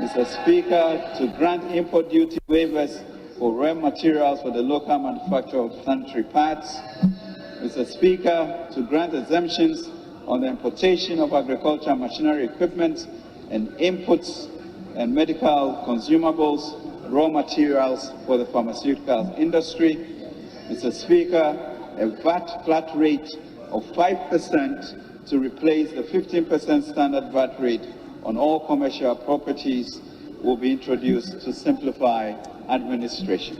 Mr. Speaker, to grant import duty waivers for raw materials for the local manufacture of sanitary pads. Mr. Speaker, to grant exemptions on the importation of agricultural machinery equipment and inputs and medical consumables, raw materials for the pharmaceutical industry. Mr. Speaker, a VAT flat rate of 5% to replace the 15% standard VAT rate on all commercial properties will be introduced to simplify administration.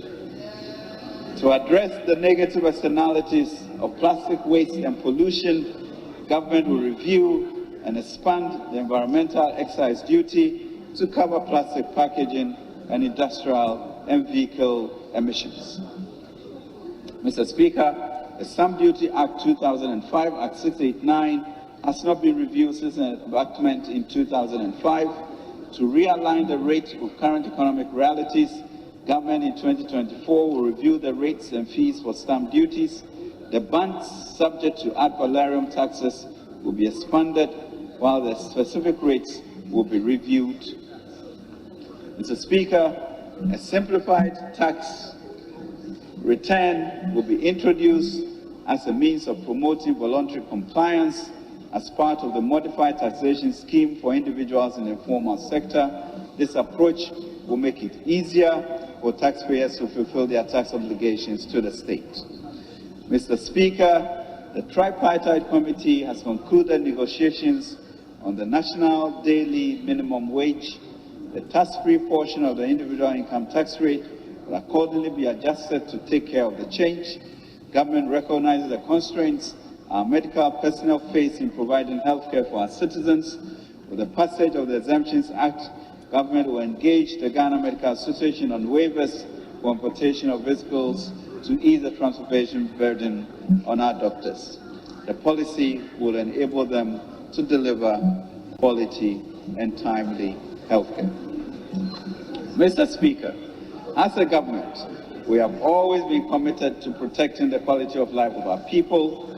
To address the negative externalities of plastic waste and pollution, government will review and expand the environmental excise duty to cover plastic packaging and industrial and vehicle emissions. Mr. Speaker, the Stamp Duty Act 2005, Act 689, has not been reviewed since enactment in 2005. To realign the rate with current economic realities, government in 2024 will review the rates and fees for stamp duties. The bands subject to ad valorem taxes will be expanded, while the specific rates will be reviewed. Mr. Speaker, a simplified tax return will be introduced as a means of promoting voluntary compliance as part of the modified taxation scheme for individuals in the informal sector. This approach will make it easier for taxpayers to fulfill their tax obligations to the state. Mr. Speaker, the Tripartite Committee has concluded negotiations on the national daily minimum wage. The tax-free portion of the individual income tax rate will accordingly be adjusted to take care of the change. Government recognizes the constraints our medical personnel face in providing health care for our citizens. With the passage of the Exemptions Act, government will engage the Ghana Medical Association on waivers for importation of vehicles to ease the transportation burden on our doctors. The policy will enable them to deliver quality and timely health care. Mr. Speaker, as a government, we have always been committed to protecting the quality of life of our people.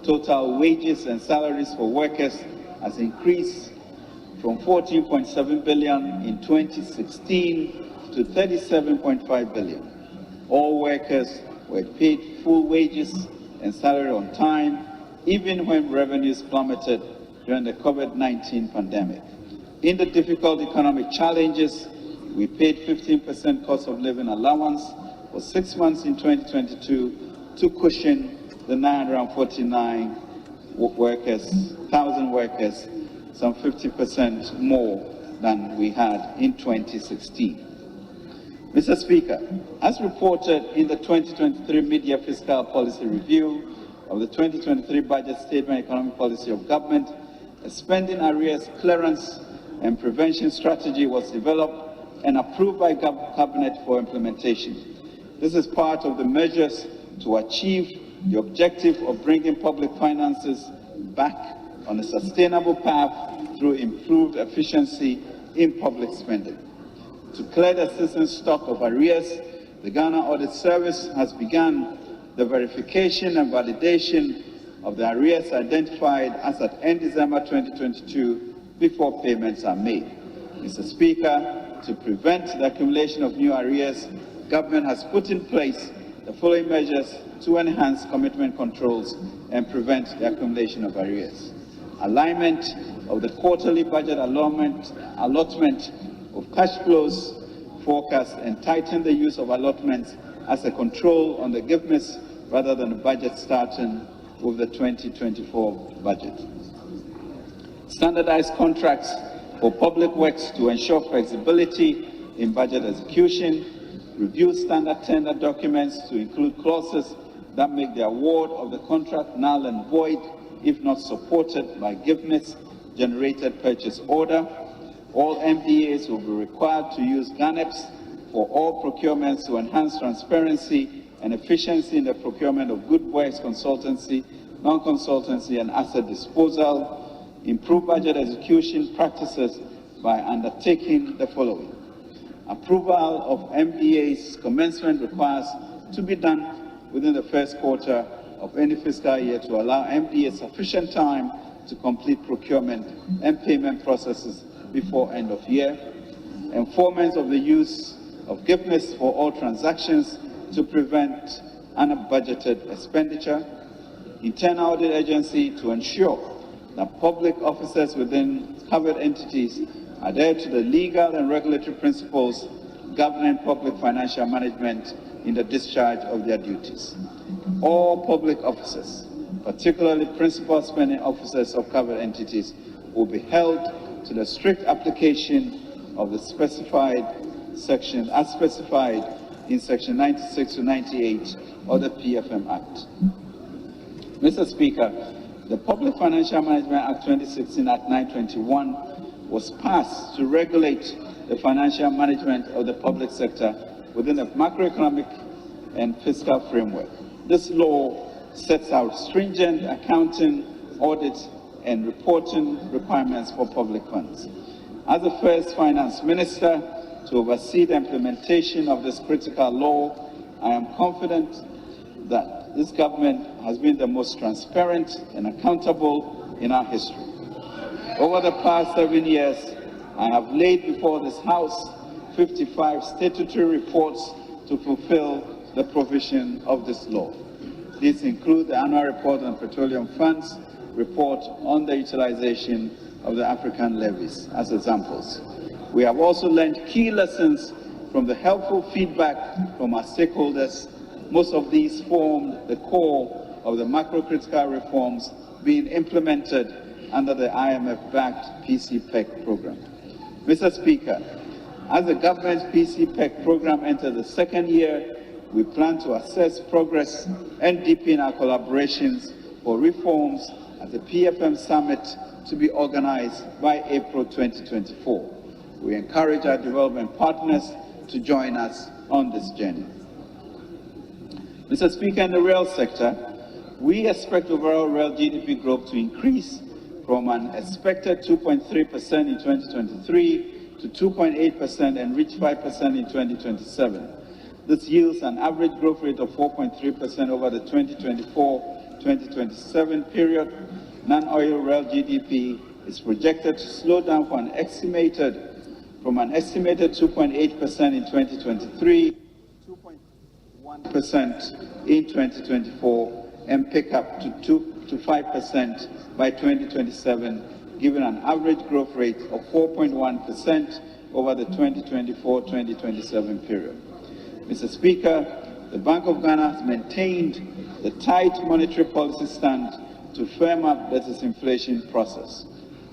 Total wages and salaries for workers has increased from 14.7 billion in 2016 to 37.5 billion. All workers were paid full wages and salary on time, even when revenues plummeted during the COVID-19 pandemic. In the difficult economic challenges, we paid 15% cost of living allowance for 6 months in 2022 to cushion the 949,000 workers, some 50% more than we had in 2016. Mr. Speaker, as reported in the 2023 Media Fiscal Policy Review of the 2023 Budget Statement Economic Policy of Government, a spending arrears clearance and prevention strategy was developed and approved by Cabinet for implementation. This is part of the measures to achieve the objective of bringing public finances back on a sustainable path through improved efficiency in public spending. To clear the system's stock of arrears, the Ghana Audit Service has begun the verification and validation of the arrears identified as at end December 2022 before payments are made. Mr. Speaker, to prevent the accumulation of new arrears, government has put in place the following measures to enhance commitment controls and prevent the accumulation of arrears. Alignment of the quarterly budget allotment of cash flows forecast and tighten the use of allotments as a control on the giftness rather than the budget starting with the 2024 budget. Standardized contracts for public works to ensure flexibility in budget execution. Review standard tender documents to include clauses that make the award of the contract null and void if not supported by giftness-generated purchase order. All MDAs will be required to use GANEPs for all procurements to enhance transparency and efficiency in the procurement of good works consultancy, non-consultancy, and asset disposal. Improve budget execution practices by undertaking the following. Approval of MDA's commencement requires to be done within the first quarter of any fiscal year to allow MDA sufficient time to complete procurement and payment processes before end of year. enforcement of the use of giftness for all transactions to prevent unbudgeted expenditure, internal audit agency to ensure that public officers within covered entities adhere to the legal and regulatory principles governing public financial management in the discharge of their duties. All public officers, particularly principal spending officers of covered entities, will be held to the strict application of the specified sections as specified in Section 96 to 98 of the PFM Act. Mr. Speaker, the Public Financial Management Act 2016 Act 921 was passed to regulate the financial management of the public sector within a macroeconomic and fiscal framework. This law sets out stringent accounting, audit, and reporting requirements for public funds. As the first finance minister to oversee the implementation of this critical law, I am confident that this government has been the most transparent and accountable in our history. Over the past 7 years, I have laid before this House 55 statutory reports to fulfill the provision of this law. These include the annual report on petroleum funds, report on the utilization of the African levies as examples. We have also learned key lessons from the helpful feedback from our stakeholders. Most of these formed the core of the macro-critical reforms being implemented under the IMF-backed PCPEC program. Mr. Speaker, as the government's PCPEC program enters the second year, we plan to assess progress and deepen our collaborations for reforms at the PFM Summit to be organized by April 2024. We encourage our development partners to join us on this journey. Mr. Speaker, in the rail sector, we expect overall rail GDP growth to increase from an expected 2.3% in 2023 to 2.8% and reach 5% in 2027. This yields an average growth rate of 4.3% over the 2024-2027 period. Non-oil rail GDP is projected to slow down from an estimated 2.8% in 2023, 2.1% in 2024, and pick up to 5% by 2027, giving an average growth rate of 4.1% over the 2024-2027 period. Mr. Speaker, the Bank of Ghana has maintained the tight monetary policy stand to firm up the disinflation process.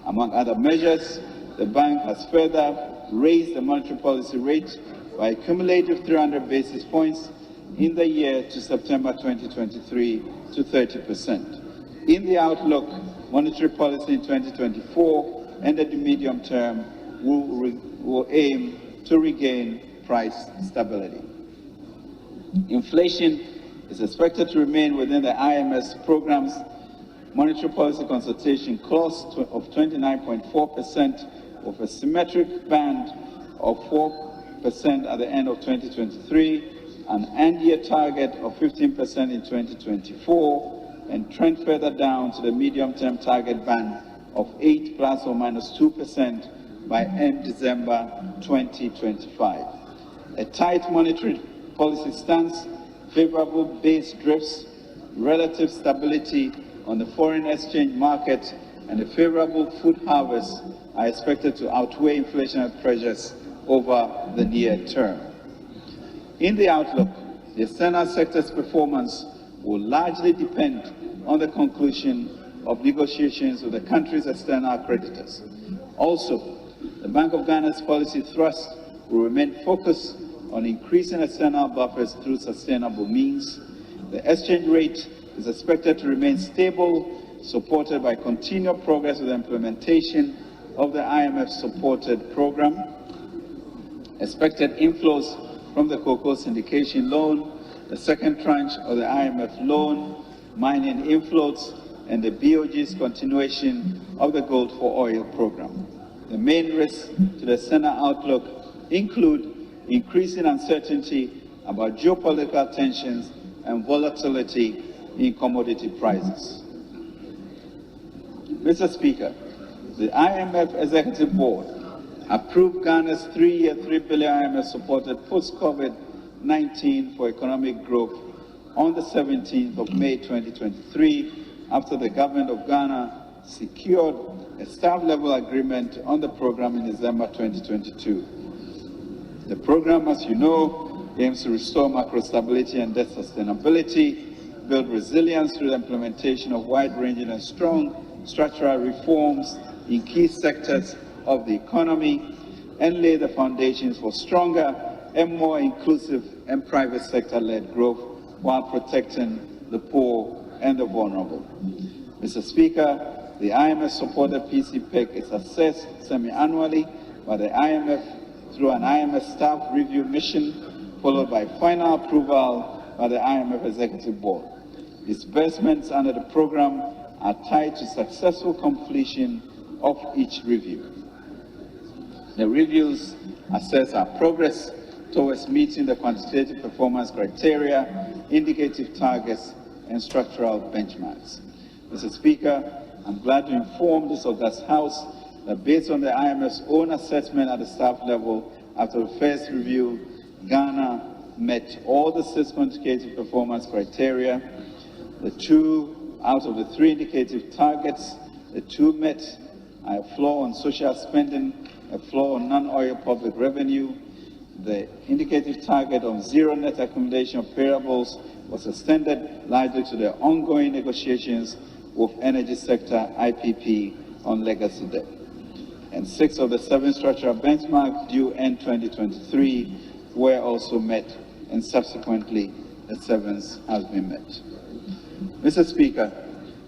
Among other measures, the bank has further raised the monetary policy rate by a cumulative 300 basis points in the year to September 2023 to 30%. In the outlook, monetary policy in 2024 and the medium term will aim to regain price stability. Inflation is expected to remain within the IMF's program's monetary policy consultation clause of 29.4%, with a symmetric band of 4% at the end of 2023, an end-year target of 15% in 2024, and trend further down to the medium-term target band of 8 plus or minus 2% by end December 2025. A tight monetary policy stance, favorable base drifts, relative stability on the foreign exchange market, and a favorable food harvest are expected to outweigh inflationary pressures over the near term. In the outlook, the external sector's performance will largely depend on the conclusion of negotiations with the country's external creditors. Also, the Bank of Ghana's policy thrust will remain focused on increasing external buffers through sustainable means. The exchange rate is expected to remain stable, supported by continued progress with the implementation of the IMF-supported program. Expected inflows from the cocoa syndication loan, the second tranche of the IMF loan, mining inflows, and the BOG's continuation of the Gold for Oil program. The main risks to the external outlook include increasing uncertainty about geopolitical tensions and volatility in commodity prices. Mr. Speaker, the IMF Executive Board Approved Ghana's 3-year, $3 billion IMF-supported post-COVID-19 for economic growth on the 17th of May 2023, after the government of Ghana secured a staff-level agreement on the program in December 2022. The program, as you know, aims to restore macro stability and debt sustainability, build resilience through the implementation of wide-ranging and strong structural reforms in key sectors of the economy, and lay the foundations for stronger and more inclusive and private sector-led growth while protecting the poor and the vulnerable. Mr. Speaker, the IMF-supported PCPEC is assessed semi-annually by the IMF through an IMF staff review mission, followed by final approval by the IMF Executive Board. Disbursements under the program are tied to successful completion of each review. The reviews assess our progress towards meeting the quantitative performance criteria, indicative targets, and structural benchmarks. Mr. Speaker, I'm glad to inform this august House that based on the IMF's own assessment at the staff level, after the first review, Ghana met all the 6 quantitative performance criteria. The 2 out of the 3 indicative targets, the 2 met a floor on social spending, a floor on non-oil public revenue. The indicative target on zero net accumulation of payables was extended largely to the ongoing negotiations with energy sector IPP on legacy debt. And 6 of the 7 structural benchmarks due end 2023 were also met, and subsequently the 7th has been met. Mr. Speaker,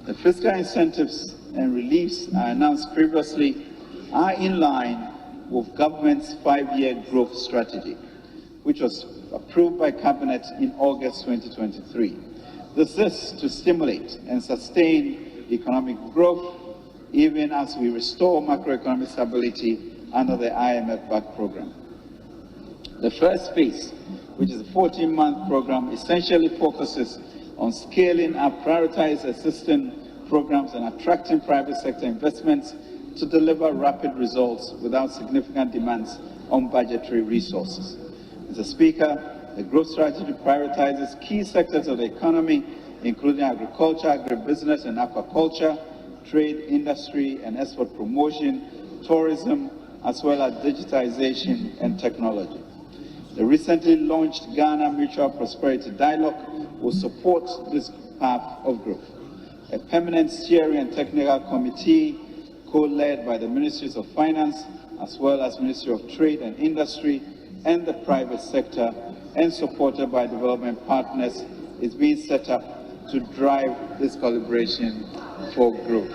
the fiscal incentives and reliefs I announced previously are in line with government's 5-year growth strategy, which was approved by Cabinet in August 2023. This is to stimulate and sustain economic growth, even as we restore macroeconomic stability under the IMF-backed program. The first phase, which is a 14-month program, essentially focuses on scaling up prioritized existing programs and attracting private sector investments to deliver rapid results without significant demands on budgetary resources. Mr. Speaker, the growth strategy prioritizes key sectors of the economy, including agriculture, agribusiness and aquaculture, trade, industry and export promotion, tourism, as well as digitization and technology. The recently launched Ghana Mutual Prosperity Dialogue will support this path of growth. A permanent steering and technical committee co-led by the Ministries of Finance, as well as Ministry of Trade and Industry and the private sector, and supported by development partners, is being set up to drive this collaboration for growth.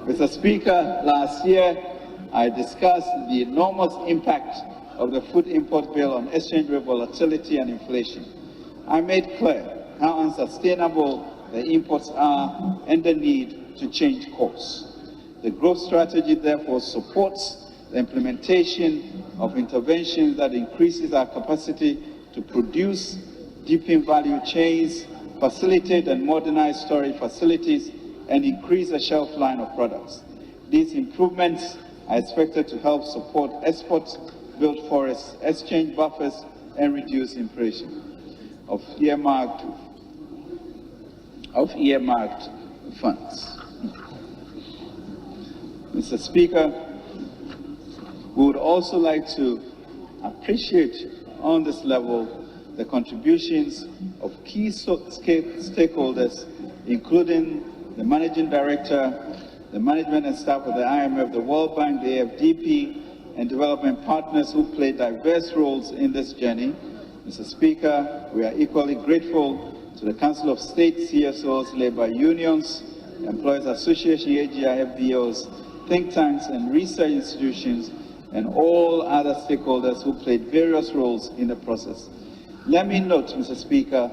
Mr. Speaker, last year I discussed the enormous impact of the food import bill on exchange rate volatility and inflation. I made clear how unsustainable the imports are and the need to change course. The growth strategy therefore supports the implementation of interventions that increases our capacity to produce, deepen value chains, facilitate and modernize storage facilities, and increase the shelf life of products. These improvements are expected to help support exports, build forests, exchange buffers, and reduce inflation of earmarked funds. Mr. Speaker, we would also like to appreciate on this level the contributions of key stakeholders, including the Managing Director, the management and staff of the IMF, the World Bank, the AFDP, and development partners who play diverse roles in this journey. Mr. Speaker, we are equally grateful to the Council of State, CSOs, labor unions, Employers Association, AGI, FBOs, think tanks and research institutions, and all other stakeholders who played various roles in the process. Let me note, Mr. Speaker,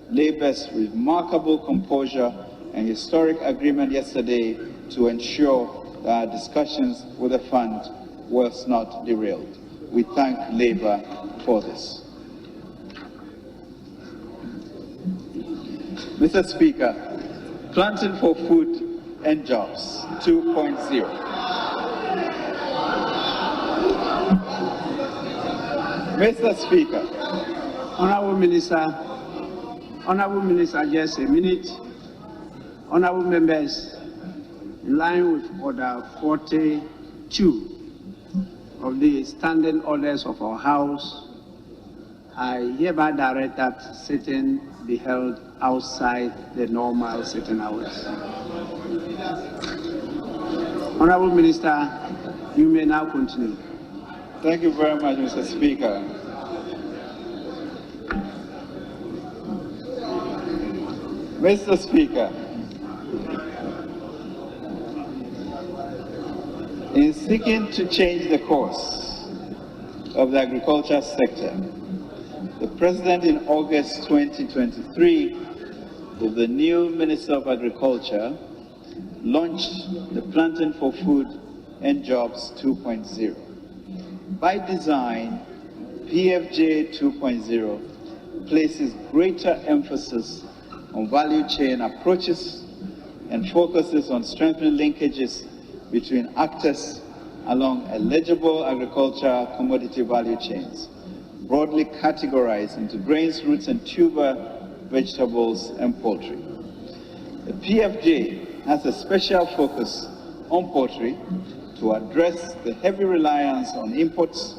Labour's remarkable composure and historic agreement yesterday to ensure that our discussions with the fund was not derailed. We thank Labour for this. Mr. Speaker, Planting for Food and Jobs 2.0. Mr. Speaker. Honorable Minister, just a minute. Honorable members, in line with Order 42 of the standing orders of our House, I hereby direct that sitting be held outside the normal sitting hours. Honorable Minister, you may now continue. Thank you very much, Mr. Speaker. Mr. Speaker, in seeking to change the course of the agriculture sector, the President in August 2023, with the new Minister of Agriculture, launched the Planting for Food and Jobs 2.0. By design, PFJ 2.0 places greater emphasis on value chain approaches and focuses on strengthening linkages between actors along eligible agricultural commodity value chains, broadly categorized into grains, roots, and tuber vegetables and poultry. The PFJ has a special focus on poultry to address the heavy reliance on imports.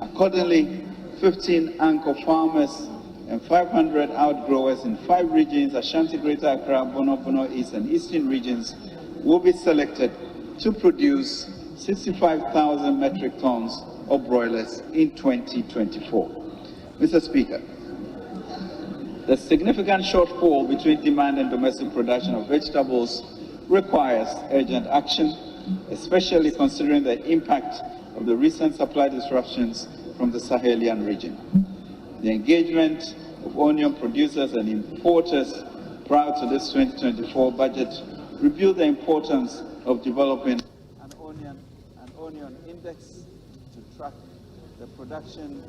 Accordingly, 15 anchor farmers and 500 outgrowers in 5 regions, Ashanti, Greater Accra, Bono, East, and Eastern regions, will be selected to produce 65,000 metric tons of broilers in 2024. Mr. Speaker, the significant shortfall between demand and domestic production of vegetables requires urgent action, especially considering the impact of the recent supply disruptions from the Sahelian region. The engagement of onion producers and importers prior to this 2024 budget revealed the importance of developing an onion index to track the production.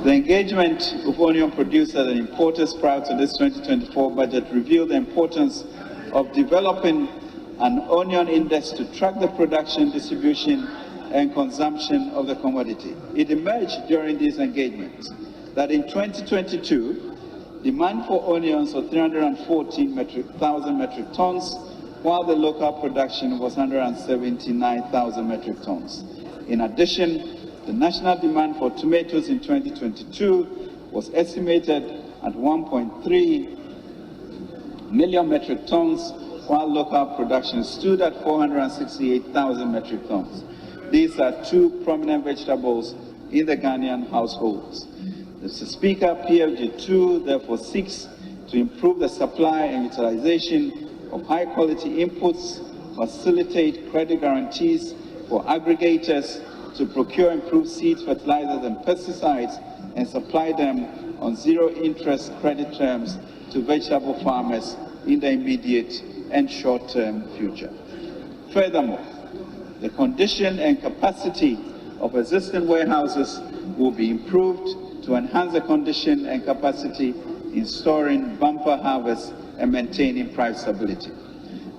The engagement of onion producers and importers prior to this 2024 budget revealed the importance of developing an onion index to track the production, distribution, and consumption of the commodity. It emerged during these engagements that in 2022, demand for onions was 314,000 metric tons, while the local production was 179,000 metric tons. In addition, the national demand for tomatoes in 2022 was estimated at 1.3 million metric tons, while local production stood at 468,000 metric tons. These are 2 prominent vegetables in the Ghanaian households. Mr. Speaker, PFG2 therefore seeks to improve the supply and utilization of high-quality inputs, facilitate credit guarantees for aggregators to procure improved seeds, fertilizers, and pesticides, and supply them on zero-interest credit terms to vegetable farmers in the immediate and short-term future. Furthermore, the condition and capacity of existing warehouses will be improved to enhance the condition and capacity in storing bumper harvests and maintaining price stability.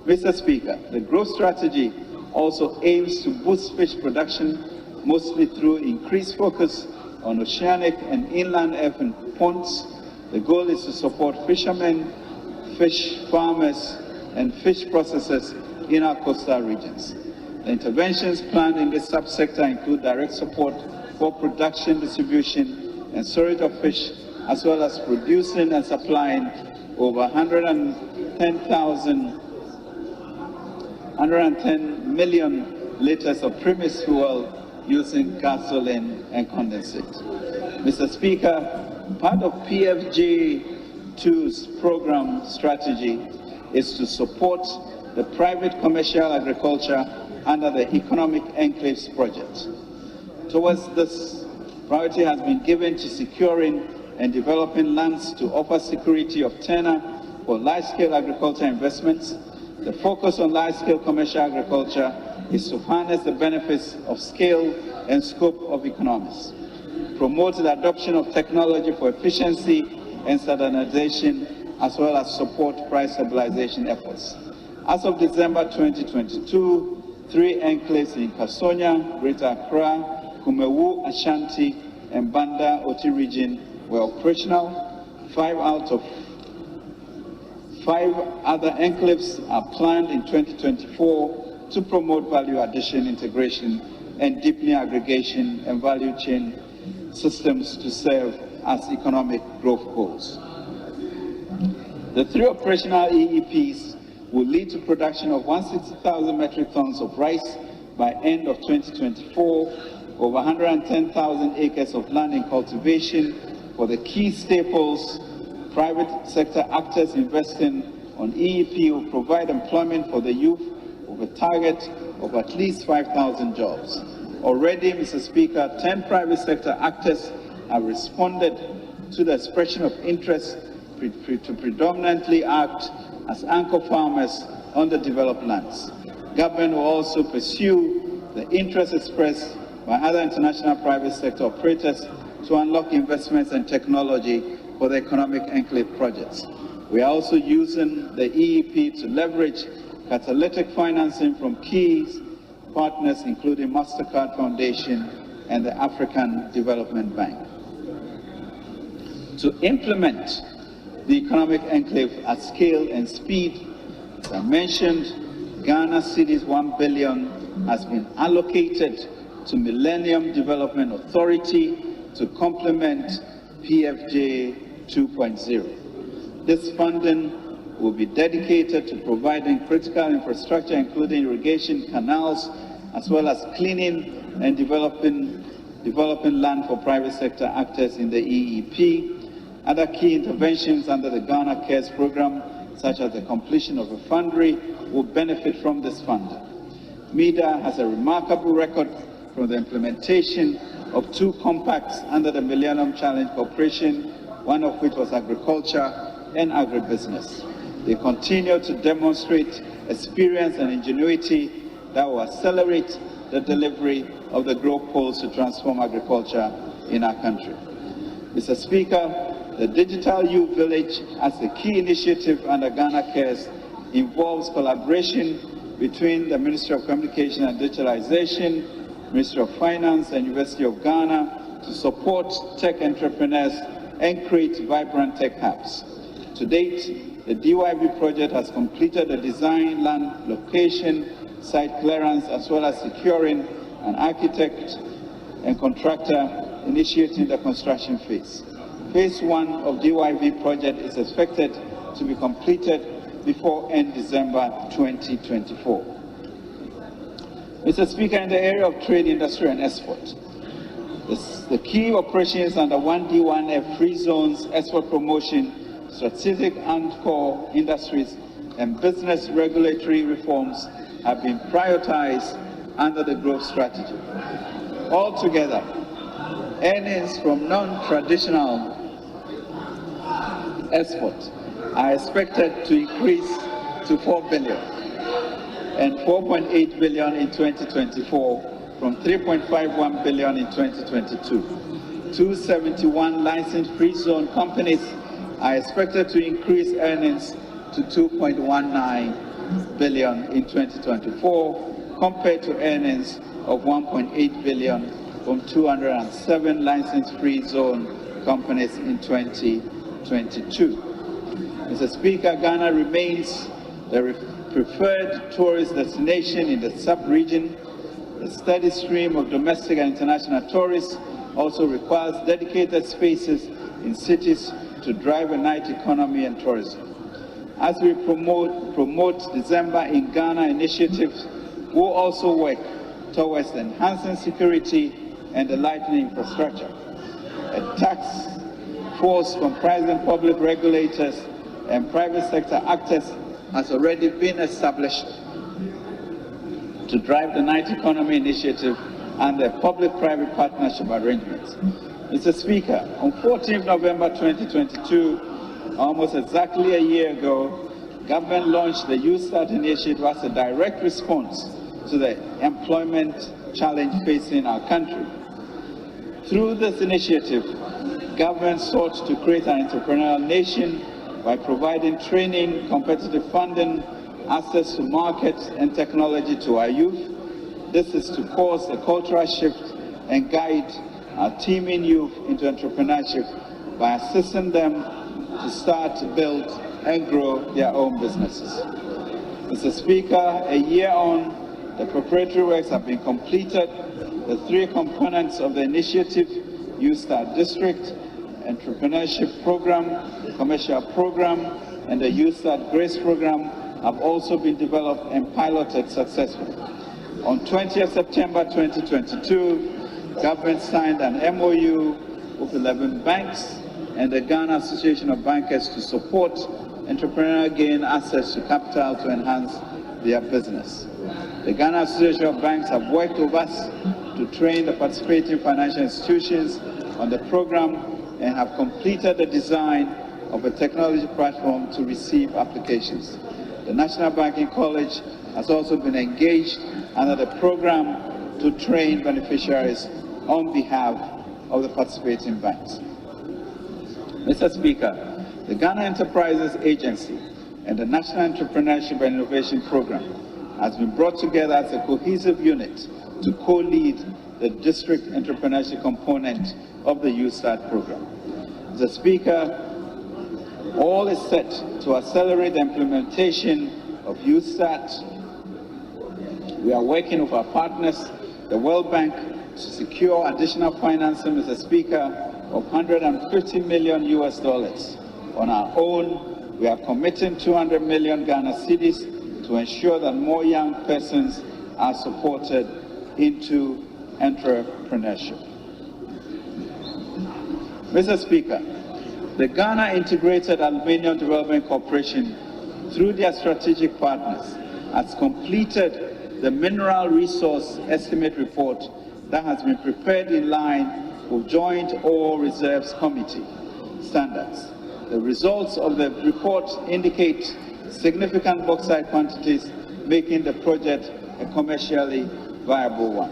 Mr. Speaker, the growth strategy also aims to boost fish production, mostly through increased focus on oceanic and inland earthen ponds. The goal is to support fishermen, fish farmers, and fish processors in our coastal regions. The interventions planned in this subsector include direct support for production, distribution, and storage of fish, as well as producing and supplying over 110 million liters of premise fuel using gasoline and condensate. Mr. Speaker, part of PFJ2's program strategy is to support the private commercial agriculture under the Economic Enclaves project. Towards this, priority has been given to securing and developing lands to offer security of tenure for large-scale agriculture investments. The focus on large-scale commercial agriculture is to harness the benefits of scale and scope of economics, promote the adoption of technology for efficiency and standardization, as well as support price stabilization efforts. As of December 2022, 3 enclaves in Kasonya, Greater Accra, Kumewu, Ashanti, and Banda Oti region were operational. 5 out of 5 other enclaves are planned in 2024 to promote value addition, integration, and deepening aggregation and value chain systems to serve as economic growth goals. The 3 operational EEPs will lead to production of 160,000 metric tons of rice by end of 2024, over 110,000 acres of land in cultivation for the key staples. Private sector actors investing on EEP will provide employment for the youth with a target of at least 5,000 jobs. Already, Mr. Speaker, 10 private sector actors have responded to the expression of interest to predominantly act as anchor farmers on the developed lands. Government will also pursue the interest expressed by other international private sector operators to unlock investments and technology for the economic enclave projects. We are also using the EEP to leverage catalytic financing from key partners, including MasterCard Foundation and the African Development Bank. To implement the economic enclave at scale and speed, as I mentioned, Ghana cedis 1 billion has been allocated to Millennium Development Authority to complement PFJ 2.0. This funding will be dedicated to providing critical infrastructure, including irrigation canals, as well as cleaning and developing land for private sector actors in the EEP. Other key interventions under the Ghana Cares program, such as the completion of a foundry, will benefit from this funding. MEDA has a remarkable record from the implementation of 2 compacts under the Millennium Challenge Corporation, one of which was agriculture and agribusiness. They continue to demonstrate experience and ingenuity that will accelerate the delivery of the growth goals to transform agriculture in our country. Mr. Speaker, the Digital Youth Village as a key initiative under Ghana Cares involves collaboration between the Ministry of Communication and Digitalization, Ministry of Finance, and University of Ghana to support tech entrepreneurs and create vibrant tech hubs. To date, the DYV project has completed the design, land location, site clearance, as well as securing an architect and contractor initiating the construction phase. Phase 1 of DYV project is expected to be completed before end December 2024. Mr. Speaker, in the area of trade, industry, and export, the key operations under 1D1F free zones, export promotion, strategic and core industries, and business regulatory reforms have been prioritized under the growth strategy. Altogether, earnings from non-traditional export are expected to increase to 4 billion and 4.8 billion in 2024 from 3.51 billion in 2022. 271 license-free zone companies are expected to increase earnings to 2.19 billion in 2024 compared to earnings of 1.8 billion from 207 license-free zone companies in 2022. Mr. Speaker, Ghana remains the preferred tourist destination in the sub-region. The steady stream of domestic and international tourists also requires dedicated spaces in cities to drive a night economy and tourism. As we promote December in Ghana initiatives, we'll also work towards enhancing security and the lightening infrastructure. A task force comprising public regulators and private sector actors has already been established to drive the night economy initiative and the public-private partnership arrangements. Mr. Speaker, on 14th November 2022, almost exactly a year ago, government launched the Youth Start initiative as a direct response to the employment challenge facing our country. Through this initiative, government sought to create an entrepreneurial nation by providing training, competitive funding, access to markets and technology to our youth. This is to cause a cultural shift and guide our teeming youth into entrepreneurship by assisting them to start, build, and grow their own businesses. Mr. Speaker, a year on, the preparatory works have been completed. The three components of the initiative, Youth Start District, Entrepreneurship Program, Commercial Program, and the Youth Start Grace Program, have also been developed and piloted successfully. On 20th September 2022, government signed an MOU with 11 banks and the Ghana Association of Bankers to support entrepreneurs gain access to capital to enhance their business. The Ghana Association of Banks have worked with us to train the participating financial institutions on the program and have completed the design of a technology platform to receive applications. The National Banking College has also been engaged under the program to train beneficiaries on behalf of the participating banks. Mr. Speaker, the Ghana Enterprises Agency and the National Entrepreneurship and Innovation Program has been brought together as a cohesive unit to co-lead the district entrepreneurship component of the Youth Start program. Mr. Speaker, all is set to accelerate the implementation of Youth Start. We are working with our partners, the World Bank, to secure additional financing, Mr. Speaker, of $150 million US. On our own, we are committing 200 million Ghana cedis to ensure that more young persons are supported into entrepreneurship. Mr. Speaker, the Ghana Integrated Aluminium Development Corporation, through their strategic partners, has completed the Mineral Resource Estimate report that has been prepared in line with Joint Ore Reserves Committee standards. The results of the report indicate significant bauxite quantities, making the project a commercially viable one.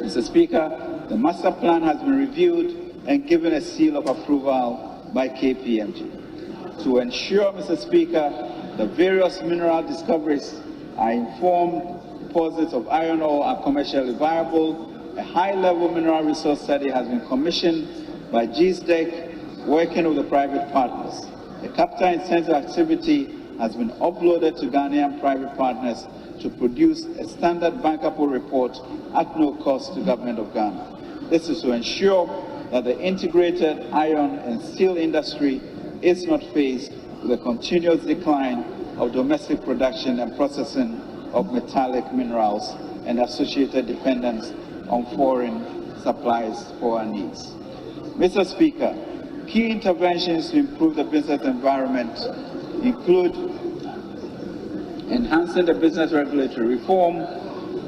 Mr. Speaker, the master plan has been reviewed and given a seal of approval by KPMG. To ensure, Mr. Speaker, the various mineral discoveries are informed, deposits of iron ore are commercially viable, a high-level mineral resource study has been commissioned by GSDEC, working with the private partners. The capital intensive activity has been uploaded to Ghanaian private partners to produce a standard bankable report at no cost to the government of Ghana. This is to ensure that the integrated iron and steel industry is not faced with a continuous decline of domestic production and processing of metallic minerals and associated dependence on foreign supplies for our needs. Mr. Speaker, key interventions to improve the business environment include enhancing the business regulatory reform,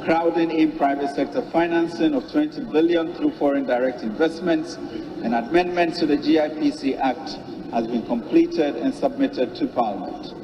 crowding in private sector financing of 20 billion through foreign direct investments, and amendments to the GIPC Act has been completed and submitted to Parliament.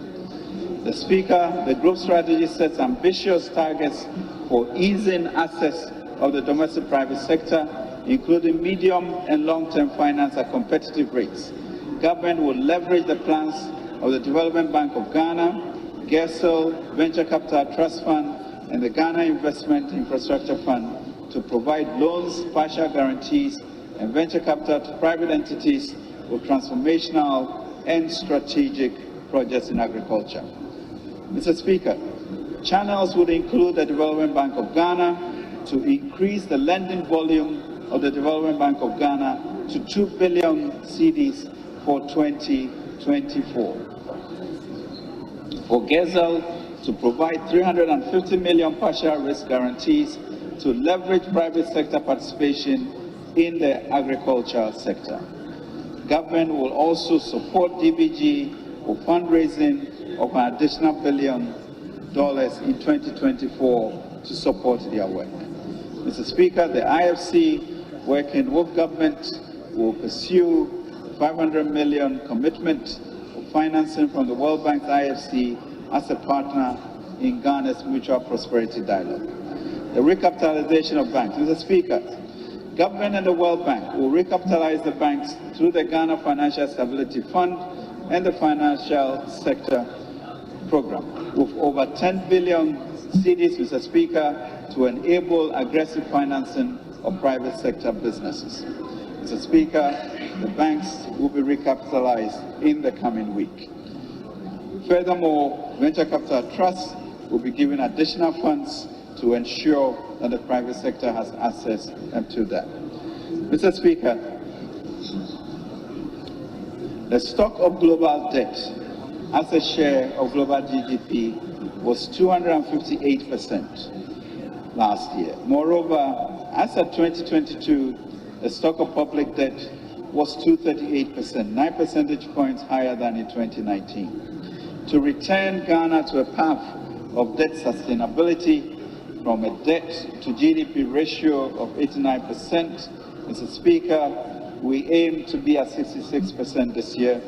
The Speaker, the group strategy sets ambitious targets for easing access of the domestic private sector, including medium and long-term finance at competitive rates. Government will leverage the plans of the Development Bank of Ghana, GESL, Venture Capital Trust Fund, and the Ghana Investment Infrastructure Fund to provide loans, partial guarantees, and venture capital to private entities with transformational and strategic projects in agriculture. Mr. Speaker, channels would include the Development Bank of Ghana to increase the lending volume of the Development Bank of Ghana to 2 billion cedis for 2024. For GESL to provide 350 million partial risk guarantees to leverage private sector participation in the agricultural sector. Government will also support DBG for fundraising of an additional $1 billion in 2024 to support their work. Mr. Speaker, the IFC, working with government, will pursue the 500 million commitment of financing from the World Bank's IFC as a partner in Ghana's Mutual Prosperity Dialogue. The recapitalization of banks. Mr. Speaker, government and the World Bank will recapitalize the banks through the Ghana Financial Stability Fund and the financial sector program with over 10 billion cedis, Mr. Speaker, to enable aggressive financing of private sector businesses. Mr. Speaker, the banks will be recapitalized in the coming week. Furthermore, venture capital trusts will be given additional funds to ensure that the private sector has access to that. Mr. Speaker, the stock of global debt as a share of global GDP was 258% last year. Moreover, as of 2022, the stock of public debt was 238%, 9 percentage points higher than in 2019. To return Ghana to a path of debt sustainability from a debt to GDP ratio of 89%, Mr. Speaker, we aim to be at 66% this year.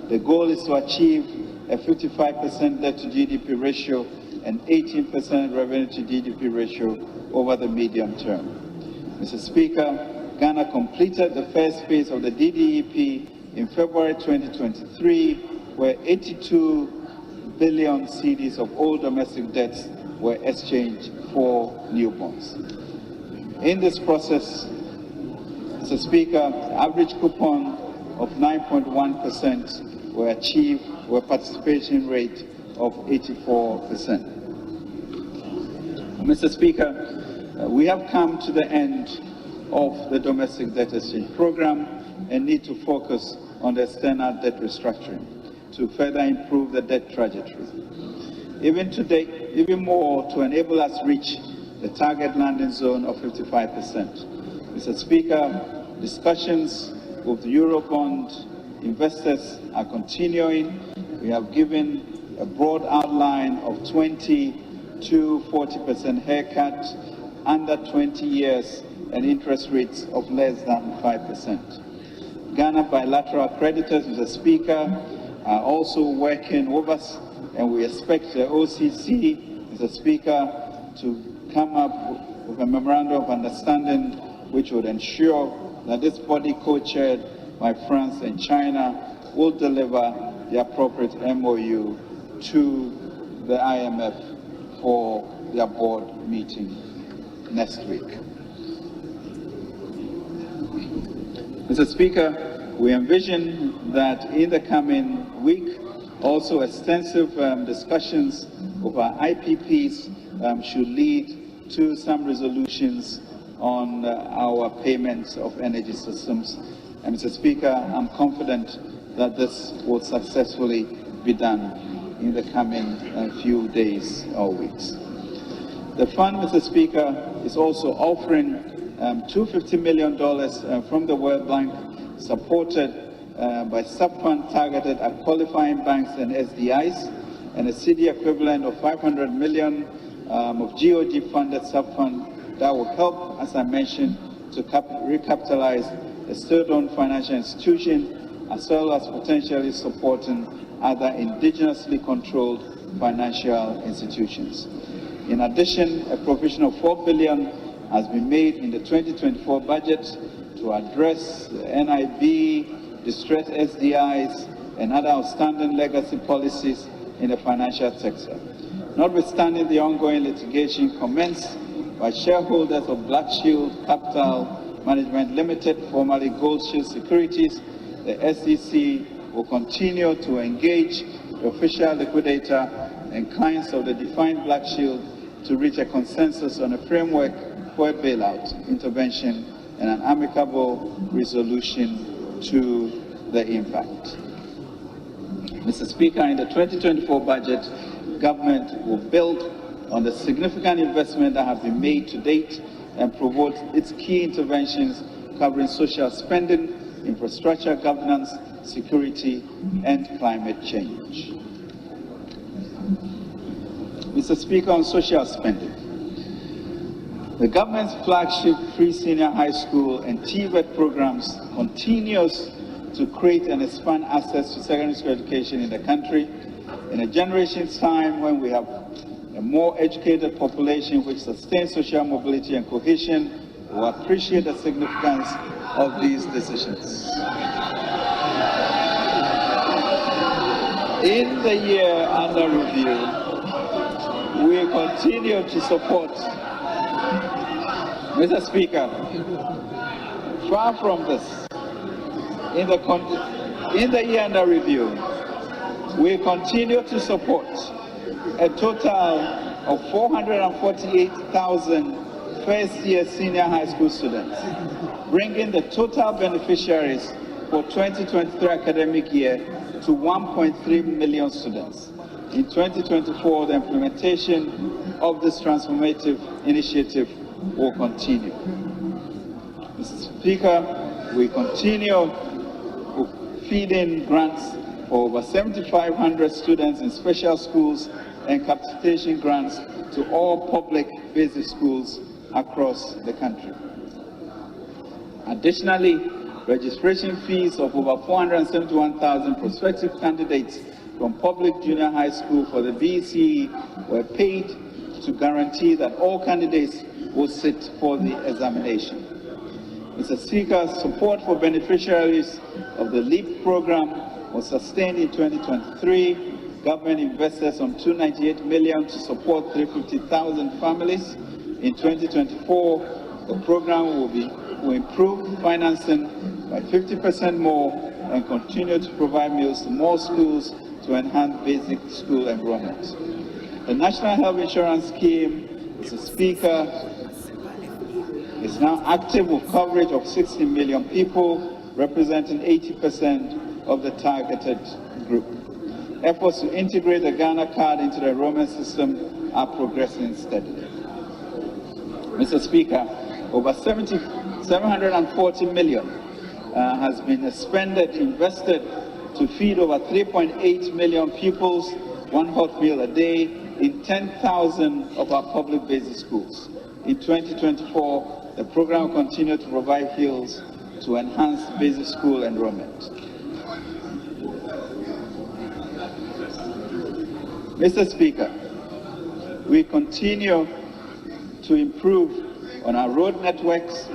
The goal is to achieve a 55% debt to GDP ratio and 18% revenue to GDP ratio over the medium term. Mr. Speaker, Ghana completed the first phase of the DDEP in February 2023, where 82 billion cedis of old domestic debts were exchanged for new bonds. In this process, Mr. Speaker, the average coupon of 9.1% were achieved with a participation rate of 84%. Mr. Speaker, we have come to the end of the domestic debt exchange program and need to focus on the external debt restructuring to further improve the debt trajectory. Even today, even more to enable us reach the target landing zone of 55%. Mr. Speaker, discussions with the Eurobond investors are continuing. We have given a broad outline of 20 to 40% haircut under 20 years and interest rates of less than 5%. Ghana bilateral creditors, Mr. Speaker, are also working with us, and we expect the OCC, Mr. Speaker, to come up with a memorandum of understanding which would ensure that this body co-chaired by France and China will deliver the appropriate MOU to the IMF for their board meeting next week. Mr. Speaker, we envision that in the coming week, also extensive discussions with our IPPs should lead to some resolutions on our payments of energy systems. And Mr. Speaker, I'm confident that this will successfully be done in the coming few days or weeks. The fund, Mr. Speaker, is also offering $250 million from the World Bank, supported by sub-fund targeted at qualifying banks and SDIs, and a cedi equivalent of $500 million of GOG-funded sub-fund that will help, as I mentioned, to recapitalize a state-owned financial institution, as well as potentially supporting other indigenously controlled financial institutions. In addition, a provision of $4 billion has been made in the 2024 budget to address the NIB, distressed SDIs, and other outstanding legacy policies in the financial sector. Notwithstanding the ongoing litigation commenced by shareholders of Black Shield Capital Management Limited, formerly Gold Shield Securities, the SEC will continue to engage the official liquidator and clients of the defined Black Shield to reach a consensus on a framework for a bailout, intervention, and an amicable resolution to the impact. Mr. Speaker, in the 2024 budget, government will build on the significant investment that have been made to date and promote its key interventions covering social spending, infrastructure governance, security, and climate change. Mr. Speaker, on social spending, the government's flagship free senior high school and TVET programs continues to create and expand access to secondary school education in the country. In a generation's time when we have a more educated population which sustains social mobility and cohesion, we appreciate the significance of these decisions. In the year under review, we continue to support, Mr. Speaker, far from this, in the year under review, we continue to support a total of 448,000 first-year senior high school students, bringing the total beneficiaries for 2023 academic year to 1.3 million students. In 2024, the implementation of this transformative initiative will continue. Mr. Speaker, we continue feeding grants for over 7,500 students in special schools and capitation grants to all public basic schools across the country. Additionally, registration fees of over 471,000 prospective candidates from public junior high school for the BCE were paid to guarantee that all candidates will sit for the examination. Mr. Speaker, support for beneficiaries of the LEAP program was sustained in 2023. Government invested some $298 million to support 350,000 families. In 2024, the program will improve financing by 50% more and continue to provide meals to more schools to enhance basic school enrollment. The National Health Insurance Scheme, Mr. Speaker, is now active with coverage of 60 million people, representing 80% of the targeted group. Efforts to integrate the Ghana card into the enrollment system are progressing steadily. Mr. Speaker, over 740 million has been invested to feed over 3.8 million pupils one hot meal a day in 10,000 of our public basic schools. In 2024, the program will continue to provide meals to enhance basic school enrollment. Mr. Speaker, we continue to improve on our road networks,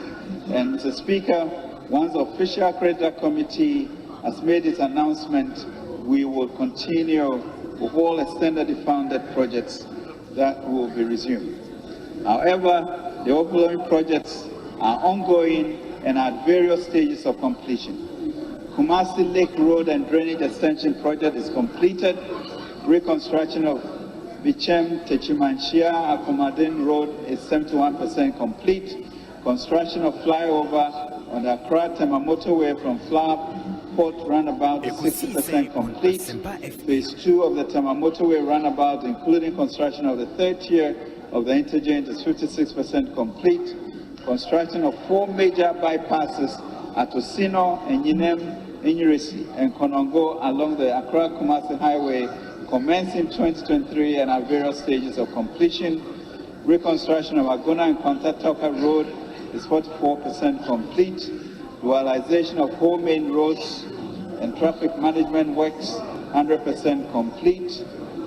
and Mr. Speaker, once the official creditor committee has made its announcement, we will continue with all extended funded projects that will be resumed. However, the following projects are ongoing and at various stages of completion. Kumasi Lake Road and Drainage Extension Project is completed. Reconstruction of Bichem Techimanchia Akumadin Road is 71% complete. Construction of flyover on the Accra-Tema motorway from Flower Port Roundabout is 60% complete. Phase 2 of the Tema motorway roundabout, including construction of the third tier of the interchange, is 56% complete. Construction of 4 major bypasses at Osino, Enyinem, Inyirisi, and Konongo along the Accra-Kumasi Highway commenced in 2023 and at various stages of completion. Reconstruction of Agona and Kwantatoka Road is 44% complete. Dualization of 4 main roads and traffic management works 100% complete.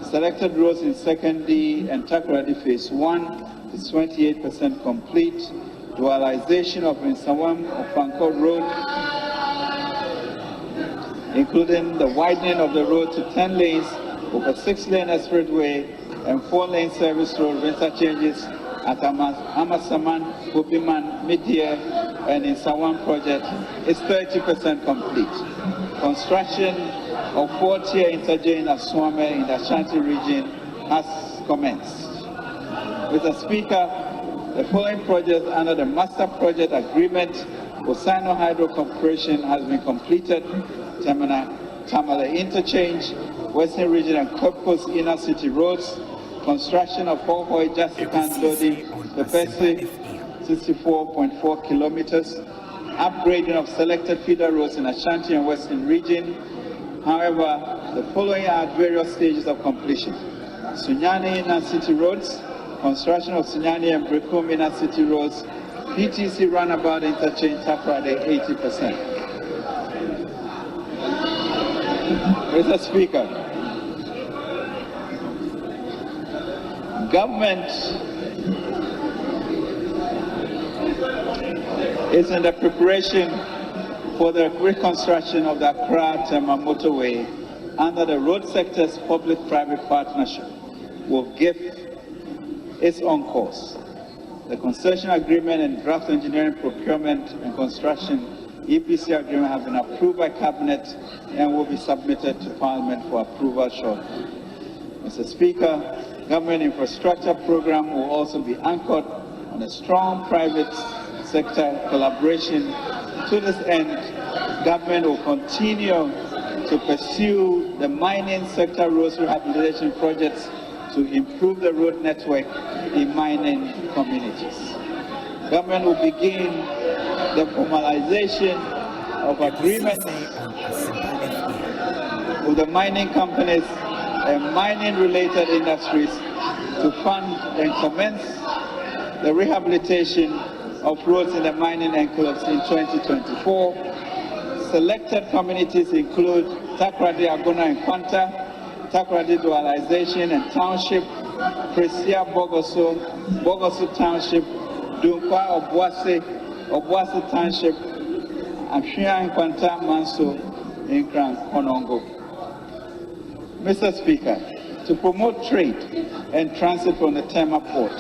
Selected roads in Second D and Takoradi Phase 1 is 28% complete. Dualization of Nsawam Ofanko Road, including the widening of the road to 10 lanes over 6-lane expressway and 4-lane service road interchanges at Amasaman, Kubiman, Midyear, and Nsawam project is 30% complete. Construction of 4-tier interchange at Swame in the Ashanti region has commenced. Mr. Speaker, the following projects under the Master Project Agreement for Sino Hydro Corporation has been completed. Tamale Interchange, Western Region and Cape Coast Inner City Roads, construction of Hohoi Jasikan Loading capacity 64.4 kilometers, upgrading of selected feeder roads in Ashanti and Western Region. However, the following are at various stages of completion. Sunyani Inner City Roads, construction of Sunyani and Brekum Inner City Roads, PTC Runabout Interchange Taprade 80%. Mr. Speaker, government is in the preparation for the reconstruction of the Accra-Tema motorway under the road sector's public-private partnership will give its own course. The concession agreement and draft engineering, procurement and construction EPC agreement have been approved by Cabinet and will be submitted to Parliament for approval shortly. Mr. Speaker, government infrastructure program will also be anchored on a strong private sector collaboration. To this end, government will continue to pursue the mining sector roads rehabilitation projects to improve the road network in mining communities. Government will begin the formalization of agreements with the mining companies and mining-related industries to fund and commence the rehabilitation of roads in the mining enclaves in 2024. Selected communities include Takrady, Agona, and Kwanta, Takrady Dualization and Township, Presia, Bogoso Township, Dunkwa, Obuasi Township, Ashia and Kwanta, Manso, in Konongo. Mr. Speaker, to promote trade and transit from the Tema port,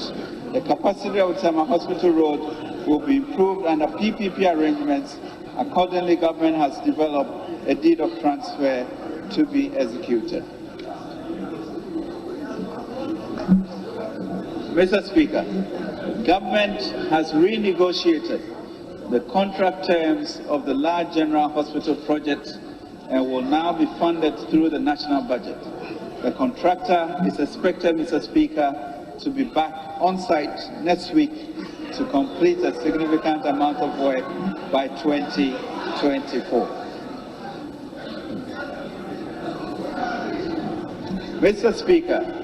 the capacity of Tema Hospital Road will be improved under PPP arrangements. Accordingly, government has developed a deed of transfer to be executed. Mr. Speaker, government has renegotiated the contract terms of the large general hospital project and will now be funded through the national budget. The contractor is expected, Mr. Speaker, to be back on site next week to complete a significant amount of work by 2024. Mr. Speaker,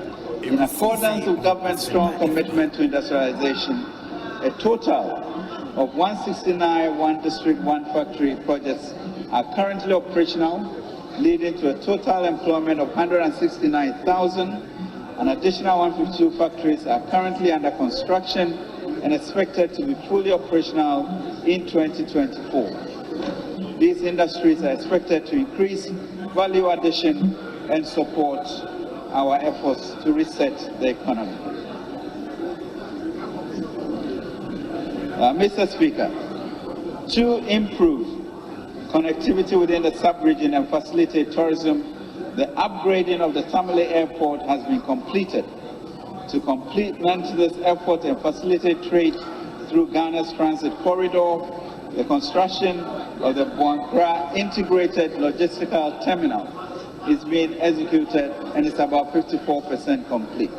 in accordance with government's strong commitment to industrialization, a total of 169 one district, one factory projects are currently operational, leading to a total employment of 169,000. An additional 152 factories are currently under construction and expected to be fully operational in 2024. These industries are expected to increase value addition and support our efforts to reset the economy. Mr. Speaker, to improve connectivity within the sub-region and facilitate tourism, the upgrading of the Tamale Airport has been completed. To complement this effort and facilitate trade through Ghana's transit corridor, the construction of the Buankra Integrated Logistical Terminal is being executed and is about 54% complete.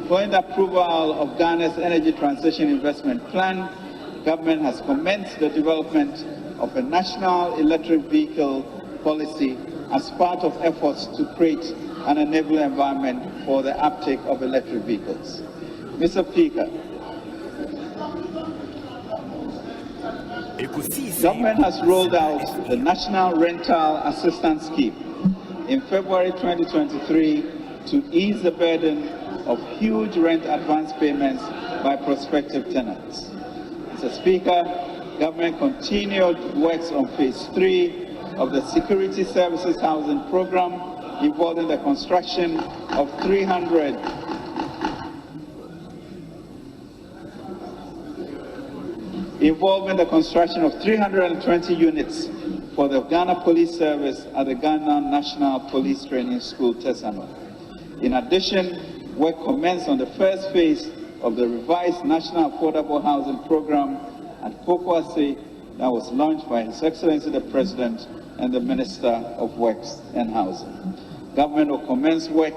Following the approval of Ghana's Energy Transition Investment Plan, government has commenced the development of a national electric vehicle policy as part of efforts to create an enabling environment for the uptake of electric vehicles. Mr. Speaker, government has rolled out the National Rental Assistance Scheme in February 2023 to ease the burden of huge rent advance payments by prospective tenants. Mr. Speaker, government continued works on phase 3 of the Security Services Housing Program, involving the construction of 320 units for the Ghana Police Service at the Ghana National Police Training School, Tesano. In addition, work commenced on the first phase of the revised National Affordable Housing Program at Osei that was launched by His Excellency the President and the Minister of Works and Housing. Government will commence work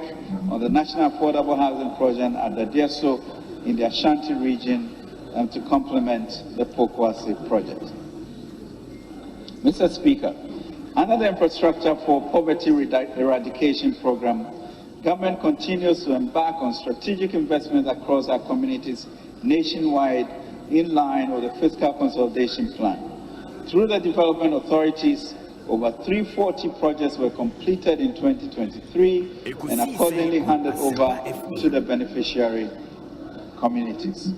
on the National Affordable Housing Project at the Dieso in the Ashanti region to complement the Pokwase project. Mr. Speaker, under the Infrastructure for Poverty Eradication Program, government continues to embark on strategic investments across our communities nationwide in line with the fiscal consolidation plan. Through the development authorities, over 340 projects were completed in 2023 and accordingly handed over to the beneficiary communities.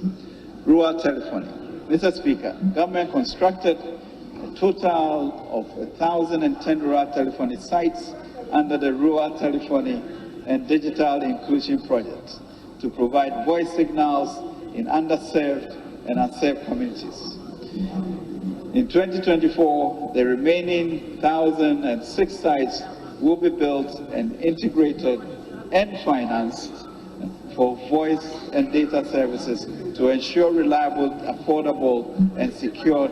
Rural telephony. Mr. Speaker, government constructed a total of 1,010 rural telephony sites under the Rural Telephony and Digital Inclusion Project to provide voice signals in underserved and unserved communities. In 2024, the remaining 1,006 sites will be built and integrated and financed for voice and data services to ensure reliable, affordable, and secure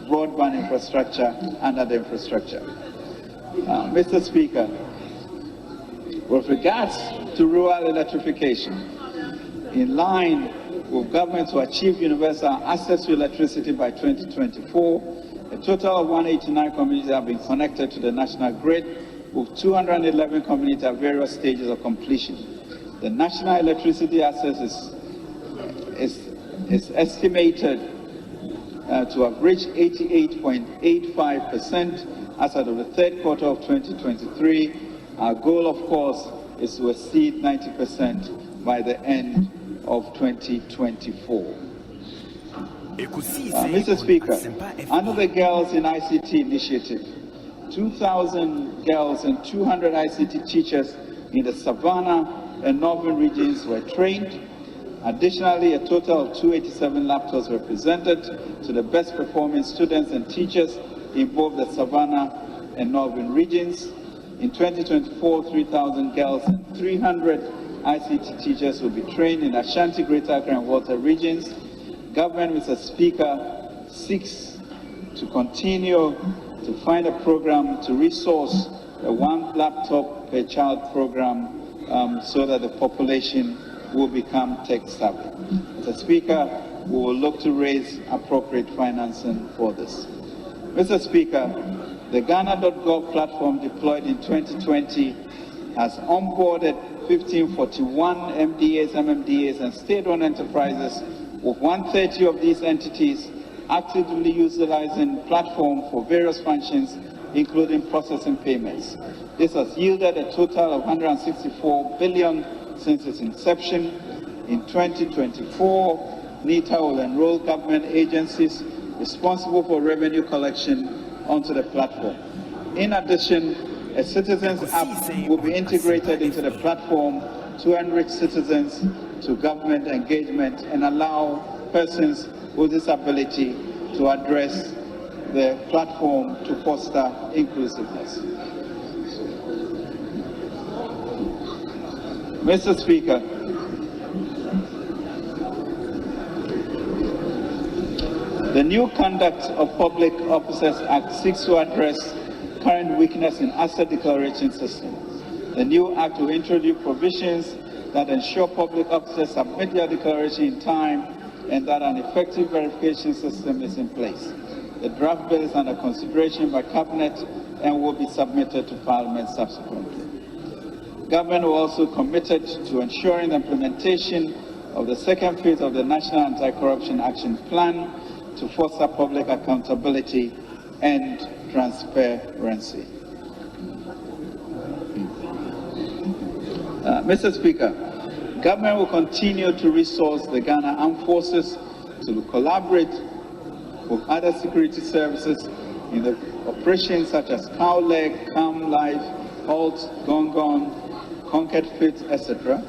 broadband infrastructure under the infrastructure. Mr. Speaker, with regards to rural electrification, in line with government to achieve universal access to electricity by 2024, a total of 189 communities have been connected to the national grid, with 211 communities at various stages of completion. The national electricity access is estimated to have reached 88.85% as of the third quarter of 2023. Our goal, of course, is to exceed 90% by the end of 2024. Mr. Speaker, under the Girls in ICT initiative, 2,000 girls and 200 ICT teachers in the Savannah and Northern regions were trained. Additionally, a total of 287 laptops were presented to the best performing students and teachers in both the Savannah and Northern regions. In 2024, 3,000 girls and 300 ICT teachers will be trained in Ashanti, Greater Accra and Volta regions. Government, Mr. Speaker, seeks to continue to find a program to resource a one laptop per child program so that the population will become tech savvy. Mr. Speaker, we will look to raise appropriate financing for this. Mr. Speaker, the Ghana.gov platform deployed in 2020 has onboarded 1541 MDAs, MMDAs, and state-owned enterprises, with 130 of these entities actively utilizing the platform for various functions, including processing payments. This has yielded a total of 164 billion since its inception. In 2024, NITA will enroll government agencies responsible for revenue collection onto the platform. In addition, a citizens app will be integrated into the platform to enrich citizens to government engagement and allow persons with disability to address the platform to foster inclusiveness. Mr. Speaker, the new Conduct of Public Officers Act seeks to address current weakness in asset declaration system. The new act will introduce provisions that ensure public officers submit their declaration in time and that an effective verification system is in place. The draft bill is under consideration by Cabinet and will be submitted to Parliament subsequently. Government will also committed to ensuring the implementation of the second phase of the National Anti-Corruption Action Plan to foster public accountability and transparency. Mr. Speaker, government will continue to resource the Ghana Armed Forces to collaborate with other security services in the operations such as Cowleg, Calm Life, Halt, Gong, Conquered Fit, etc.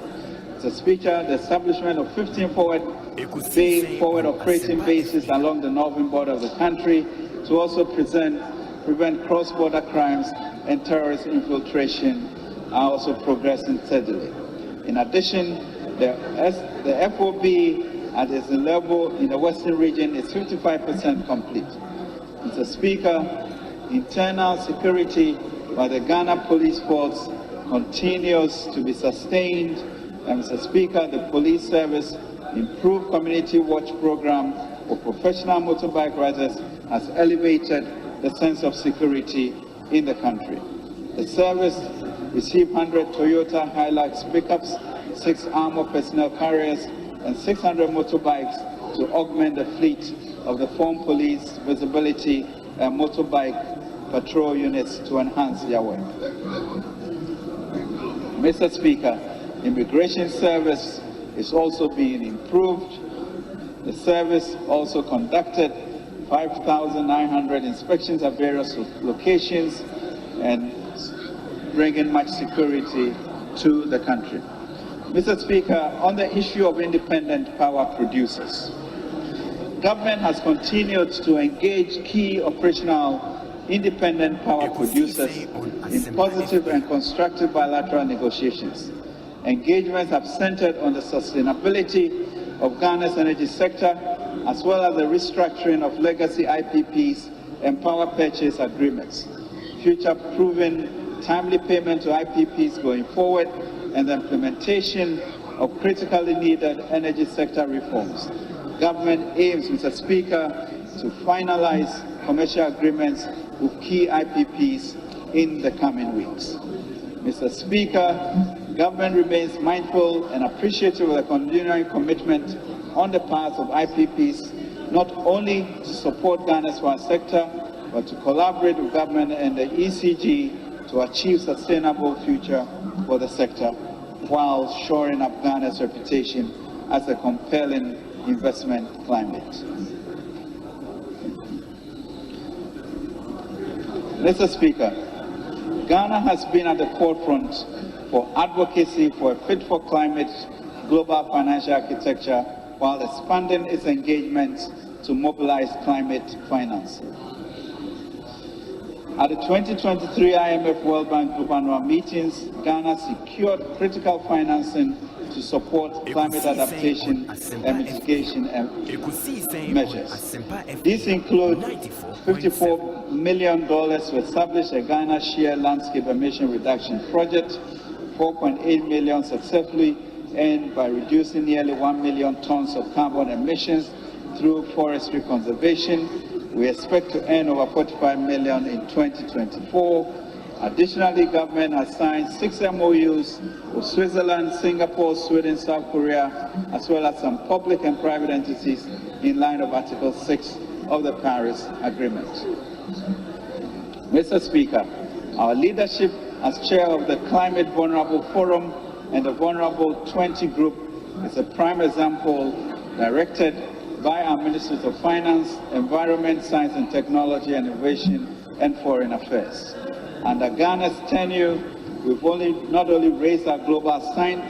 Mr. Speaker, the establishment of 15 forward operating bases along the northern border of the country to also prevent cross-border crimes and terrorist infiltration are also progressing steadily. In addition, the FOB at its level in the Western region is 55% complete. Mr. Speaker, internal security by the Ghana Police Force continues to be sustained, and Mr. Speaker, the police service improved community watch program for professional motorbike riders has elevated the sense of security in the country. The service received 100 Toyota Hilux pickups, 6 armored personnel carriers, and 600 motorbikes to augment the fleet of the Foreign Police Visibility and Motorbike Patrol units to enhance their work. Mr. Speaker, immigration service is also being improved. The service also conducted 5,900 inspections at various locations and bringing much security to the country. Mr. Speaker, on the issue of independent power producers, government has continued to engage key operational independent power producers in positive and constructive bilateral negotiations. Engagements have centered on the sustainability of Ghana's energy sector, as well as the restructuring of legacy IPPs and power purchase agreements, future-proofing timely payment to IPPs going forward, and the implementation of critically needed energy sector reforms. Government aims, Mr. Speaker, to finalize commercial agreements with key IPPs in the coming weeks. Mr. Speaker, government remains mindful and appreciative of the continuing commitment on the part of IPPs, not only to support Ghana's power sector, but to collaborate with government and the ECG to achieve sustainable future for the sector, while shoring up Ghana's reputation as a compelling investment climate. Mr. Speaker, Ghana has been at the forefront for advocacy for a fit-for-climate global financial architecture while expanding its engagement to mobilize climate finance. At the 2023 IMF World Bank Group annual meetings, Ghana secured critical financing to support climate adaptation and mitigation measures. These include $54 million to establish a Ghana Share Landscape Emission Reduction Project, $4.8 million successfully earned by reducing nearly 1 million tons of carbon emissions through forestry conservation. We expect to earn over $45 million in 2024. Additionally, government has signed 6 MOUs with Switzerland, Singapore, Sweden, South Korea, as well as some public and private entities in line of Article 6 of the Paris Agreement. Mr. Speaker, our leadership as chair of the Climate Vulnerable Forum and the Vulnerable 20 Group is a prime example directed by our Ministers of Finance, Environment, Science and Technology, and Innovation, and Foreign Affairs. Under Ghana's tenure, we've not only raised our global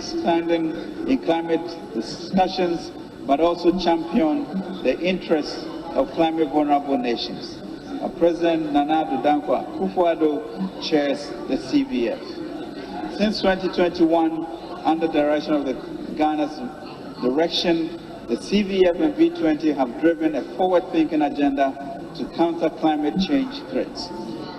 standing in climate discussions, but also championed the interests of climate vulnerable nations. Our President Nana Addo Dankwa Akufo-Addo chairs the CVF. Since 2021, under the direction of Ghana's direction, the CVF and V20 have driven a forward-thinking agenda to counter climate change threats.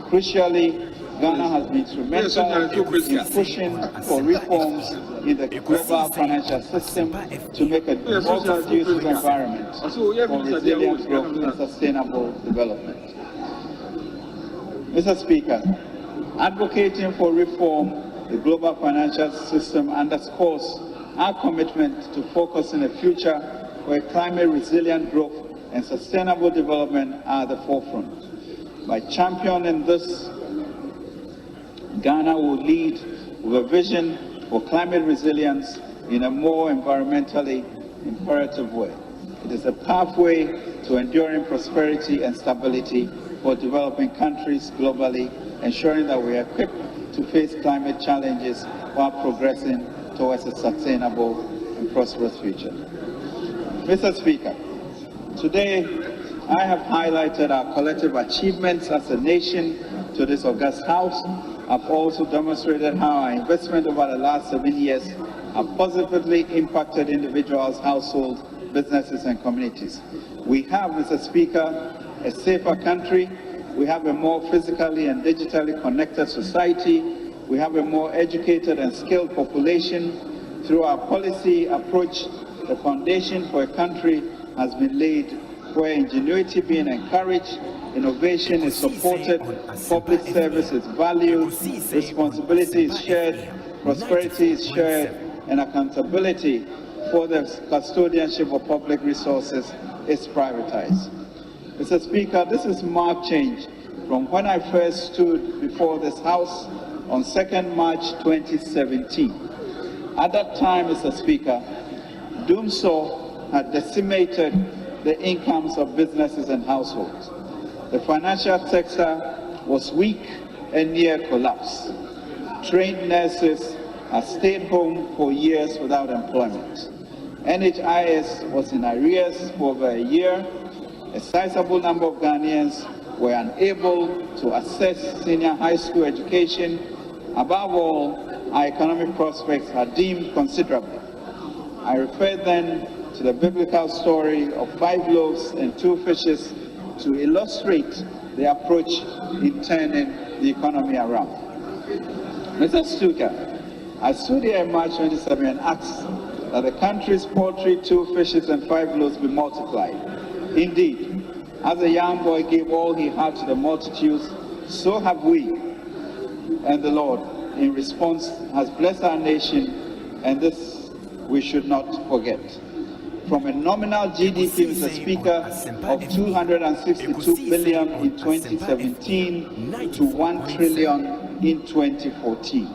Crucially, Ghana has been instrumental in pushing for reforms in the global financial system to make a more conducive environment for resilient growth and sustainable development. Mr. Speaker, advocating for reform the global financial system underscores our commitment to focus on a future where climate resilient growth and sustainable development are at the forefront. By championing this, Ghana will lead with a vision for climate resilience in a more environmentally imperative way. It is a pathway to enduring prosperity and stability for developing countries globally, ensuring that we are equipped to face climate challenges while progressing towards a sustainable and prosperous future. Mr. Speaker, today I have highlighted our collective achievements as a nation to this august House. I've also demonstrated how our investment over the last 7 years have positively impacted individuals, households, businesses, and communities. We have, Mr. Speaker, a safer country. We have a more physically and digitally connected society. We have a more educated and skilled population. Through our policy approach, the foundation for a country has been laid where ingenuity being encouraged, innovation is supported, public service is valued, responsibility is shared, prosperity is shared, and accountability for the custodianship of public resources is prioritized. Mr. Speaker, this is marked change from when I first stood before this House on 2nd March 2017. At that time, Mr. Speaker, doomsday had decimated the incomes of businesses and households. The financial sector was weak and near collapse. trained nurses have stayed home for years without employment. NHIS was in arrears for over a year. A sizable number of Ghanaians were unable to access senior high school education. Above all, our economic prospects are deemed considerable. I refer then to the biblical story of 5 loaves and 2 fishes to illustrate the approach in turning the economy around. Mr. Speaker, I stood here in March 27 and asked that the country's poultry, 2 fishes and 5 loaves be multiplied. Indeed, as a young boy gave all he had to the multitudes, so have we. And the Lord, in response, has blessed our nation, and this we should not forget. From a nominal GDP, Mr. Speaker, of 262 billion in 2017 to 1 trillion in 2014.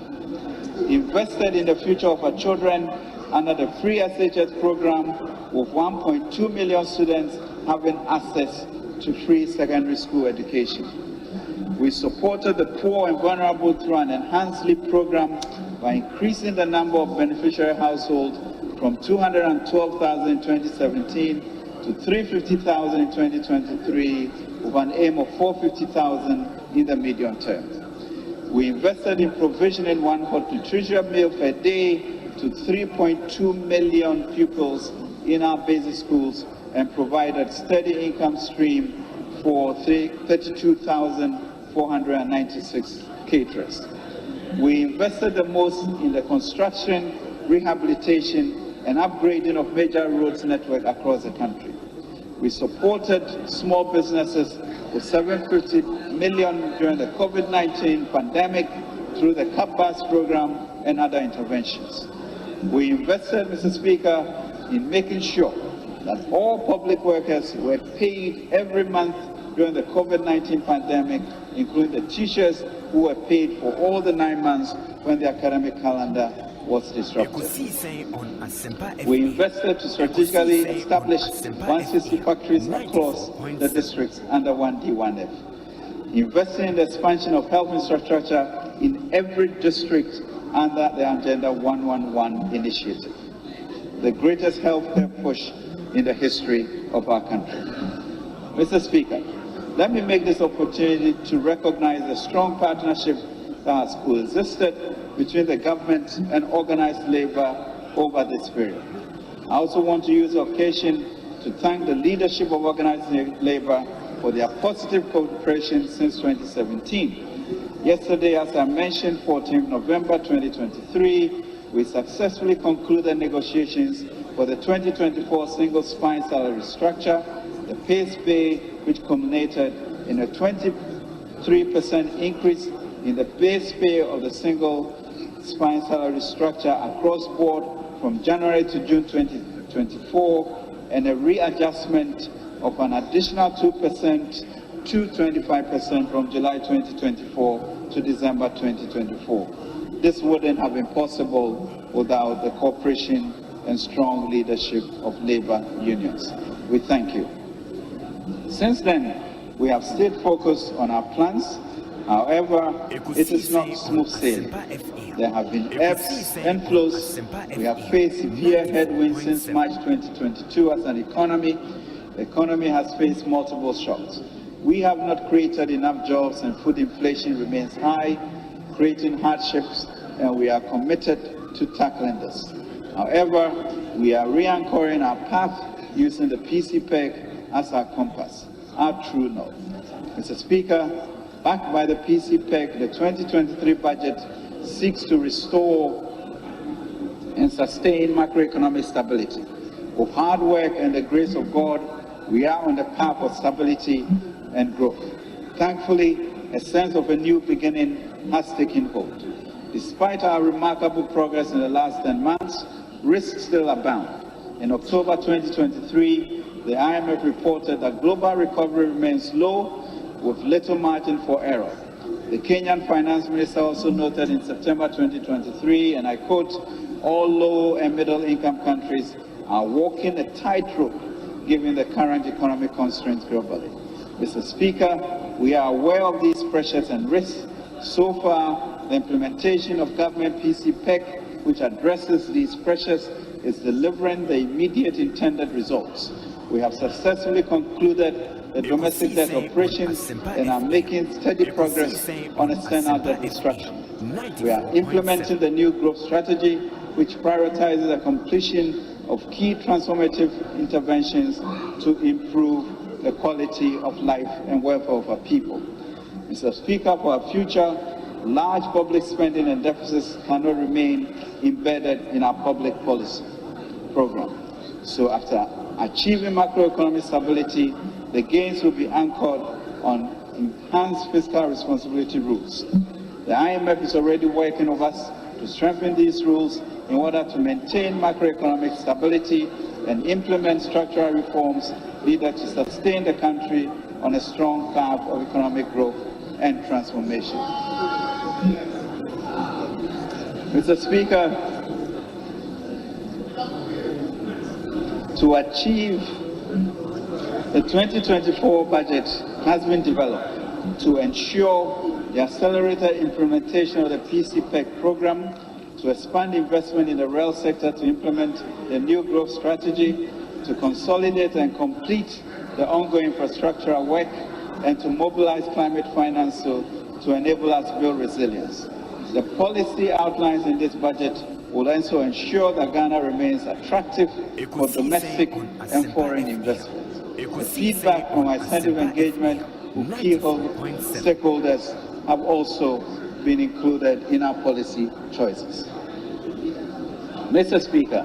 Invested in the future of our children under the free SHS program, with 1.2 million students having access to free secondary school education. We supported the poor and vulnerable through an enhanced LEAP program by increasing the number of beneficiary households from 212,000 in 2017 to 350,000 in 2023, with an aim of 450,000 in the medium term. We invested in provisioning 1 hot nutrition meal per day to 3.2 million pupils in our basic schools and provided steady income stream for 32,496 caterers. We invested the most in the construction, rehabilitation, and upgrading of major roads network across the country. We supported small businesses with 750 million during the COVID-19 pandemic through the CAPBAS program and other interventions. We invested, Mr. Speaker, in making sure that all public workers were paid every month during the COVID-19 pandemic, including the teachers who were paid for all the 9 months when the academic calendar was disrupted. We invested to strategically establish 160 factories across the districts under 1D1F, investing in the expansion of health infrastructure in every district under the Agenda 111 initiative, the greatest healthcare push in the history of our country. Mr. Speaker, let me make this opportunity to recognize the strong partnership that has coexisted between the government and organized labor over this period. I also want to use the occasion to thank the leadership of organized labor for their positive cooperation since 2017. Yesterday, as I mentioned, 14th November 2023, we successfully concluded negotiations for the 2024 single spine salary structure, the base pay, which culminated in a 23% increase in the base pay of the single spine salary structure across board from January to June 2024, and a readjustment of an additional 2% to 25% from July 2024 to December 2024. This wouldn't have been possible without the cooperation and strong leadership of labor unions. We thank you. Since then, we have stayed focused on our plans. However, it is not smooth sailing. There have been ebbs and flows. We have faced severe headwinds since March 2022 as an economy. The economy has faced multiple shocks. We have not created enough jobs and food inflation remains high, creating hardships, and we are committed to tackling this. However, we are re-anchoring our path using the PCPEG as our compass, our true north. Mr. Speaker, backed by the PCPEG, the 2023 budget seeks to restore and sustain macroeconomic stability. With hard work and the grace of God, we are on the path of stability and growth. Thankfully, a sense of a new beginning has taken hold. Despite our remarkable progress in the last 10 months, risks still abound. In October 2023, the IMF reported that global recovery remains low with little margin for error. The Kenyan finance minister also noted in September 2023, and I quote, all low and middle income countries are walking a tightrope given the current economic constraints globally. Mr. Speaker, we are aware of these pressures and risks, So far, the implementation of government PCPEC, which addresses these pressures, is delivering the immediate intended results. We have successfully concluded the domestic debt operations and are making steady progress on external debt restructuring. We are implementing the new growth strategy, which prioritizes the completion of key transformative interventions to improve the quality of life and welfare of our people. Mr. Speaker, for our future, large public spending and deficits cannot remain embedded in our public policy program. So after achieving macroeconomic stability, the gains will be anchored on enhanced fiscal responsibility rules. The IMF is already working with us to strengthen these rules in order to maintain macroeconomic stability and implement structural reforms needed to sustain the country on a strong path of economic growth and transformation. Mr. Speaker, to achieve the 2024 budget has been developed to ensure the accelerated implementation of the PCPEC program, to expand investment in the rail sector, to implement the new growth strategy, to consolidate and complete the ongoing infrastructural work, and to mobilize climate finance to enable us to build resilience. The policy outlines in this budget will also ensure that Ghana remains attractive for domestic and foreign investments. The feedback from our extensive engagement with key stakeholders have also been included in our policy choices. Mr. Speaker,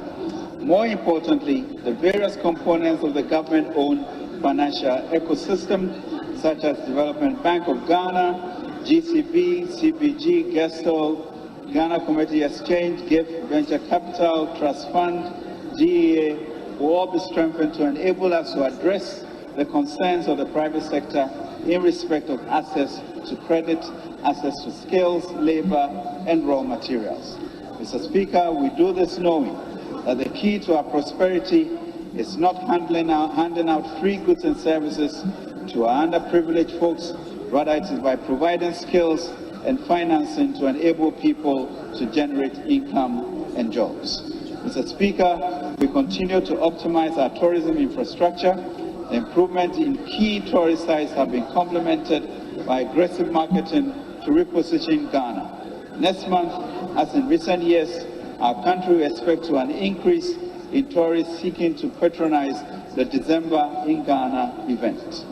more importantly, the various components of the government-owned financial ecosystem, such as Development Bank of Ghana, GCB, CBG, Gestel, Ghana Commodity Exchange, GIF, Venture Capital, Trust Fund, GEA, will all be strengthened to enable us to address the concerns of the private sector in respect of access to credit, access to skills, labor, and raw materials. Mr. Speaker, we do this knowing that the key to our prosperity is not handing out free goods and services to our underprivileged folks, rather it is by providing skills and financing to enable people to generate income and jobs. Mr. Speaker, we continue to optimize our tourism infrastructure. The improvement in key tourist sites have been complemented by aggressive marketing to reposition Ghana. Next month, as in recent years, our country will expect an increase in tourists seeking to patronize the December in Ghana event.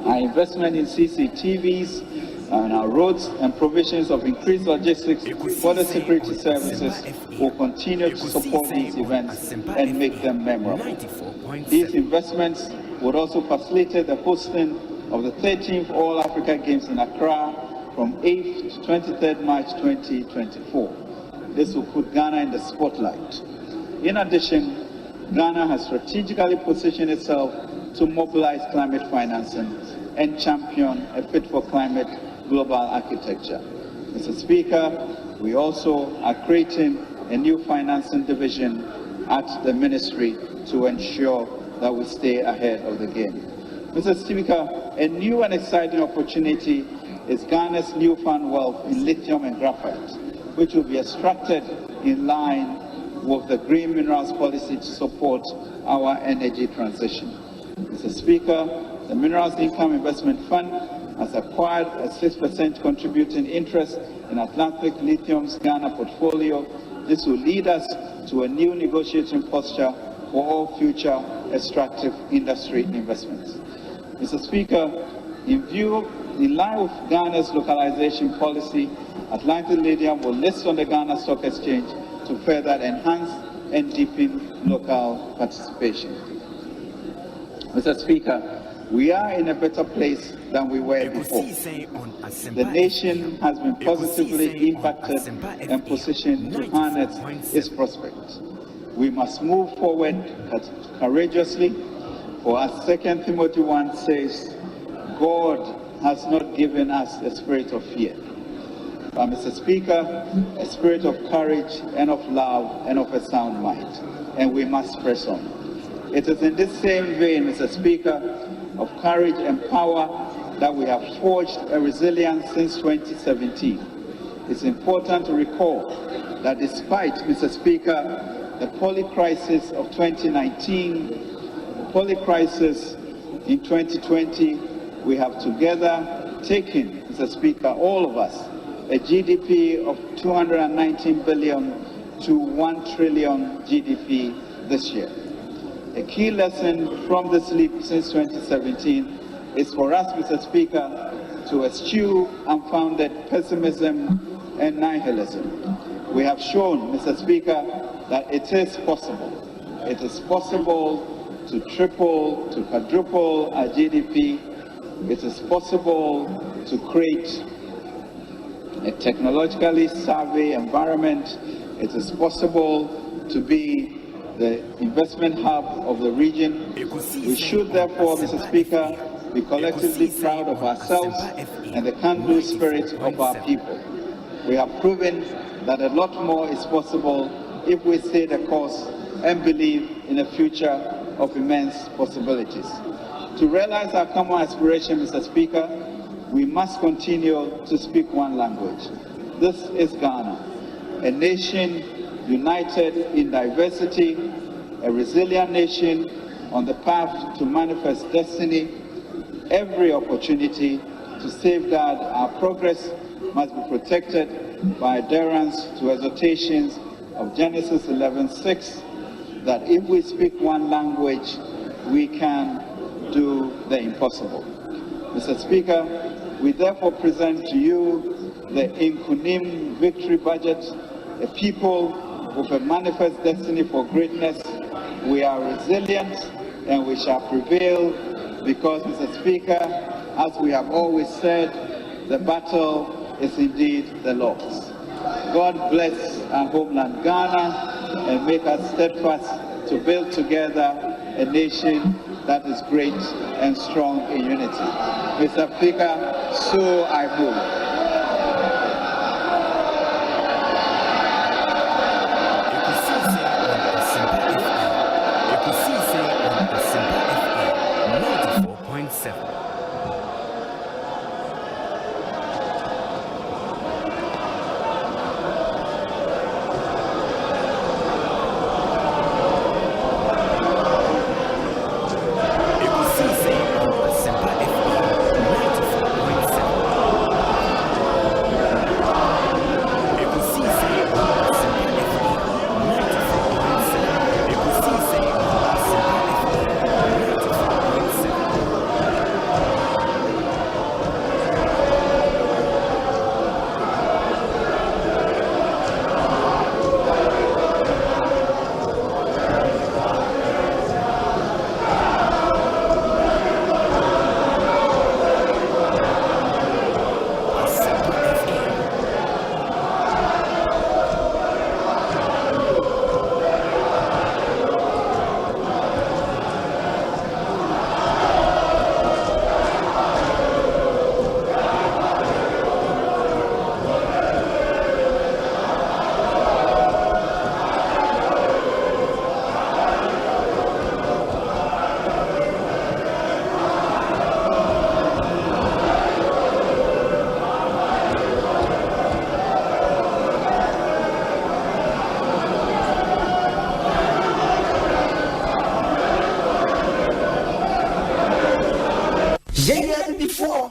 Our investment in CCTVs and our roads and provisions of increased logistics for the security services will continue to support these events and make them memorable. These investments would also facilitate the hosting of the 13th All Africa Games in Accra from 8th to 23rd March 2024. This will put Ghana in the spotlight. In addition, Ghana has strategically positioned itself to mobilize climate financing and champion a fit-for-climate global architecture. Mr. Speaker, we also are creating a new financing division at the ministry to ensure that we stay ahead of the game. Mr. Speaker, a new and exciting opportunity is Ghana's newfound wealth in lithium and graphite, which will be extracted in line with the green minerals policy to support our energy transition. Mr. Speaker, the Minerals Income Investment Fund has acquired a 6% contributing interest in Atlantic Lithium's Ghana portfolio. This will lead us to a new negotiating posture for all future extractive industry investments. Mr. Speaker, in line with Ghana's localization policy, Atlantic Lithium will list on the Ghana Stock Exchange to further enhance and deepen local participation. Mr. Speaker, we are in a better place than we were before. The nation has been positively impacted and positioned to harness its prospects. We must move forward courageously, for as 2 Timothy 1 says, God has not given us a spirit of fear, but, Mr. Speaker, a spirit of courage and of love and of a sound mind, and we must press on. It is in this same vein, Mr. Speaker, of courage and power that we have forged a resilience since 2017. It's important to recall that despite, Mr. Speaker, the poly-crisis of 2019, the poly-crisis in 2020, we have together taken, Mr. Speaker, all of us, a GDP of 219 billion to 1 trillion GDP this year. A key lesson from this leap since 2017 is for us, Mr. Speaker, to eschew unfounded pessimism and nihilism. We have shown, Mr. Speaker, that it is possible. It is possible to triple, to quadruple our GDP. It is possible to create a technologically savvy environment. It is possible to be the investment hub of the region. We should therefore, Mr. Speaker, be collectively proud of ourselves and the can-do spirit of our people. We have proven that a lot more is possible if we stay the course and believe in a future of immense possibilities. To realize our common aspiration, Mr. Speaker, we must continue to speak one language. This is Ghana, a nation united in diversity, a resilient nation on the path to manifest destiny. Every opportunity to safeguard our progress must be protected by adherence to exhortations of Genesis 11:6, that if we speak one language, we can do the impossible. Mr. Speaker, we therefore present to you the Inkunim Victory Budget, a people with a manifest destiny for greatness. We are resilient and we shall prevail because, Mr. Speaker, as we have always said, the battle is indeed the Lord's. God bless our homeland Ghana and make us steadfast to build together a nation that is great and strong in unity. Mr. Speaker, so I move.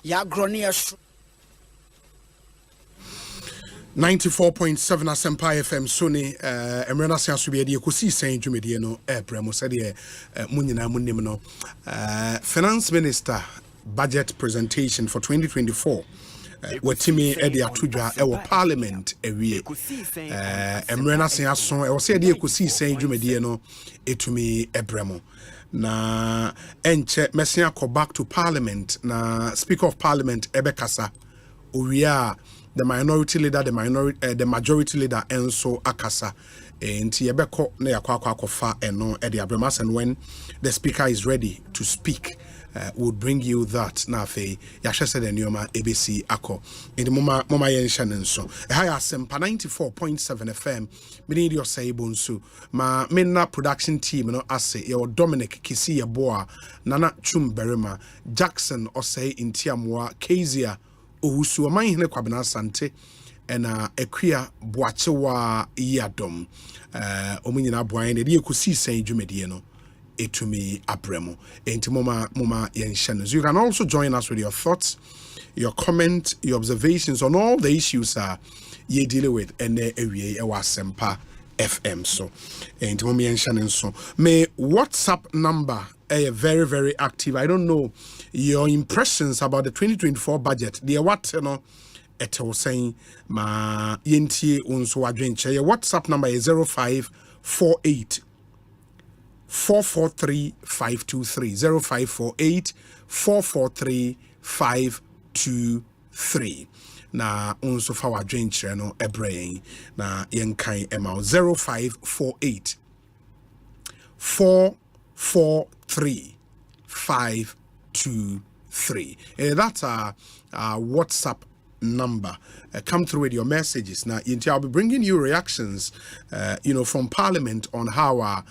Ya gronia 94.7 Asempa FM Sony Emrena Siasubi de Ekosiisen dwumedie no bremo sede munyina munnim no Finance Minister budget presentation for 2024 watimi e de atodwa e wo Parliament ewie Emrena Siason e wo se de Ekosiisen dwumedie no etumi bremo na enche mesia ko back to Parliament na Speaker of Parliament ebekasa owia the minority leader the majority leader enso akasa enti ebeko na yakwa akofa eno e de abremas, and when the speaker is ready to speak would bring you that. Na fe yahwe said the nyoma ABC ako. In the mama yen shanen so. Hi Asempa 94.7 FM. Me need your say Bonsu. Ma menna production team no ase your Dominic Kisi Yeboa, Nana Chum Berima, Jackson Osei Intiamwa, Kezia Ohusu Amahine Kwabena Sante. And Equia Boachewa Yadom. Ominina Boyan, the Ekosiisen Jumediano, Etumi Abremo, Moma Yenshanos. You can also join us with your thoughts, your comment, your observations on all the issues you deal with, and Asempa FM. So, Moma Yenshanos. So, may WhatsApp number very, very active. I don't know your impressions about the 2024 budget. The what you know. Eto saying ma yenti unso adwenche. Your WhatsApp number is 0548 443 523 0548 443 523. Na unso fa adwenche no ebrain na yenkan ema 0548 443 523. That's a WhatsApp number. Come through with your messages. Now, I'll be bringing you reactions, from Parliament on how our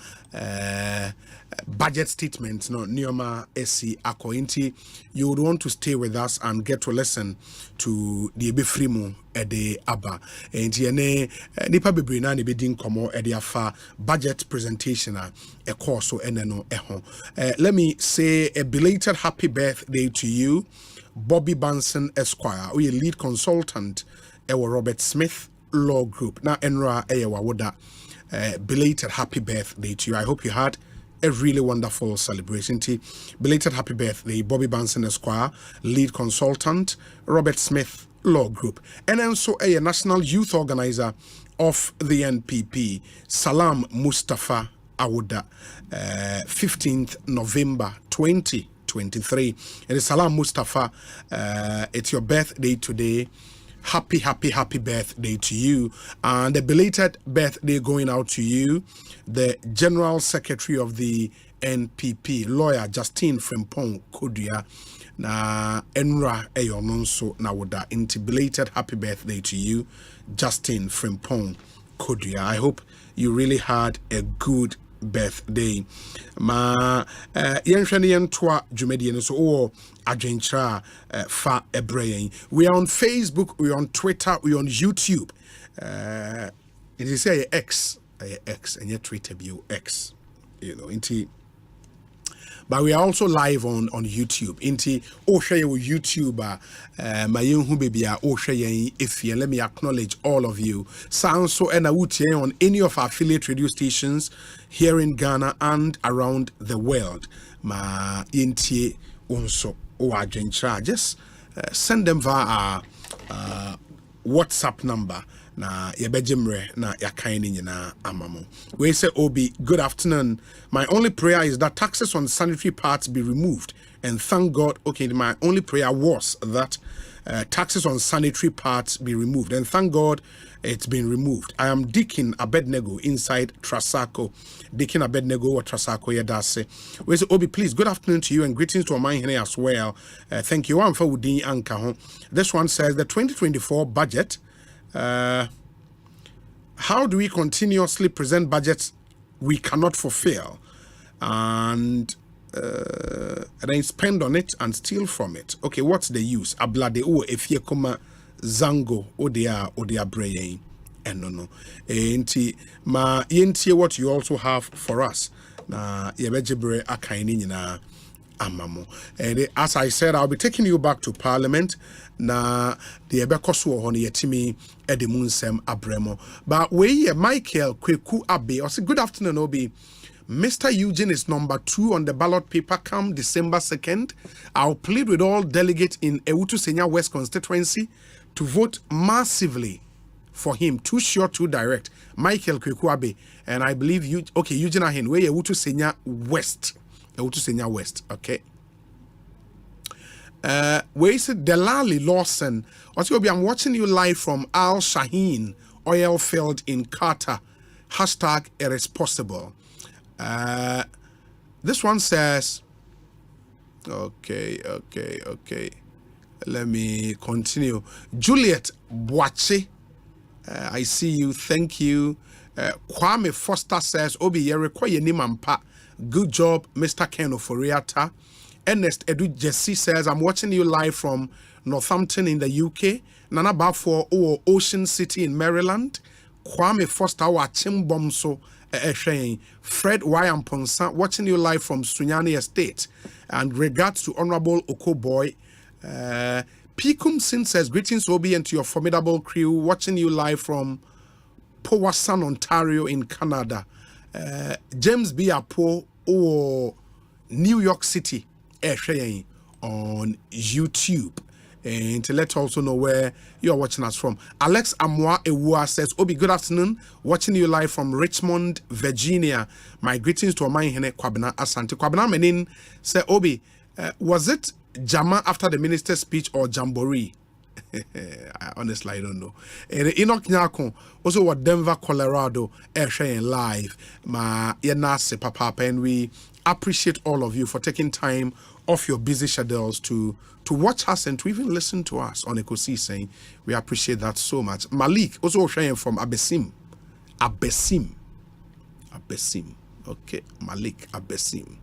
budget statements, Nioma Esi Akointi. You would want to stay with us and get to listen to the Ebefrimu Ede Abba. And Nipa Bibrina ni bedin komo Ede Afa budget presentation a course so eneno eho. Let me say a belated happy birthday to you, Bobby Banson Esquire, we lead consultant ewa Robert Smith Law Group. Na enra ewa woda belated happy birthday to you. I hope you had a really wonderful celebration. Belated happy birthday, Bobby Banson Esquire, lead consultant, Robert Smith Law Group. And also a national youth organizer of the NPP, Salam Mustafa Awuda, 15th November 2023. And it's Salam Mustafa, it's your birthday today. Happy birthday to you. And the belated birthday going out to you, the General Secretary of the NPP, lawyer Justine Frimpong Kodia. Na Enra Eyononso Nawoda. Inti belated happy birthday to you, Justine Frimpong Kodia. I hope you really had a good birthday. Ma yenhwene twa dwumadi no so o adwentra fa ebrayen. We are on Facebook, we are on Twitter, we are on YouTube. It is say X and yet Twitter be X, inti. But we are also live on YouTube. Inti share your YouTuber my young baby if you let me acknowledge all of you. Sound so and on any of our affiliate radio stations here in Ghana and around the world. Ma inti unso o just send them via our WhatsApp number. Na yebejimre na yakaini nyina amamo. We say Obi, good afternoon. My only prayer is that taxes on sanitary pads be removed. And thank God, okay, my only prayer was that taxes on sanitary pads be removed. And thank God it's been removed. I am Deacon Abednego inside Trasaco. Deacon Abednego or Trasaco Yadase. We say Obi, please, good afternoon to you and greetings to Omai Hene as well. Thank you. I'm for Udin Anka. This one says the 2024 budget. How do we continuously present budgets we cannot fulfill and then spend on it and steal from it? Okay, what's the use? Ablade o efie koma zango odia brain and no. Enti ma yentie what you also have for us. Na yebejibre akaini nyina amamo. And as I said, I'll be taking you back to Parliament. Na the ebekoso hon yetimi edemunsem abremo. But we Michael Kweku Abe. I say good afternoon, Obi. Mr. Eugene is number 2 on the ballot paper come December 2nd. I'll plead with all delegates in Ewutu Senya West constituency to vote massively for him. Too short, too direct. Michael Kweku Abe. And I believe you, okay, Eugene Ahen, where Ewutu Senya West. Ewutu Senya West, okay. Where is it? Delali Lawson. I'm watching you live from Al Shaheen oil field in Qatar. Hashtag it is possible. This one says, Okay. Let me continue. Juliet Boache, I see you. Thank you. Kwame Foster says, Obi, you require Nimampa. Good job, Mr. Ken Oforiata. Ernest Edu Jesse says, I'm watching you live from Northampton in the UK. Nana Bafo Ocean City in Maryland. Kwame Foster watching Bonsu. Fred Wayamponsa watching you live from Sunyani Estate. And regards to Honorable Okoboy. Pikum Sin says, greetings Obi and to your formidable crew. Watching you live from Powassan, Ontario in Canada. James B. Apo New York City on YouTube. And to let also know where you are watching us from. Alex Amwa Ewua says, Obi, good afternoon. Watching you live from Richmond, Virginia. My greetings to Omai Hene Kwabena Asante. Kwabena Menin say, Obi, was it Jama after the minister's speech or Jamboree? Honestly, I don't know. And Enoch Nyako also what Denver, Colorado, sharing live. Ma yenase papa, and we appreciate all of you for taking time off your busy schedules to watch us and to even listen to us on Ekosiisen. We appreciate that so much. Malik also sharing from Abesim. Okay, Malik Abesim.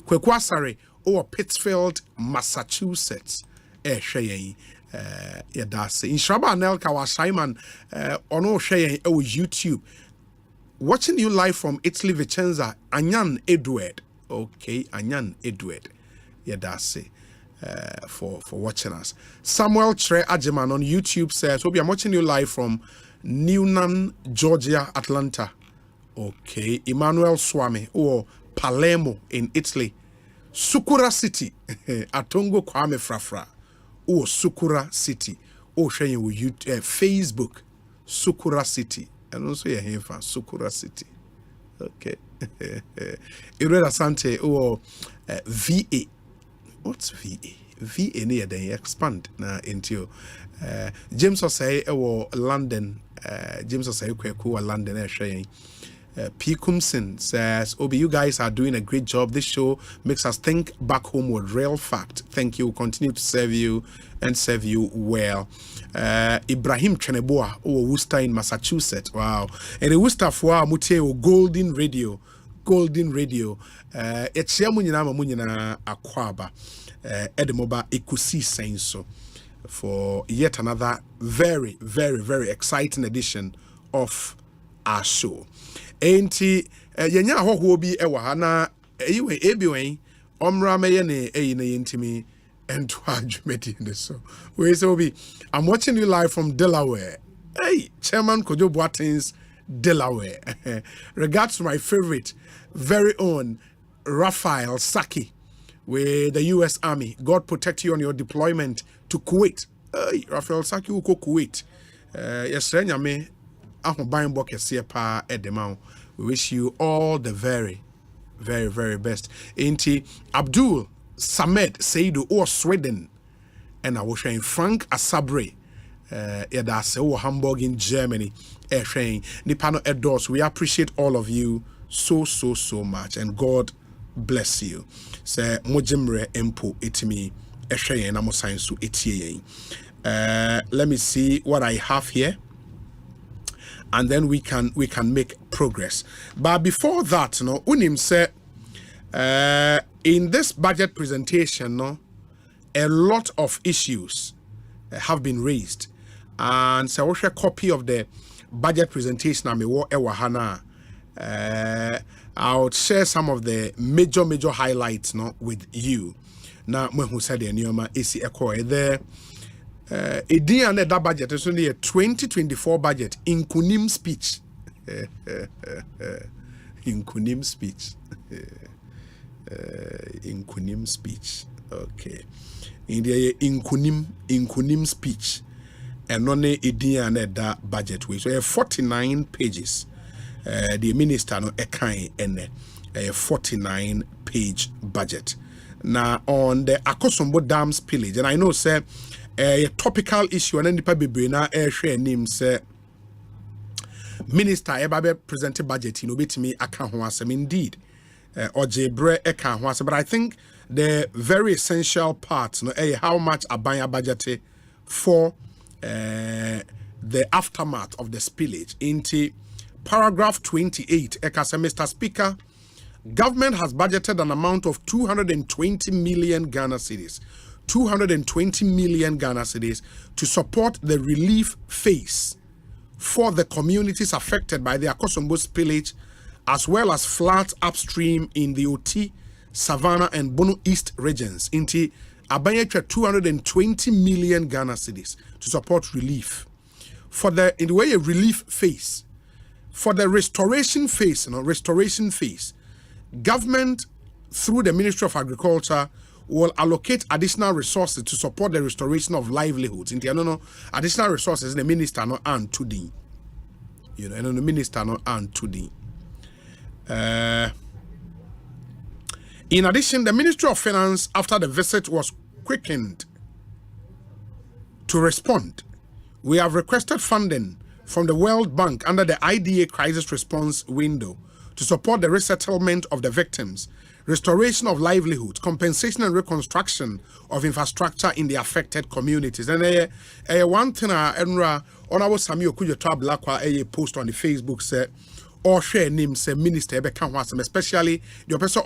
Kwekwasare or Pittsfield, Massachusetts. Sharing. That's in Shraba Nelka was Simon on sharing YouTube. Watching you live from Italy, Vicenza, Anyan Edward. Okay, Anyan Edward. That's for watching us. Samuel Tre Ajeman on YouTube says, Obi, I'm watching you live from Newnan, Georgia, Atlanta. Okay, Emmanuel Swami or Palermo in Italy. Sukura City, Atongo Kwame Frafra. Sukura City. Sharing with you Facebook. Sukura City. And also you're here from Sukura City. Okay. Ireda Sante VA. What's VA? VA near the expand na into James Osei London. James Osei Kweku London sharing. P. Kumsin says, Obi, you guys are doing a great job. This show makes us think back home with real fact. Thank you. Continue to serve you and serve you well. Ibrahim Cheneboa, Worcester in Massachusetts. Wow. And the Worcester for Muteo Golden Radio. Munyina Akwaba. Edemoba Ekosiisen so for yet another very, very, very exciting edition of our show. Enti yenya hoho bi ewa ha na eyiwe ebiwen omra meye ne eyi na yentimi ento adwumedi ne so we say Obi, I'm watching you live from Delaware. Hey, Chairman Kojo Boateng's Delaware. Regards to my favorite very own Raphael Saki with the US Army. God protect you on your deployment to Kuwait. Hey, Raphael Saki uko Kuwait. Yesre nyame we wish you all the very, very, very best. Inti Abdul Samed Seidu or Sweden, and I was saying Frank Asabre, Hamburg in Germany. Nipano Edos, we appreciate all of you so much, and God bless you. Say Mojimre Empo Itimi Eshayen Amosainsu Etiye. Let me see what I have here. And then we can make progress. But before that, Unim said in this budget presentation, a lot of issues have been raised. And so I will share a copy of the budget presentation. I'll share some of the major highlights with you. Now, when said the Nyoma is there. And that budget is only a 2024 budget in Kunim speech. In Kunim speech. Okay. In the Kunim speech. And only and that budget way. So 49 pages. The minister no ekai and a 49-page budget. Now on the Akosombo Dam spillage, and I know say a topical issue and any people na share name say minister ebabe presented budget in obit me account was indeed or jebre account was, but I think the very essential part, how much Abanya budgeted for the aftermath of the spillage. Into paragraph 28, Ekasa, Mr. Speaker, government has budgeted an amount of 220 million Ghana cedis, 220 million Ghana cedis to support the relief phase for the communities affected by the Akosombo spillage, as well as floods upstream in the Oti, Savannah, and Bono East regions. Into Abanya 220 million Ghana cedis to support relief. For the, in the way, a relief phase. For the restoration phase, government, through the Ministry of Agriculture, will allocate additional resources to support the restoration of livelihoods. Additional resources, the minister no and to the, the minister no and to the. In addition, the Ministry of Finance, after the visit, was quickened to respond. We have requested funding from the World Bank under the IDA crisis response window to support the resettlement of the victims, restoration of livelihoods, compensation and reconstruction of infrastructure in the affected communities. And one thing Honorable Samuel Kujoto Ablakwa post on the Facebook said, or share name say minister especially the person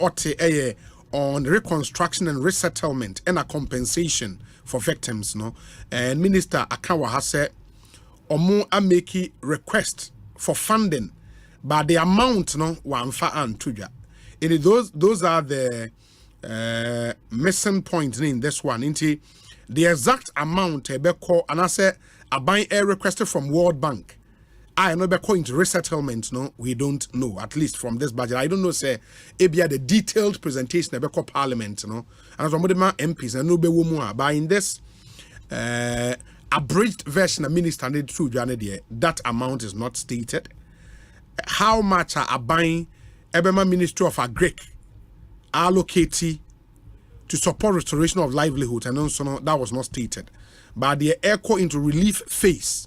on reconstruction and resettlement and a compensation for victims, and Minister Akawa has said omo ameki request for funding, but the amount one fa and tuja. Those are the missing points in this one. Into the exact amount ebeko and I say aban air requested from World Bank. I know about into resettlement, we don't know, at least from this budget. I don't know, say, ebia the detailed presentation about Parliament, and as one of my MPs, and no be woman, but in this abridged version of Minister need through Janet, that amount is not stated. How much are buying Ebema Ministry of Agric allocated to support restoration of livelihood, and also that was not stated. But the echo into relief phase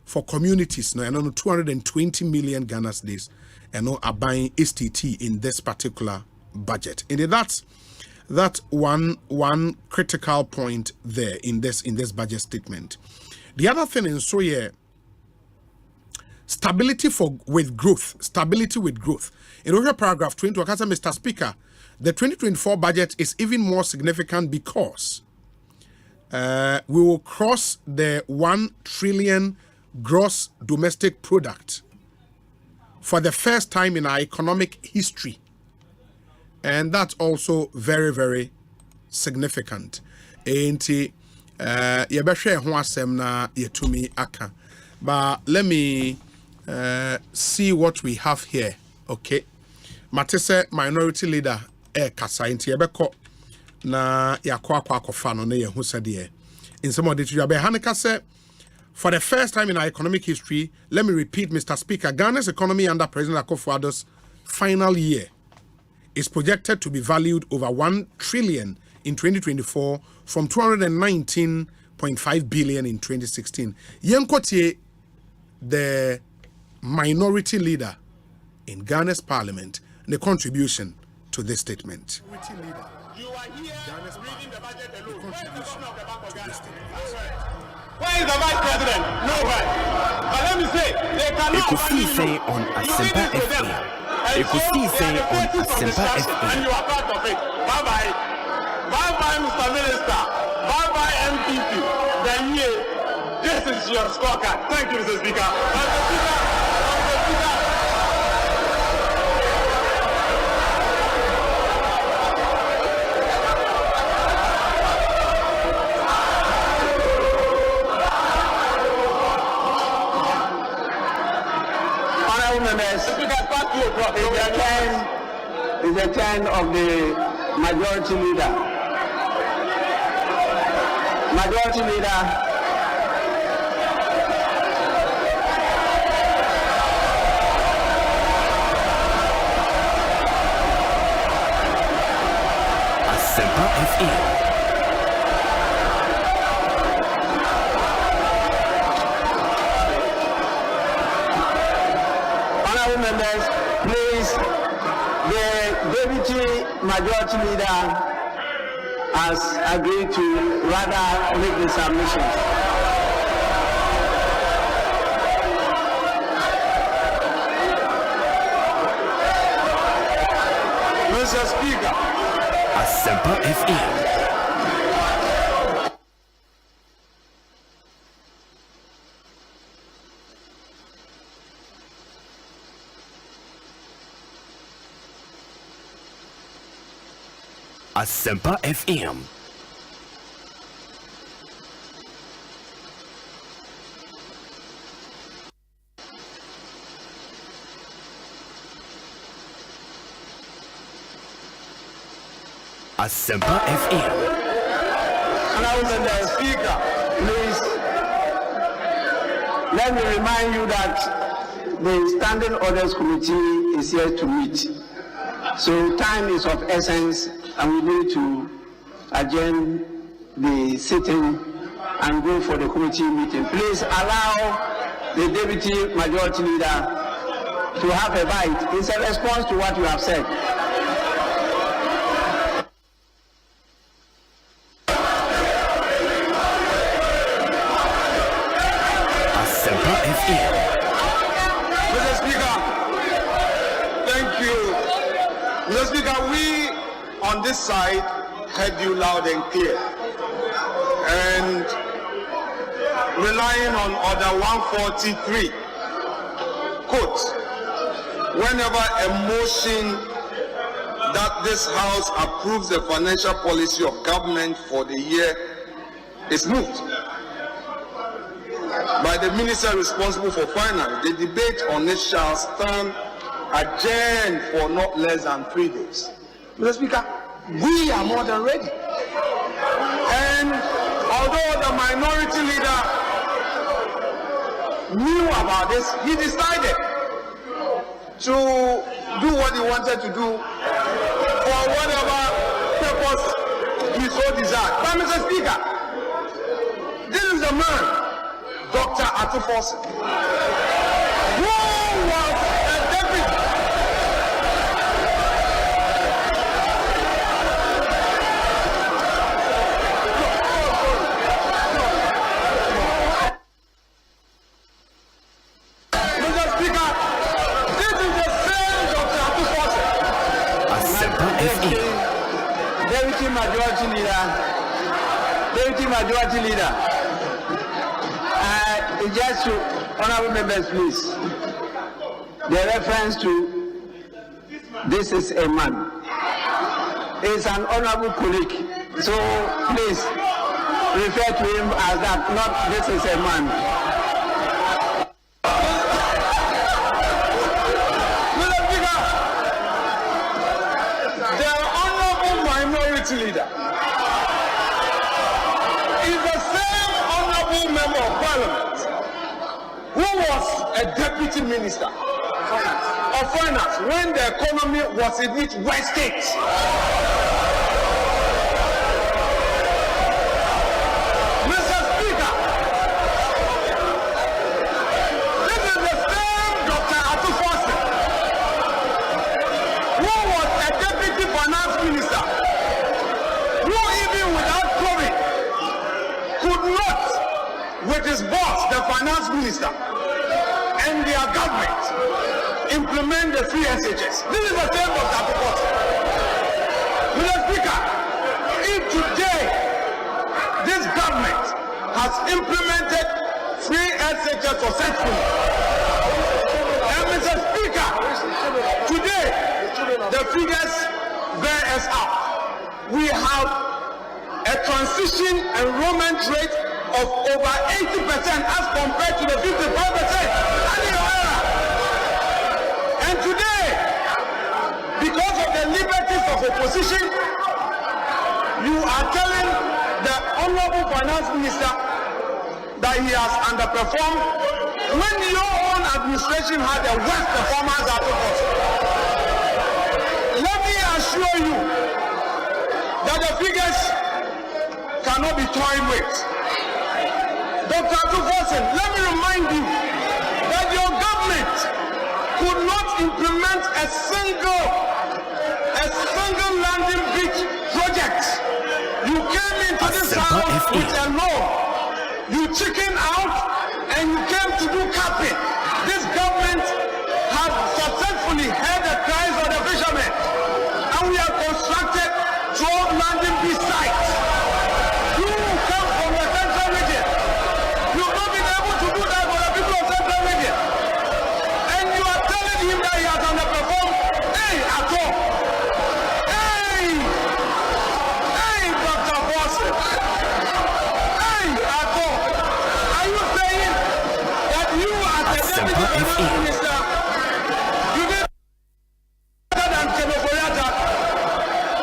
for communities, and 220 million Ghana cedis, and are buying STT in this particular budget. And that's one critical point there in this budget statement. The other thing is stability with growth. In over paragraph 20, Mr. Speaker, the 2024 budget is even more significant because we will cross the 1 trillion gross domestic product for the first time in our economic history, and that's also very, very significant. Enti yebehwe ho asem na yetumi aka, but let me see what we have here. Okay, Matese minority leader kasa enti yebeko na yakwa akofa no na yehu sade in some of the Hanika said, for the first time in our economic history, let me repeat, Mr. Speaker, Ghana's economy under President Akufo-Addo's final year is projected to be valued over 1 trillion in 2024 from 219.5 billion in 2016. Yenkotie, the minority leader in Ghana's parliament, the contribution to this statement. You are here reading the budget alone. Where is the governor of the Bank of Ghana? Where is the vice president? Nowhere. But let me say, they cannot Ekosiisen On Asempa FM. Ekosiisen On Asempa FM. And you are part of it. Bye-bye. Bye-bye, Mr. Minister. Bye-bye, MPP. Then this is your scorecard. Thank you, Mr. Speaker. It's the turn of the majority leader. Majority leader. Asempa FM. Honorable members, please, the deputy majority leader has agreed to rather make the submissions. Mr. Speaker. Asempa FM. Asempa FM. Asempa FM. Honorable Mr. Speaker, Please, let me remind you that the Standing Orders Committee is here to meet. So time is of essence and we need to adjourn the sitting and go for the committee meeting. Please allow the Deputy Majority Leader to have a bite. It's a response to what you have said. Asempa FM. Mr. Speaker, thank you. Mr. Speaker, we on this side heard you loud and clear. And relying on Order 143, quote, whenever a motion that this House approves the financial policy of government for the year is moved by the minister responsible for finance, the debate on it shall stand adjourned for not less than 3 days. Mr. Speaker, we are more than ready. And although the minority leader knew about this, he decided to do what he wanted to do for whatever purpose he so desired. But Mr. Speaker, this is a man, Dr. Atufos, who was a deputy. Mr. Speaker, this is the same Dr. Atufos. Asempa FM. Deputy Majority Leader, just to honorable members, please. The reference to this is a man. It's an honorable colleague. So please refer to him as that, not this is a man. Mr. Speaker, the honorable minority leader is the same honorable member of Parliament who was a deputy minister of finance when the economy was in its worst state. Mr. Speaker, this is the same Dr. Atufos who was a deputy finance minister who even without COVID could not, with his boss, the finance minister, and their government, implement the free SHS. This is the same Dr. Atufos. Mr. Speaker, if today this government has implemented free SHS successfully, and Mr. Speaker, today the figures bear us out. We have a transition enrollment rate of over 80% as compared to the 55%. And today, because of the liberties of opposition, you are telling the honorable finance minister that he has underperformed when your own administration had the worst performance out of us. Let me assure you that the figures cannot be toyed with. Dr. Atufos, let me remind you that your government could not implement a single landing beach project. You came into this house with a loan. You chicken out and you came to do capping. This government has successfully heard the cries of the fishermen, and we have constructed 12 landing beach sites. You come from the central region. You've not been able to do that for the people of central region. And you are telling him that he has underperformed. Hey, at all. Hey, Dr. Bonsu. Hey, at all. Are you saying that you as the deputy finance minister, you did better than Kenokoyata?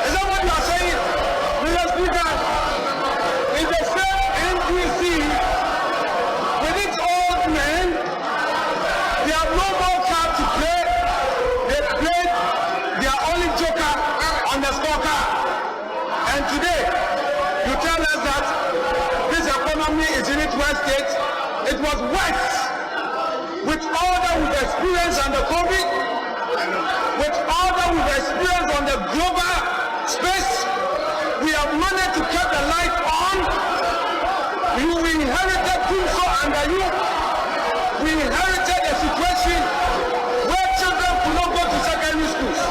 Is that what you are saying? Mr. Speaker, in the same NDC, with its old men, they have no more card to play. They played their only joker on the scorecard. And today, you tell us that this economy is in its worst state. It was worse with all that we've experienced on the COVID, with all that we've experienced on the global space. We have managed to keep the light on. We inherited Bonsu under you. We inherited a situation where children could not go to secondary schools.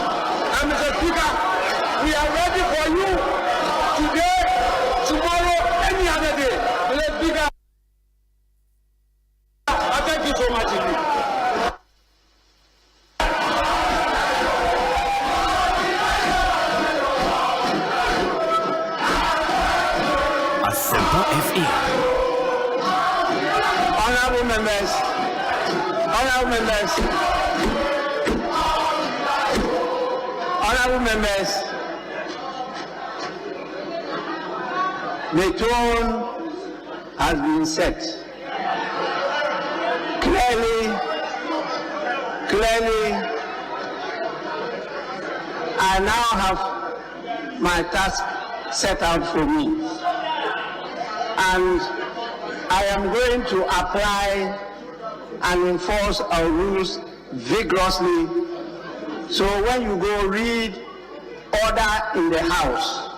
And Mr. Speaker, we are ready for you today, tomorrow, any other day. Mr. Speaker, I thank you so much indeed. Asempa FM. Honorable members, honorable members, honorable members, the tone has been set. Clearly, I now have my task set out for me. And I am going to apply and enforce our rules vigorously. So when you go read Order in the House,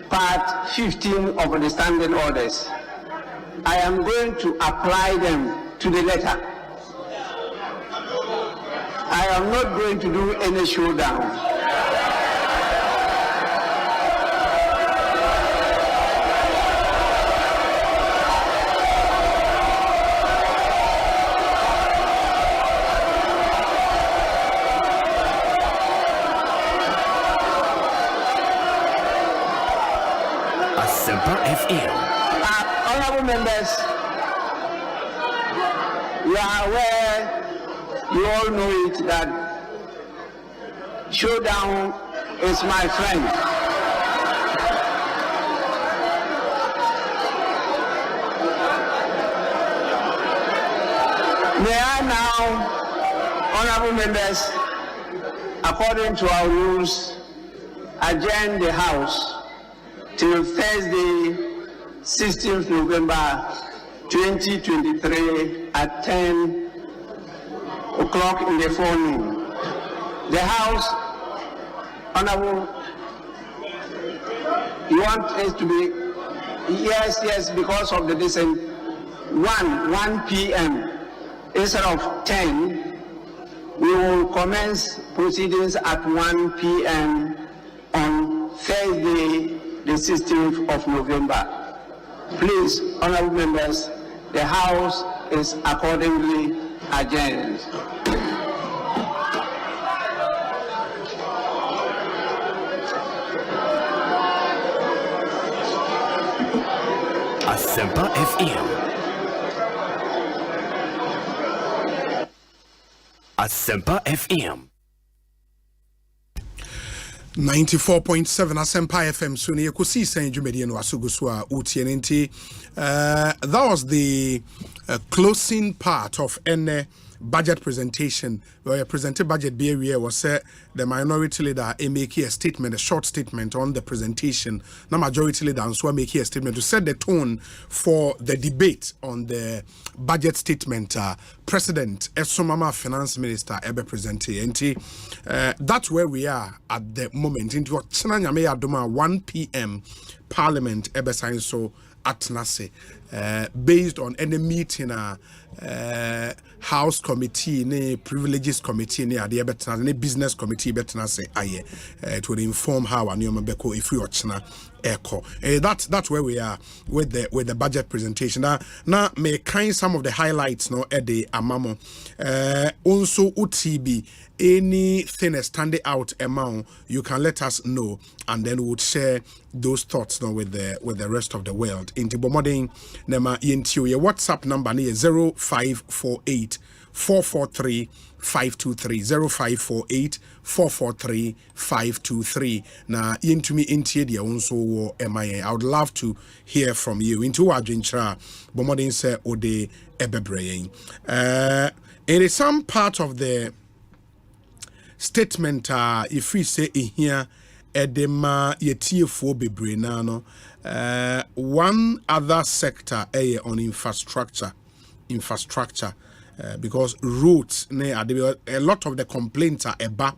Part 15 of the Standing Orders, I am going to apply them to the letter. I am not going to do any showdown. Asempa FM. Honorable members, you are aware, you all know it, that showdown is my friend. May I now, honorable members, according to our rules, adjourn the House till Thursday, 16th November 2023 at 10 o'clock in the forenoon. The House, honorable, you want it to be, yes, because of the distance, 1 p.m. instead of 10, we will commence proceedings at 1 p.m. on Thursday, the 16th of November. Please, honorable members, the House is accordingly adjourned. Asempa FM. Asempa FM. 94.7 Asempa FM. So near Ekosiisen Jumedi no asuguswa utienenti. That was the closing part of any budget presentation. Where a presented budget BAWA was said the minority leader make a statement, a short statement on the presentation. The majority leader and so make a statement to set the tone for the debate on the budget statement. President Esomama Finance Minister Ebe presente. That's where we are at the moment. Into 1 p.m. Parliament ebesign so atnase based on any meeting House committee ne privileges committee ne ade betena ne business committee betena say aye it will inform how anyoma beko if we ochna echo that's where we are with the budget presentation now may kind some of the highlights no at the amamo also UTB anything standing out among you can let us know and then we would share those thoughts now with the rest of the world into bomoding nema into your WhatsApp number near 0548 443 523 0548 443 523 na into me into the also MIA. I would love to hear from you into Adventure bomoding say ode ebebrain it is some part of the statement if we say in here edema yetiefo bebre na no one other sector on infrastructure because roads a lot of the complaints are eba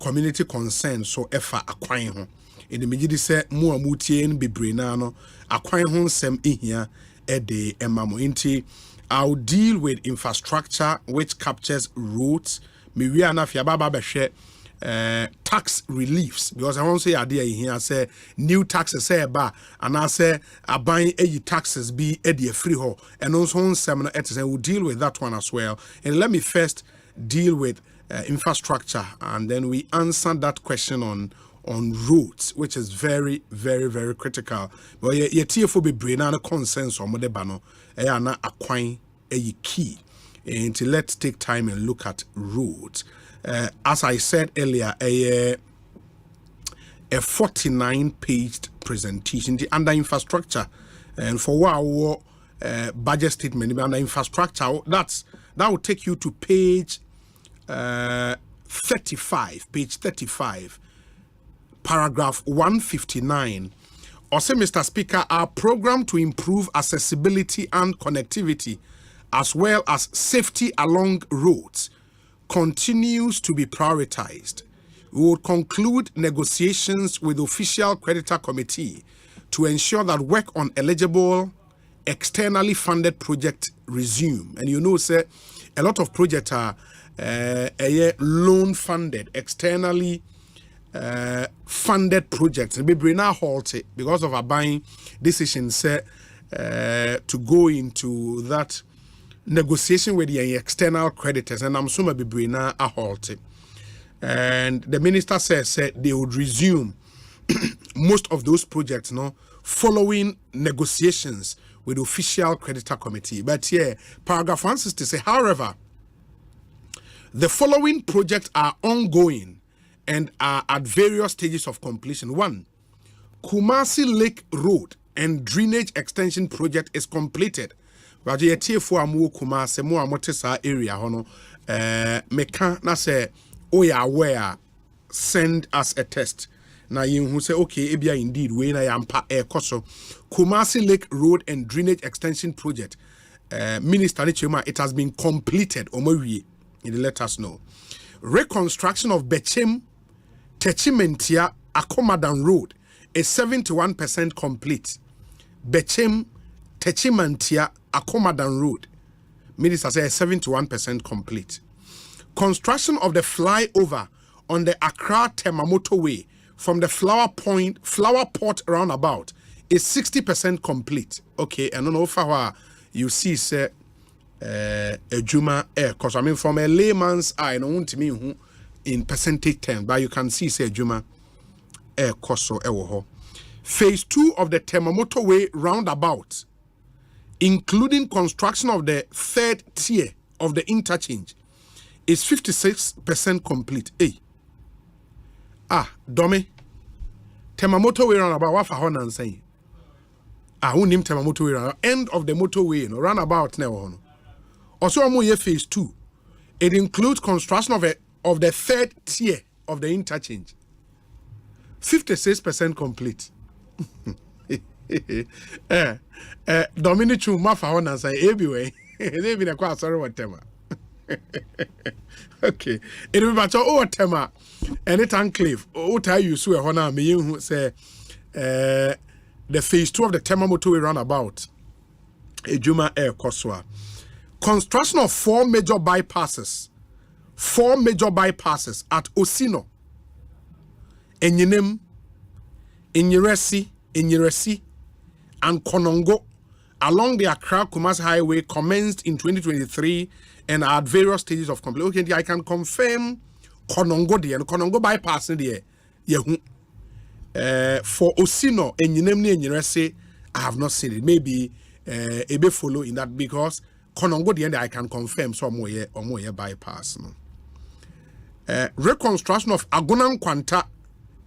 community concern so efa akwan ho in the megidi say mu amutie n bebre na no akwan ho nsem ehia ede emamo inti I'll deal with infrastructure which captures roads me we are na fia baba be tax reliefs because I won't say idea here say new taxes say ba and I say aban taxes be free ho and also seminar we'll deal with that one as well. And let me first deal with infrastructure and then we answer that question on roads, which is very, very, very critical. But ye TFO be brain and consensus on modebano na akwan key. And let's take time and look at roads. As I said earlier, a 49-page presentation under infrastructure, and for our budget statement under infrastructure, that will take you to page 35, paragraph 159. Osei, Mr. Speaker, our program to improve accessibility and connectivity, as well as safety along roads, continues to be prioritized. We will conclude negotiations with the official creditor committee to ensure that work on eligible externally funded projects resume. And you know, sir, a lot of projects are loan funded, externally funded projects. Be now halted because of a buying decision, sir, to go into that negotiation with the external creditors, and I'm assuming be brina a halt. And the minister said they would resume most of those projects now following negotiations with the official creditor committee. But here, paragraph 160 say, however, the following projects are ongoing and are at various stages of completion. 1. Kumasi Lake Road and Drainage Extension Project is completed. But ye TFO amu Kumasi mo amotesa area hono meka na say we are aware, send us a test. Na yin who say okay ebia indeed we na yampa koso Kumasi Lake Road and Drainage Extension Project Minister Chema, it has been completed omowie. Let us know. Reconstruction of Bechem Techimentia Akomadan Road is 71% complete. Bechem Techimentia Akomadan Road, Minister says 71% complete. Construction of the flyover on the Accra Temamoto Way from the Flower Port roundabout is 60% complete. Okay, and on how you see say a Juma because I mean from a layman's eye, no want to mean in percentage terms, but you can see say Juma koso ewoho. Phase 2 of the Temamoto Way roundabout, including construction of the third tier of the interchange, is 56% complete. Hey. Domi. Temamoto Way roundabout, what for Honan saying? Who named Temamoto Way roundabout? End of the motorway, no roundabout now. Also, phase 2. It includes construction of the third tier of the interchange. 56% complete. Dominic Chumafa Honan say everywhere. They been a quite sorry what tema. Okay. It will be about oh tema and it enclave. Oh, tell you swear Honan me you say the phase 2 of the Tema Motorway roundabout. Ejuma Air Koswa. Construction of 4 major bypasses. 4 major bypasses at Osino, Enyinem, Enyiresi, and Konongo along the Accra-Kumasi Highway commenced in 2023 and are at various stages of completion. Okay, I can confirm Konongo there, and Konongo bypass there. For Osino, Enyinem, Enyiresi, I have not seen it. Maybe a bit follow in that because Konongo the end I can confirm somewhere or more bypass. No? Reconstruction of Agunan Kwanta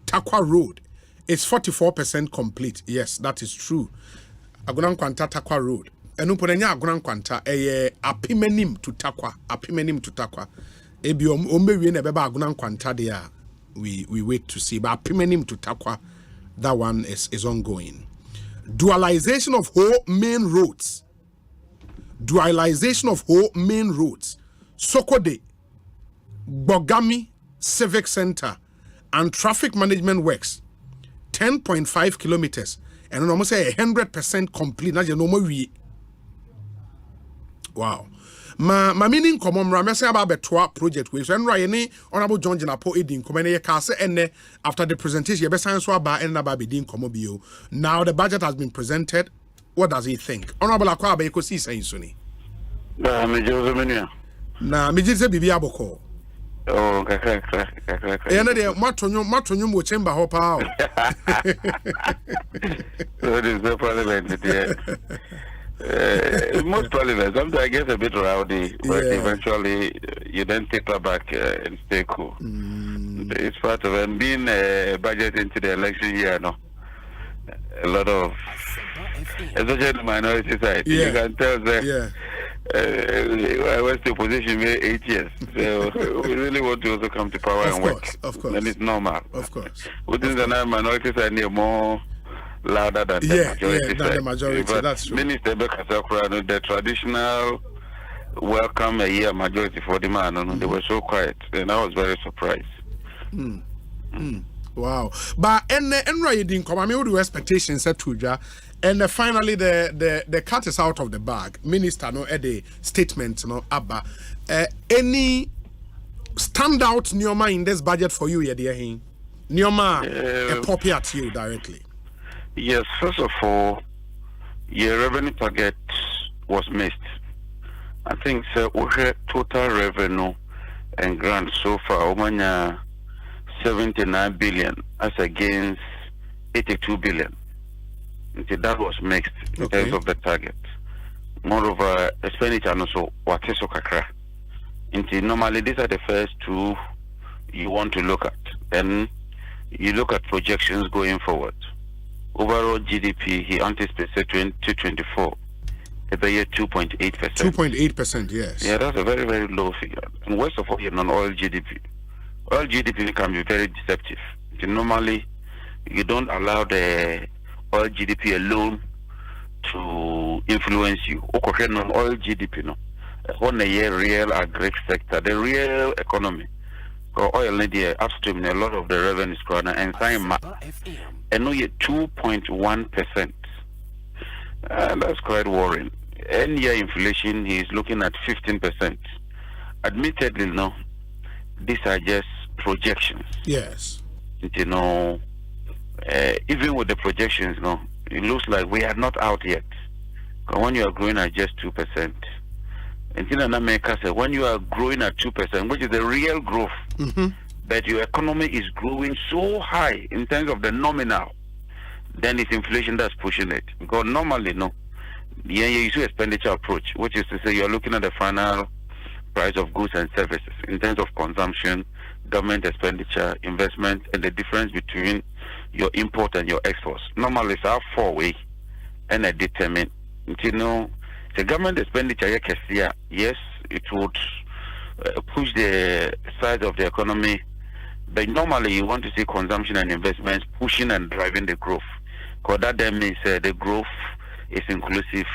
Takwa Road is 44% complete. Yes, that is true. Agunan Kwanta Takwa Road. Enuponenya Agunan Kwanta apimenim to Takwa. Ebi ombewie na beba Agunan Kwanta there. We wait to see. But apimenim to Takwa, that one is ongoing. Dualization of whole main roads. Sokode, Bogami Civic Center and traffic management works 10.5 kilometers and almost say 100% complete. Now you know we. Wow. My meaning common ramese about the project waves and Ryan honorable John Jinapo Edin Komene Kase and after the presentation be science ba and about Bedin Komobio. Now the budget has been presented. What does he think? Honorable Akwa be Ekosiisen Suni. Na me jise bibi aboko. Oh, kaka. E na de matonyo mo chamber ho pa. So this is the parliament there. Most parliaments, sometimes I get a bit rowdy, but eventually you then take her back and stay cool. It's part of it. Being budget into the election year, no. A lot of, especially the minority side, you can tell that. I was to opposition 8 years, so we really want to also come to power and work. Of course, and it's normal. Of course. Within the minority side, they're more louder than the majority side. Than the majority. But that's true. Minister Bekasakura, the traditional welcome a year majority for the man, they were so quiet, and I was very surprised. Wow. But and right didn't come. I mean, what do expectations set to and finally the cat is out of the bag. Minister no at the statement no Abba. Any standout Nyoma in this budget for you, Yediahin? Nyoma a poppy at you directly. Yes, first of all, your revenue target was missed. I think so total revenue and grants so far 79 billion as against 82 billion. That was mixed in terms of the target. Moreover, expenditure also what is so kakra. Normally these are the first two you want to look at. Then you look at projections going forward. Overall GDP he anticipates 2024 about 2.8%. 2.8%, yes. Yeah, that's a very, very low figure. And worst of all, non-oil GDP. Oil GDP can be very deceptive. Normally, you don't allow the oil GDP alone to influence you. Non-oil GDP, no. On a year, real agri sector, the real economy. Oil in the upstream, a lot of the revenue is growing, and and only 2.1%. That's quite worrying. Any year inflation, he is looking at 15%. Admittedly, no, these are just projections. Yes. Even with the projections, no, it looks like we are not out yet. When you are growing at just 2%, and in America said when you are growing at 2%, which is the real growth, but your economy is growing so high in terms of the nominal, then it's inflation that's pushing it. Because normally, no, you use expenditure approach, which is to say you're looking at the final price of goods and services in terms of consumption, government expenditure, investment, and the difference between your import and your exports. Normally, it's our four-way, and I determine, the government expenditure, yes, it would push the size of the economy, but normally you want to see consumption and investments pushing and driving the growth. Because that then means the growth is inclusive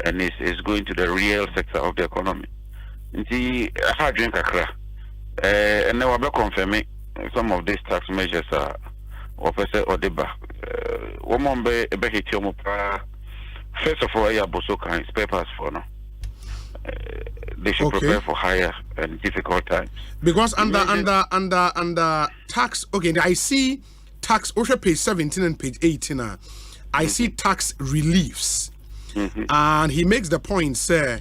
and is going to the real sector of the economy. See, hard drink akra. And now we're confirming some of these tax measures are or deba. First of all, Bonsu can spare parts for no. They should prepare for higher and difficult times. Because under tax, okay, I see tax, also page 17 and page 18. I see tax reliefs. And he makes the point, sir,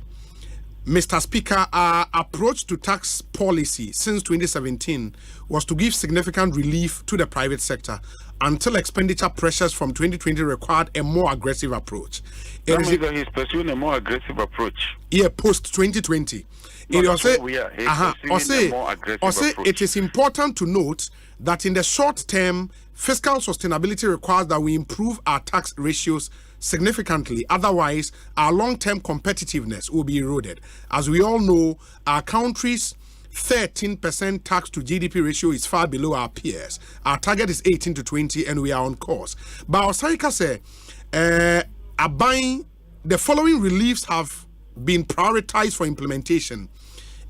Mr. Speaker, our approach to tax policy since 2017 was to give significant relief to the private sector until expenditure pressures from 2020 required a more aggressive approach. That means that he's pursuing a more aggressive approach. Yeah, post 2020. No, it is important to note that in the short term, fiscal sustainability requires that we improve our tax ratios significantly. Otherwise, our long-term competitiveness will be eroded. As we all know, our country's 13% tax to GDP ratio is far below our peers. Our target is 18 to 20 and we are on course. But Osei say, the following reliefs have been prioritized for implementation.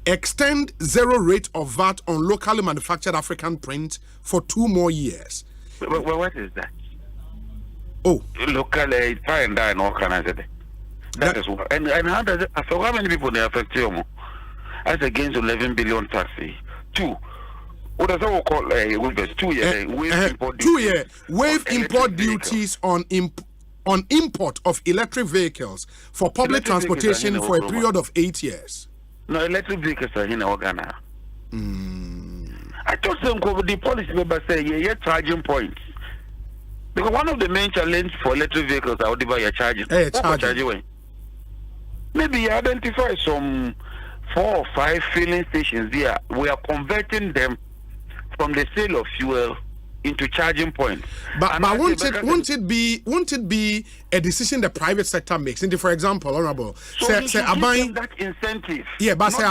Extend zero rate of VAT on locally manufactured African print for 2 more years. What is that? Oh, locally try and die and organize it. That is what. And how does it? So how many people they affect you? As against 11 billion tax. 2. What does that call waivers? 2 year waive import duties on import of electric vehicles for public transportation for a period of 8 years. No, electric vehicles are in Ghana. I thought the policy paper say you're charging points. Because one of the main challenges for electric vehicles are how you're charging. Maybe you identify some 4 or 5 filling stations there. We are converting them from the sale of fuel into charging points. But won't it be a decision the private sector makes? For example, Honorable, say that incentive. Yeah, but say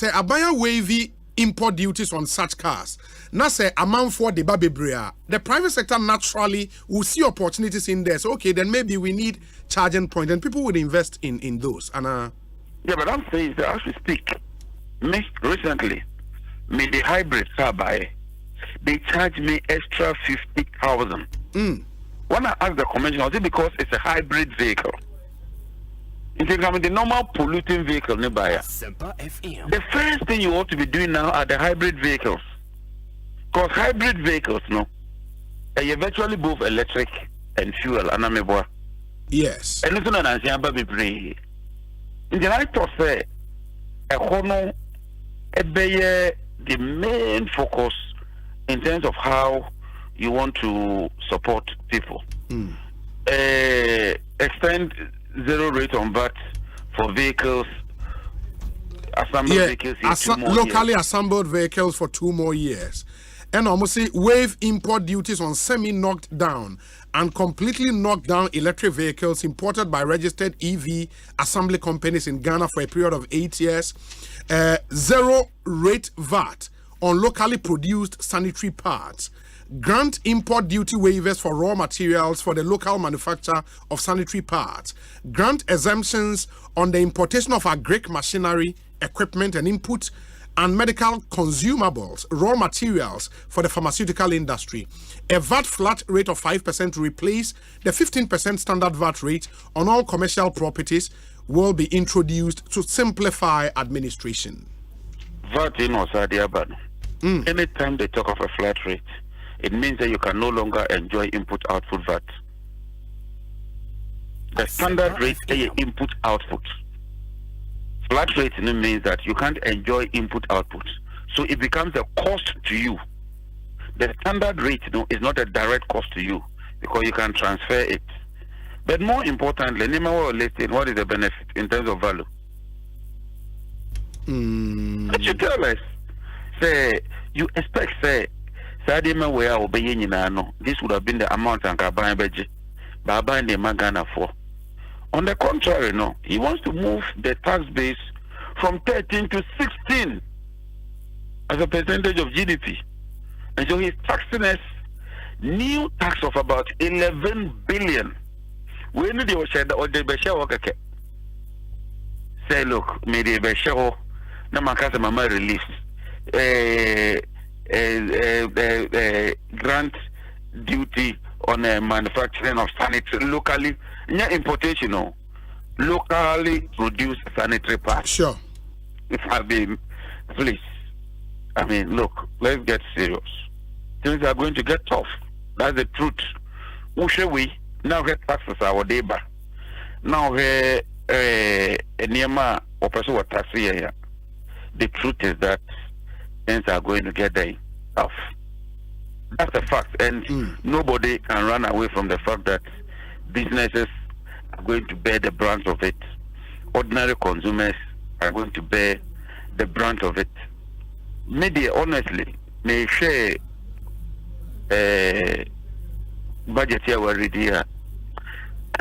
Abaya wavy import duties on such cars. Now say amount for the Babibria. The private sector naturally will see opportunities in there. So okay, then maybe we need charging point, and people would invest in those. And yeah, but I'm saying that as we speak, recently, me the hybrid car buy, they charge me extra 50,000. When I asked the convention, was it because it's a hybrid vehicle? You think the normal polluting vehicle nearby? The first thing you ought to be doing now are the hybrid vehicles. Because hybrid vehicles, are virtually both electric and fuel. Yes. And listen, and I thought say, the main focus in terms of how you want to support people. Extend zero rate on VAT for vehicles, locally assembled vehicles for 2 more years. And almost waive import duties on semi-knocked down and completely knocked down electric vehicles imported by registered EV assembly companies in Ghana for a period of 8 years. Zero rate VAT on locally produced sanitary parts. Grant import duty waivers for raw materials for the local manufacture of sanitary parts. Grant exemptions on the importation of agric machinery, equipment and input and medical consumables, raw materials for the pharmaceutical industry. A VAT flat rate of 5% to replace the 15% standard VAT rate on all commercial properties will be introduced to simplify administration. VAT in Osadiaban. Anytime they talk of a flat rate, it means that you can no longer enjoy input-output VAT. The standard rate is input-output. Flat rate means that you can't enjoy input-output. So it becomes a cost to you. The standard rate is not a direct cost to you because you can transfer it. But more importantly, what is the benefit in terms of value? What you tell us? Say, you expect, say, this would have been the amount and Baba and the Magana for. On the contrary, he wants to move the tax base from 13 to 16 as a percentage of GDP. And so he's taxing us new tax of about 11 billion. We need to share the say, look, maybe the show, Namakasa Mama release. Grant duty on the manufacturing of sanitary locally, importation, locally produced sanitary parts. Sure. If I be, please, I mean, look, let's get serious. Things are going to get tough. That's the truth. Who shall we now get taxes our day back? Now, Nema or person tax here. The truth is that things are going to get tough. That's a fact, and nobody can run away from the fact that businesses are going to bear the brunt of it. Ordinary consumers are going to bear the brunt of it. Media, honestly, may share budget here already. I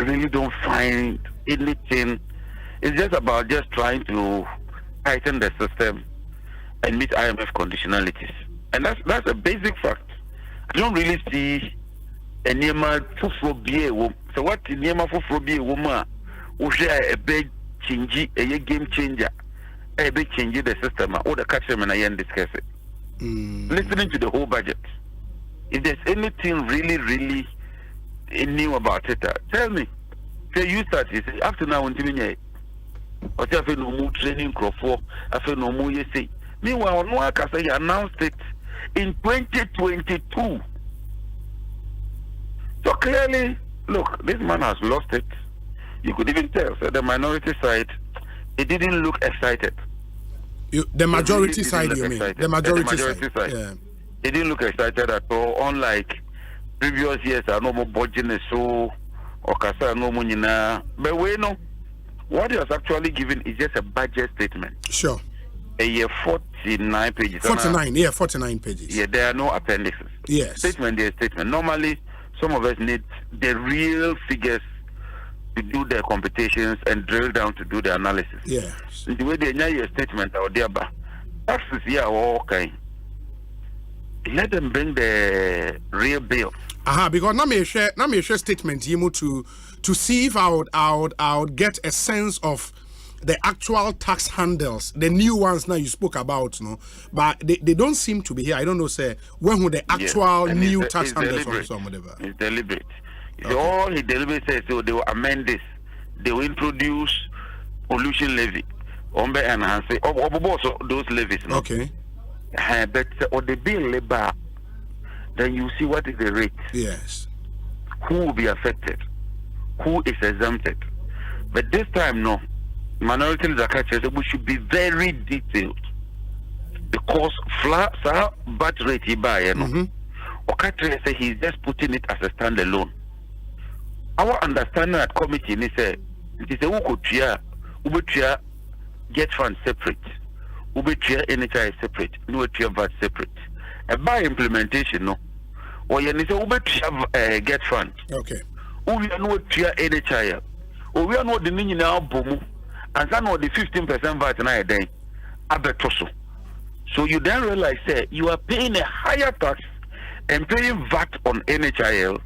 really don't find anything. It's just about just trying to tighten the system and meet IMF conditionalities, and that's a basic fact. I don't really see a Nema Fufrobie. So what Nema Fufrobie woman who share a big change, a game changer, a big change the system, or the catch them and I can discuss it. Listening to the whole budget. If there's anything really new about it, tell me. Say you start, you say, after now, until me, or say, I feel no more training crop for, I feel no more, you say. Meanwhile, no one can say he announced it in 2022. So clearly, look, this man has lost it. You could even tell, so the minority side, it didn't look excited. The majority side, you mean? The majority side. Yeah. It didn't look excited at all, unlike previous years. I know more budget so or kasa no money na. But we know what he has actually given is just a budget statement. Sure. A year 49 pages. 49 pages. Yeah, there are no appendixes. Yes. Statement, there's statement. Normally, some of us need the real figures to do the computations and drill down to do the analysis. Yes. The way they know your statement out there, but taxes here are okay. Let them bring the real bill. Because now me share statement you to see if I would get a sense of the actual tax handles, the new ones now you spoke about, but they don't seem to be here. I don't know, say when would the actual new tax handles or some whatever. It's deliberate. Okay. So all he deliberately says, so they will amend this. They will introduce pollution levy, and enhance those levies. No? Okay. But or the bill labor, then you see what is the rate. Yes. Who will be affected? Who is exempted? But this time, no. Minority Zakat says we should be very detailed because bat rate he buy, Okatre say he's just putting it as a standalone. Our understanding at committee is it is a Ubetria get fund separate, Ubetria NHI separate, no VAT separate. A by implementation, no. Or you need to Ubetria get fund. Okay. We are no Tria NHI, or we are not the mini now boom. And then the 15% VAT na a day, abetoso. So you then realize that you are paying a higher tax and paying VAT on NHIL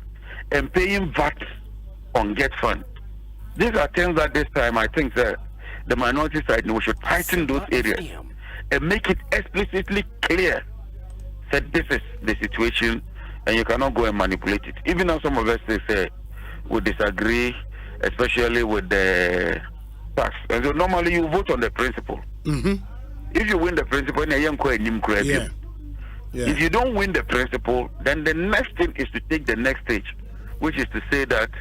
and paying VAT on Get Fund. These are things that this time I think that the minority side we should tighten those areas and make it explicitly clear that this is the situation and you cannot go and manipulate it. Even though some of us say we disagree, especially with the tax. And so normally you vote on the principle. If you win the principle, if you don't win the principle, then the next thing is to take the next stage, which is to say that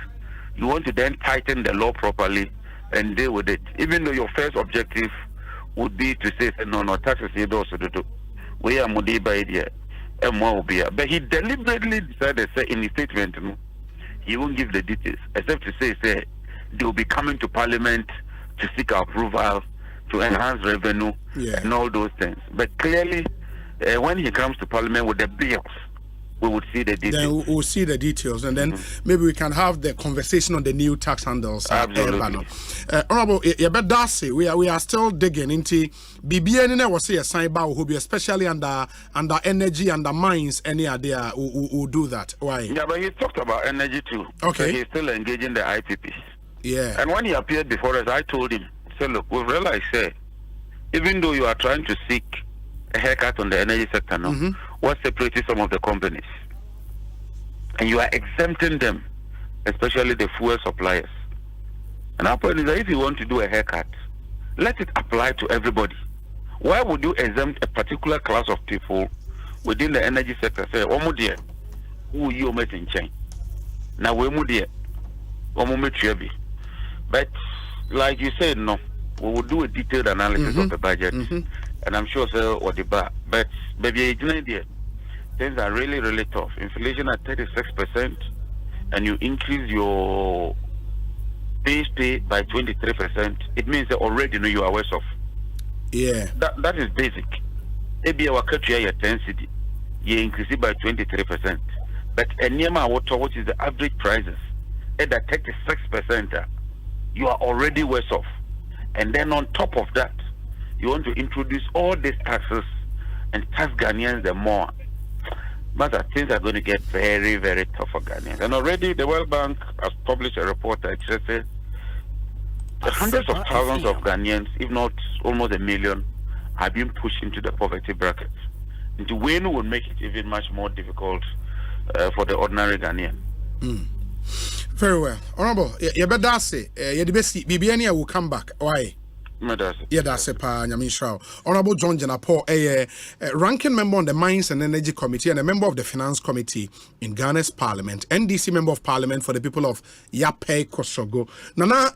you want to then tighten the law properly and deal with it. Even though your first objective would be to say, no, taxes you do also do. We are Mudiba idea. But he deliberately decided say in his statement, he won't give the details, except to say they will be coming to Parliament to seek approval, to enhance revenue, and all those things. But clearly, when he comes to Parliament with the bills, we would see the details. Then we'll see the details, and then maybe we can have the conversation on the new tax handles. Absolutely. Honorable, we are still digging into BBN. Was a sign by who be especially under energy, under mines. Any idea who do that? Why? Yeah, but he talked about energy too. Okay. So he's still engaging the IPPs. Yeah. And when he appeared before us, I told him, look, we've realized, even though you are trying to seek a haircut on the energy sector now, what separates some of the companies? and you are exempting them, especially the fuel suppliers. And our point is that if you want to do a haircut, let it apply to everybody. Why would you exempt a particular class of people within the energy sector? Say, who you met in chain? Now we but like you said, no, we will do a detailed analysis of the budget, and I'm sure or the bar. But maybe things are really, really tough. Inflation at 36%, and you increase your base pay by 23%. It means that already you are worse off. Yeah, that is basic. Maybe our country is 10 city, you increase it by 23%. But Enyama water, which is the average prices, at 36%, you are already worse off. And then on top of that, you want to introduce all these taxes and tax Ghanaians the more. But things are going to get very, very tough for Ghanaians. And already the World Bank has published a report that says hundreds of thousands of Ghanaians, if not almost 1 million, are being pushed into the poverty bracket. Into when will make it even much more difficult for the ordinary Ghanaian. Very well. Honorable, you better say, Bibiania will come back. Why? Yeah, that's a pa Nyamisha. Honorable John Jenapo, a ranking member on the Mines and Energy Committee and a member of the Finance Committee in Ghana's Parliament, NDC member of Parliament for the people of Yape Kosogo. Nana,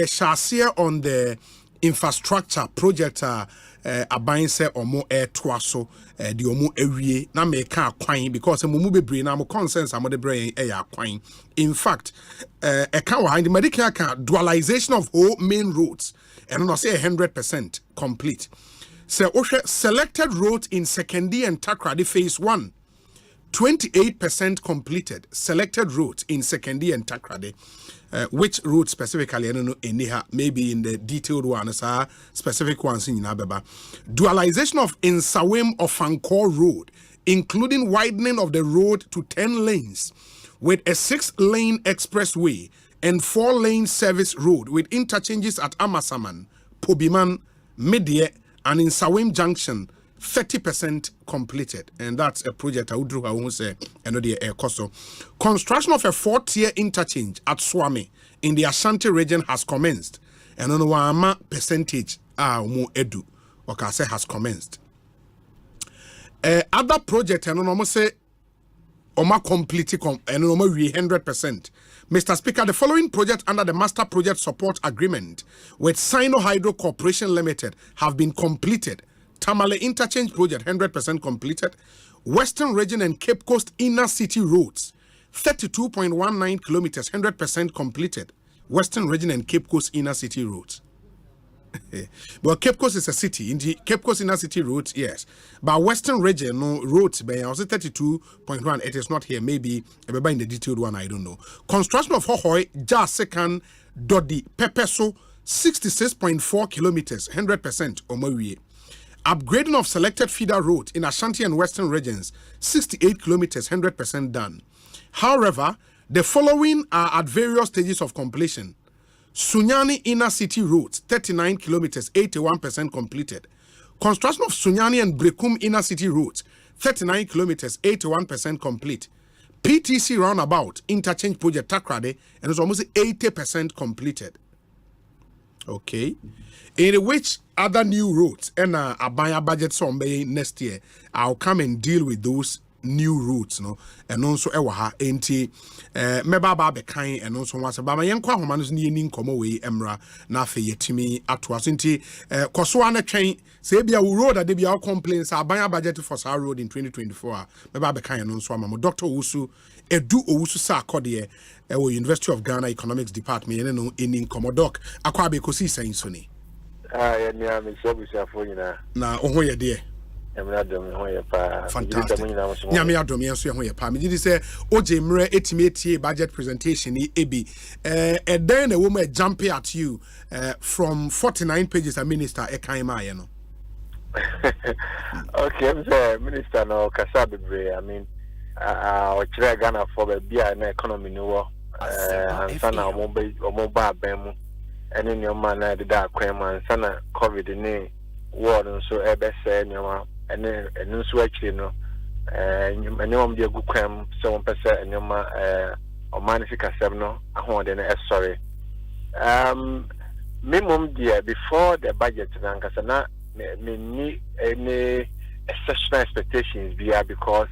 share on the infrastructure project aban se omo toaso the omo ewie na make kwan because mumu bebre na mo consensus amode brain kwan. In fact e kan wa the medical can dualization of whole main roads and no say 100% complete. So selected roads in Sekendi and Takrady phase 1 28% completed. Selected roads in Sekendi and Takrady. Which route specifically? I don't know. Maybe in the detailed ones, specific ones in Abeba. Dualization of Insawem of Fankor Road, including widening of the road to 10 lanes, with a 6-lane expressway and 4-lane service road with interchanges at Amasaman, Pobiman, Medie, and Insawem Junction. 30% completed, and that's a project I would say another cost. Construction of a 4-tier interchange at Swami in the Ashanti region has commenced, and on one percentage edu say has commenced. Other project and almost say complete and 100%. Mr. Speaker, the following project under the Master Project Support Agreement with Sino Hydro Corporation Limited have been completed. Tamale Interchange Project, 100% completed. Western Region and Cape Coast Inner City Roads, 32.19 kilometers, 100% completed. Western Region and Cape Coast Inner City Roads. But Cape Coast is a city. In the Cape Coast Inner City Roads, yes. But Western Region, no roads, I was 32.1. It is not here. Maybe in the detailed one, I don't know. Construction of Hohoi, Ja Second, Dodi, Pepeso, 66.4 kilometers, 100% Omowie. Upgrading of selected feeder road in Ashanti and Western regions, 68 kilometers, 100% done. However, the following are at various stages of completion. Sunyani Inner City Roads, 39 kilometers, 81% completed. Construction of Sunyani and Brekum Inner City Roads, 39 kilometers, 81% complete. PTC Roundabout Interchange Project Takrady, and it's almost 80% completed. Okay. In which other new routes and Abaya budget some next year, I'll come and deal with those new routes, no, and also Ewaha, enti meba babe kind and also once about my young Quahoman's needing come away, Emra, Nafe Yetimi, Atwasinti, Koswana train, Sabia road that they be all complaints, Abaya budget for Sar Road in 2024, Meba kind and also Mamo, Dr. Usu, Edu Usu Sarkodie, University of Ghana Economics Department, and no in Commodore, Akwabe Ekosiisen On Asempa. Na oho ye de fantastic nyame adom yen so ye ho ye pa me di say oje mre etimi etie budget presentation ni ebi then a woman jump at you from 49 pages a minister e kan ma ye no. Okay, I'm minister no kasa bebre. I mean o kire Ghana for be bia na economy no wo ansana omo ba bemu ene nyoma na de da kwema ansana covid ni war nso ebe se nyoma ene nso akire no nneɛma de agu kwam sɛ wɔmpɛ sɛ nneɛma ɔman si kasɛm no ahoɔden no ɛsɔre minimum deɛ before the budget na nkasa na menni any exceptional expectations bia because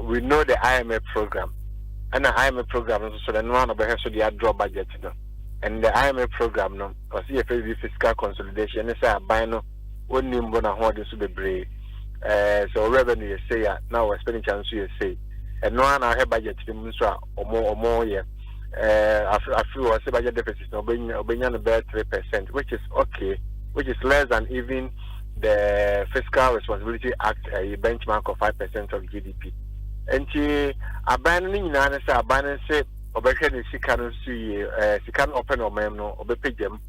we know the IMF program and the IMF program so the one of the so the draw budget no and the IMF program no was see a fiscal consolidation and say buy no one nimbo na ho de so bebre so revenue you say now expenditure so you say and no one our budget dem so omo ye I feel was budget deficit no obenya about 3%, which is okay, which is less than even the Fiscal Responsibility Act, a benchmark of 5% of GDP. And abandoning na say abandoning say obehwe ne sika no sika no open or mem no obepegem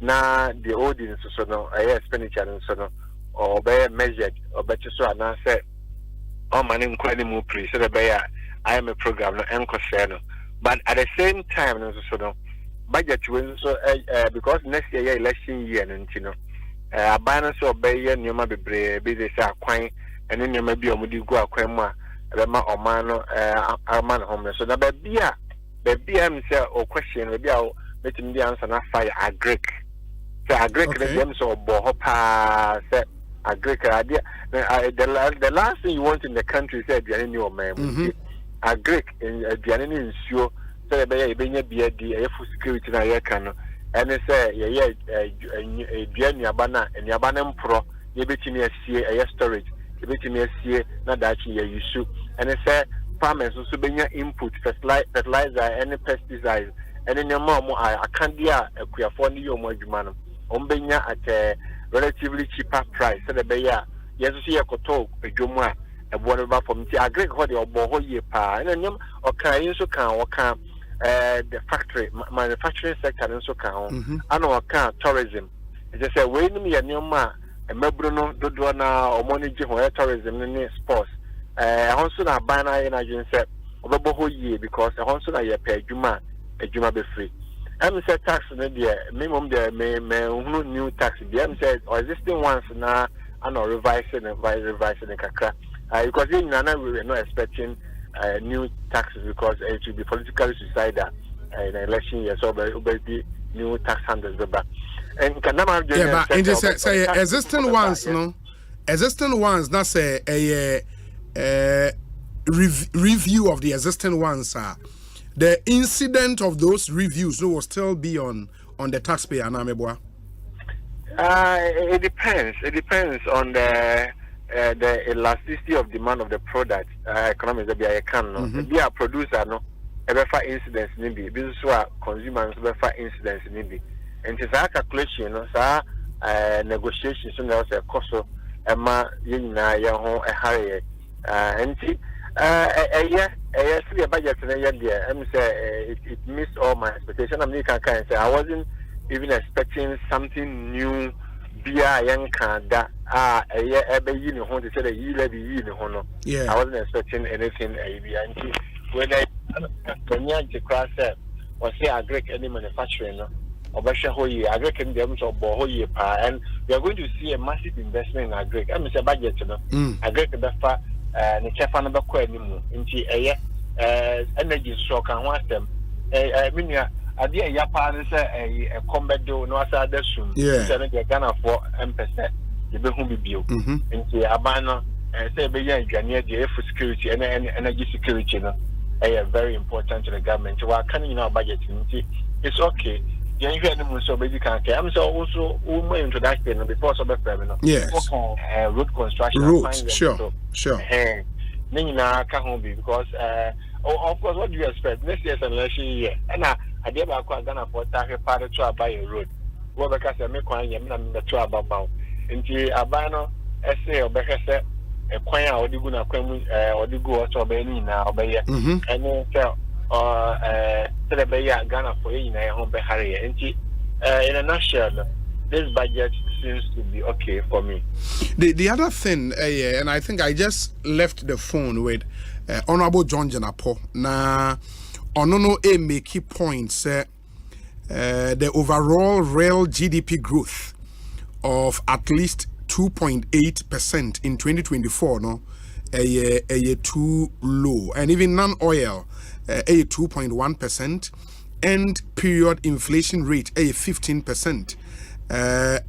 na the audience so no expenditure so no or be measured or better so na say o money nkwani mu pre so the be I am a program no enko share no. But at the same time, no, budget wins so because next year election year, and you know, a balance of bay and you might be brave, busy say quine, and then you may be a mudi go a quema, Rema or mano, our man homeless. So the BM say or question, maybe I'll let him the answer not fire a Greek. So a Greek them so bohopa set a Greek idea. The last thing you want in the country said, you're in your man. A Greek in Dianini ensure say be benya BD a full security na ye kan and say ye duanuaba na anuaba mpro ye betimi asie a storage ye betimi asie na dachi ye use and say farmers so benya input fertilizer and pesticides and any more akandia akuafo ne yomo adwuma no ombenya at a relatively cheaper price so the be ya yeso ye koto adwomu a ebono from the agric what the obo ye pa and then or can so can the factory manufacturing sector and so can and or can tourism it just say we ni me nyoma emebru no dodo na omoni ji ho tourism ni sports honso na ban na ye na jin say obo ho ye because honso na ye pa adwuma be free am say tax no there minimum there me new tax there am say existing ones na and or revising kakra. Because we were not expecting new taxes because it will be politically suicidal in the election year. So there will be new tax handles. And but just say existing ones, no, existing ones. Not say a review of the existing ones. The incident of those reviews will still be on the taxpayer. It depends. It depends on the elasticity of demand of the product. Economics be a can no. Be a producer no. Ever incidents nibi. This is what consumers ever incidents nibi. And it's a calculation no. So negotiations so there's a cost. Emma yina ya ho hurry. And see a budget in a year. I'm say it missed all my expectations. I'm can say I wasn't even expecting something new. Bia yanka that you know to say that you levy you know. I wasn't expecting anything when I cross or say I Greek any manufacturing or Basha Hoyi, I reckon them to Bohoye pa and we are going to see a massive investment in agric. I'm a budget I Greek the far the Chefan anymore into a energy stroke and want them. I mean idea yapa is a combat do no asa soon. The Ghana for M%. You be whom be built. Into Abana say be young the food security and energy security are very important to the government. So I can't in our budget. It's okay. You hear them so basic can I'm so also more introduction before so yes. Road construction. Roads, sure. Nina can't be because of course what do you expect? Next year's an election year. And I did about Ghana for Tahe Party to buy a road. What because I make one yam the 2 about into Abano, essay or Becca a choir or the Guna or the go or Benny now, Obey, and then tell Ghana for a home by Harry. In a nutshell, this budget seems to be okay for me. The other thing, and I think I just left the phone with Honorable John Janapo. Now, Onono make key points. The overall real GDP growth of at least 2.8% in 2024. No, too low, and even non-oil 2.1%, end period inflation rate 15%.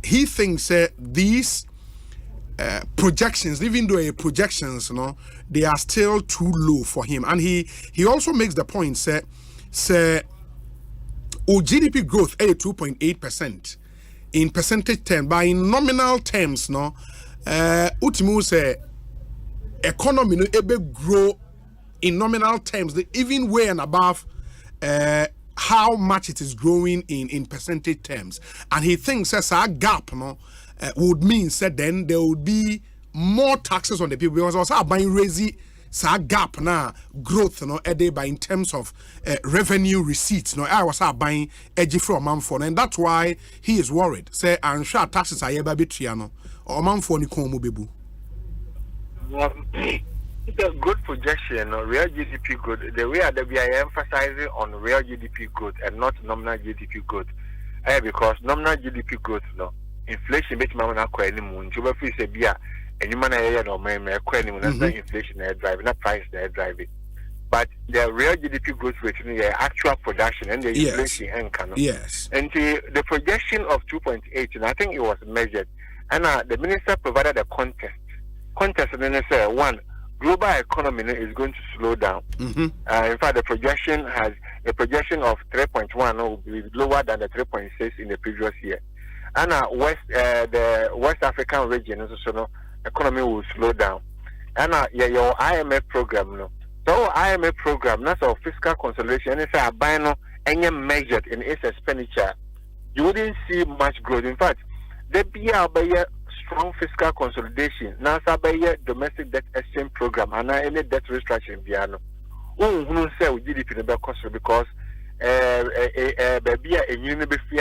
He thinks these projections, even though projections, they are still too low for him, and he also makes the point say GDP growth 2.8% in percentage terms, but in nominal terms, Utimu say economy no ebe grow in nominal terms, even way and above how much it is growing in percentage terms, and he thinks that a gap would mean that then there would be more taxes on the people, because also buying raising gap now growth by in terms of revenue receipts. I was buying edgy from Manfon, and that's why he is worried. Say I'm sure taxes are able to or Manfon bebu. It's a good projection, real GDP growth. The way that we are emphasizing on real GDP growth and not nominal GDP growth, because nominal GDP growth, inflation makes my money quite anymore. You feel say beer, and you man no quite anymore. That's not inflation they're driving, not price they're driving. But the real GDP growth rate, the actual production and the inflation and yes. And the projection of 2.8, and I think it was measured, and the minister provided a context, and then they say one. Global economy is going to slow down. In fact, the projection of 3.1 will be lower than the 3.6 in the previous year. And the West African region also economy will slow down. And your IMF program, so IMF program, that's our fiscal consolidation. And it's a buying any measured in its expenditure. You wouldn't see much growth. In fact, there be a strong fiscal consolidation. Now, a domestic debt exchange program and any debt restructuring. Who say GDP in the cost because baby a new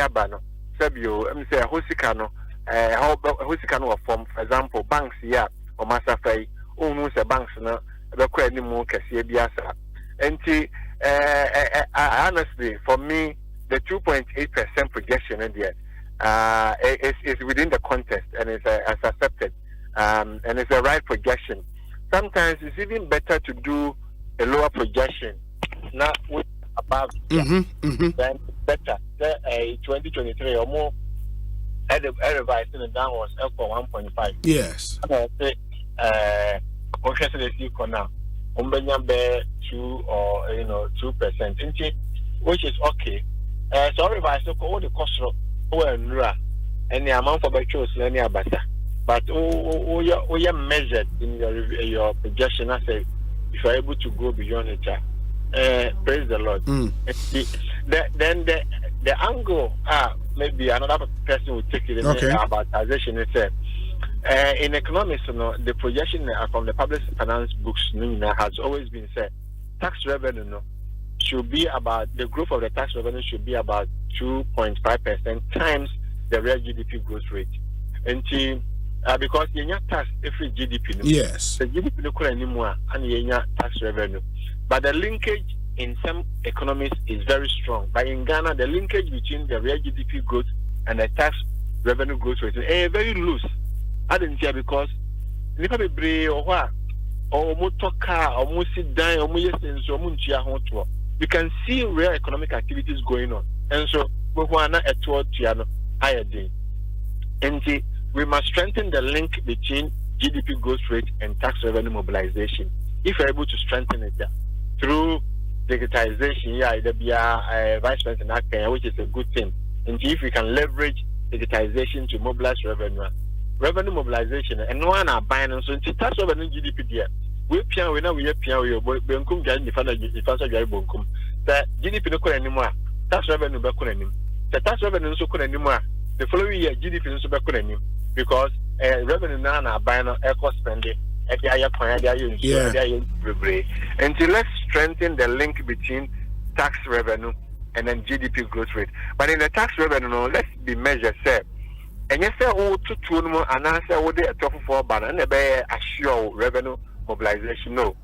bano. Sabio, say Hosikano, how Hosikano form, for example, banks here or Masafai, who say banks no, any more Cassibiasa. And honestly, for me, the 2.8% projection in there. Is within the context and is accepted, and it's the right projection. Sometimes it's even better to do a lower projection, not with above than better. 2023 or more, revised in the downwards for 1.5. Yes. Now, 2 or 2%, which is okay. So revised all the cost of and the amount of choice any abata, but we are measured in your projection. I say if you are able to go beyond it, praise the Lord. Then the angle, maybe another person will take it in about taxation. It's in economics, the projection from the public finance books has always been said tax revenue should be about the growth of the tax revenue should be about 2.5% times the real GDP growth rate. And because you tax every GDP, yes, the GDP no anymore and you tax revenue. But the linkage in some economies is very strong. But in Ghana, the linkage between the real GDP growth and the tax revenue growth rate is very loose. I didn't say because nipa bebre or what or motoka or sit down or you can see real economic activities going on. And so we want to and we must strengthen the link between GDP growth rate and tax revenue mobilization. If we're able to strengthen it through digitization, either be a vice president acting, which is a good thing. And if we can leverage digitization to mobilize revenue mobilization, and no one are buying, and so into tax revenue GDP there. We pian we now we pian we benkum gan the fasa gari bonkum. The GDP no anymore. Tax revenue be anymore. The tax revenue so anymore. The following year GDP no so be anymore because revenue na buy no eco spending. And let's strengthen the link between tax revenue and then GDP growth rate. But in the tax revenue, let's be measured, sir. And yes, sir, to more and answer what they are talking for, but and assure revenue mobilization. No,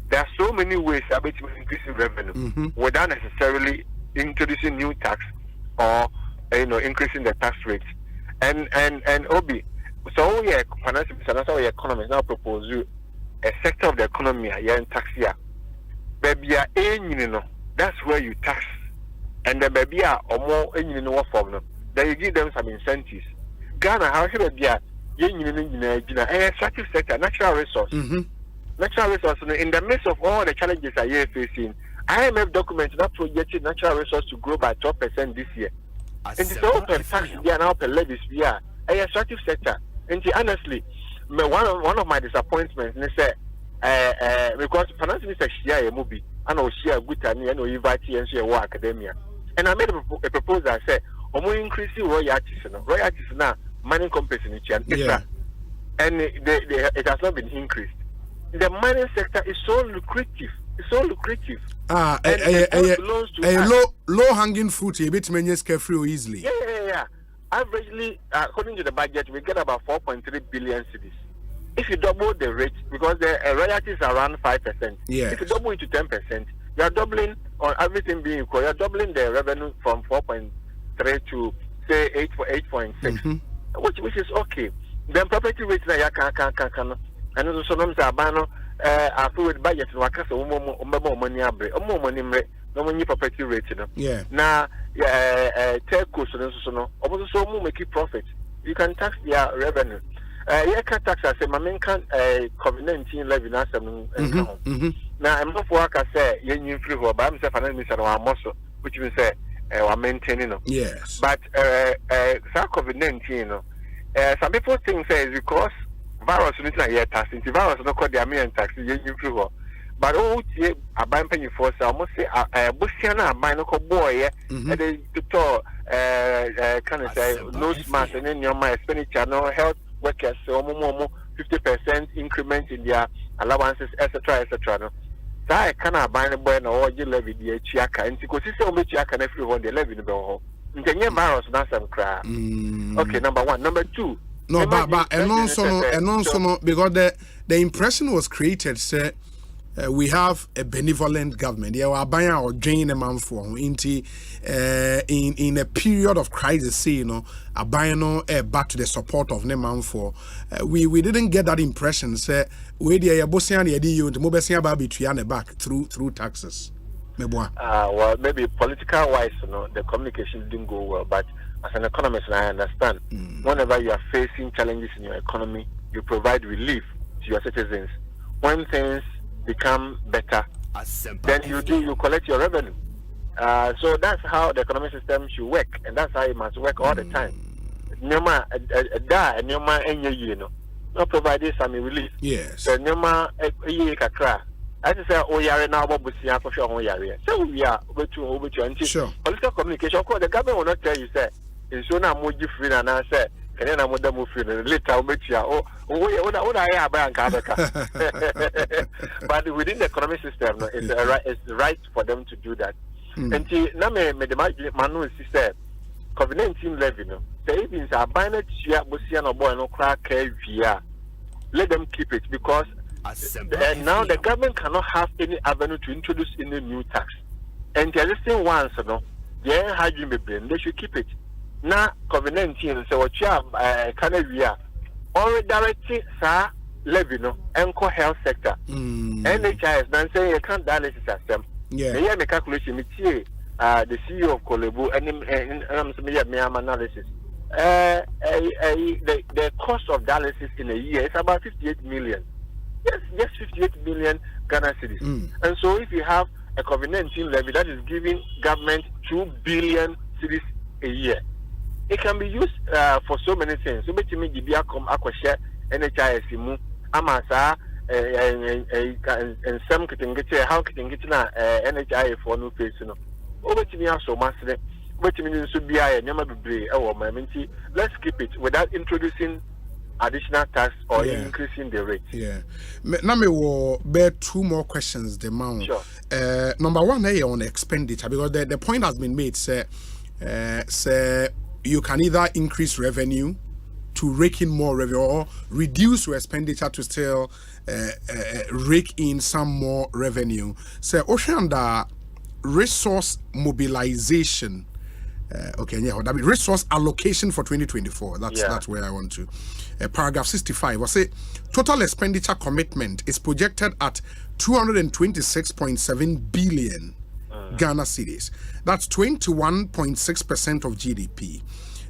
there are so many ways about increasing revenue without necessarily introducing new tax or increasing the tax rates. And Obi, so yeah, financial economists now propose you a sector of the economy here in tax here. Baby, that's where you tax. And the baby are more in no form. Then you give them some incentives. Ghana, how should it be? A extractive sector, natural resource. Natural resource in the midst of all the challenges that you're facing. IMF documents that projected natural resource to grow by 12% this year. And it's open tax here now per levies we are a extractive sector. And honestly, one of my disappointments is that because finance minister share a movie and I'll share good time and invite and share war academia. And I made a proposal. I said, increasing royalties now, mining companies in China. Yeah. And it has not been increased. The mining sector is so lucrative. It's so lucrative. Low hanging fruit, a bit many carefree easily. Yeah. Averagely, according to the budget, we get about 4.3 billion cedis. If you double the rate, because the royalties are around 5%. If you double it to 10%, you are doubling on everything being equal. You are doubling the revenue from 4.3 to say 8.6, which is okay. Then property rates na can. And also some say I feel with budget no akasa money abre money no money property rate no. Now telco so no also make profit. You can tax their revenue. You can tax as a man can COVID-19 levy na some now I'm not for work I say you free for but I'm say finance minister no amoso which means say we maintaining no. Yes. But COVID-19 no some people think say is because virus is not yet tax. The virus is not called the American tax. You free but a buying penny for so almost say Busiana buying no boy and they to kind of say nose mask and then your my expenditure no health workers so more 50% increment in their allowances etc. no. So I cannot buy the boy no you levy the chiaka and because it's so much chiaka and everyone the levy the bill. The virus not some cry. Okay, number one. Number two. No, but and also no, because the impression was created say we have a benevolent government. Yeah, we're buying or draining a man for in a period of crisis. Say a buying back to the support of the man for. We didn't get that impression. Say we the Bosian the you the Mobesia Babi back through taxes. Well, maybe political wise, the communication didn't go well. But as an economist, I understand. Whenever you are facing challenges in your economy, you provide relief to your citizens. When things become better, then you collect your revenue. So that's how the economic system should work, and that's how it must work all the time. Not providing some relief. Yes. I just say, yare now, Bob Busia for sure, yare. So we are over to sure. Political communication. Of course, the government will not tell you, say, in so now, Moji free and I say, can I not move free later? What I have, but within the economic system, it's right for them to do that. And now, the Manu said, COVID-19 levy, savings are buying it, Busia no boy no crack via. Let them keep it because. Now the government cannot have any avenue to introduce any new tax. And the existing ones, they should keep it. Now COVID-19, so what you have Canada already directing levy and health sector. NHIS now say you can't dialysis system. They have a calculation the CEO of Kolebu and analysis. The cost of dialysis in a year is about 58 million. Yes, just 58 million Ghana cedis. And so if you have a COVID-19 levy that is giving government 2 billion cedis a year, it can be used for so many things. So, bet me Gibia come share NHIS mu amasa and some can get how can get na NHIS for no face no. Bet me so much. Bet me should be a never be let's keep it without introducing additional tax or increasing the rate. Now me will bear two more questions. The amount. Sure. Number one, on expenditure because the point has been made. Say you can either increase revenue to rake in more revenue or reduce your expenditure to still rake in some more revenue. Say Ocean resource mobilization. Okay, yeah, that be resource allocation for 2024. That's where I want to. Paragraph 65 will say total expenditure commitment is projected at 226.7 billion Ghana cedis. That's 21.6% of GDP.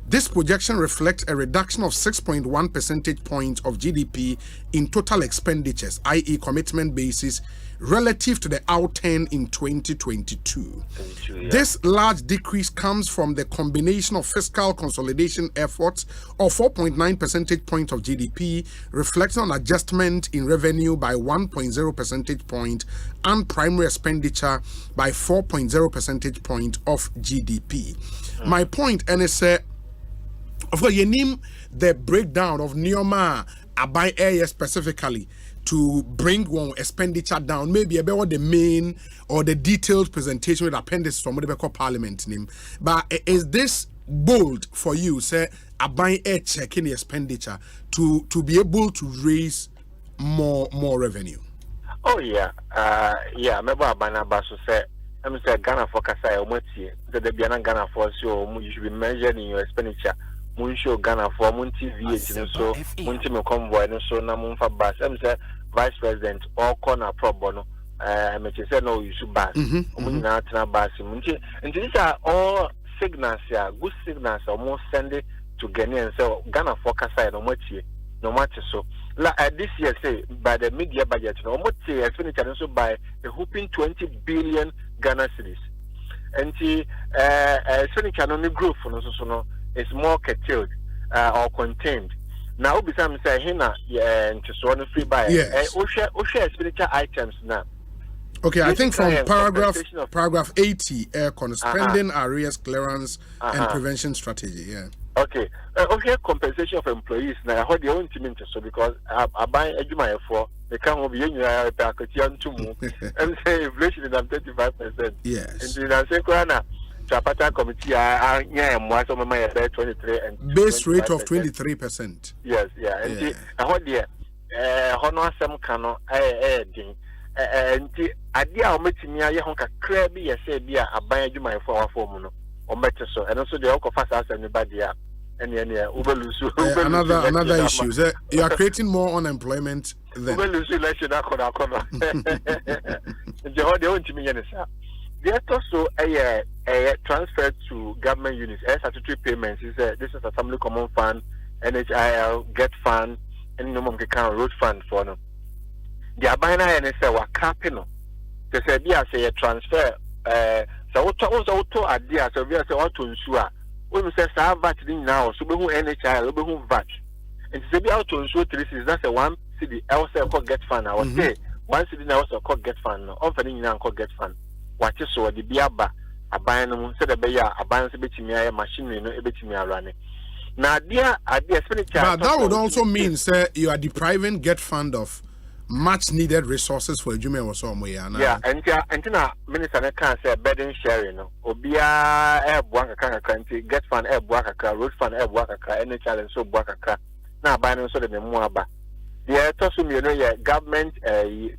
This projection reflects a reduction of 6.1 percentage points of GDP in total expenditures, i.e. commitment basis, relative to the outturn in 2022. This large decrease comes from the combination of fiscal consolidation efforts of 4.9 percentage points of GDP, reflecting on adjustment in revenue by 1.0 percentage point and primary expenditure by 4.0 percentage point of GDP. My point, NSA, of course, you name the breakdown of Neoma Abai area specifically to bring one expenditure down, maybe about the main or the detailed presentation with appendices from what they call Parliament name. But is this bold for you, say, Abai air checking the expenditure to be able to raise more revenue? Oh yeah, maybe Abana Basu said. I'm saying Ghana for Kasai Omoti, the Biana Ghana for so you should be measured in your expenditure. Munsho Ghana for Munti VAT so Munti me convoy no so na munfa bus. I'm say Vice President or corner pro bono. Me say no you should bus. Munna tena bus. Munti and these are all signals here, good signals almost send it to Ghanaians. So Ghana for Kasai no much so. This year say by the media budget no much expenditure so by a whooping 20 billion Ghana cedis. And the expenditure no growth no is more curtailed or contained. Now, Obisam say, Hina, to so on free buy. Osha expenditure items now. Okay, I think from paragraph 80, spending arrears clearance and prevention strategy. Yeah. Okay. Okay, compensation of employees. Now, I heard the own team so because I buy a for the can be in your package to move and say inflation is 35%. Yes. And I say, Kurana. Chapata committee, yeah, some of my 23 and base rate of 23%. Yes, yeah, and I heard there, honor some cano, and the idea of meeting me, I honka crabby, I say, be a buy you my for our formula or better so, and also the alcohol fast as anybody, and then another issue. You are creating more unemployment than election. The own to me, there's also a transfer to government units, statutory payments. This is a family common fund, NHIL, get fund, and no road fund for them. The Abina and say were capping. They said, yeah, say a transfer. So auto idea, so we are so auto insure. When we say VAT now, so we NHIL, we VAT. And to be auto insure, that's a one city, also called get fund. I would say one city now also called get fund, offering now called get fund. What is so the biaba a buying said a bear a balance bit machinery no a bit me running. Now dear expenditure. But that would also mean sir you are depriving get fund of much needed resources for Jume or somewhere. Yeah, and now Minister can say burden sharing no Obia air buaka country, get fund air buaka, road fund air buaka, any challenge so buaka. Now buying so the Muaba. The also government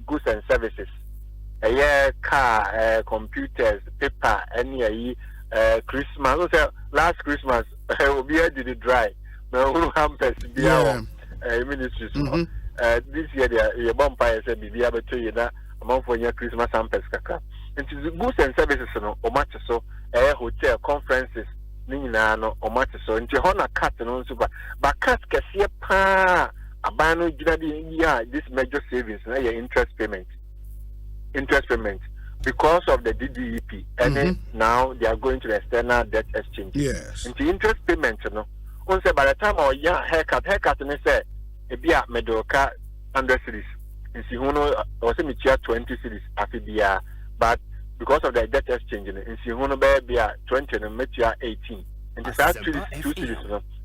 goods and services. Car, computers, paper, any Christmas. Last Christmas, we did it dry. No hampers, ministries. This year, the bumpire said, be able to you that among for your Christmas hampers. And to the goods and services, or much so, hotel conferences, Nina, or much so, and Johana cat and also, but cat can see a pa, a bano, this major savings, interest payment because of the DDEP, and then now they are going to the external debt exchange. Yes. And the interest payment, once by the time our haircut, and they say, a beer medoka 100 cities. And see, or 20 cities after but because of the debt exchange, and see, be 20 and metia 18. And it's actually 2 cities,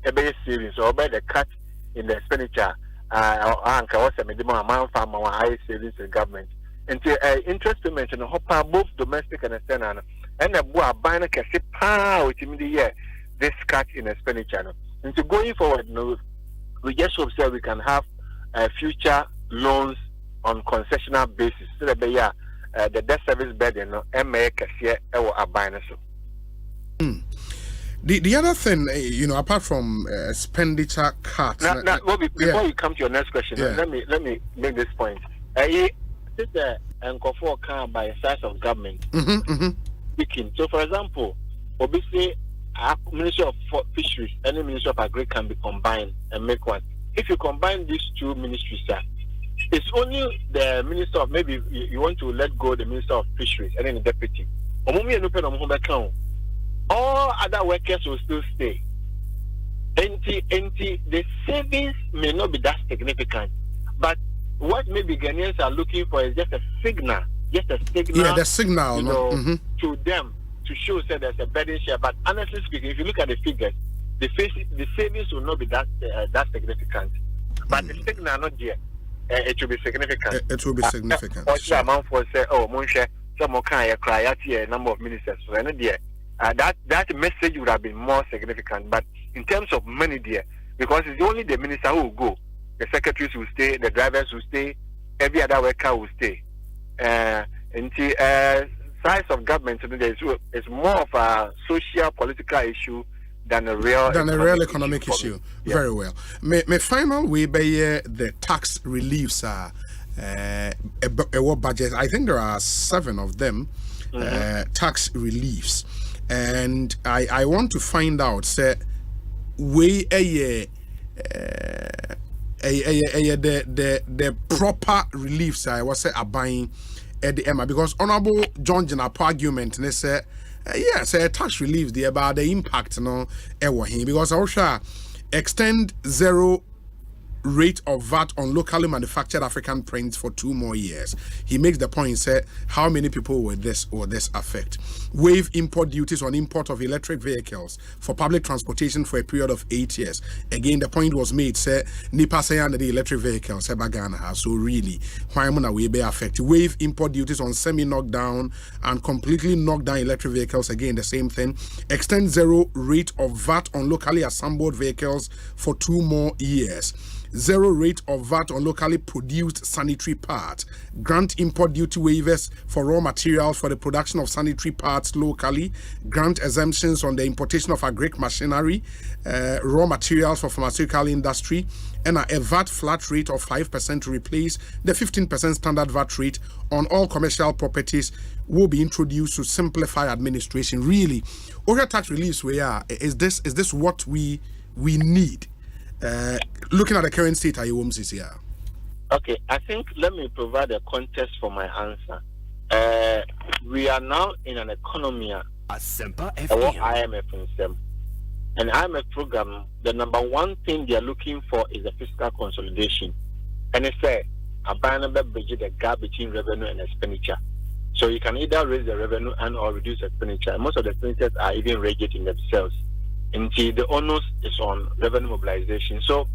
a base savings or by the cut in the expenditure, anchor was a minimum amount from our high savings in government. And interest payment and both domestic and external, and a boy buying a cash power which in the year this cut in expenditure. And so going forward, we just hope that we can have future loans on concessional basis so that the debt service burden and make a share or a buying so. The other thing, apart from expenditure cuts. Before you come to your next question, let me make this point. This Nkofo can by size of government speaking. So, for example, obviously, Ministry of Fisheries and the Ministry of Agri can be combined and make one. If you combine these two ministries, it's only the Minister of, maybe you want to let go the Minister of Fisheries and then the Deputy. All other workers will still stay. And the savings may not be that significant, but what maybe Ghanaians are looking for is just a signal. Yeah, the signal, to them to show that there's a burden share. But honestly speaking, if you look at the figures, the savings will not be that significant. But the signal not there. It will be significant. It will be significant. The amount for say, Munshe, some kind of cry at a number of ministers. So that message would have been more significant. But in terms of money there, because it's only the minister who will go, the secretaries will stay, the drivers will stay, every other worker will stay. And the size of government today is more of a social political issue than a real economic issue. Yeah. Very well. My final way by the tax reliefs are a budget. I think there are 7 of them. Tax reliefs, and I want to find out say way the proper reliefs I was say are buying at the Emma, because Honorable John Jenapa argument and they say yes, tax relief there about the impact because also extend 0 rate of VAT on locally manufactured African prints for 2 more years. He makes the point, say, how many people will this affect? Waive import duties on import of electric vehicles for public transportation for a period of 8 years. Again, the point was made, say, Nipa say under the electric vehicles, so really, why will be affected? Waive import duties on semi-knockdown and completely knocked down electric vehicles. Again, the same thing. Extend 0 rate of VAT on locally assembled vehicles for 2 more years. 0 rate of VAT on locally produced sanitary parts. Grant import duty waivers for raw materials for the production of sanitary parts locally. Grant exemptions on the importation of agric machinery, raw materials for pharmaceutical industry, and a VAT flat rate of 5% to replace the 15% standard VAT rate on all commercial properties will be introduced to simplify administration. Really, over tax reliefs, is this what we need? Looking at the current state, are you CCR? Okay, I think let me provide a context for my answer. We are now in an economy Asempa IMF in SEM. An IMF program, the number one thing they are looking for is a fiscal consolidation. And it's a bridge the gap between revenue and expenditure. So you can either raise the revenue and or reduce expenditure. Most of the expenditures are even rigid in themselves. Until the onus is on revenue mobilization. So,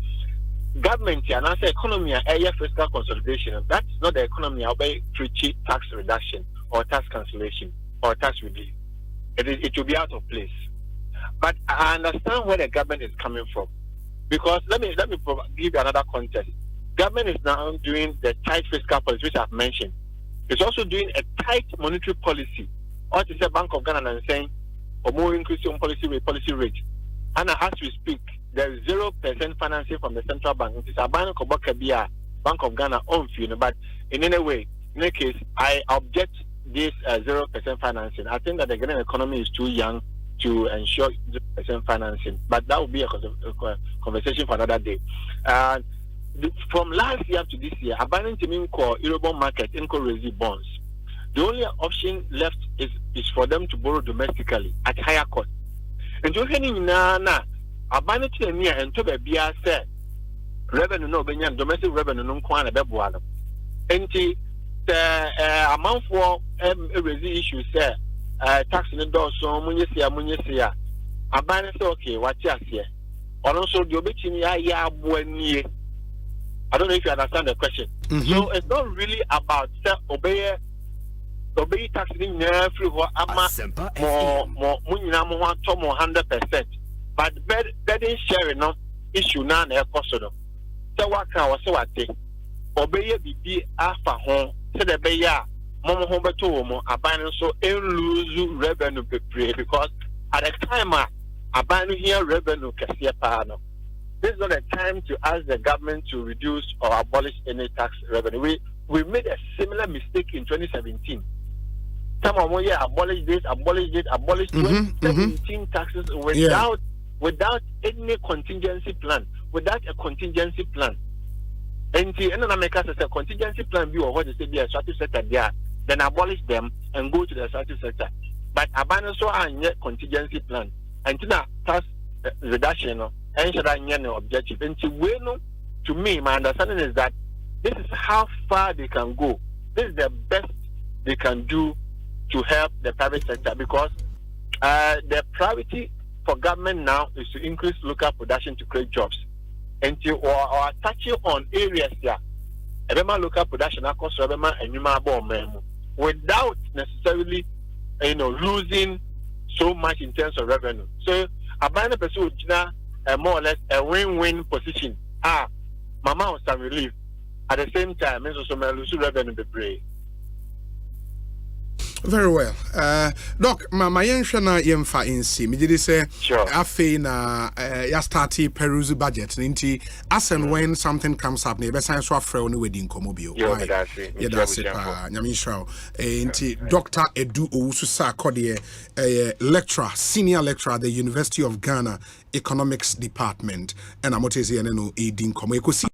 government and as economy area fiscal consolidation. That's not the economy by preaching tax reduction or tax cancellation or tax relief. It will be out of place. But I understand where the government is coming from, because let me give you another context. Government is now doing the tight fiscal policy, which I've mentioned. It's also doing a tight monetary policy. Or to say Bank of Ghana and saying, or more increase on policy rate. And as we speak, there is 0% financing from the central bank. It is a Bank of Ghana on fee, but in any case, I object this 0% financing. I think that the Ghanaian economy is too young to ensure 0% financing, but that will be a conversation for another day. From last year to this year, abandoning to Eurobond market, raise bonds. The only option left is for them to borrow domestically at higher cost. And you can abandoning near and to be said revenue no benyan domestic revenue no kwana bebuano. And the amount for issue say tax in the door so munyesia abandoning okay what you here. Or also the obetini ya bueni. I don't know if you understand the question. So it's not really about obey tax in every more 100%. But bedding sharing no issue now na ekoso. So what can I say what they obey be afa home say the be ya momo home beto mo abandon so lose revenue because at the time Abanu here revenue kasiapano. This is not a time to ask the government to reduce or abolish any tax revenue. We made a similar mistake in 2017. Some of them abolish 2017 taxes without any contingency plan. Without a contingency plan. And the America says a contingency plan be or what they say the extractive sector there, then abolish them and go to the extractive sector. But abandon so and contingency plan. And to tax reduction and should no objective. And to me, my understanding is that this is how far they can go. This is the best they can do to help the private sector, because the priority for government now is to increase local production to create jobs. And to or touching on areas there, local production across and without necessarily losing so much in terms of revenue. So abandon person more or less a win-win position. Mama on some relief at the same time also lose revenue be brave. Very well. Doc, my yenshana yemfa insi. Me did say afe na ya starti peruse budget. Ninti as and when something comes up, ne be san so afre oni wedding komobio. Yeah, that's it. Nyamisha. Inti Dr. Edu Owusu Akode, lecturer, senior lecturer at the University of Ghana Economics Department. And amotezi no edin komo Ekosiisen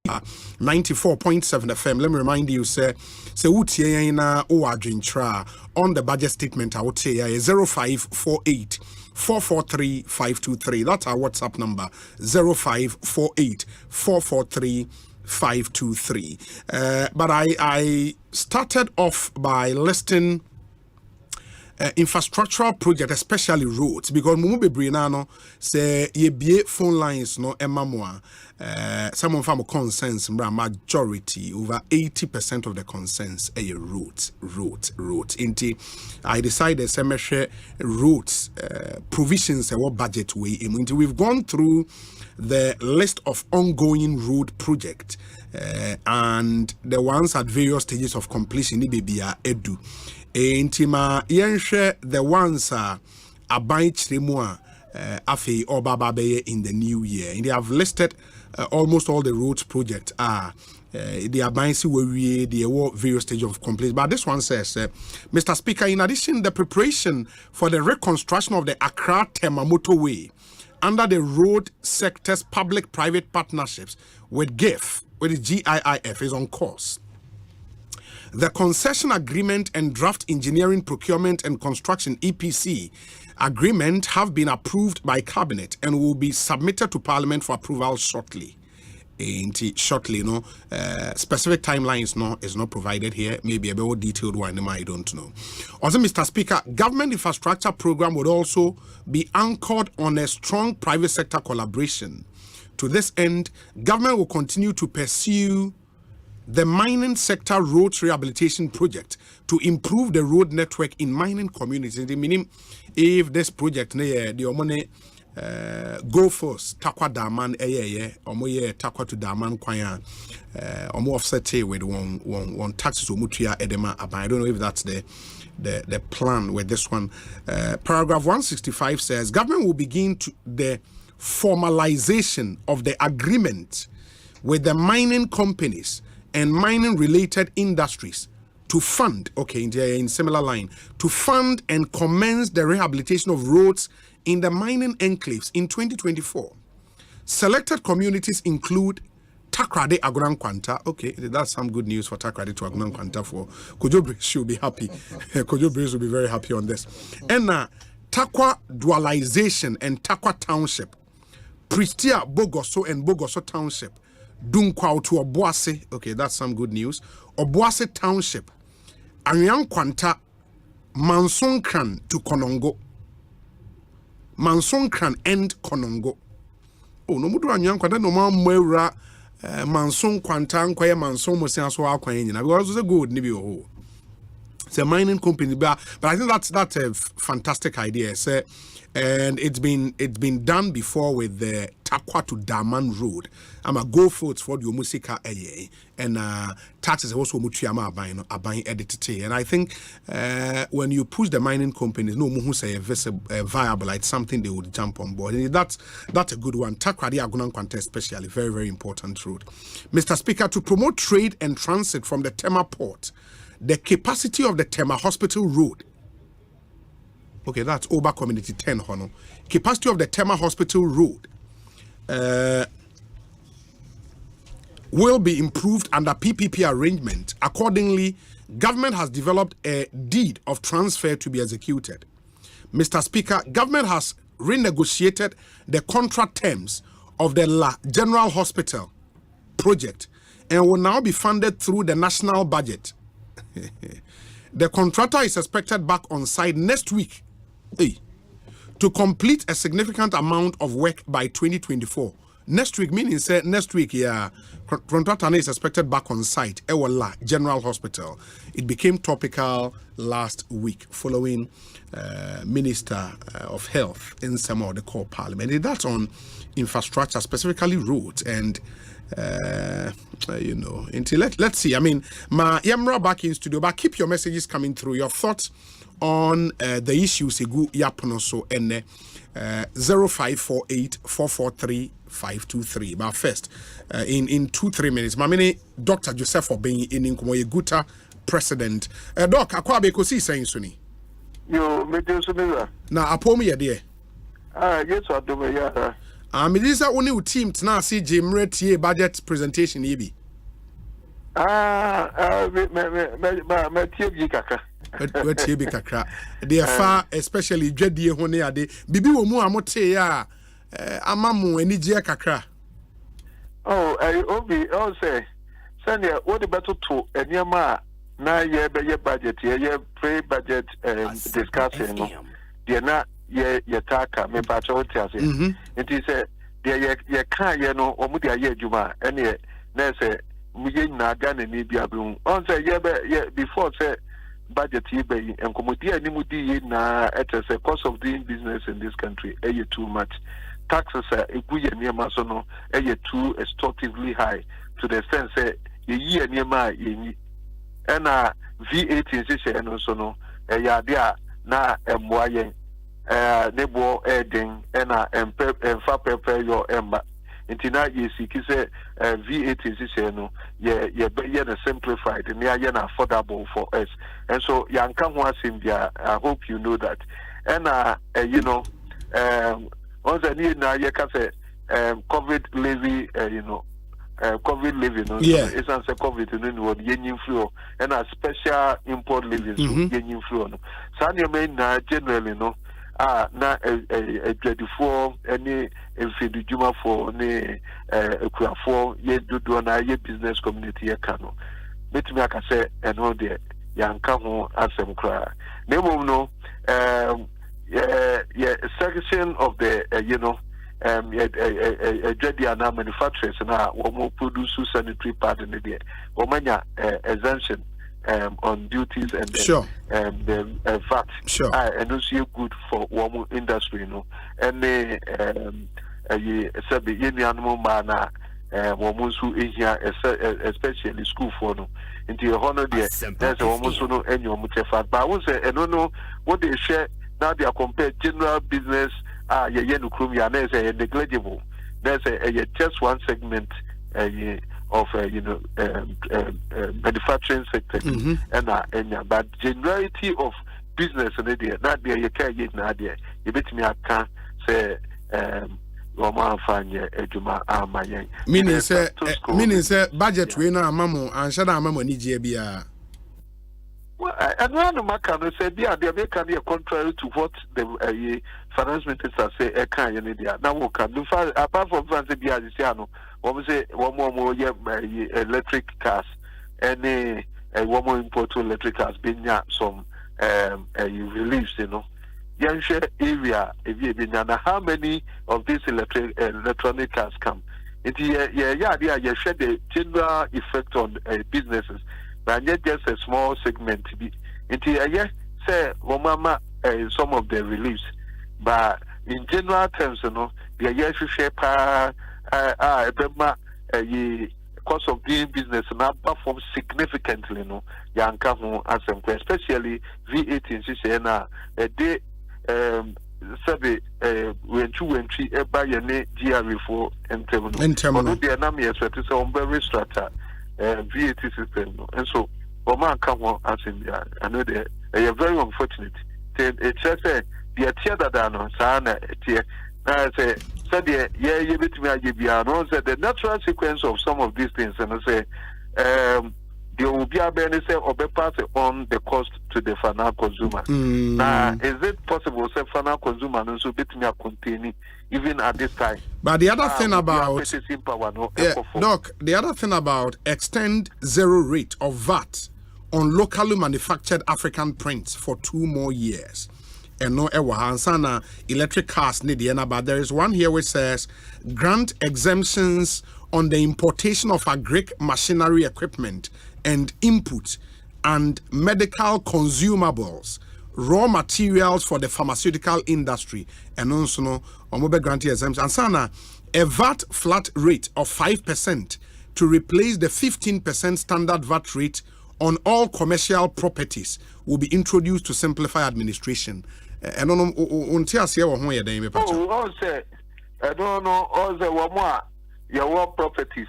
94.7 FM. Let me remind you, say utie na owadwintra on the budget statement. I would say 0548 443 523. That's our WhatsApp number, 0548 443 523. But I started off by listing infrastructural project, especially roads, because mumu bebre na no say ye bie phone lines no emamwa. Some of our concerns, majority, over 80% of the concerns are roads. Inti, I decided to share roads provisions and what budget way. We've gone through the list of ongoing road projects and the ones at various stages of completion. Edu. Intima yenshe the ones are abai chrimua afi or bababeye in the new year. And they have listed almost all the roads projects are they are buying the various stages of completion. But this one says, Mr. Speaker, in addition, the preparation for the reconstruction of the Accra Tema motorway under the road sector's public-private partnerships with GIF, with GIIF, is on course. The concession agreement and draft engineering, procurement and construction EPC agreement have been approved by cabinet and will be submitted to Parliament for approval shortly. Shortly, specific timelines is not provided here. Maybe a more detailed one, I don't know. Also, Mr. Speaker, government infrastructure program would also be anchored on a strong private sector collaboration. To this end, government will continue to pursue the mining sector roads rehabilitation project to improve the road network in mining communities. Meaning, if this project the money go first, Takwa Daman omoye Takwa to Daman kwaya omo offset with one taxes omutia edema. I don't know if that's the plan with this one. Paragraph 165 says government will begin the formalization of the agreement with the mining companies and mining related industries to fund, in similar line, to fund and commence the rehabilitation of roads in the mining enclaves in 2024. Selected communities include Takrade Agunan Kwanta. That's some good news for Takrade to Agunan Kwanta for Kojobre. She'll be happy. Kojobre will be very happy on this. And Takwa Dualization and Takwa Township, Pristia Bogoso and Bogoso Township, Dunkwa to Obuase. That's some good news. Obuase Township, Arian Kwanta, Mansonkran to Konongo. Mansonkran and Konongo. No mudu Arian Kwanta no mwera Manson Kwanta nkwaya Manson Mosianso akwanya because it's a good nibi. It's a mining company, but I think that's a fantastic idea. And it's been done before with the Chakwa to Daman Road. I'm a go for the Omusika and taxes also Mutiama buying edited. And I think when you push the mining companies, no who say viable, it's something they would jump on board. And that's a good one. Takradi Agunan contest, especially, very, very important road. Mr. Speaker, to promote trade and transit from the Tema port, the capacity of the Tema Hospital Road. Okay, that's Oba Community 10, Hono. Capacity of the Tema Hospital Road will be improved under PPP arrangement. Accordingly, government has developed a deed of transfer to be executed. Mr. Speaker, government has renegotiated the contract terms of the La General Hospital project and will now be funded through the national budget. The contractor is expected back on site next week to complete a significant amount of work by 2024. Next week, meaning say next week, yeah, contractor is expected back on site. Ewala General Hospital. It became topical last week following Minister of Health in some of the core Parliament. And that's on infrastructure, specifically roads and. Until let's see. I mean, my Yamra back in studio, but keep your messages coming through. Your thoughts on the issues Igu Yaponoso and 0548 443 523. But first, in 2-3 minutes, my mini Dr. Joseph Obeng in Guta president. Doc, Akwabe Ekosiisen saying Sunni. Yo, me do so na apomi ye de. Yes, I do me ya. Midisa only team tna see Jimretie budget presentation ye bi. Me tie kakra. Wetie bi kakra. They far especially dwadie ho ne ade. Bibi wo mu amote ya amamu anigye kakra. Oh, obi say send what the battle to eniama na ye be budget ye pre-budget discussion no. They na ye taka me pa cho tiase. It is ye kan ye no omu dia ye adwuma ene na say mu ye na Ghana ni bia bi on say ye before say budget ye be enkomodi ani mu di ye na it is a cost of doing business in this country too much. Taxes egu ye niema so no too extorsively high to the sense ye niema ye ena VAT insise no so no ya dia na emwa yen nebo edin ena emfa pepe yo emba intina ye siki say VAT insise no ye be na simplified and ye na affordable for us, and so yanka ho asembia. I hope you know that. Ena once I need na ye ka say COVID levy COVID levy no it's an COVID no yen flow and a special import levy yen flow no sanya men na generally no na a 24 any infedu juma for ne for ye do na ye business community ye kano metimi aka say eno de yanka ho asem kra na mom no section of the manufacturers na we produce sanitary pad in there omanya exemption on duties and the VAT and also good for one industry and said the animal mana especially school for no into your honor there there's almost no annual mutefat but I would say I don't know what they share now. They are compared general business negligible. There's just one segment of manufacturing sector and but generality of business and not there you can't get nadia you bet me I can't say meaning say budget we na amamo ansha na amamo ni je bia. Well, I don't know. Can say they can be contrary to what the finance minister say. Now we can do apart from France, we say one more electric cars, and one more import to electric cars being some reliefs, Young share area how many of these electronic cars come? It you share the general effect on businesses. But yet just a small segment to be into say mama some of the reliefs but in general terms, you know, the year share cost of doing business now perform significantly, you know, Yanka Asempa, especially V8 in Sisena, a day sabi when three buy your GRE for and terminal. The enemy is what is on very strata VAT system, and so Oman come on Asempa. I know they are very unfortunate. It's just the tear that I know, Sana tear. Now I say, yeah, you bet me, I give you the natural sequence of some of these things, and I say, there will be a benefit or be pass on the cost to the final consumer. Now, is it possible say final consumer and so bet me a containing even at this time? But the other thing about Doc, the other thing about extend zero rate of VAT on locally manufactured African prints for 2 more years. And no hansana electric cars need the but there is one here which says grant exemptions on the importation of agric machinery equipment and input and medical consumables, raw materials for the pharmaceutical industry, and also no mobile grant exemption. And sana a VAT flat rate of 5% to replace the 15% standard VAT rate on all commercial properties will be introduced to simplify administration. And on I don't know all the more your properties.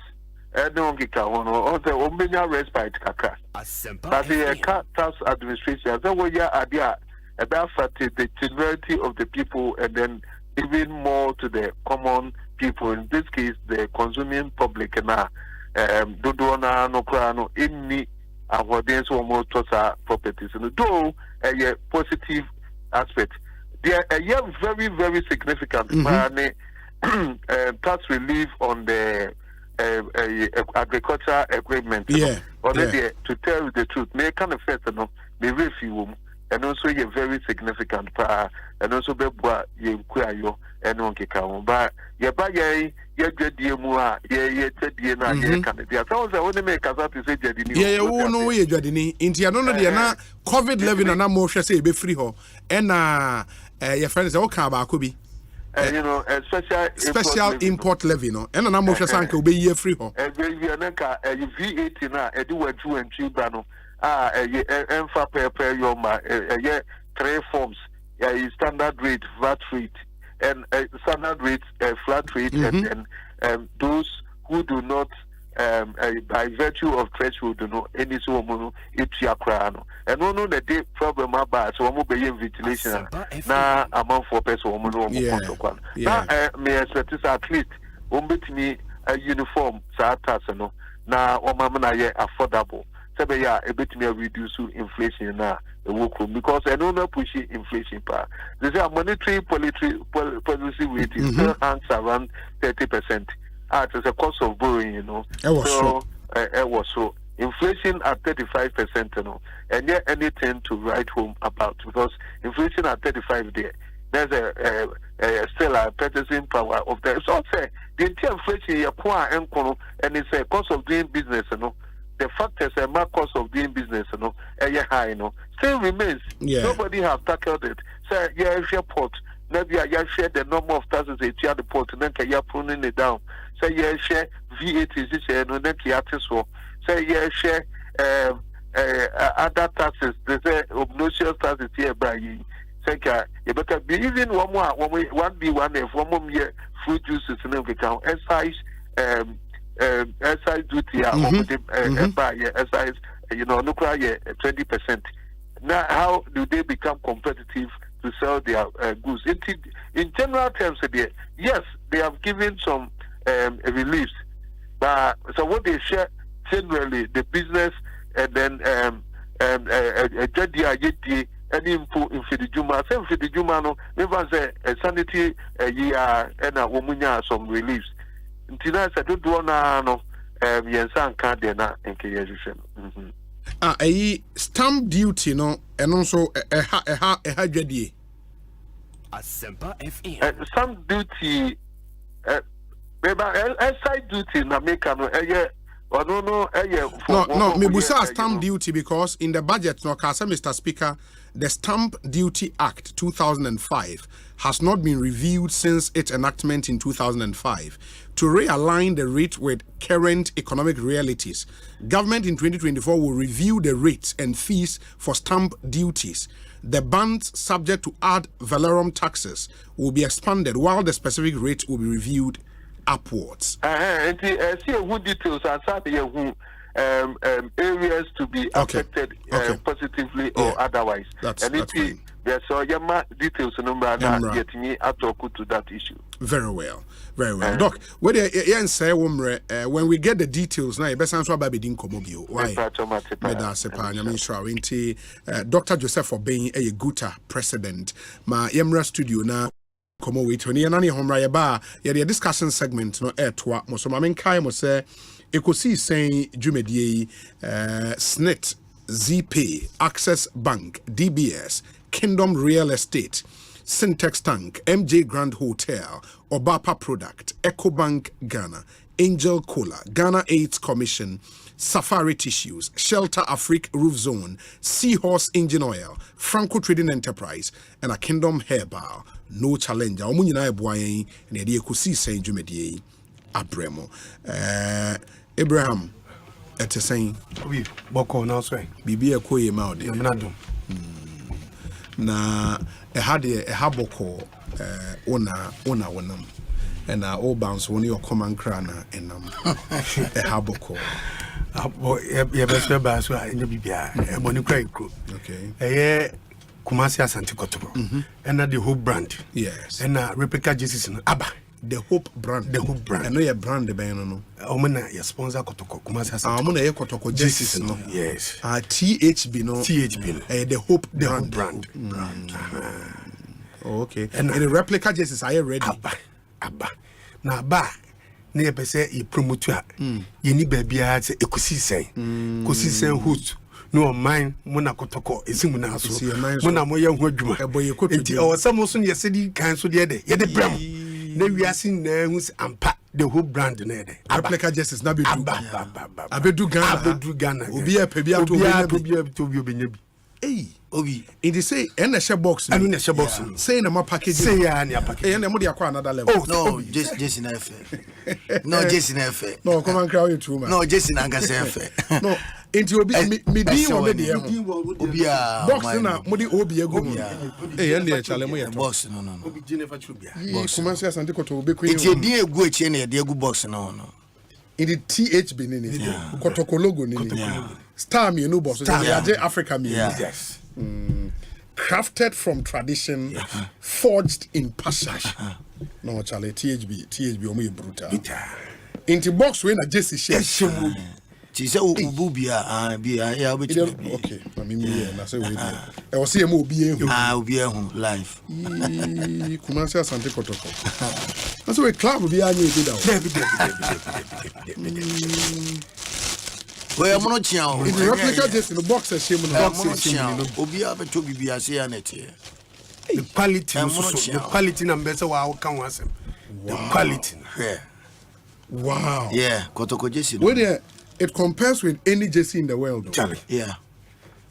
I don't get all the Omega respite kaka. But the tax administration, that way idea about the generality of the people, and then even more to the common people. In this case, the consuming public na Dodona no crano any avoidance or more properties. And though a positive aspect, they are very, very significant. Tax relief on the agricultural equipment. Already, to tell you the truth, may kind of first, may refuse, and also a very significant part, and also be what you inquire and on Kikao. But ye buy ye good dear mua, ye dear na ye candidate. I want to make us up to say, yeah, oh no, ye Jadini, into no, they are not COVID living and more shall say be free ho, and your friends all come back could be. You know, a special import levy, no, and an amosha sank will be year free ho. A V18 na a do a 2 and 3 brano. Enfa per your ma a 3 forms, a standard rate, VAT rate, and standard rate, flat rate, and those who do not, by virtue of threshold, do not any so mono, it's your crown. And no, the day problem about so I'm obeying ventilation. Now, among 4 person, now, may I expect at least, won't me a uniform, Satasano. Now, Omamana affordable. Yeah, a bit more reduce inflation now, because I don't know pushing inflation power. They say monetary policy rate is still hangs around 30%. It's a cost of borrowing, you know. It was so. Inflation at 35%, you know, and yet anything to write home about, because inflation at 35 there. There's still a purchasing power of the so say the inflation you acquire and it's a cost of doing business, you know. The factors and my cost of doing business, you know, high, you know, still remains. Nobody has tackled it. Say, share port. Maybe I share the number of taxes they share the port, and then you're pulling it down. Say, share VAT, and then you're say, share other taxes. They say, obnoxious taxes here by you. Say, you better be even one more, 1B1F, 1 more year, fruit juices, and then we can excise. Excise duty excise, you know, look like 20%. Now, how do they become competitive to sell their goods? In general terms, yes, they have given some reliefs, but so what they share generally, the business and then any info in Fidijuma, same Fidijuma, no, never say a sanity year and a woman some reliefs. Until I don't want no Yensan Cardena and Kayation. A stamp duty, no, and also a hajadi. Asempa FM. Stamp duty, side duty, Nameka, No, me busa stamp duty because in the budget, no, Mr. Speaker, the Stamp Duty Act 2005 has not been reviewed since its enactment in 2005 to realign the rate with current economic realities. Government in 2024 will review the rates and fees for stamp duties. The bands subject to ad valorem taxes will be expanded while the specific rates will be reviewed upwards. Details areas to be affected positively or otherwise. That's fine. So details get me to that issue. Very well. Doc, when we get the details now, best answer by Bedin Komobio. Why? Dr. Joseph Obeng, a Guta president, my Yemra studio now. Come on, wait, when you're home, right? Yeah, discussion segment, no air to what most of my kind was say, Ekosiisen Jumedie, SNET, ZPay, Access Bank, DBS, Kingdom Real Estate, Syntex Tank, MJ Grand Hotel, Obapa Product, EcoBank Ghana, Angel Cola, Ghana AIDS Commission, Safari Tissues, Shelter Afrique Roof Zone, Seahorse Engine Oil, Franco Trading Enterprise, and a Kingdom Herbal. No challenge. Omunyina ebuayen na de Ekosiisen Dwumedie abremo. Abraham etesen we boko na so bibi ekoye ma ode na ha boko ona wonam na all bounce woni okoman kra na enam ha boko ye be so ba so anya bibia e boni kra ikro okay Kumasi Asante Kotoko, and the Hope brand. Yes. And replica Jesus in Abba. The Hope brand. The Hope brand. I know your brand, the Bayano. Omana, your sponsor Kotoko, Kumasi Asante. Amona Kotoko Jesus. No. Yes. THB no. THB. The Hope the brand. Hope brand. Oh, okay. And the replica Jesus, are you ready? Abba. Now, Abba. Near Pese, you promote you need baby as Ekosiisen. Ekosiisen host. No mine mona kotoko esimuna so mona moye ho adwuma enti o samoso ne yesedi kan so de ye de brem na wiase na hu ampa the whole brand na de replica justice na bedu Ghana obi e pa bia to bi obenya bi obi in the say na share box anu na share box say na ma package say ya na package na mo de akwa another level no just na fe no just na fe no come and crowd you too man no just na nga say fe no Inti obi me din wo me de obi a box na mo di obi ego mu eh and chale mo ye box no obi gine fa chubia box Kumasi Asante Kotoko be kwen inti din egu echi na ye de egu box no in the THB ni Kotoko logo ni star me no box so Africa me yes crafted from tradition forged in passion no chale THB o mo brutal inti box we na Jesse share Tise ububia bia ya obechi okay na me na say we dey e wo say em obi ehu obi ehu live Kumasi Asante Kotoko so we club bi anya ebi da we am no chia o the replica just in the box shame no box shame no obi abeto bibia say ya net the quality the quality na mbese wa kan wasem the quality wow Kotoko Jesse where it compares with any JC in the world. Charlie.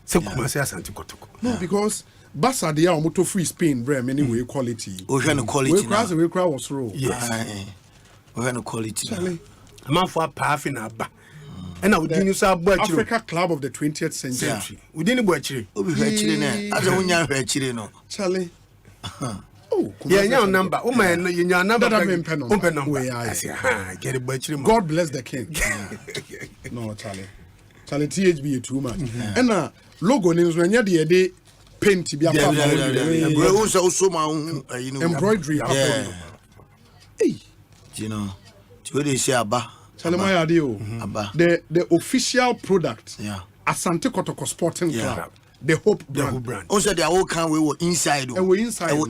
So Kumasi Asante Kotoko. No, because Basa de ya moto free Spain brand anyway quality. We quality. We crowd was raw. Yes. We quality. Charlie. Man for half in Abba. And I would do Africa Club of the 20th century. We didn't go actually. Obi actually na. As a unya actually no. Charlie. Your number. Oh man, your number. God bless the king. No, Charlie. THB too much. And logo names when you're the paint to be embroidery. Hey, you know, what they say about the official product. Asante Kotoko Sporting Club. The Hope brand. Also, the whole can we were inside. We inside. And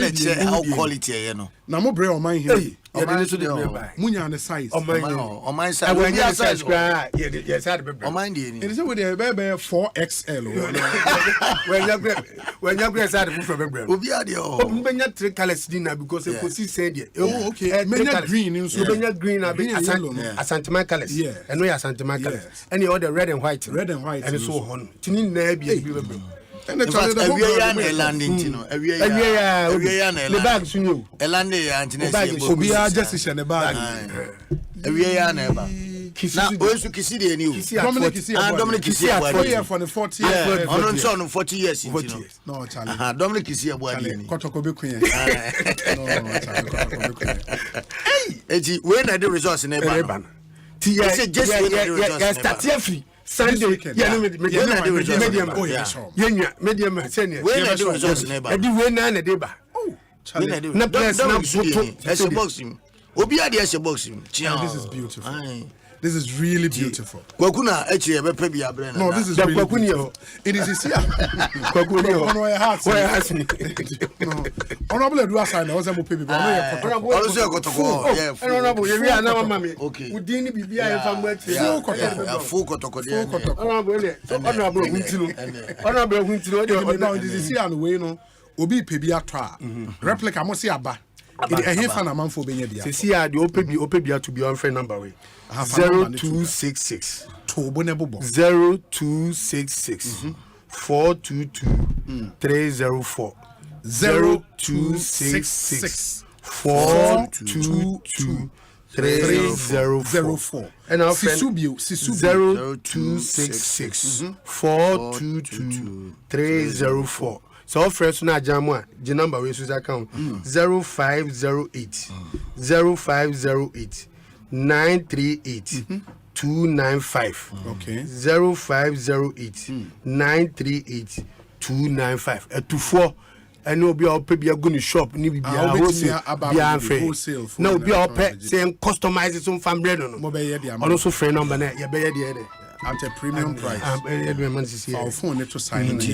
it's how quality, you know. Now, more brain on my here. Munya on the size. On my side. When you size, yes, I remember. On mine, it is with a baby 4XL. When you're great side from remember. Ubenya 3 colors dinner because it could see said, oh, okay, many green, so green, Asantuma colors, and we are Santuma colors. Any other red and white, and so on. Tinin Nabi. And the landing, every year, the bags you knew. A landing, and we are just in the bag. Every year, never. Now, also Kissy, and you, Dominic Kissy, for the 40 years, on son 40 years. No, Dominic Kissy, when I do resource in a ban. Just free. Sunday, medium, senior. When I do resource in a ban. I do win a deba. Oh, no place, no as a boxing. Obia, as a boxing. This is beautiful. This is really beautiful. Kwakuna actually a baby brand. No, this is really beautiful. It is here. Kwakuna on your heart. Where has me? No. Honorable Eduasa na oza mo baby. Also got to go. Yeah. Honorable, we are now mammy. Okay. We didn't be here from where full kotoko. Honorable Wintino. Honorable Wintino. Now this is here and we know obi pebi atwa. Replica mo si aba. It a hefa na man for benye dia. See here the opebia to be on friend number way. 0266 0266 422 304 0266 422 304 and our friend 0266 422 304. So first na jamwa the number we use account 0508 938 295. Okay. 0508 938 295. To 4 and no be all pay be a good shop ni be wholesale no be all pay saying customize it some family no also friend number na you be there at a premium price. Our phone to sign the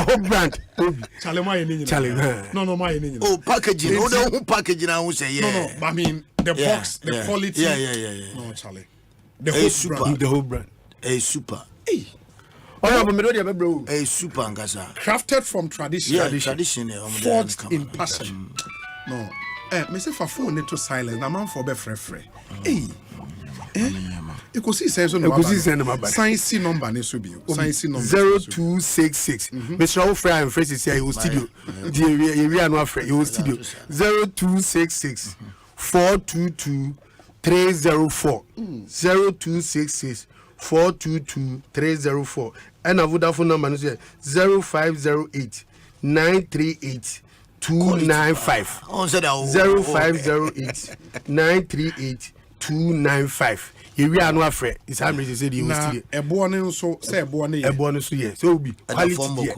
whole brand. No, my oh, packaging. No, packaging. I would say, no. I mean, the box, the quality. Yeah. No, Charlie. The whole brand. A super. Hey. A super angasa. Crafted from tradition. Yeah, tradition. Forged in passion. No. Mr. Fafo to silence. I'm on for be free. Hey. Ekosiisen on science number ne so bio. Science number 0266. Mr. Ofra and Francis here you studio. The area no afre you studio. 0266 422 304. 0266 422 304. And a Vodafone number is 0508 938 295. 0508 938 295. Here we are no afraid. It's how many say you still. A born so say born so yes. So be quality.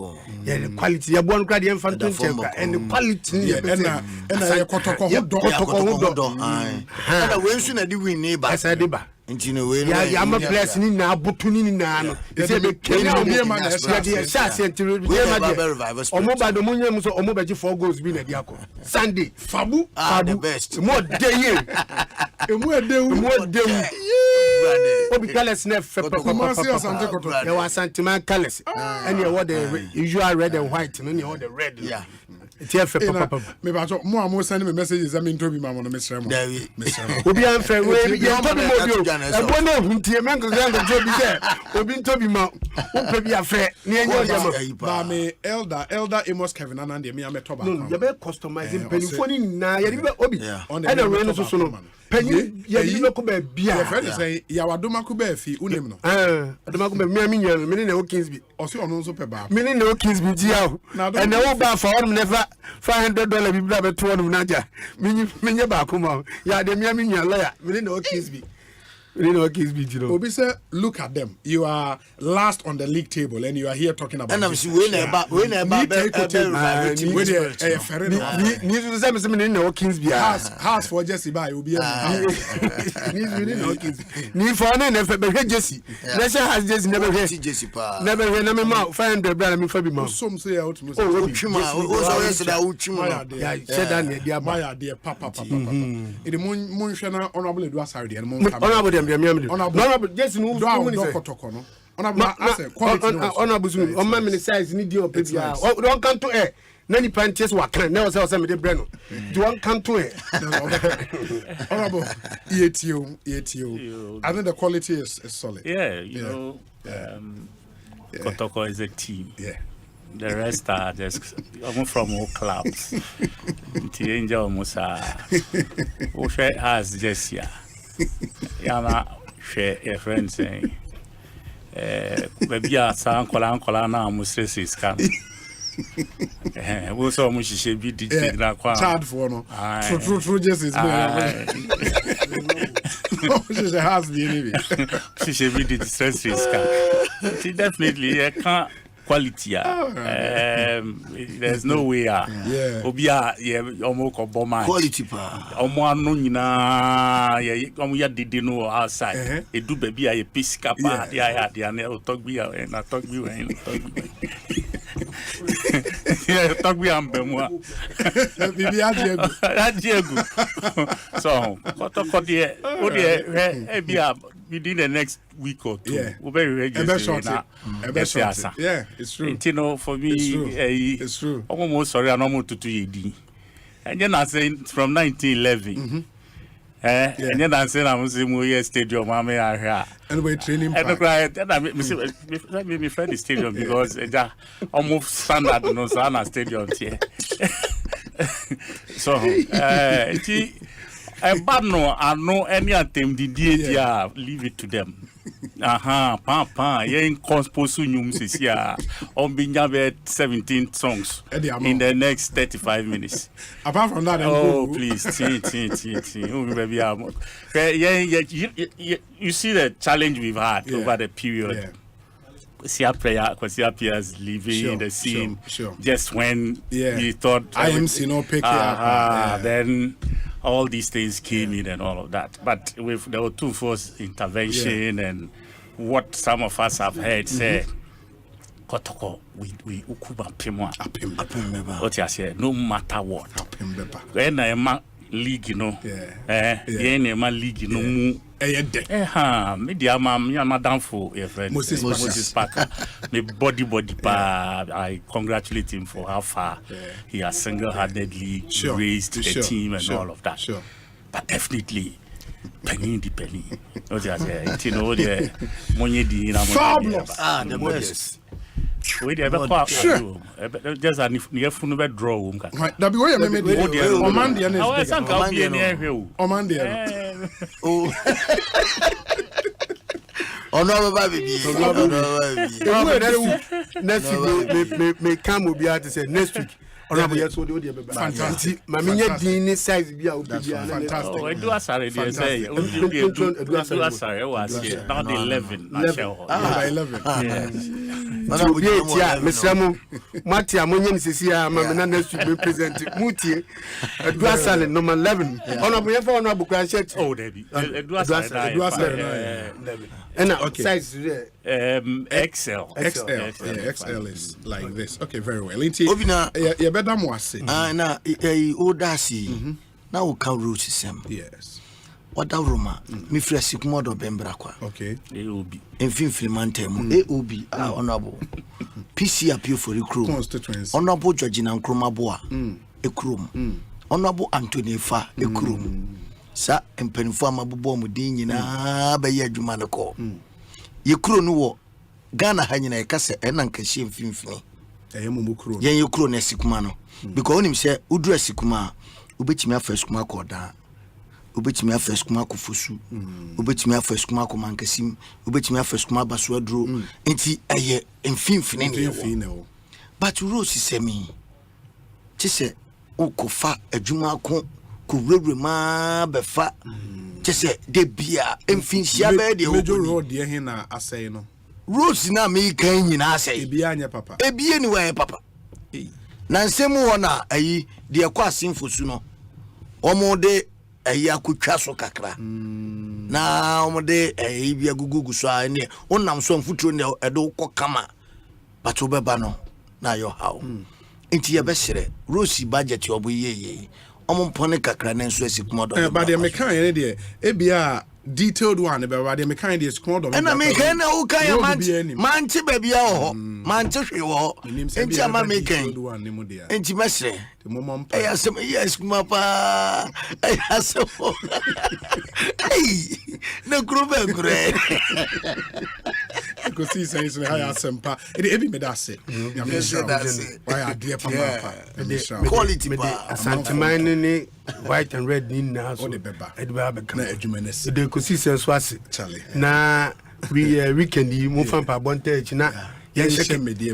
Yeah, the quality. You born grad infant and the quality. And I kotoko hodo. And when soon I do win neighbor. I said neighbor. Yeah, I'm a blessing now, Butuni now. They say, Sunday, Fabu, the best. More day, there was sentiment colors, and you what the usual red and white, and you the red. Yeah. Maybe I thought more sending me messages. I mean, to be Mamma, Mr. We'll be unfair. I wonder who the man goes down to be there. We'll be to be more. Who be affair near your me elder Amos Kevin and me. I'm a top. No, you're very customizing penny phone now. You're obi on the rain of so penny. You look at beer. Friend say, Yawaduma Kubefi, Unim. Adamakumbe, meaning no Kingsby. Also, on also peba. Meaning no Kingsby, and no bar for never $500 be blabber to one of Naja. Meaning Bakuma. Ya, the Miami lawyer, meaning no Kingsby. Obi say, look at them. You are last on the league table, and you are here talking about. And I'm saying, when house for Jesse by will be Jesse. Has Jesse never Jesse. Never never mouth. Find the brand. Me for be mouth. Some say out. Papa. In the Munshana honorable Edward and honorable Jesse no honorable on my many size need your picture. Don't come to air. Nani panties wa kan na say say me de breno do one come to it honorable ETO I think the quality is solid. You know Kotoko is a team. The rest are just from all clubs. The angel Musa Osei has just Yana share a friend saying baby kola na musresi scan. We saw much she be DJ na kwa. Child for no. True just is she has the anyway. She should be the stress risk. She definitely can't quality. There's no way. Obia omo boma. Quality pa. Omo anu nyina omo ya dede no outside. E do baby a piece kapa dia na talk bi na talk bi when talk bi ambemwa. Bibi adiegu. So kotoko de o de bia within the next week or two, we're very registered. Yeah, it's true. You know, for me, it's true. Almost sorry, I'm almost to 2 and then I say from 1911. And then I said, I'm saying, stadium, I'm here. And we're training. And let me friend the stadium because almost standard, no, Sana stadium here. So, but no, I know any of them did leave it to them. Papa, in Consposunium is here on being 17 songs in the next 35 minutes. Apart from that, please, you see the challenge we've had over the period. Sia players leaving the scene just when we thought IMC no pick up. Then all these things came in and all of that. But there were two force intervention and what some of us have heard say Kotoko we ukuba pimwa what you say no matter what when I league league mu media madam for a friend Moses Parker me body I congratulate him for how far he has single-handedly raised the team and all of that. But definitely penny what you say you know the money di na fabulous the best we dey just an if you funu be draw right that be where you made on Monday and next week come will be to say next week honorable yes what do fantastic maminya din size bia fantastic do asare dey say do asare was here now the 11 Mesramu Matia Munyan Sisia Mamina next week be present Mutie do asare number 11 honorable for honorable crash oh Debbie do asare and size XL XL is like this. Okay, very well. Obina you better mo ase. Na odasi na o ka root system. Yes. Oda Roma mi fresi kuma do bembra kwa. Okay. AOB. Enfimfiri mantem AOB honorable PC appeal for recruit. Constituency. Honorable Georgina Nkromaboa ekrom. Honorable Anthony Fa ekrom. Sa empenfo amabobo mu din nyina ba ye adwuma ne ko. Ye kuro no wo Ghana ha nyina ye kase enanka hye mfimfini. Mumukuro. Ye kuro na sikuma no. Because onim se udu asikuma ubetimi afasikuma ko da. Ubetimi afasikuma ko fosu. Ubetimi afasikuma ko mankasim. Ubetimi afasikuma baso aduro. Enti eye mfimfini ne. But Rose semi. Ti se ukofa adwuma ko kuwure ma befa say de bia emfinhia be de major road de he na asay no roads na me kan nyina asay ebia anya papa ebia ni wa papa na nsemu wona ayi de ekwa asimfo su no omo de ayi akotwa so kakra na omo de ayi bia gugugu so ane onam so mfuturo ne edo kokama bato beba no na yo how enti ye be sere rosi budget obo yeye omo mpone kakra na nso asikuma do ba de mekan ye de ebia detailed one be ba de mekan de asikuma do na mekan na uka ya manche ba bia ho manche hwe ho enti ama mekan enti mesre asem yes kuma pa asem na grobe gre Ekosiisen so ha Asempa ebi me da se ya me why adie papa quality ba asanteman ni white and red ni na so edeba be kana adwuma na si de Ekosiisen so ase na weekend yi mo fa pa bonta echi na yen media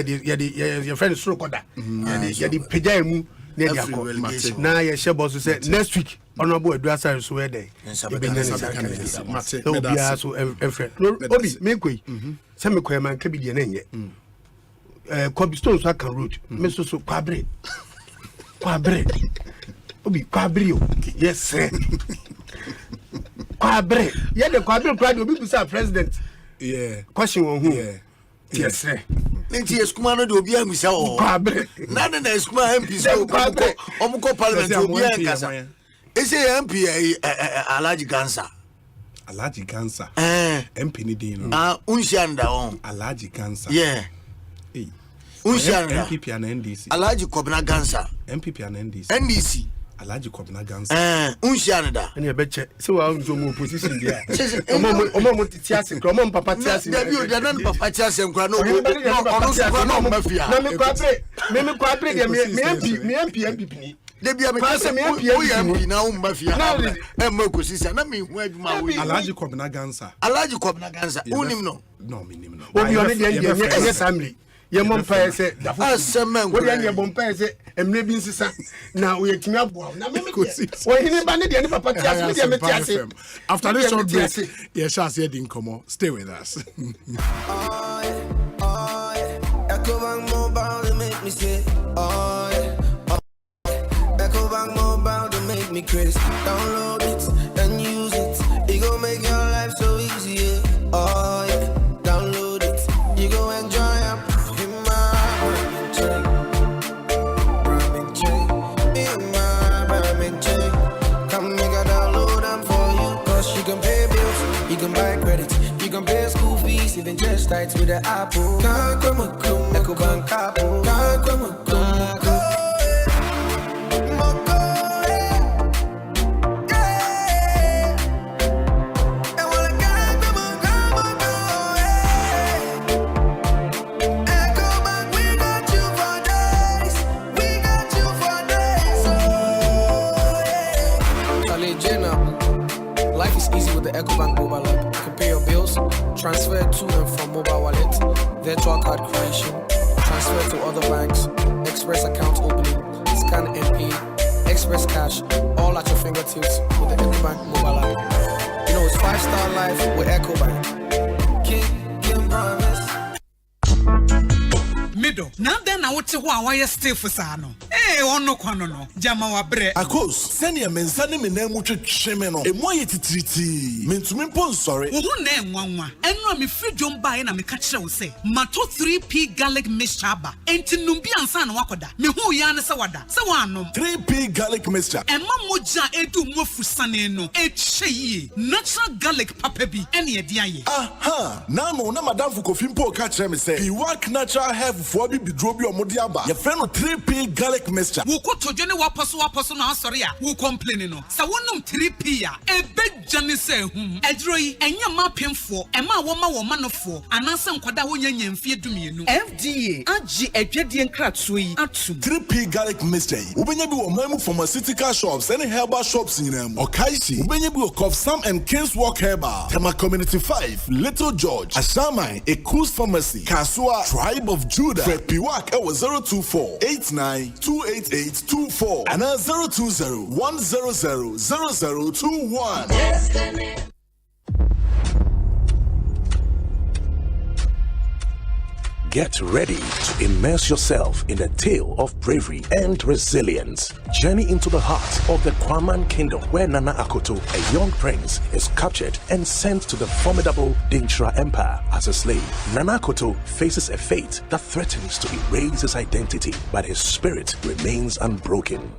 de friend soro koda ye de pejai mu na dia ko na ye shebo so say next week honorable Advertisements so we dey be nyane obia so friend obi me koi say me koi man ka bi de na nye cobblestone so aka road me so kwabre obi kwabre o yes kwabre ye de kwabre pride obi bu say president question on who yes Nti eskuma no de obi amisa o na na eskuma MP so omko Parliamentary obi ankasa ese MP Alhaji Gansa MP ni din no unshanda on Alhaji Gansa unshanda MPP and NDC Alhaji Kobna Gansa MPP and NDC Alhaji Kobna Gansa unshanda ene beche se wa nzo mo opposition dia omo tiase kro omo papa tiase na bi o da nan papa tiase nkra no ono so kwa no mafia na me kwabre dia me MPP ni Debia me kase me MP na mafia na Ekosiisen na me hu adwuma wo Alhaji Kobna Gansa unim no me nim no obi oni dia ye family ye mom pa say Asempa wo dia ye bom pa say emre bi nsisa na we yetimi aboa na me wo hini ba ne dia ne papa tiase me dia me tiase after this short break yeah shall say din komo stay with us Ecobank mobile to make me say Ecobank mobile to make me crazy download it and use it it go make your life so easy download it you go enjoy you can buy credit, you can pay school fees, even just tights with the Apple. Ecobank Apple. Life is easy with the Ecobank mobile app. You can pay your bills, transfer to and from mobile wallet, virtual card creation, transfer to other banks, express account opening, scan and pay, express cash, all at your fingertips with the Ecobank mobile app. You know it's 5-star life with Ecobank. Can promise. Middle. Now then I would say why you stay for Sano. Ono kwano jama wa bre akos senior mensane me na mu twetwe no emu ayetitriti mentumi pon sori wo hu na enwanwa enu me fridwom bae na me ka kire wo se mato 3p garlic mixture ba enti numbi ansa na wakoda me hu ya ne se wada se wanom 3p garlic mixture emma moja edu mu afusane no ehye natural garlic papa bi ene edi aye aha na no na madam Kofi mpo ka kire me se he work natural health for bi bidro bi omode aba ye fe no 3p garlic mixture wo ko tojo ne waposo na asori a wo complain no sa wonum 3p a ebejane se hum edro yi enya mapemfo ema wo ma nofo ananse nkwada wonya nyamfie dumienu FDA agi adwadie nkratso yi atum 3p garlic mixture yi ubenya bi wo mamu pharmaceutical shops and herbal shops nyinam okaisi ubenya bi wo Cough Sam and King's Walk Herbal Tema Community 5 Little George Ashamai Ekos Pharmacy Kasua Tribe of Judah Fred Piwak ewo 024-89-288-24 and 020-100-0021. Destiny. Get ready to immerse yourself in a tale of bravery and resilience. Journey into the heart of the Kwaman Kingdom, where Nana Akoto, a young prince, is captured and sent to the formidable Dintra Empire as a slave. Nana Akoto faces a fate that threatens to erase his identity, but his spirit remains unbroken.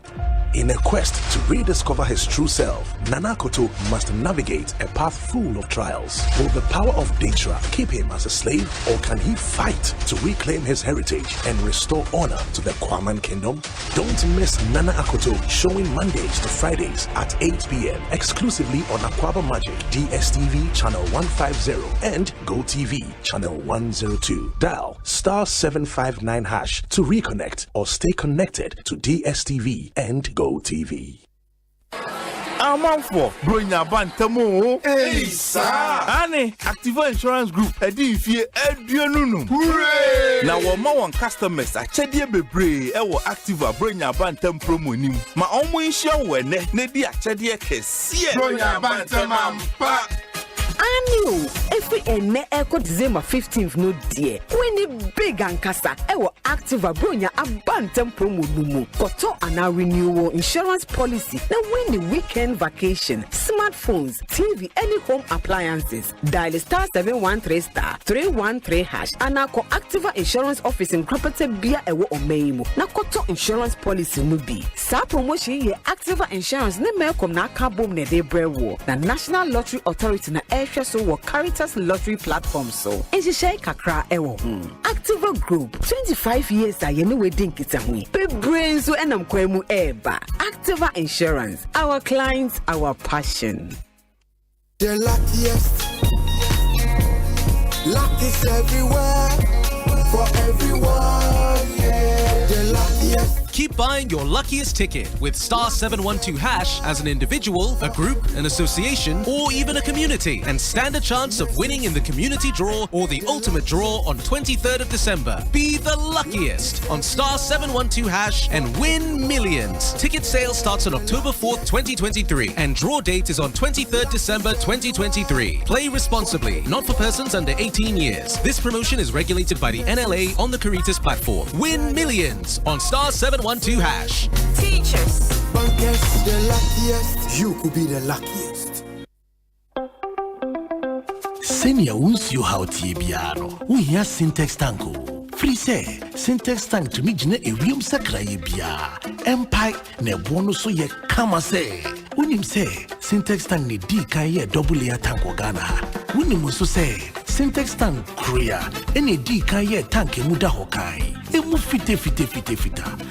In a quest to rediscover his true self, Nana Akoto must navigate a path full of trials. Will the power of Dintra keep him as a slave, or can he fight to reclaim his heritage and restore honor to the Kwaman Kingdom? Don't miss Nana Akoto, showing Mondays to Fridays at 8 p.m. exclusively on Akwaba Magic, DSTV channel 150 and GoTV channel 102. Dial *759# to reconnect or stay connected to DSTV and GoTV. Amanfo bronya bantamo sir ane Activa Insurance Group edifie aduanunu hooray na wo ma won customers achede bebre ewo Activa bronya bantam promo nim ma omo nhia wo ene na di achede kese bronya bantam ampa Annual every Echo December 15th no dear. When it big and casa, ewo Activa bronya abantem promo numu. Koto ana renewal insurance policy. Now win the weekend vacation, smartphones, TV, any home appliances. Dial *713*313#. Anako Activa Insurance Office in Kropete Bia ewo omeimo. Na koto insurance policy nubi. Sa promotion ye Activa Insurance ne melkom na kabom ne de brewo. Na National Lottery Authority na so what Caritas lottery platform so Ejishai Kakra Ewo Activa Group 25 years ayene wedding kitahwi be brains so enam kwemu eba Activa Insurance, our clients, our passion. The luckiest luck is everywhere for everyone, yeah. The luckiest. Keep buying your luckiest ticket with *712# as an individual, a group, an association, or even a community, and stand a chance of winning in the community draw or the ultimate draw on 23rd of December. Be the luckiest on *712# and win millions. Ticket sale starts on October 4th, 2023, and draw date is on 23rd December 2023. Play responsibly, not for persons under 18 years. This promotion is regulated by the NLA on the Caritas platform. Win millions on *712#. Teachers. Bankers, the luckiest. You could be the luckiest. Senior won't you how Tibiano. We hear Syntax Tango. Free say, Syntax Tank to me, Jine, a real Sakraye Bia. Empire, ne bonus so ye kama say. Unim say, Syntax Tank ni D kaye double ya tanko Ghana. Unim also say, Syntax Tank Korea, any D kaye tank muda hokai. Emu fite.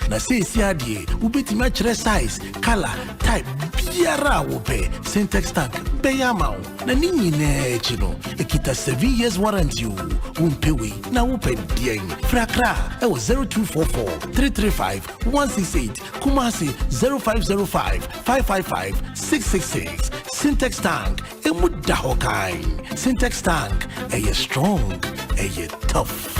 Na say adie, ubeti match size, color, type, biara wope, Syntax Tank, beyamau. Na nini ne chino, ekita 7 years warranty umpewe, na wope dieng. Frakra, ewo 0244-335-168, Kumasi 0505-555-666. Syntax Tank, emu dahokai. Syntax Tank, eye strong, eye tough.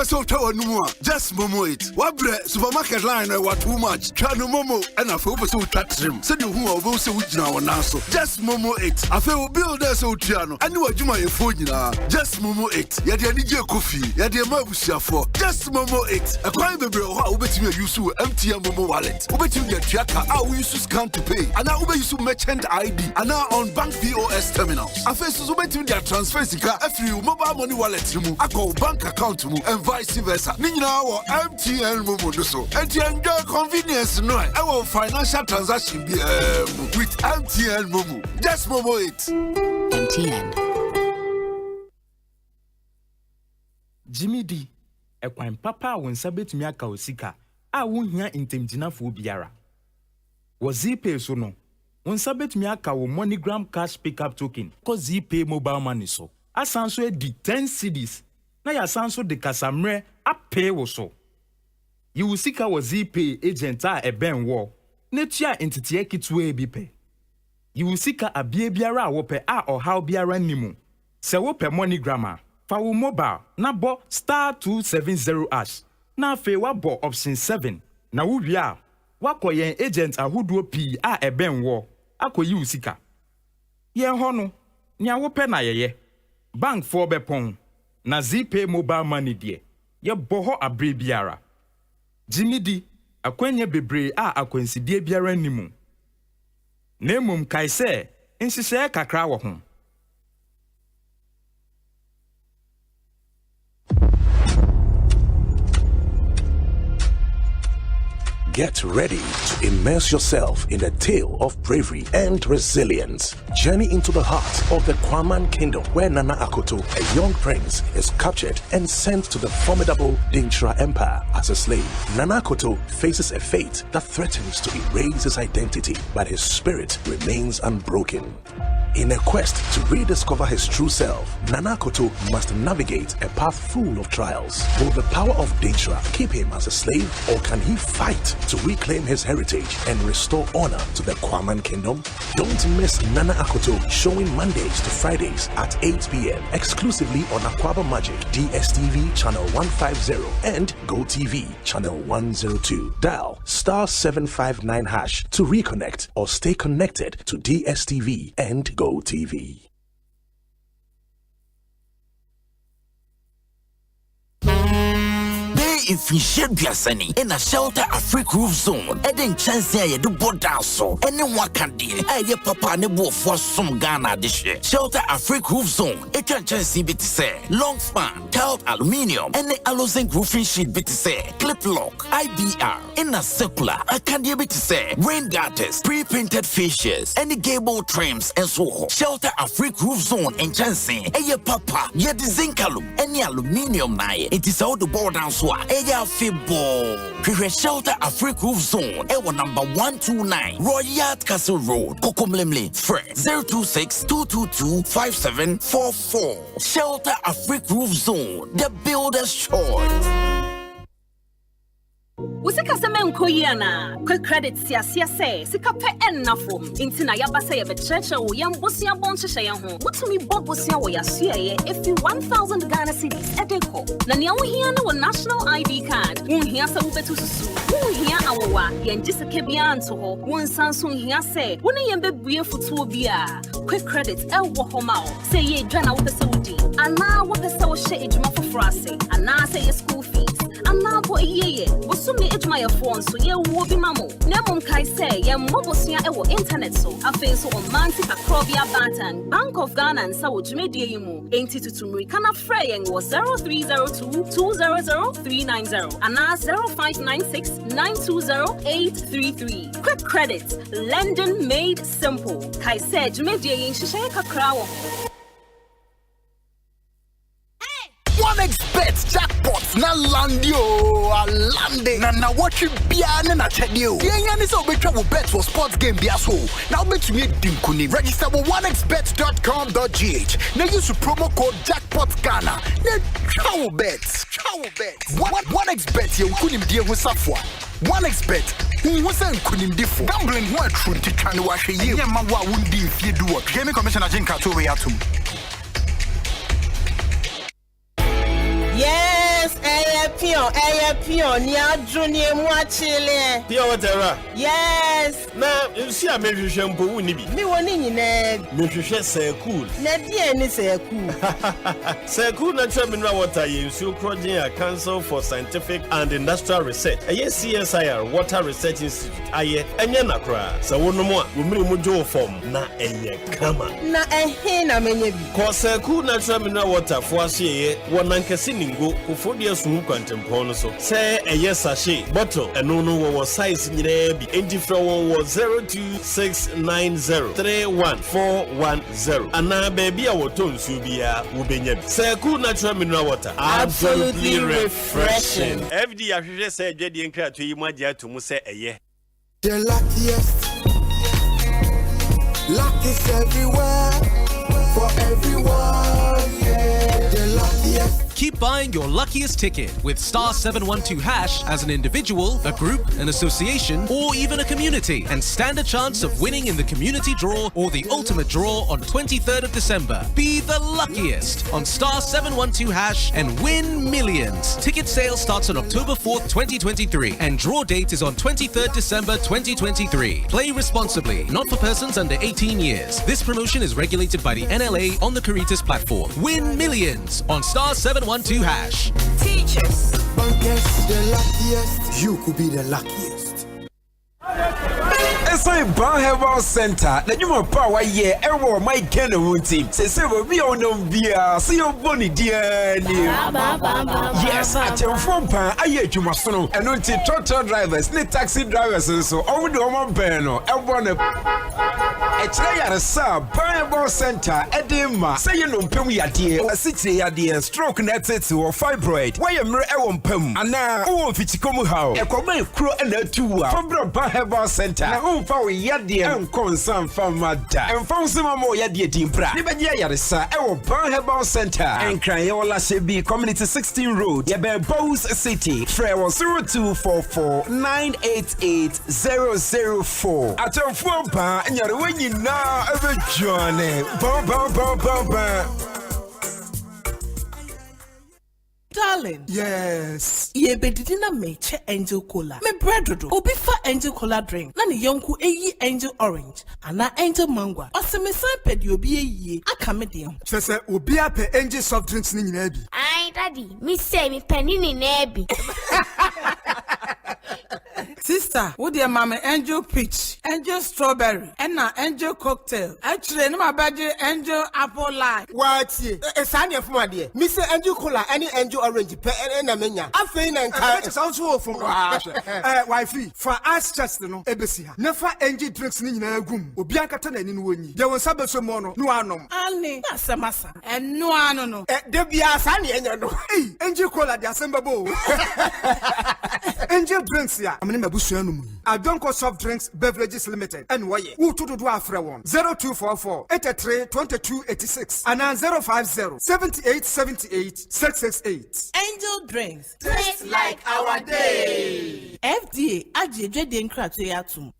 So tower no just momo it. What bre supermarket line what too much. Try no momo and I feel so touch him. Said you who are so which now now so. Just momo it. I feel build there so tiano. I know you my phone na. Just momo it. Ya dey need coffee. Ya dey mabusia for. Just momo it. A crime be bro how bet you use MTN momo wallet. Bet you get tracker how we use scan to pay. And now use merchant ID. And now on bank POS terminals. I feel so bet you get transfer sika every mobile money wallet mu. I call bank account mu and vice versa. Nina wa MTN momo so. MTN enjoy convenience no. I want financial transaction with MTN momo. Just momo it. MTN. Jimmy D. Ekwan papa won sabetumi aka osika. A wohia intemgyinafo biara. Wo ZPay so no. Won sabetumi aka wo MoneyGram cash pickup token. Ko ZPay mobile money so. Asanso e di 10 cedis. Na ya sanso de kasamre apay wo so. You will seek our ZPay agent a ben wo. Netia entity kitwe bi pe. You will seek a bie biara wo pe a or how biara nimu. Se wo pe MoneyGram fa wo mobile na bo *270#. Na afe wa bo option 7 na wo wia wakoyen agent ahoduo pi a eben wo akoyi usika. Ye ho no nia wo pe na yeye bank for bepon na ZPay mobile money de ye boho abre biara. Jimidi akwenye bebre a akwensidie biara nimu. Nemum kai se nsise kakra wo ho. Get ready to immerse yourself in a tale of bravery and resilience. Journey into the heart of the Kwaman Kingdom, where Nana Akoto, a young prince, is captured and sent to the formidable Dintra Empire as a slave. Nana Akoto faces a fate that threatens to erase his identity, but his spirit remains unbroken. In a quest to rediscover his true self, Nana Akoto must navigate a path full of trials. Will the power of Dintra keep him as a slave, or can he fight to reclaim his heritage and restore honor to the Kwaman Kingdom? Don't miss Nana Akoto, showing Mondays to Fridays at 8 p.m. exclusively on Aquaba Magic, DSTV channel 150 and GoTV channel 102. Dial *759# to reconnect or stay connected to DSTV and GoTV. If you shed Biasani in a shelter Africa roof zone, Eden chance here do board down so anyone can deal. Your papa nebo for some Ghana this year. Shelter Africa roof zone, it can chance bit say long span, tiled aluminium, and the allozinc roofing sheet bit say clip lock, IBR, in a circular, I can bit say rain gutters, pre-painted fascias, and the gable trims and so on. Shelter Africa roof zone and chance your papa, yeah the zinc and the aluminium na it is all the board down so. Eya Fibo, Shelter Africa Roof Zone, Ewa number 129, Royal Castle Road, Kokomlemle, Fred 026-222-5744. Shelter Africa Roof Zone, the builder's choice. Usika seme nkoyiana quick credit siasia say sika pe ennafo intina yabasa ye becheche wo yambosia bonchehye ye ho mutumi bobosia wo yasua ye if 1000 Ghana cedis edeko na ne wo hia na wo national ID card wo hia se wo betu susu wo hia awowa ye ngiseke bia nto ho wo nsanso hia se wo ne ye bebue futuo bia quick credit wo ho ma o say ye dwana wo pese wudi ana wo pese wo hye ejuma fofrase ana say ye school fees ana bo yeye wo sumi ejuma ye phone so ye wo bi mamo na mum kai say ye mbobosia e wo internet so afen so on manti akrobia bantan Bank of Ghana and sa wo jumedie yimu enti tutumri kana frey yen wo 0302200390 ana 0596920833 quick credit lending made simple kai say jumedie yin hihye kakra wo OneXBet jackpot na landio alande na what you biane na chedio yenya ni so betwa wo bet for sports game bia so na obetumi dinkuni register with onexbet.com.gh na use promo code jackpot Ghana na travel bet OneXBet ye kunim die ho safwa OneXBet who send kunim difo gambling ho atru ntitwane wa hwe ye ma wa wundi mfie duo Gaming Commissioner Jinka to we atum. Yes, pion, ni adruni mu achile. Pia whatever. Yes. Na, you see a maybe shampoo woni bi. Mi woni nyine. Me hwehwe say cool. Na die ni say cool. Say cool natural mineral water you see project a Council for Scientific and Industrial Research. CSIR Water Research Institute. Aye, enye na kra. Sa wono mo a, wo miri mu jo form na enye kama. Na ehe na menye bi. Ko say cool natural mineral water for aseye wonankase ningo kofodie sunu kwantempo no so. Say eye sachet bottle eno no wo size nyina bi. Enti fra wo 02690314110. Ana baby a woto nsu bia wo benya bi. Say cool natural mineral water. Absolutely refreshing. FD ahwehwe say dwede nkra to yi mu agye atomu say eye. The luckiest. Luck is everywhere. For everyone. Yeah. The luckiest. Keep buying your luckiest ticket with star 712 hash as an individual, a group, an association, or even a community, and stand a chance of winning in the community draw or the ultimate draw on 23rd of December. Be the luckiest on star 712 hash and win millions. Ticket sale starts on October 4th, 2023, and draw date is on 23rd December 2023. Play responsibly, not for persons under 18 years. This promotion is regulated by the NLA on the Caritas platform. Win millions on star 712 hash. Teachers. Bunkers, the luckiest. You could be the luckiest. Asempa Ban Herbal Center. Na nyuma power ye ewo my Kenya team. Say we be on bia. See your boni dia ni. Yes, atemfo pan aye adwuma so no. Eno nti total drivers, ne taxi drivers so. Omo de omo ben no. Ewo na Echire yare sa Ban Herbal Center edema. Say you no mpem yade. Asitire yade stroke net it or fibroid. Why emre ewo mpem. Ana wo mfichikomu hawo. Ekoma ekuro na atu a. Fobro Ban Herbal Center. Na umfa we yade en concern famada. En fonsema mo yade dimpra. Ni beje yare sa ewo Ban Herbal Center. En kran yola shebi Community 16 Road. Yebe Bonsu City. Frewo 0244988004. Atemfo ba nyare wenyi na ebe joane. Ba. Darling. Yes. Ye bedidina meche Angel Cola. Me bread obi fa Angel Cola drink. Na ne yonku eyi Angel Orange. Ana Angel Mango. Ose me san pedi obi eyi. Aka me de. Sese obi ape Angel soft drinks ni nyina bi. Ai daddy, me say me penny ni na bi. Sister, wo de mama Angel Peach, Angel Strawberry, and na Angel Cocktail. Actually, no mabaje Angel Apple Lime. What ye? Esa na fuma de. Me say Angel Cola any Angel Orange pe na menya. Afei na nka. It sounds so from. Wifey, for us just no ebesi ha. Never Angel drinks ni nyina agum. Obi ankata na ni no woni. De won sabe so mo no anom. Ani, asamasa. Eno ano no. De bia sa na enya no. Angel Cola de Asempa bo. Angel drinks ya. Adonko Soft Drinks Beverages Limited. And why? Who to do after one? 0244 83 22 86 and 050 78 78 668. Angel Drinks. Taste like our day. FDA. Ajeje den kratoyatum.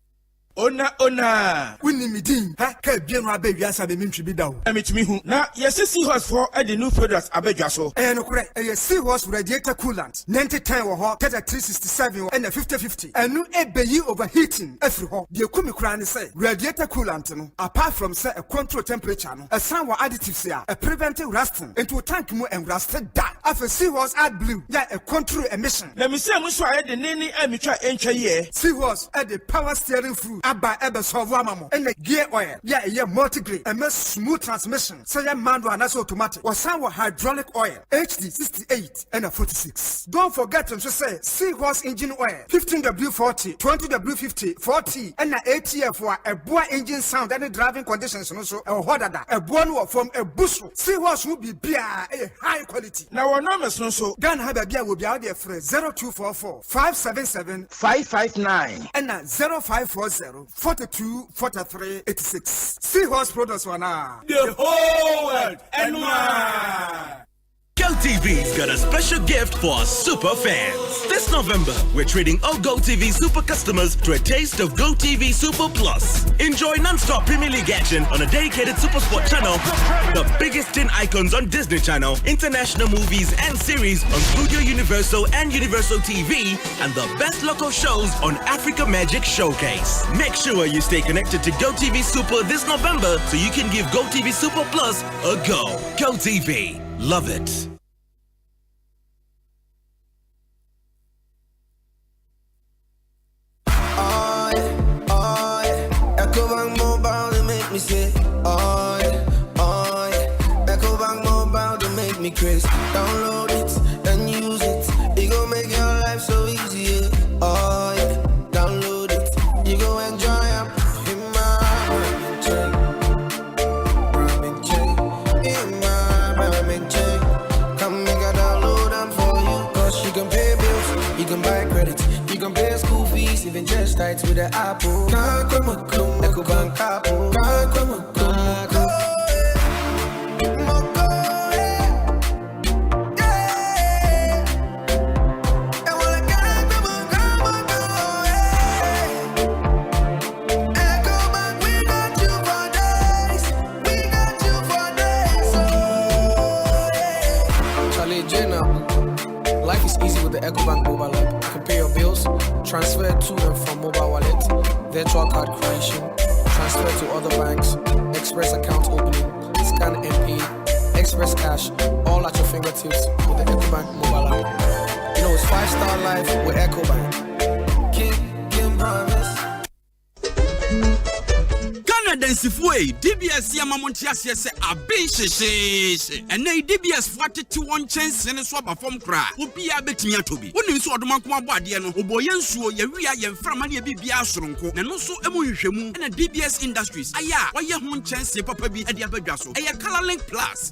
Ona wini midin ha ka bienu abedwa sa be mentwi dawo emetumi hu na yes seahorse for the new products abedwa so no kure seahorse radiator coolant 90 10 wo ho 367 and 50 enu ebeyi overheating afri ho de kumi kura ne say radiator coolant no apart from say a control temperature no a san wa additives a prevent rusting into tank mu and rusted da after seahorse add blue ya a control emission na me say mu so aye de neni amitwa entwa ye seahorse at the power steering fluid Abba ebe solve amamo and the gear oil yeah multi-grade and smooth transmission so ya manual and automatic or some hydraulic oil HD 68 and a 46. Don't forget to say Seahorse engine oil 15W40 20W50 40 and a ATF for a boy engine sound and the driving conditions also a hodada a one from a bush Seahorse will be beer a high quality. Now our numbers no so Ghana have a beer will be out there for 0244 577 559 and 0540 42 43 86. Seahorse products wana. The whole world and one. GoTV's got a special gift for our super fans. This November, we're treating all GoTV super customers to a taste of GoTV Super Plus. Enjoy non-stop Premier League action on a dedicated Super Sport channel, the biggest 10 icons on Disney Channel, international movies and series on Studio Universal and Universal TV, and the best local shows on Africa Magic Showcase. Make sure you stay connected to GoTV Super this November so you can give GoTV Super Plus a go. GoTV. Love it. Ecobank Mobile, they make me say, oh yeah. Ecobank Mobile, they make me crazy. Download it and use it. It gon' make your life so easy, yeah. Oh yeah. Download it. You go enjoy it. In my chain. Come make a download them for you. Cause you can pay bills, you can buy credit, you can pay school fees, even just tights with the Apple. Ecobank Apple. easy with the Ecobank mobile app. You can pay your bills, transfer to and from mobile wallet, virtual card creation, transfer to other banks, express account opening, scan and pay, express cash, all at your fingertips with the Ecobank mobile app. You know, it's 5-star life with Ecobank. King promise. Densifue DBS Yamamontia says a bish and nay DBS 41 chance and a swap of form cry will be a bit near to be. When you saw the Makwa Badiano, Oboyansu, Yaria, Framania BBA Sonko, and also Emushemu and a DBS Industries. Aya, why your home chance, Papa be at the Abegaso. Aya Color Link Plus,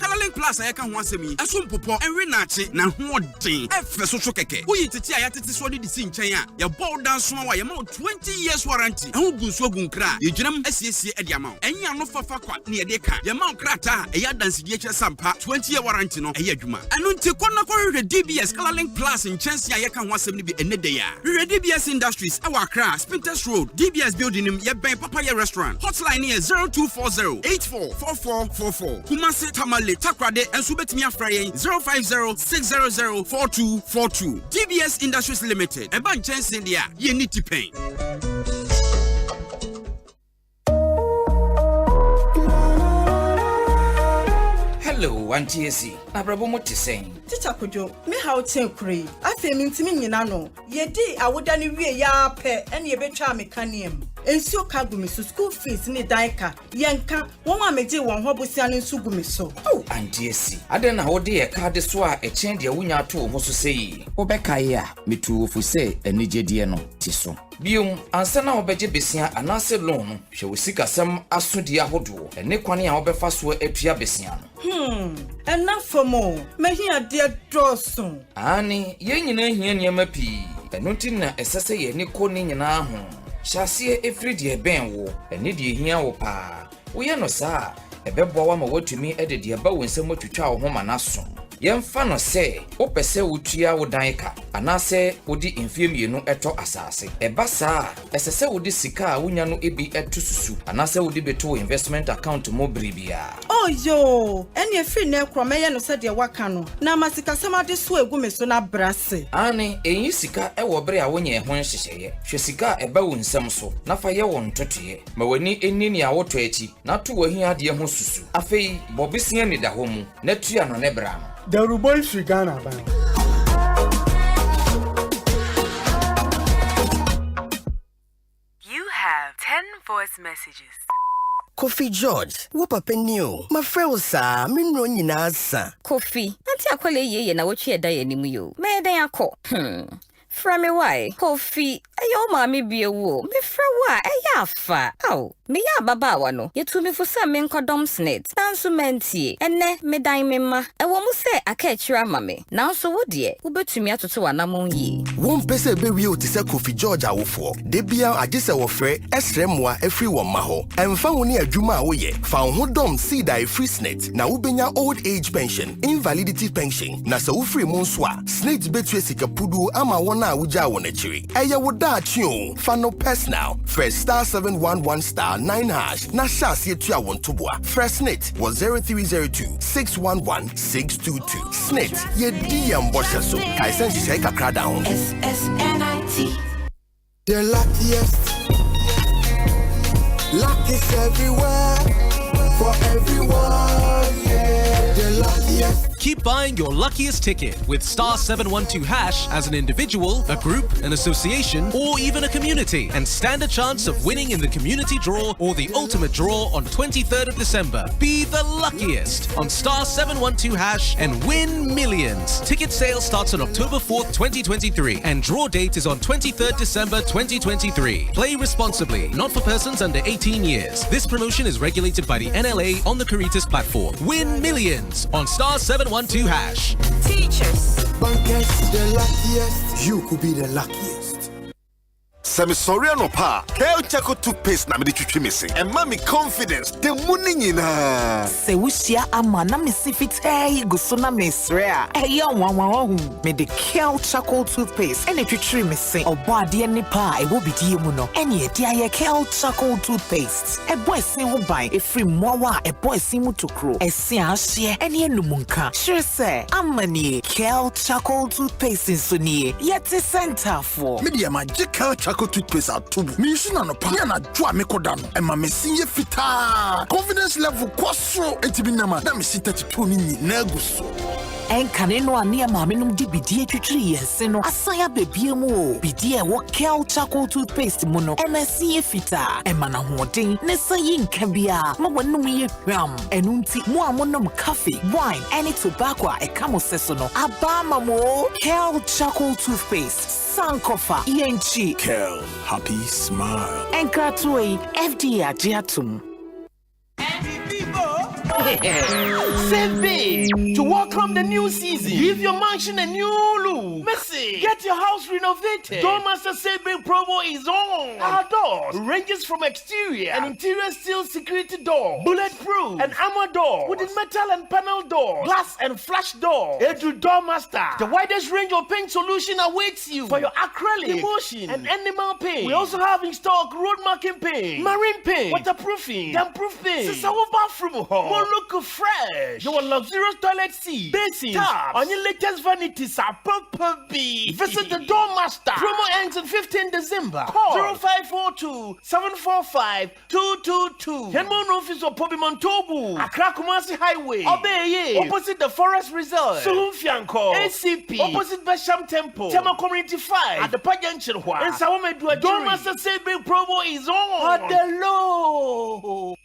I can once a me, a swim popo, and Renachi, now what day? F. Sokeke, who you to tea at this one the same China, your ball down small, your more 20 years warranty, and who goes so good cry, you jam SCC at the amount. And you no fafa near the car. Your mount crata, a yard dance Sampa, 20-year warranty no a yajuma. And until the DBS Color Link Plus in Chance Yakan was be a day. DBS Industries, our crash, Spinters Road, DBS Building in Yabay Papaya Restaurant, hotline here 0240-844444. Kumasi Tamale Takrade and Subetimia Friday 050-600-4242. DBS Industries Limited, a bunch chance in the you need to pay. Hello, Auntie Esi. Abrabo mo te saying. Teacher Kojo, me how ten kure. Afi mi ntimi nyina no. Ye di awoda ni wie ya pe ene ye betwa me kaniem. Ensio ka gumi so school fees ni daika. Yenka won wa meje won ho bosia no nsu gumi so. Oh, Auntie Esi. Ade na wo de ye ka de so a echen de wunya to ho so sei. Wo be kai a metu ofu se enigedie no ti so. Bium ansa na obeje besia anase loan no hwe wo sikasem asodi ahodo ene kwane a obefa so atua besia no. Enough for more. Mahia dear Dawson. Ani, ye nyina hia niema pi. Enunti na esese ye ni ko ni nyina ho. Hyase efri de ben wo. Ene de hia wo pa. Wo ye no sa. Ebeboa wa ma watumi ede de ba wonsem atwitwa wo ho manaso. Yemfa no se opese wotua wo dan ka anase wodi infiem yenu eto asase eba saa esese wodi sika a wonya no ebi eto susu anase wodi beto investment account mo bribia. Oh yo, eni efri na ekroma ye no se de waka no na masika samade so egu me so na brase. Ani enyi sika ewo bre a wonya ho hyehyeye hwe sika eba wo nsem so na fa ye wo ntotoye ma wani enni a woto achi na to wahi ade ho susu afei bobisia ni da ho mu na tua no ne bra no. The Ruboy Shigana Bank. You have 10 voice messages. Kofi George, papa new. My friend sir, me no nyina sa. Kofi, anti akwale ye na wochi eda ye nimu yo. Me eda yakọ. Fra me why? Kofi, ayo mami bi ewo. Me fra wa eya afa. Aw, me ya baba wa no. Yetu me fo sa me nkodom snet. Nanso mentie. Ene me dan me ma. Ewo mu se aka akira mame. Nanso wo de, wo betumi atoto wa namon yi. Won pese be wi o ti se Kofi George awofo. De bia agese wo frɛ esremwa efri wo ma ho. Emfa wo ne adwuma a wo ye. Fa ho dom seed a free snet. Na wo benya old age pension, invalidity pension. Na se wo free mo nso a, snet betu esika pudu ama wona uja wona chiri. Eya woda atun fa no personal. Fresh star 711 star 9 hash. Na shas ye tua won toboa. Fresh snit was 0302 611 622. Snit ye di ambosha so. Kai sen shai kakra down. SSNIT. The luckiest. Luck is everywhere. For everyone, yeah. The luckiest. Keep buying your luckiest ticket with star 712 hash as an individual, a group, an association, or even a community, and stand a chance of winning in the community draw or the ultimate draw on 23rd of December. Be the luckiest on star 712 hash and win millions. Ticket sale starts on October 4th, 2023, and draw date is on 23rd December 2023. Play responsibly, not for persons under 18 years. This promotion is regulated by the NLA on the Caritas platform. Win millions on star 712 hash. Teachers. Bankers, the luckiest. You could be the luckiest. Semi sorry no pa. Kel Chaco toothpaste na me twitwi me se. And mommy confidence. The money nyina. Se wusia ama na me sifit go so na me srea. Eya wanwan hu. Me the Kel Chaco toothpaste. Ene twitwi me se. Obo ade ni pa e wo bidie mu no. Ene ye dia ye Kel Chaco toothpaste. E boy sin ho ban e free mowa e boy sin mu tokro. E sin ahye ene enumunka. Sure say amani Kel Chaco toothpaste so ni. Yet center for. Media magical Chaco toothpaste at tubu. Me use na no pa na dwa me kodano. E ma me sinye fita. Confidence level kwaso entibinama na me sin 32 ni na guso. Enkane no ane ma me num di bidie twitwi yense no asaya bebie mu o. Bidie wo Kel Chaco toothpaste mu no. MSC fita. E ma na hoden ne sayi nka bia. Ma wanum ye hwam. Enu nti mo amonom coffee, wine, any tobacco e kamo seso no. Abama mo Kel Chaco toothpaste. Sankofa ENG. Kel, happy smile. Enkratui FDA ajiatum. Save to welcome the new season. Give your mansion a new look. Messi, get your house renovated. Doormaster Save promo is on. Our doors ranges from exterior and interior steel security door, bulletproof and armor door, wooden metal and panel door, glass and flash door. Edu Doormaster, the widest range of paint solution awaits you for your acrylic, emulsion, and animal paint. We also have in stock road marking paint, marine paint, waterproofing, damp-proof paint. This is our bathroom hall. More look fresh. Your luxurious toilet seat, basins, taps, on your latest vanities are Papa B. Visit the Doormaster. Promo ends on 15 December. Call 0542-745-222. Henmon office of Pobimon Tobu, Accra Kumasi Highway, Obeye, opposite the Forest Reserve, Sulumfianco, ACP, opposite Besham Temple, Tema Community 5, at the Pajanchirwa, and Sawamedua. Doormaster Say Big promo is on. At the low.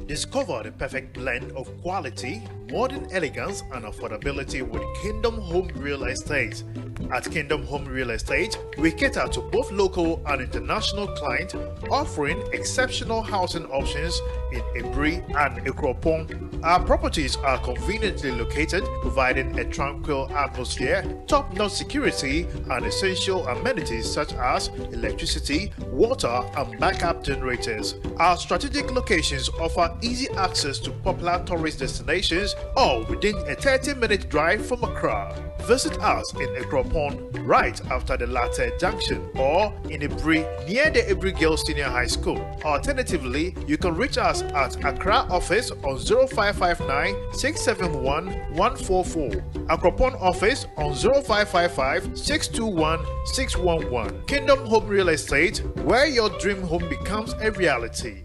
Discover the perfect blend of quality, modern elegance, and affordability with Kingdom Home Real Estate. At Kingdom Home Real Estate, we cater to both local and international clients, offering exceptional housing options in Ebri and Ekropon. Our properties are conveniently located, providing a tranquil atmosphere, top-notch security, and essential amenities such as electricity, water, and backup generators. Our strategic locations offer easy access to popular tourist destinations, all within a 30-minute drive from Accra. Visit us in Ekropon right after the Latte Junction, or in Ebri near the Ebri Girls Senior High School. Alternatively, you can reach us at Accra office on 0559 671 144, Akropon office on 0555 621 611. Kingdom Home Real Estate, where your dream home becomes a reality.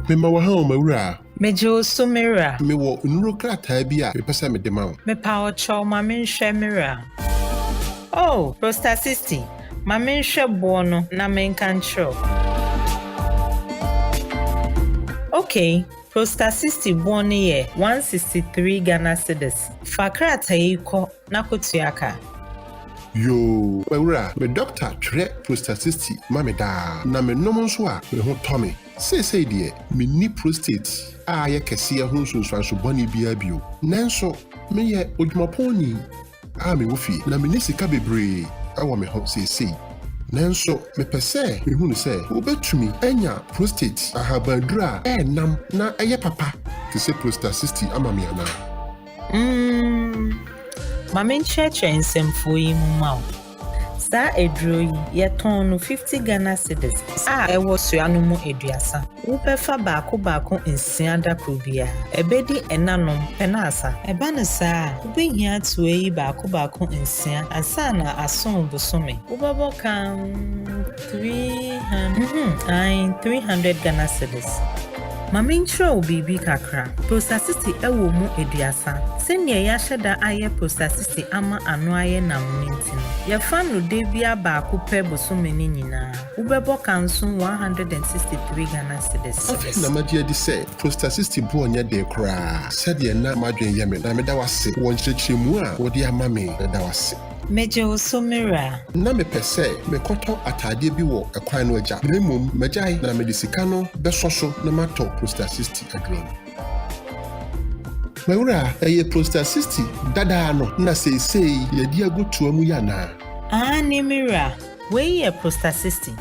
Mema wa hao mawura. Mejo sumira. Me wo nro krata bia me pesa me dema. Me pa o cho ma me nhwe mira. Oh, prostatisti. Ma me nhwe bono na me nkancho. Okay, prostatisti bono ye 163 Ghana cedis. Fakrata yiko na kutuaka. Yo, mawura, me doctor tre prostatisti ma me da. Na me nomo so a me ho tomi. Say dear, me ni prostate. Ye kese ho nsunsuanso boni bia bio. Nanso, me ye odwumaponi. Me wo fie na me ni sika bebre. Awo me ho say. Nanso, me pese me hu ni say, obetumi anya prostate ahabadura nam na eye papa. Te say prostatisti ama me ana. Mama ncheche nsemfo yi mu ma. Sa edro yi ye ton no 50 Ghana cedis. Ewo suanu mu eduasa. Wo befa baako nsia da krobia. Ebedi enanom penasa. Eba ne sa, wo behia to yi baako nsia asa na ason bosome. Wo babo kan 300 Ghana cedis. Mamintro bibi kakra. Prostatisti ewo mu eduasa. Senya ya sheda aye prostatisti ama anu aye na munintin. Ya fanu debia baako pe bosome ni nyina. Ubebo kanso 163 Ghana cedis. Na magia di say prostatisti bu onya de kra. Said na madwen yame na meda wase. Won chechemu a wodi ama me da wase. Meje osomira. Na me pese me koto atade bi wo ekwan no agya. Remom magyai na me disika no besoso na mato prostatisti adron. Mawura eye Prosta 60 dada no na sei yedi agotu amu ya na. Ne mira. We ye Prosta 60.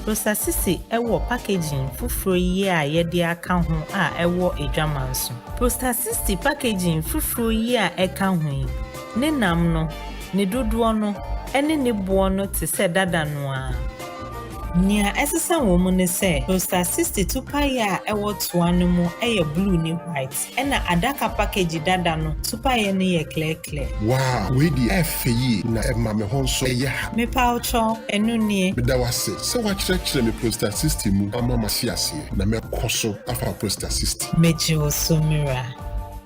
Prosta 60 ewo packaging fufuro yi a yedi aka ho a ewo edwamanso. Prosta 60 packaging fufuro yi a eka ho yi. Ne nam no, ne dodoɔ no, ene ne boɔ no te sɛ dada no a. Nia esesa wo mu ne se Prosta 62 paye a ewo toa no mu eye blue ni white ena adaka package dada no tupaye no ye clear. Wow, we di Fyi na ema me ho so eye ha. Me pa ocho enu nie. Me da wase. Se wa kyerɛkyerɛ me Prosta 60 mu ama ma si ase na me koso afa Prosta 60. Meji osomira.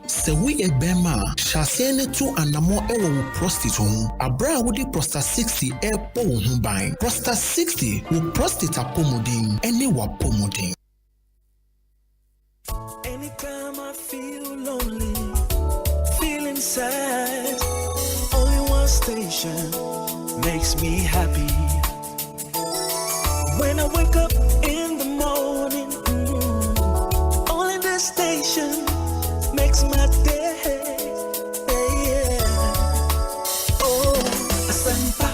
Se we e bema shase ne to anamo ewo wo prostate ho abra wo di Prosta 60 e po wo ho ban. Prosta 60 wo prostate apomodin ene wa pomodin. Anytime I feel lonely, feeling sad, only one station makes me happy. When I wake up in the morning, only this station makes my day, yeah. Oh, Asempa,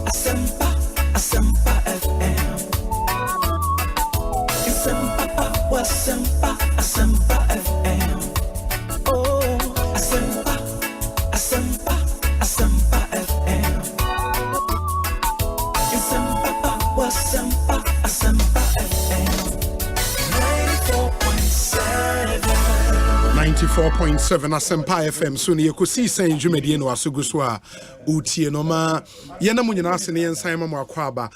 Asempa, Asempa FM. Asempa, Asempa, Asempa FM. Oh, Asempa, Asempa, Asempa FM. Asempa, Asempa, Asempa FM. 94.7 Asempa FM so ne Ekosiisen dwumedie no asogu so a utie no ma yena mu nyina ase ne yensan ma akwa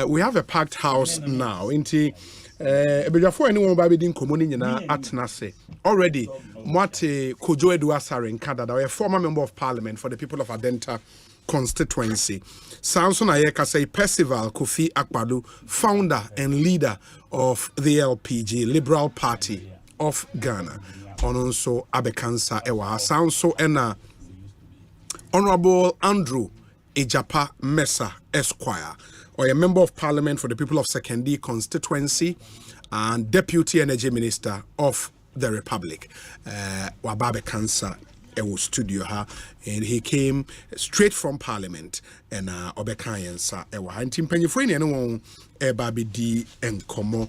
we have a packed house now inti ebedwafo ani won ba bedi nkomo ni nyina atena se already Mwate Kojo Edu Asare Nkadada, a former member of parliament for the people of Adenta constituency. Samson Ayeka say Percival Kofi Akpadu, founder and leader of the LPG, Liberal Party of Ghana. Ononso Abekansa Ewa. Samson Ena Honorable Andrew Ejapa Mesa Esquire, or a member of parliament for the people of Sekendi constituency and deputy energy minister of the Republic. Wababe Kansa Ewo studio ha, and he came straight from parliament and Obekayensa Ewa. And Timpanyfrini and one Ebabidi and Komo.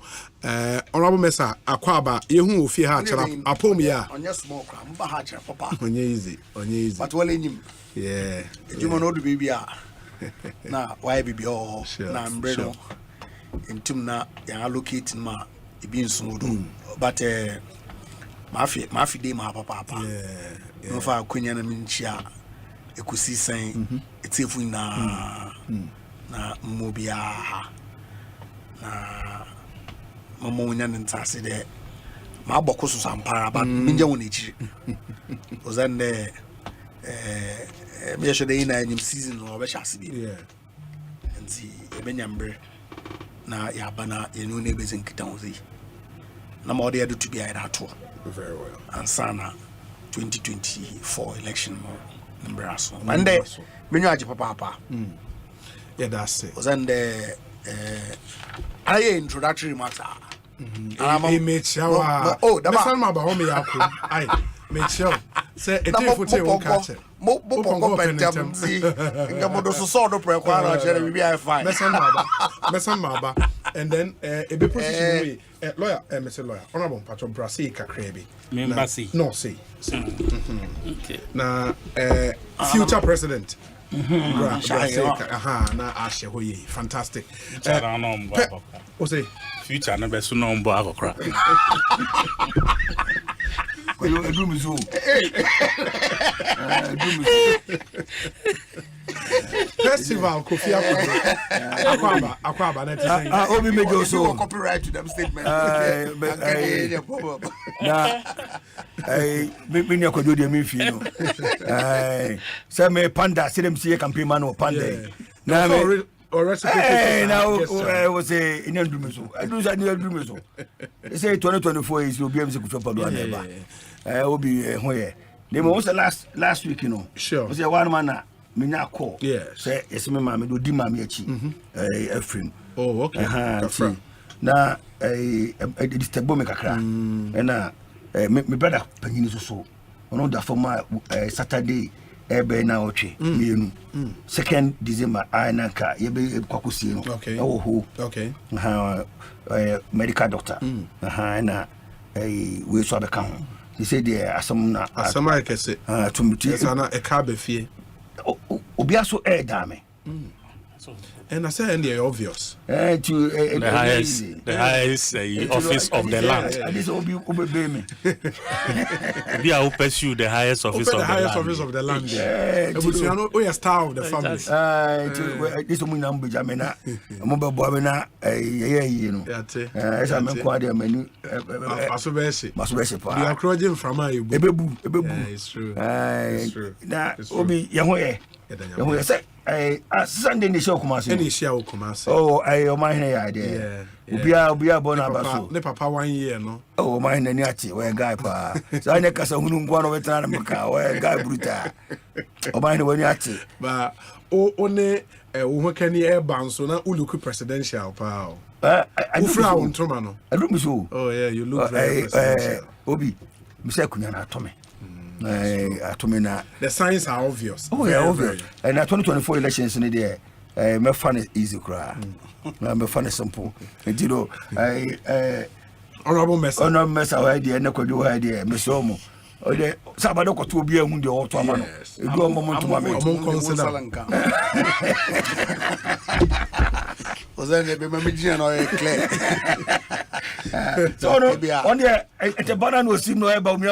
Honorable Mesa Akwaba, Yehu Fiha Apomia. On your smoke, Bahacha, Papa. On easy. But well in him. Yeah. You know the baby. Now, why be all? Now, I'm bread. In Tumna, you're locating my being smooth. But Mafi de ma papa. Yeah. No fa kunya na minchia Ekosiisen etefu na mobia na mama nya ntase de ma bokoso sampara but minja woni chi ozande me shode ina nyim season no be chase bi nti ebenyambre na ya bana yenu ne bezin kitanzi na ma ode to be ida to very well and sana 2024 election number aso mande menyo aje papa yeah that's it ozande aye introductory matter I made sure oh the man ma ba ho me yakọ ai make sure say etefu te won catch mo pentem si ngamo do so do pre kwa na chere bi ai fine mesan ma ba and then e be position we lawyer Mr. Lawyer honorable patron brasi kakra bi member see no see okay na future president na ashe hoye fantastic Osei future na be so no mbo akokra Festival Kofi Akwaba na obi mejo so copyright to them statement me ni akojo de me fi no say me panda say them see campaign man o panda na me or recipe now was a in Andrumeso. I do that near Andrumeso. They say 2024 is will be able to put I will be where they was the last week, you know. Sure. Was a one man mina call. Yes. Say yes, my mammy do di mammy a friend. Oh, okay. Now I disturb me kakra. And me brother Panini so. ono da former Saturday ebe na oche mienu 2nd December anaka yebe kwakusie no ho medical doctor na we so abeka ho he said there asam akese tumti sana e ka be fie obi aso dame and I say they're obvious. The highest office of the land. They are who pursue the highest office of the land. The highest office of the land. We are star of the family. This woman number Jamena. Mobile Bobina. You know. As I'm quite many. Masubesi. We are crowding from my Ebebu. It's true. Now, Obi Yahweh. You say, Sunday in the show, Kumasi. Any show, Kumasi. Oh, I my idea. We are Bonabaso. Ne papa 1 year, no. Oh, mine and Yati, where guy pa. So I never saw one of the Tanaka, where guy bruta. Oh, mine when Yati. But only who can the air bounce so now Uluku presidential power. I look Tomano. I look so. Oh, yeah, you look very Obi, Mr. Kunyana Tommy. The signs are obvious. Oh, yeah, obvious. And 2024 elections in the day, my fun is easy cry. My fun is simple. And you know, honorable mess our idea, and no do idea, Miss Omo. Oh, the Sabado to be among the old Tomano. Go a moment to my was then they be or clear. So on the at a banana was seen about me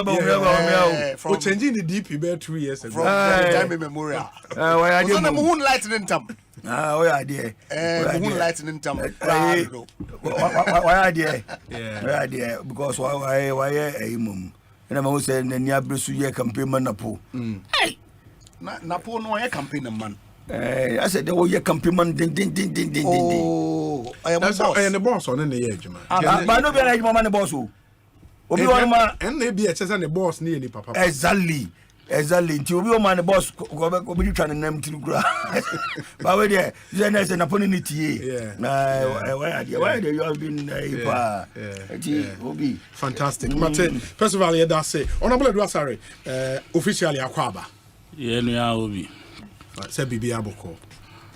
for changing the DP about 2 years ago. From time memorial. Why I didn't moonlight in them. Oh, idea. Moonlight in them. Why idea? Yeah, idea because why a mum. And I'm also saying, and Yabrusu ye campaign Napo. Hey, Napo no a campaign man. I said, there was a campaign ding. Oh, I am the boss on the edge, man. But no, I am the boss. And maybe a chess and the boss near the papa. Exactly. Until we man the boss go be trying to name to ground. But where there, then there's an opportunity. Yeah. Why you have been fantastic. But first of all, yeah, that's it. Honorable Edwasare, officially Akwaba. Yeah, no, Obi. Say Bibi Aboko.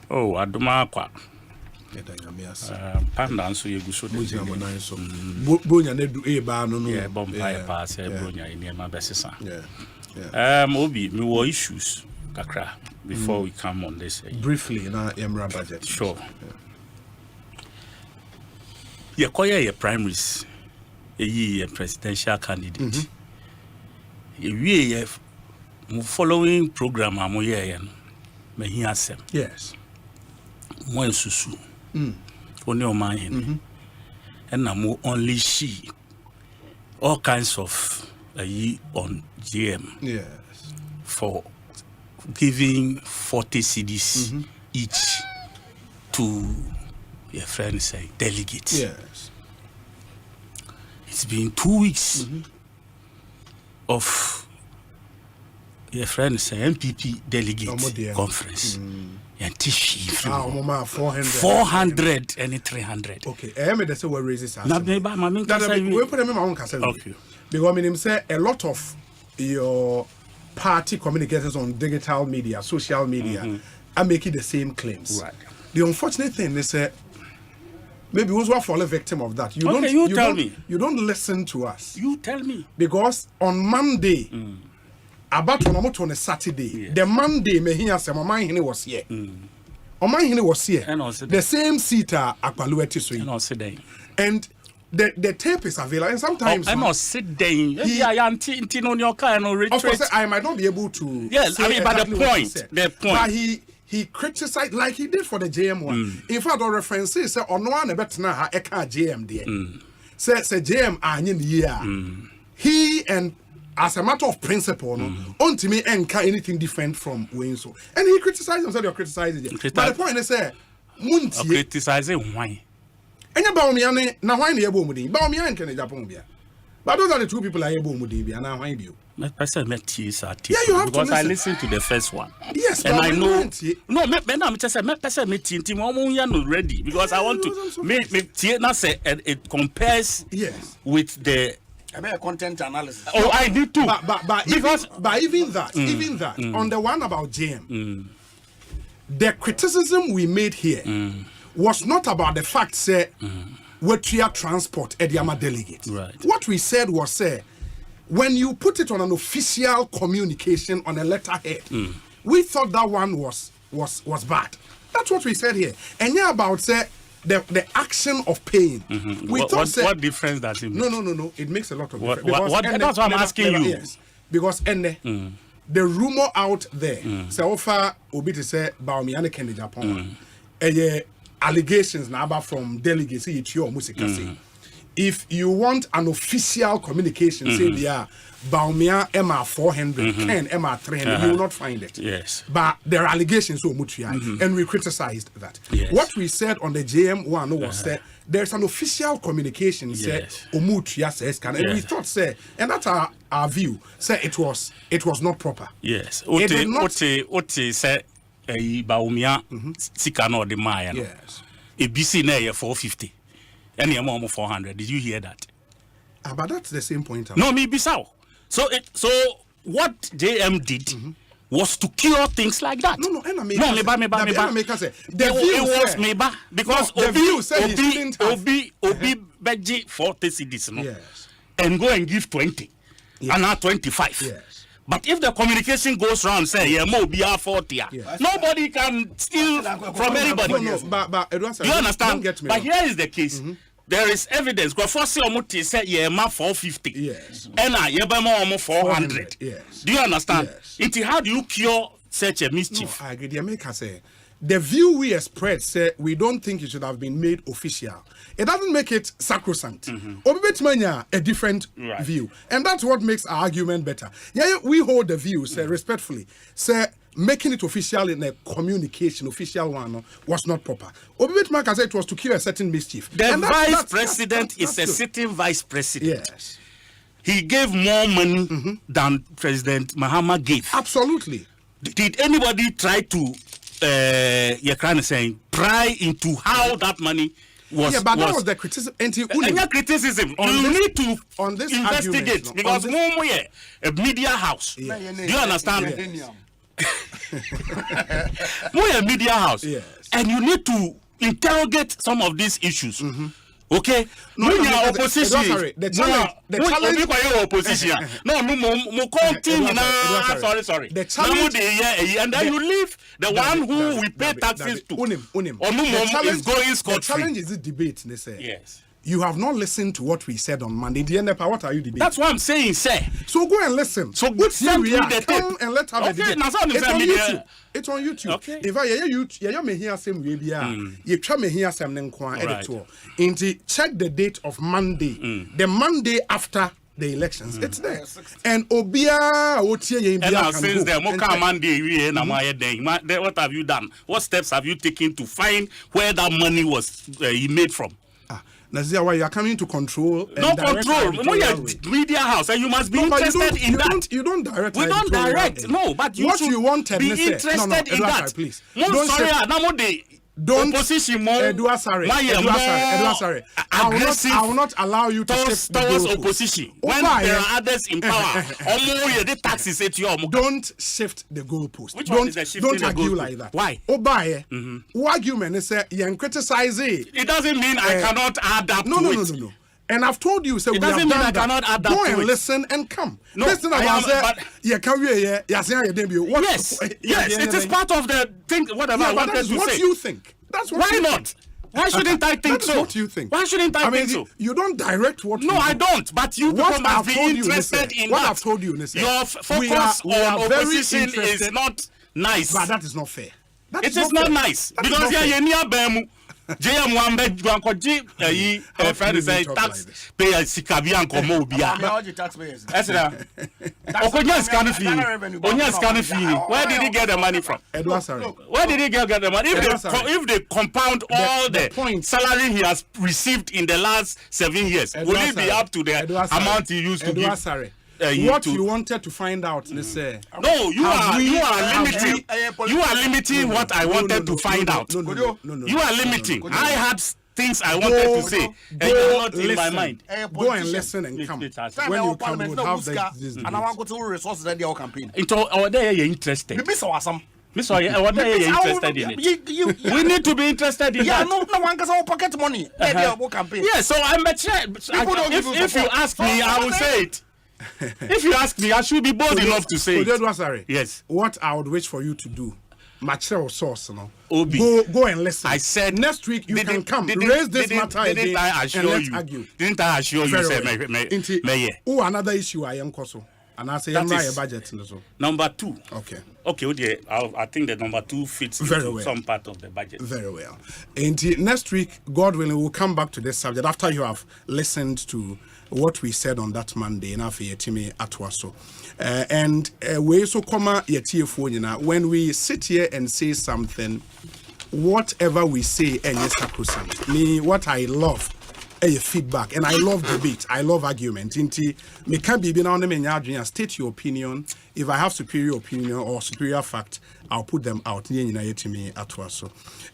Oh, Aduma Akwa. Panda so you go so Bonya ne do e ba no no. Yeah, bompa pass Bonya in my besisa. Yeah. Obi, me were issues kakra before we come on this. Briefly in our Emra budget. Sure. Yeah, your primaries. A presidential candidate. We following program amoye me hiasem. Yes. Mo susu. Oni o man hin. And na mo only she all kinds of on GM. Yes. For giving 40 CDs each to your friends say delegates. Yes. It's been 2 weeks of your friends say MPP delegate conference. And Tishi 400 and 300. Okay, I mean that's what raises us. We put them in my own castle. Okay. Because I mean say a lot of your party communicators on digital media, social media are making the same claims. Right. The unfortunate thing is maybe those who are fallen victim of that. You tell me. You don't listen to us. You tell me. Because on Monday, about on a Saturday, the Monday me here say my mind was here. My mind was here. The same seat Akwalueti so. And the tape is available, and sometimes I must sit there. I might not be able to. Yes, I mean, but exactly the point. But he criticized like he did for the JM one. In fact, our references say on one better now eka JM there. Say JM anyin year. He and as a matter of principle, on to me enka anything different from Winso. And he criticized him, said you're criticizing him. But the point is Munti criticizing why. And you Baumiane, now why near Bomudi? Baumian can Japonia. But those are the two people I able Mudi, and I find you. My person met tears at yeah, you have because to I listened to the first one. Yes, and I know. No, I'm just saying, my person met team ready because I want to make say it compares with the About content analysis. Oh, I did too. But even that, on the one about JM, the criticism we made here was not about the fact, say, what we are transport at Yama delegate. Right. What we said was, say, when you put it on an official communication on a letterhead, we thought that one was bad. That's what we said here. And yeah, about say the action of paying. We thought what difference does it make? No. It makes a lot of difference. That's what I'm asking you. Yes. Because the rumor out there, say offer obi to say Baomiane Kennedy Japan, allegations now from delegates if you want an official communication, say they are Baumia MR 400, Ken MR 300, you will not find it. Yes. But there are allegations and we criticized that. Yes. What we said on the JM one was that there's an official communication said Omutia says can, and we thought say, and that's our view, say it was not proper. Yes. Ote say Baumia Sikano de Maya. Yes. A BC na 450. Any amount of 400. Did you hear that? But that's the same point. No, me Bissau. So what JM did was to cure things like that. No, it was meba because Obi Beji 40 cedis and go and give 20 and now 25. Yes. But if the communication goes round, say, BR 40, nobody can steal from anybody. But do you understand? But here is the case. There is evidence. Go for say omuti say ma 450. Yes. And yebama 400. Yes. Do you understand? Yes. How do you cure such a mischief? No, I agree. The America say the view we express say we don't think it should have been made official. It doesn't make it sacrosanct. Obibetmanya a different view, and that's what makes our argument better. Yeah, we hold the view, say respectfully, say making it official in a communication, official one, was not proper. Obibetmanya said it was to cure a certain mischief. The vice president is a sitting vice president. Yes, he gave more money than President Mahama gave. Absolutely. Did anybody try to pry into how that money was? Yeah, but that was the criticism. And criticism. You need to investigate because a media house. Yes. Do you understand? We're a media house, and you need to interrogate some of these issues. Okay, opposition. The challenge. Opposition. Sorry. The challenge, and then you leave the one who we pay taxes to. Is going scot-free. The challenge is the debate. They say. Yes. You have not listened to what we said on Monday. What are you debating? That's what I'm saying, sir. So go and listen. So good send me the come tape. And let's have a debate. It's on YouTube. It's on YouTube. Okay. If I you may hear some way you try me hear some editor. Check the date of Monday. The Monday after the elections. It's there. And Obia and now since the Moka Monday, what have you done? What steps have you taken to find where that money was he made from? That's why you are coming to control. No control. No, you're media house, and you must be interested in that. You don't direct. We don't direct. No, but you should be interested in that. Please. Don't opposition more. Aggressive. I will not allow you to shift towards opposition when there are others in power. The taxes say to you. Don't shift the goalpost. Don't argue like that. Why? Obaye. Argument is you criticize it. It doesn't mean I cannot add up to it. No. And I've told you, so it doesn't mean I cannot add up to it. Go and listen and come. No, listen about yes, it is part of the thing. Whatever I wanted to say. What you think? That's what. Why not? Why shouldn't I think so? What you think? Why shouldn't I think so? You don't direct what. No, I don't. But you people must be interested in what that. I've told you. Your focus on opposition is not nice. But that is not fair. It is not nice because you are near Bemu. JM Wambe Gwankoji friend say tax pay sikabi ankomo obia. Esra. Okonya scan fee. Onya scan fee. Where did he get the money from? Where did he get the money? If they compound all the salary he has received in the last 7 years, will it be up to the amount he used to give? What you wanted to find out, let's say. No, you are limiting. You are limiting what I wanted to find out. No. You are limiting. I had things I wanted to say, and you're not in my mind. Go and listen and come. When you come, we'll have this and I want to go to resources that they are campaign. Into our day, you're interested. Miss, what are you interested in it? We need to be interested in that. No one can say pocket money. Campaign. Yeah, so I'm a child. If you ask me, I will say it. If you ask me, I should be bold enough to say it. Yes. What I would wish for you to do, material source, Obi. Go and listen. I said next week you can come raise this matter again and let's argue. Didn't I assure you, say, oh, another issue I am also. And I say, my budget. Number 2. Okay. Okay, I think the number 2 fits into some part of the budget. Very well. And next week, God willing, we'll come back to this subject after you have listened to what we said on that Monday. And we so come when we sit here and say something, whatever we say, and yes, me, what I love. Feedback, and I love debate. I love argument. Me can be now state your opinion. If I have superior opinion or superior fact, I'll put them out. Ekosiisen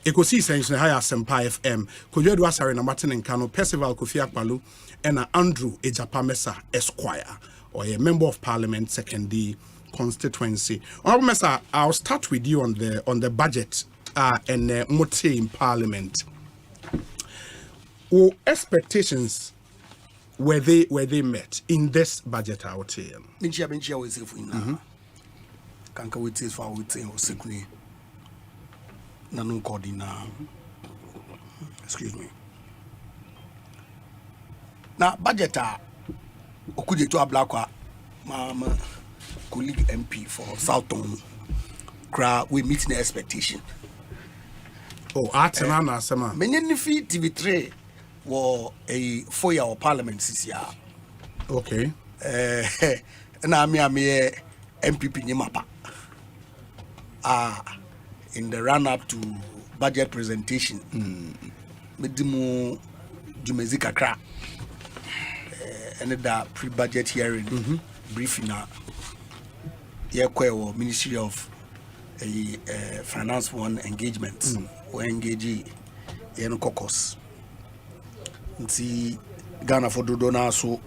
Asempa FM. Kojo Asare na Martin Nkano, Percival Kofi Akpalu, and Andrew Ejapamesa Esquire, or a member of Parliament, 2nd constituency. Honorable Mesa, I'll start with you on the budget and Mote in Parliament. Or expectations were they met in this budget out here? Kanka we taste for we say secretly. Nanu Cordina. Excuse me. Now budget okuje to ablakwa my colleague MP for Southton. We meet the expectation. Oh, Atenana Sama. Many TV3 were a 4-year Parliament this year. Okay. And I'm a MPP Nyamapa. In the run-up to budget presentation, Medimu Jumezika Kra, and the pre-budget hearing briefing Ministry of Finance One engagement. We engage in caucus. See Ghana for Dodona so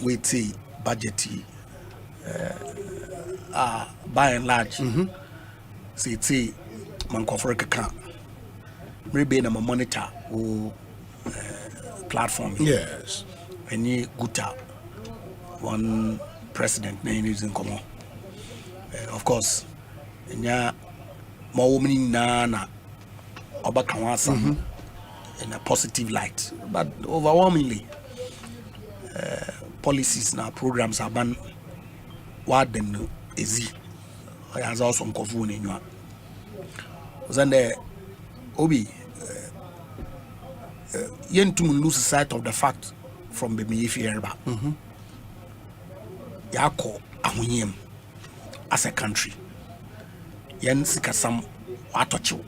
we see budget by and large. See Manko for a maybe na monitor or platform. Yes. Any guta one president name is in common. Of course, nya more women na Obakawasa in a positive light, but overwhelmingly policies and programs are ban what then easy. I has also some coffee in you. Then the Obi yen to lose sight of the fact from the Miyifierba. Yako Ahunyem as a country. Yen Sikasam Watochu.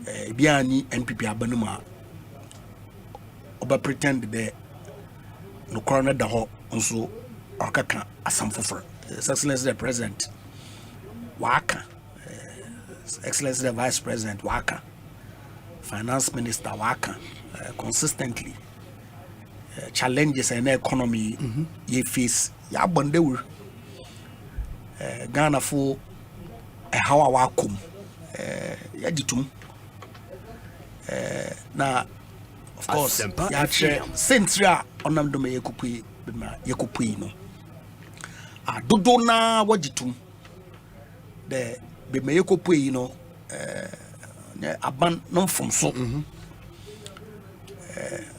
Biani NPP Abanuma Oba pretend the no coroner the ho also Okaka Asamfuffer. His Excellency the President Waka, Excellency the Vice President Waka, Finance Minister Waka, consistently challenges in the economy ye face ya bondewu Ghana for a hawa wakum yaditum. Now, of course, since you are on them to make Yakupui, no. I do na wajitum. The Bemayakopui, no, aban non from so.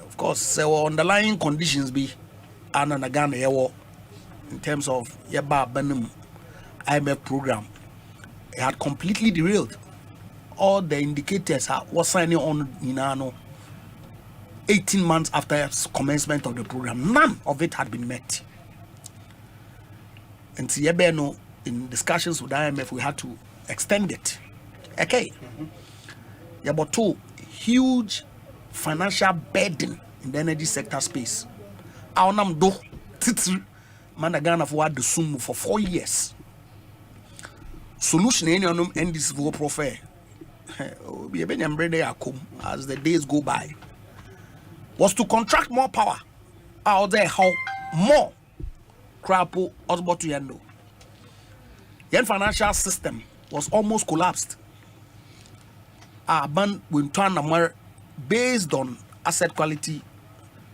Of course, there were underlying conditions be Ghana in terms of Yaba Benum IMF program. It had completely derailed. All the indicators was signing on 18 months after commencement of the program. None of it had been met. And in discussions with IMF, we had to extend it. Okay. There were 2 huge financial burden in the energy sector space. Our nam do titri Ghana for the sum for 4 years. Solution any on this profile. as the days go by, was to contract more power out there, how more crapo osbo to yendo. The financial system was almost collapsed. Ban will turn more based on asset quality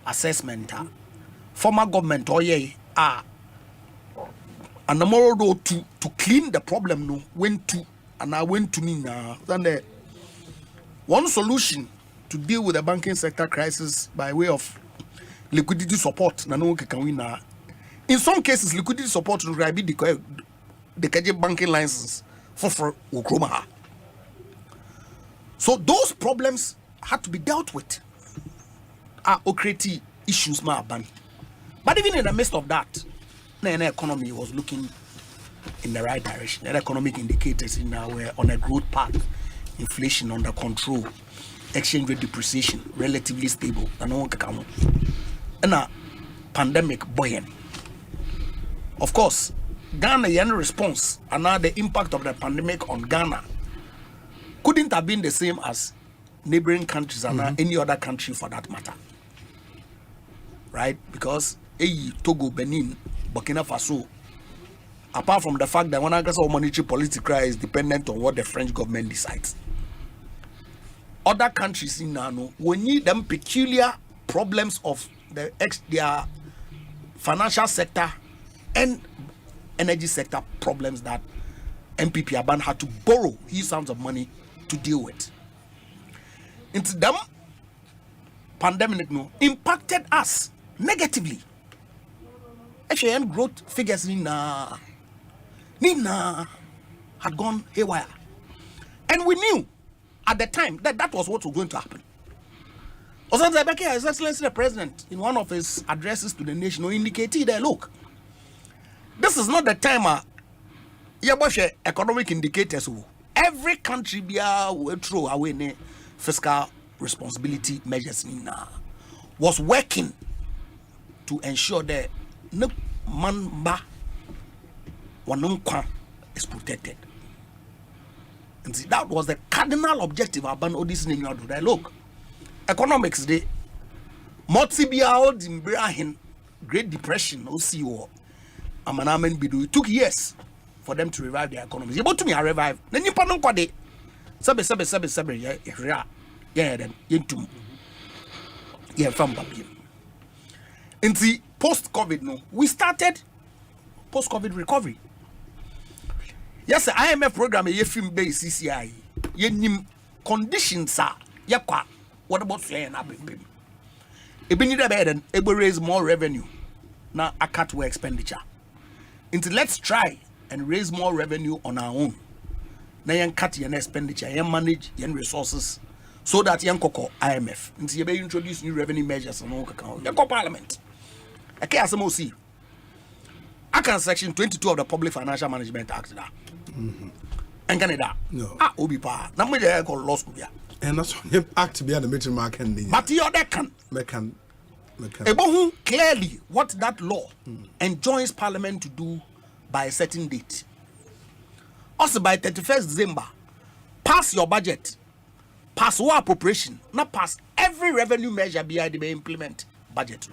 assessment. Former government and the moral though to clean the problem no went to and I went to me now. Then one solution to deal with the banking sector crisis by way of liquidity support. In some cases, liquidity support will be the banking license for Ukroma. So those problems had to be dealt with. Creative issues ban. But even in the midst of that, the economy was looking in the right direction. The economic indicators were on a growth path. Inflation under control, exchange rate depreciation relatively stable, and a pandemic buoyant. Of course, Ghana response and now the impact of the pandemic on Ghana couldn't have been the same as neighboring countries and any other country for that matter, right? Because Togo, Benin, Burkina Faso, apart from the fact that when I guess our monetary policy is dependent on what the French government decides. Other countries in Nano will need them peculiar problems of their financial sector and energy sector problems that MPP Aban had to borrow huge sums of money to deal with. Into them, pandemic impacted us negatively. Actually, growth figures Nina had gone haywire. And we knew at the time that was what was going to happen. Also, His Excellency the President, in one of his addresses to the nation, indicated that, look, this is not the time economic indicators. Every country will throw away fiscal responsibility measures was working to ensure that no man is protected. And see, that was the cardinal objective of this look, economics day Great Depression OCO Amanamen Bidu. It took years for them to revive their economies. About to me, I revive. Then you put on Quade. Sabe, in the post-COVID, we started post-COVID recovery. Yes, the IMF program a film based CCI. Yenim conditions are yakwa. What about saying abim? Ebinida beden able raise more revenue. Now I cut our expenditure. Into let's try and raise more revenue on our own. Now you cut your expenditure, you manage your resources so that you koko IMF. Into you introduce new revenue measures on all account. You Parliament. Okay, Asempa. I can section 22 of the Public Financial Management Act. And Canada. No. Obi pa. Na mo dey call law school. And that's what act be the meeting mark and but you other can. Clearly what that law enjoins Parliament to do by a certain date. Also by 31st December, pass your budget, pass war appropriation, not pass every revenue measure behind the implement budget.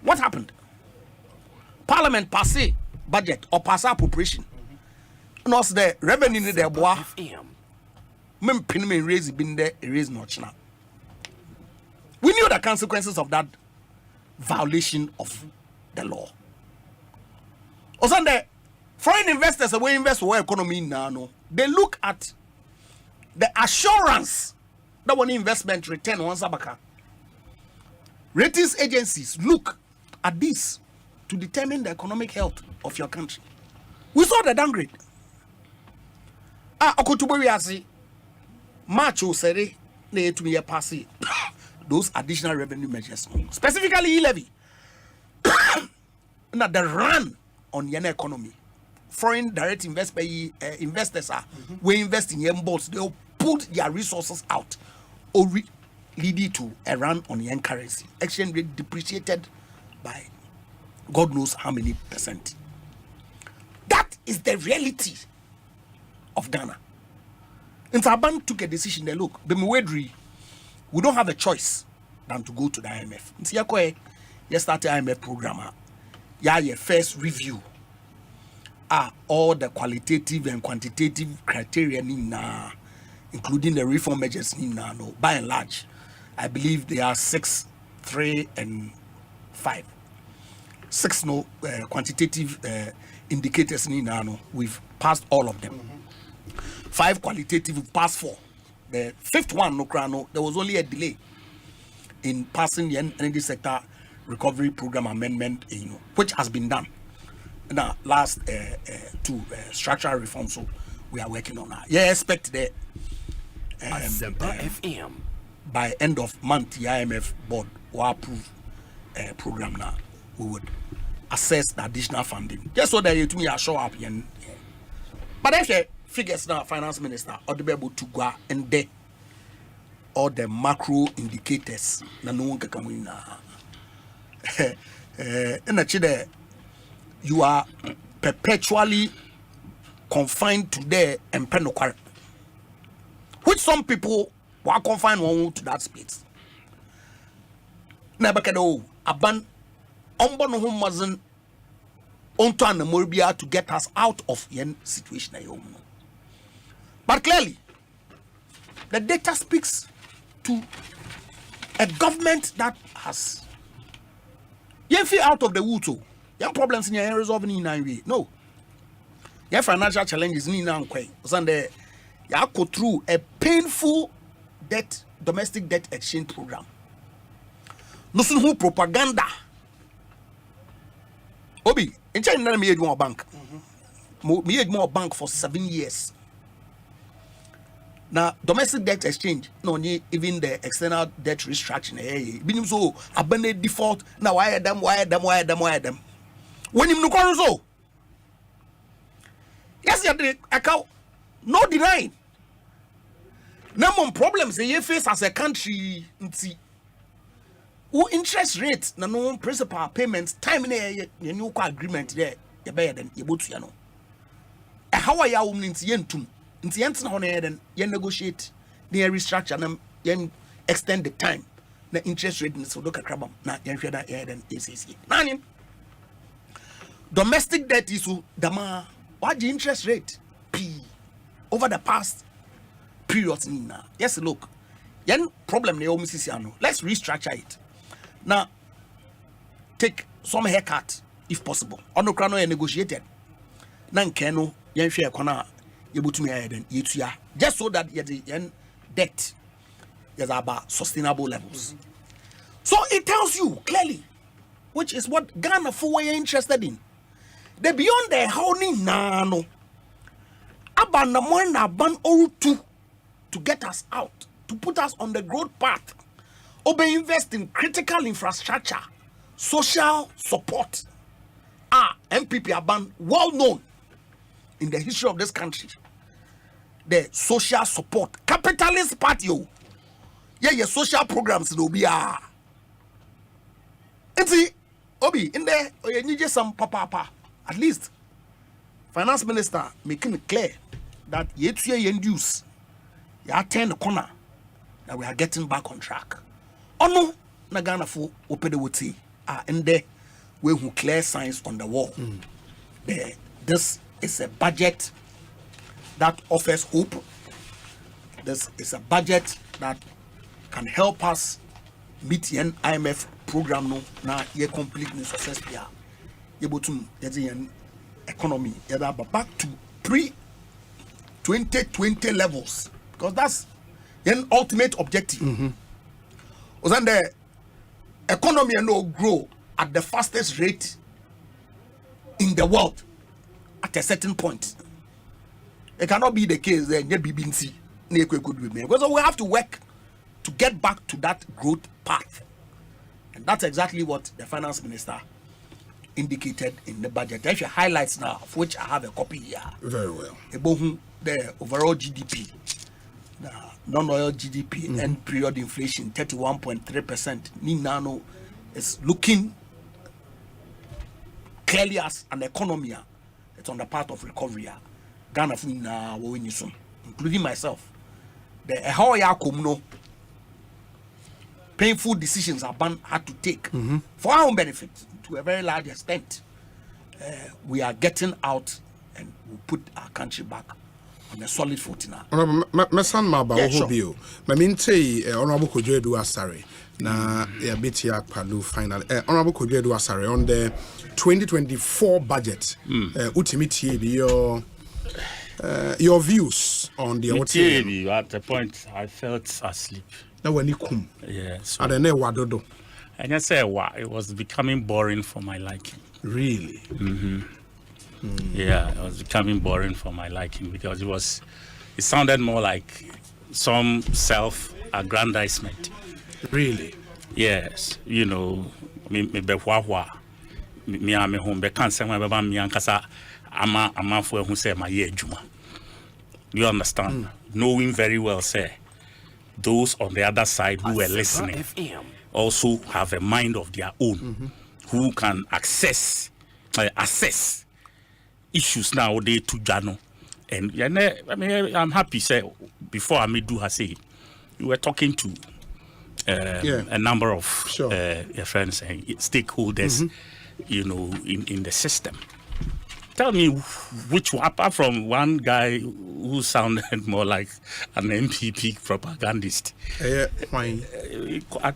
What happened? Parliament pass budget or pass appropriation. No, the revenue in the bois. Raise been there, raise not now. We knew the consequences of that violation of the law. Also, the foreign investors away invest in our economy now. They look at the assurance that one investment return on Sabaka. Ratings agencies look at this to determine the economic health of your country. We saw the downgrade. March said they to be a passy those additional revenue measures, specifically levy. Now the run on your economy, foreign direct investors are we invest in your bonds, they'll put their resources out or leading to a run on yen currency. Exchange rate depreciated by God knows how many percent. That is the reality of Ghana. And Aban took a decision that look, we don't have a choice than to go to the IMF. You start the IMF program. Your first review are all the qualitative and quantitative criteria including the reform measures by and large. I believe they are 6, 3, and 5. 6 quantitative indicators we've passed all of them. 5 qualitative, we've passed 4. The 5th one, there was only a delay in passing the energy sector recovery program amendment, which has been done. Now, last 2 structural reforms, so we are working on that. Yeah, expect that Asempa FM by end of month, the IMF board will approve a program now. We would assess the additional funding just so that you are show up. But if the figures now, finance minister, or be able to go and de all the macro indicators, na no one can come in. And actually, you are perpetually confined to there and penocquar, which some people were confined to that space. Never can aban umbono whom wasn't on the Morbia to get us out of yen situation. But clearly, the data speaks to a government that has feel out of the woods. Your problems in your resolving in 9 ways. No. Your financial challenges in Nankwe. Sunday, you go through a painful domestic debt exchange program. No who propaganda. Obi, in China, me more bank. Me more bank for 7 years. Now, domestic debt exchange, no, even the external debt restructuring. Hey, being so abandoned default. Now, why them? When you look on so, yes, you have account, no denying. Number problems you face as a country, who interest rates, no principal payments, time in a new agreement there, you better than you both, how are you in Yentum? In the end, you negotiate, they restructure them, you extend the time, the interest rate, so look at Crabam, not younger than ACC. Domestic debt is dama. What the interest rate P over the past periods now? Yes, look, yen problem let's restructure it. Now take some haircut if possible. On the crano negotiated. Nan keno yen share kona yebutu just so that yen debt is about sustainable levels. So it tells you clearly, which is what Ghana for we are interested in. The beyond the honing nano aban na mo na ban orutu to get us out, to put us on the growth path. Obe invest in critical infrastructure, social support. MPP aban well known in the history of this country. The social support, capitalist party. Your social programs no be And see, Obi in there, you need just some papa. At least, finance minister making it clear that yet you induce, you turn the corner, that we are getting back on track. Oh no, Nagana for open the wood and there we who clear signs on the wall. This is a budget that offers hope. This is a budget that can help us meet the IMF program now ye completely successful. Able to economy back to pre-2020 levels, because that's an ultimate objective. Was the economy no grow at the fastest rate in the world at a certain point. It cannot be the case there. Because we have to work to get back to that growth path, and that's exactly what the finance minister indicated in the budget. There's highlights now, of which I have a copy here. Very well. The overall GDP, the non-oil GDP, and period inflation 31.3%. Ninano is looking clearly as an economy. It's on the path of recovery. Ghana, including myself, the how yakum painful decisions Aban had to take for our own benefit to a very large extent. We are getting out and we put our country back on a solid footing now. Honorable Mesan Maba Ohobio. Maminte Honorable Kojedu Asare. Na ya biti ya palu final. Honorable Kojedu Asare on the 2024 budget. Ultimately your views on the outing. At the point I felt asleep. Now when you come. Yeah. So I don't know what do. And I say it was becoming boring for my liking. Really? Yeah, it was becoming boring for my liking because it sounded more like some self-aggrandizement. Really? Yes. You know, me home be can't say my baba me ankasa ama for who say my year juma. You understand? Knowing very well, say those on the other side who were listening also have a mind of their own, who can assess issues nowadays to Jano. And I mean, I'm happy, say, before I do her say, you were talking to a number of your friends and stakeholders, you know, in the system. Tell me which one, apart from one guy who sounded more like an MPP propagandist. Why?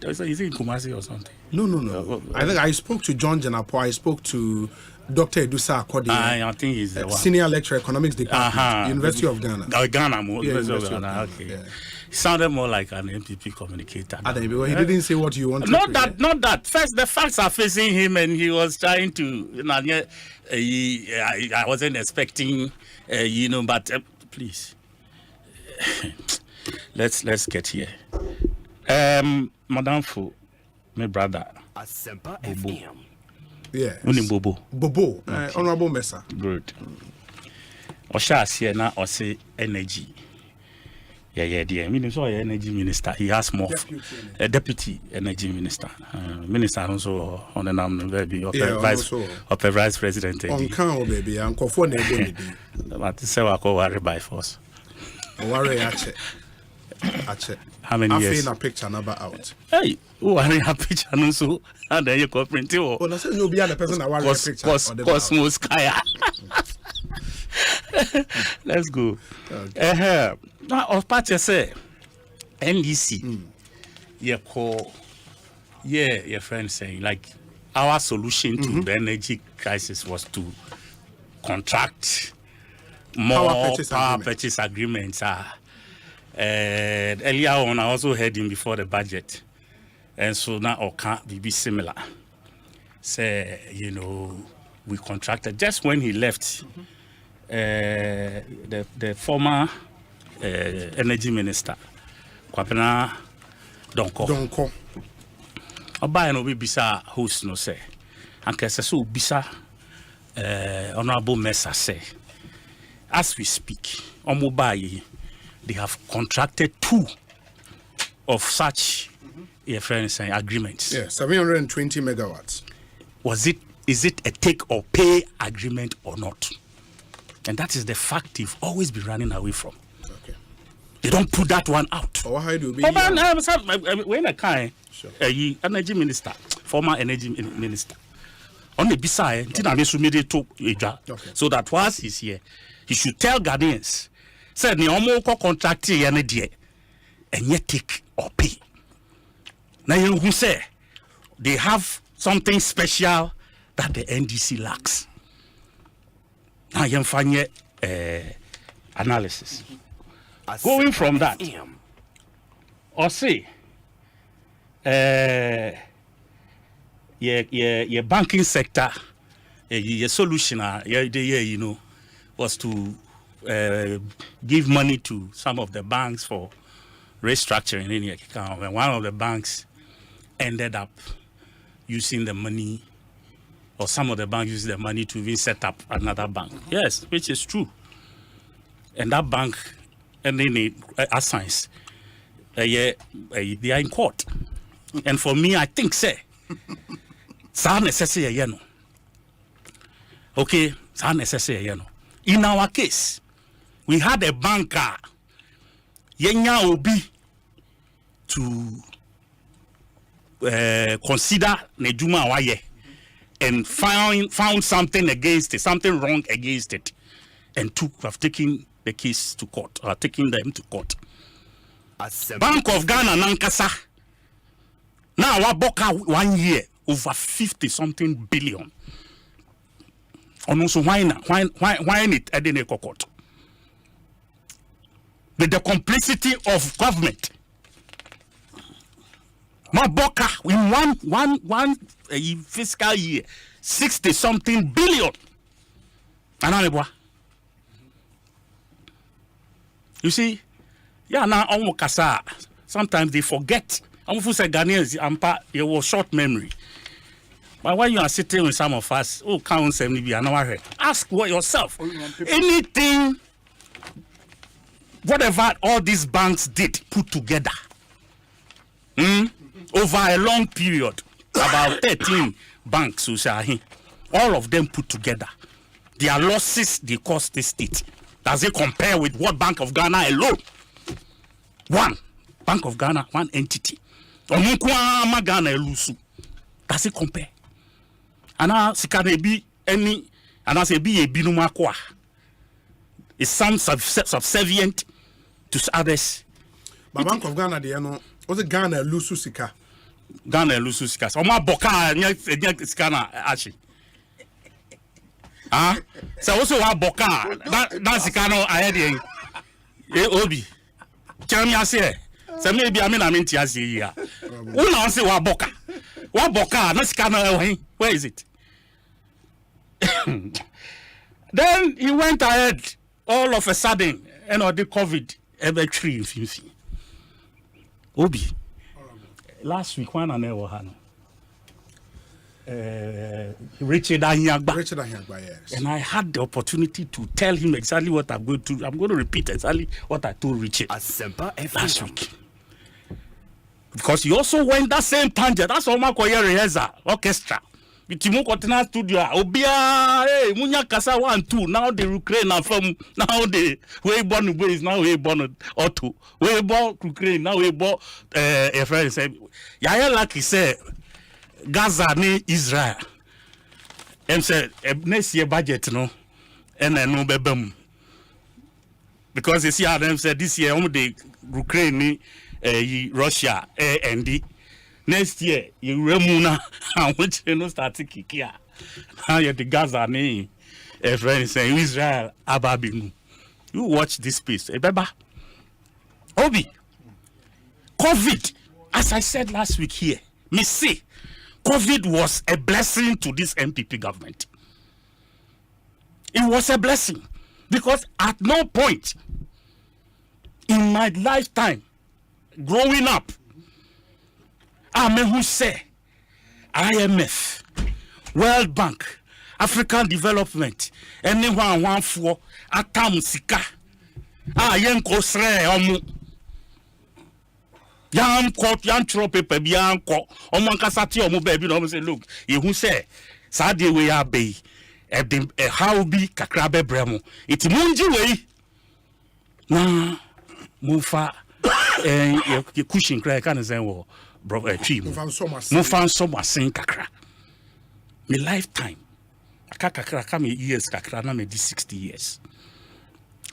Is he in Kumasi or something? No. I think I spoke to John Janapo. I spoke to Dr. Edusa Akodi. I think he's the senior lecturer, economics department, University of Ghana. University of Ghana. Okay. Yeah. He sounded more like an MPP communicator. He didn't say what you wanted. Not that. First, the facts are facing him, and he was trying to. I wasn't expecting, but please, let's get here. Madam Fu, my brother. Asempa FM. Yeah. Bobo. Honorable Mesa. Good. Osha Siena Osei energy. Yeah. I mean, so energy minister. He has more. Deputy energy minister. Minister also on the name baby of vice president. On count baby. Uncle for neighbor. But say we call worry by force. Worry ache. How many years? I've seen a picture number out. Hey, who are a picture no so? And then you go print it. Oh, that's you'll be the person that worry a picture. Cosmos Kaya. Let's go. Okay. Now, of part you say NDC. Your friend saying like our solution to the energy crisis was to contract more power purchase agreements. Earlier on, I also heard him before the budget, and so now it can't be similar. Say, we contracted just when he left. The former energy minister, Kwapena Donko. Oba no be bisa host no say. Anke se so bisa Honorable Mesa say. As we speak, Omobaye, they have contracted 2 of such agreements. Yeah, 720 megawatts. Is it a take or pay agreement or not? And that is the fact they've always been running away from. Okay. They don't put that one out. Or how do you be? When a kind energy minister, former energy minister, on the beside, so that once he's here, he should tell Ghanaians, say, "Ni contract and yet take or pay." Now you who say they have something special that the NDC lacks. Now you find analysis. Going from that, Osei, your banking sector, your solution, was to give money to some of the banks for restructuring in your account. And one of the banks ended up using the money, or some of the banks use the money to even set up another bank. Yes, which is true. And that bank, and then assigns, they are in court. And for me, I think, say, okay, in our case, we had a banker, yenya obi to consider nejuma waye and found something against it, something wrong against it, and have taken the case to court, or taking them to court. Bank of Ghana nankasa now waboka 1 year over 50-something billion. And also why it at the court? With the complicity of government. Maboka in one fiscal year 60-something billion. You see, yeah, now sometimes they forget. I'm say Ghanaians, you was short memory. But when you are sitting with some of us, count 70, ask yourself. Anything, whatever all these banks did put together, over a long period, about 13 banks, all of them put together, their losses they cost the state. Does it compare with what Bank of Ghana alone? One Bank of Ghana, one entity. Does it compare? And I be any, and I say be a binumakwa. Is some subservient to others. But Bank of Ghana, they know, was Ghana Lususika. Ghana Lususika. So my boka, Ghana ashi. So also our boka. That's Sikano ahead. Obi. Tell me I say. So maybe I mean Tiazi here. Who now say wa boka? Wa boka? That's Sikano. Where is it? Then he went ahead all of a sudden, the COVID ever tree in Fifi. Obi. Last week, one and Richard Ahiagba, yes. And I had the opportunity to tell him exactly what I'm going to. I'm going to repeat exactly what I told Richard Asempa last week. Because he also went that same tangent. That's all my choir orchestra. Bitimu Continental Studio, Obia, Munya Kasa 1, 2. Now the Ukraine are from now the way born is now way born or two. Way born Ukraine now way born a friend said, Yaya Lucky said Gaza ni Israel. And said next year budget no and no bebum. Because you see how them said this year only the Ukraine ni Russia and the next year, you remuna and which you know start to kick here. Now you're the Gaza name. A friend saying Israel Ababinu. You watch this piece. Beba. Obi. COVID, as I said last week here, me say, COVID was a blessing to this MPP government. It was a blessing because at no point in my lifetime, growing up, who say IMF, World Bank, African Development, anyone want for atam sika. Yenko sre omu. Yam court, yam trope bianco, omankasati omu baby no say look, you who say Sadi we are bay, how be kakrabe bremo. It's munji way. Na mufa cushion crack and say wo. Bro, Mufan Soma sing kakra. My lifetime. Kakra come years kakra na me di 60 years.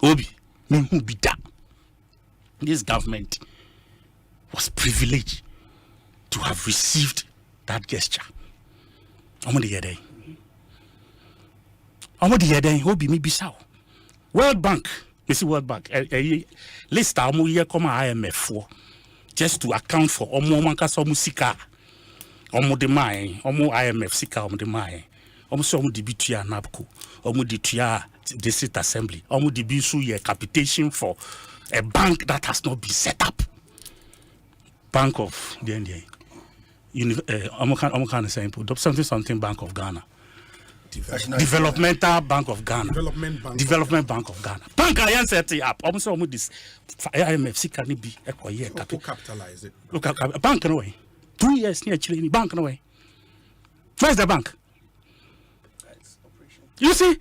Obi, me who be that. This government was privileged to have received that gesture. Omo de yede. Obi mi bisao. World Bank, you see World Bank. List amu ye come IMF for. Just to account for omo mankasa omo sika omo de mai omo IMF sika omo de mai omo so omo de bitua NABCO omo de tua district assembly omo de bisu ye capitation for a bank that has not been set up. Bank of the omo can say something Bank of Ghana. Developmental Bank of Ghana. Development Bank of Ghana. Bank I set it up. Almost almost this IMF sika ni bi ekoye capitalize it. Look at bank no way. 2 years near Chile bank no way. Where's the bank? You see?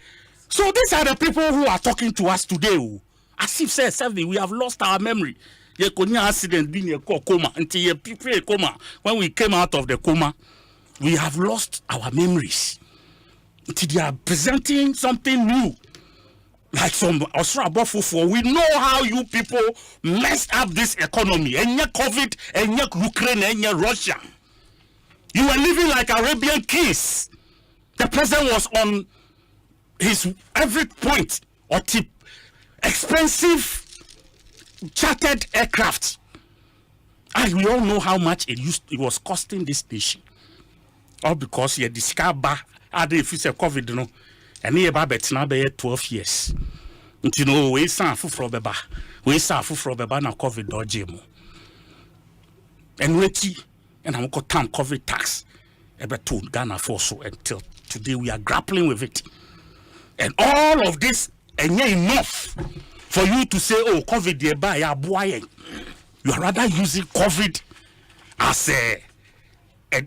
So these are the people who are talking to us today. As if say we have lost our memory. Ye konya accident being a coma until ye people coma. When we came out of the coma, we have lost our memories. Until they are presenting something new. Like some Australia for we know how you people messed up this economy. And yet COVID, and yet Ukraine, and yet Russia. You were living like Arabian kings. The president was on his every point or tip. Expensive chartered aircraft. And we all know how much it was costing this nation. All because you discover if it's a COVID, no. And here about now be 12 years. You know, we sang for beba. We sang for beba na COVID dodge mo. And wait, and I'm got time COVID tax. Ever to Ghana for so until today we are grappling with it. And all of this and enough for you to say, oh, COVID thereby are boy. You are rather using COVID as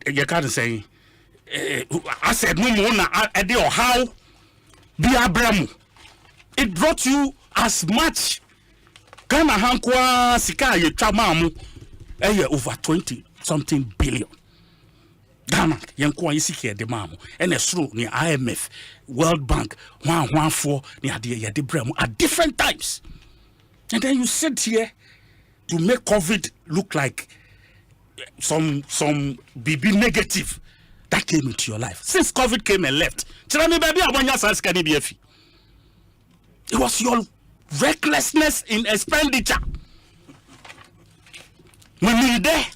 you can't say I said no more or how be Abraham. It brought you as much Ghana hankwa sika ye chamamu over 20 something billion. Ghana yankwa isike de mamu and a through near IMF, World Bank, 114 near the Yadebraham at different times. And then you sit here to make COVID look like some BB negative that came into your life. Since COVID came and left, it was your recklessness in expenditure. When you there,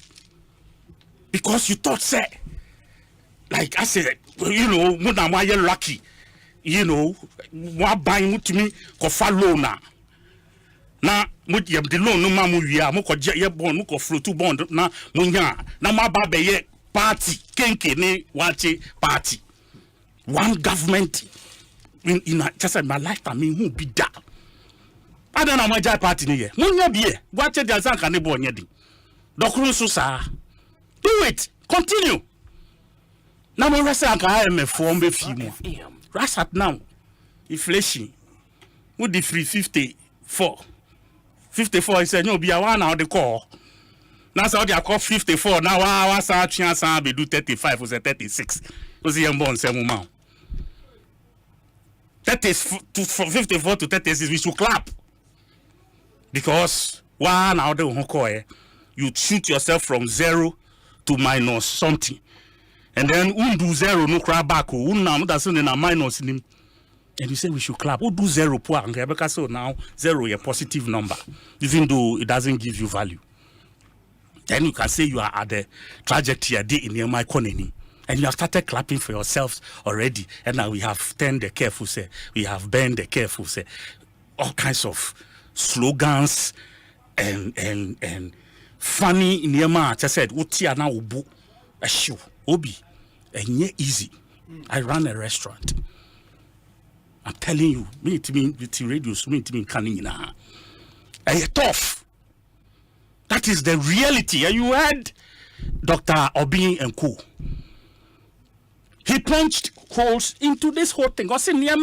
because you thought, say, like I said, you know, why you're lucky, you know, what buying to me, ko follow na. Na muti the loan no mamu ya muko je bond muko floatu bond na munya na mababe ye party kenke ne wache party. One government in just in my lifetime who be that. I don't know my party ni ye. Munya biye wache de azanka ne bo nyedi. Dokuru so sa. Do it. Continue. Now we rest anka IMF for mbe fi mo. Right at now inflation would the 354 54 is no be a one now the call. Now so they call 54 now wa sa chance be do 35 was 36. Was the born 7 man. That is to 54 to 36 we should clap. Because one now the call you shoot yourself from 0 to minus something. And then do 0 no cry back now that's in a minus in him. And you say we should clap. Who do 0 because so now 0 is a positive number, even though it doesn't give you value. Then you can say you are at the trajectory in your economy, and you have started clapping for yourselves already. And now we have turned the careful say, we have burned the careful say, all kinds of slogans and funny in your mouth. I said, "Utia na ubu a show obi and easy." I run a restaurant. I'm telling you, me to me with radio, me to me canning na. And tough. That is the reality. And you heard Dr. Obi and Co. He punched holes into this whole thing. I said, they were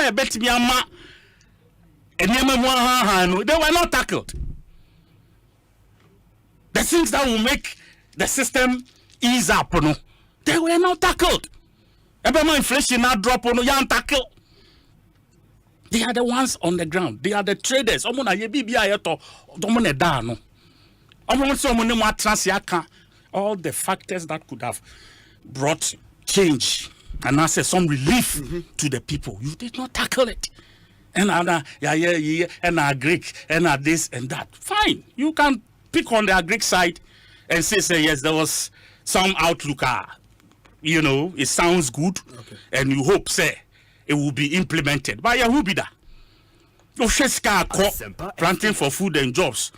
not tackled. The things that will make the system ease up, no, they were not tackled. Every inflation now drop on you tackle. They are the ones on the ground. They are the traders. All the factors that could have brought change and I say some relief to the people. You did not tackle it. And and Greek and this and that. Fine. You can pick on the Greek side and say yes, there was some outlook. You know, it sounds good, and you hope say it will be implemented. But who be that? Planting for food and jobs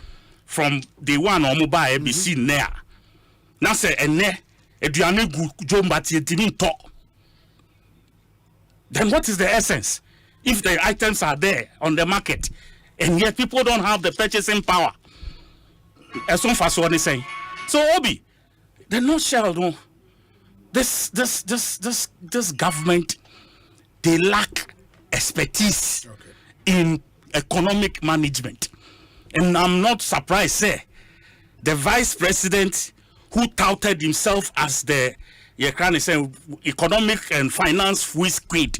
from the one or mobile ABC there. Now say and ne eduane good job but you didn't talk. Then what is the essence? If the items are there on the market and yet people don't have the purchasing power. As soon as what they say. So Obi, the nutshell, no. This government, they lack expertise in economic management. And I'm not surprised, sir. The vice president who touted himself as the economic and finance whiz quid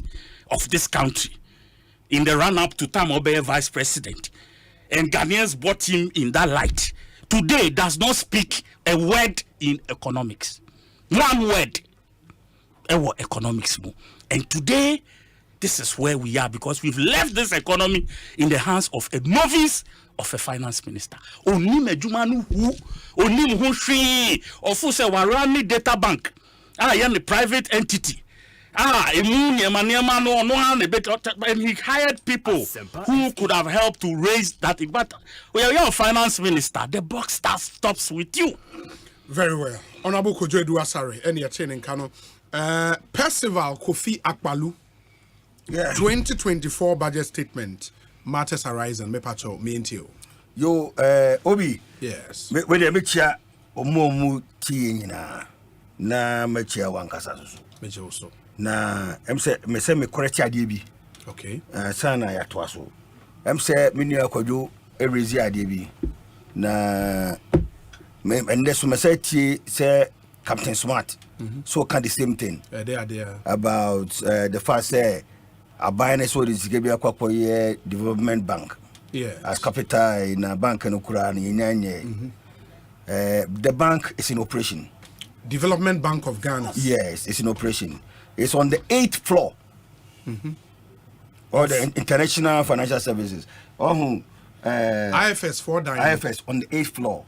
of this country in the run-up to time of vice president. And Ghanaians bought him in that light. Today does not speak a word in economics. One word. Economics. And today, this is where we are because we've left this economy in the hands of a novice of a finance minister. Onim ejumanu hu, onim hu hwe, ofu se warani data bank. The private entity. And he hired people who could have helped to raise that. But when you're a finance minister, the buck stops with you. Very well. Honorable Kojo Edu Asare, any attending Kano. Percival Kofi Akpalu, 2024 budget statement, matters arising, me pacho, me intio. Yo, Obi. Yes. When you meet ya, omo na mechia wankasa so. Meche also. Na me say me correct ade bi. Okay. Sana ya to so. Say me nua Kojo erezi ade bi. Na me ndeso me say Captain Smart. So can the same thing about the first a buying so this give you a development bank. Yeah. As capital in a bank in Ukraine. The bank is in operation. Development Bank of Ghana. Yes, it's in operation. It's on the 8th floor. Or the International Financial Services. IFS 4 IFS on the 8th floor.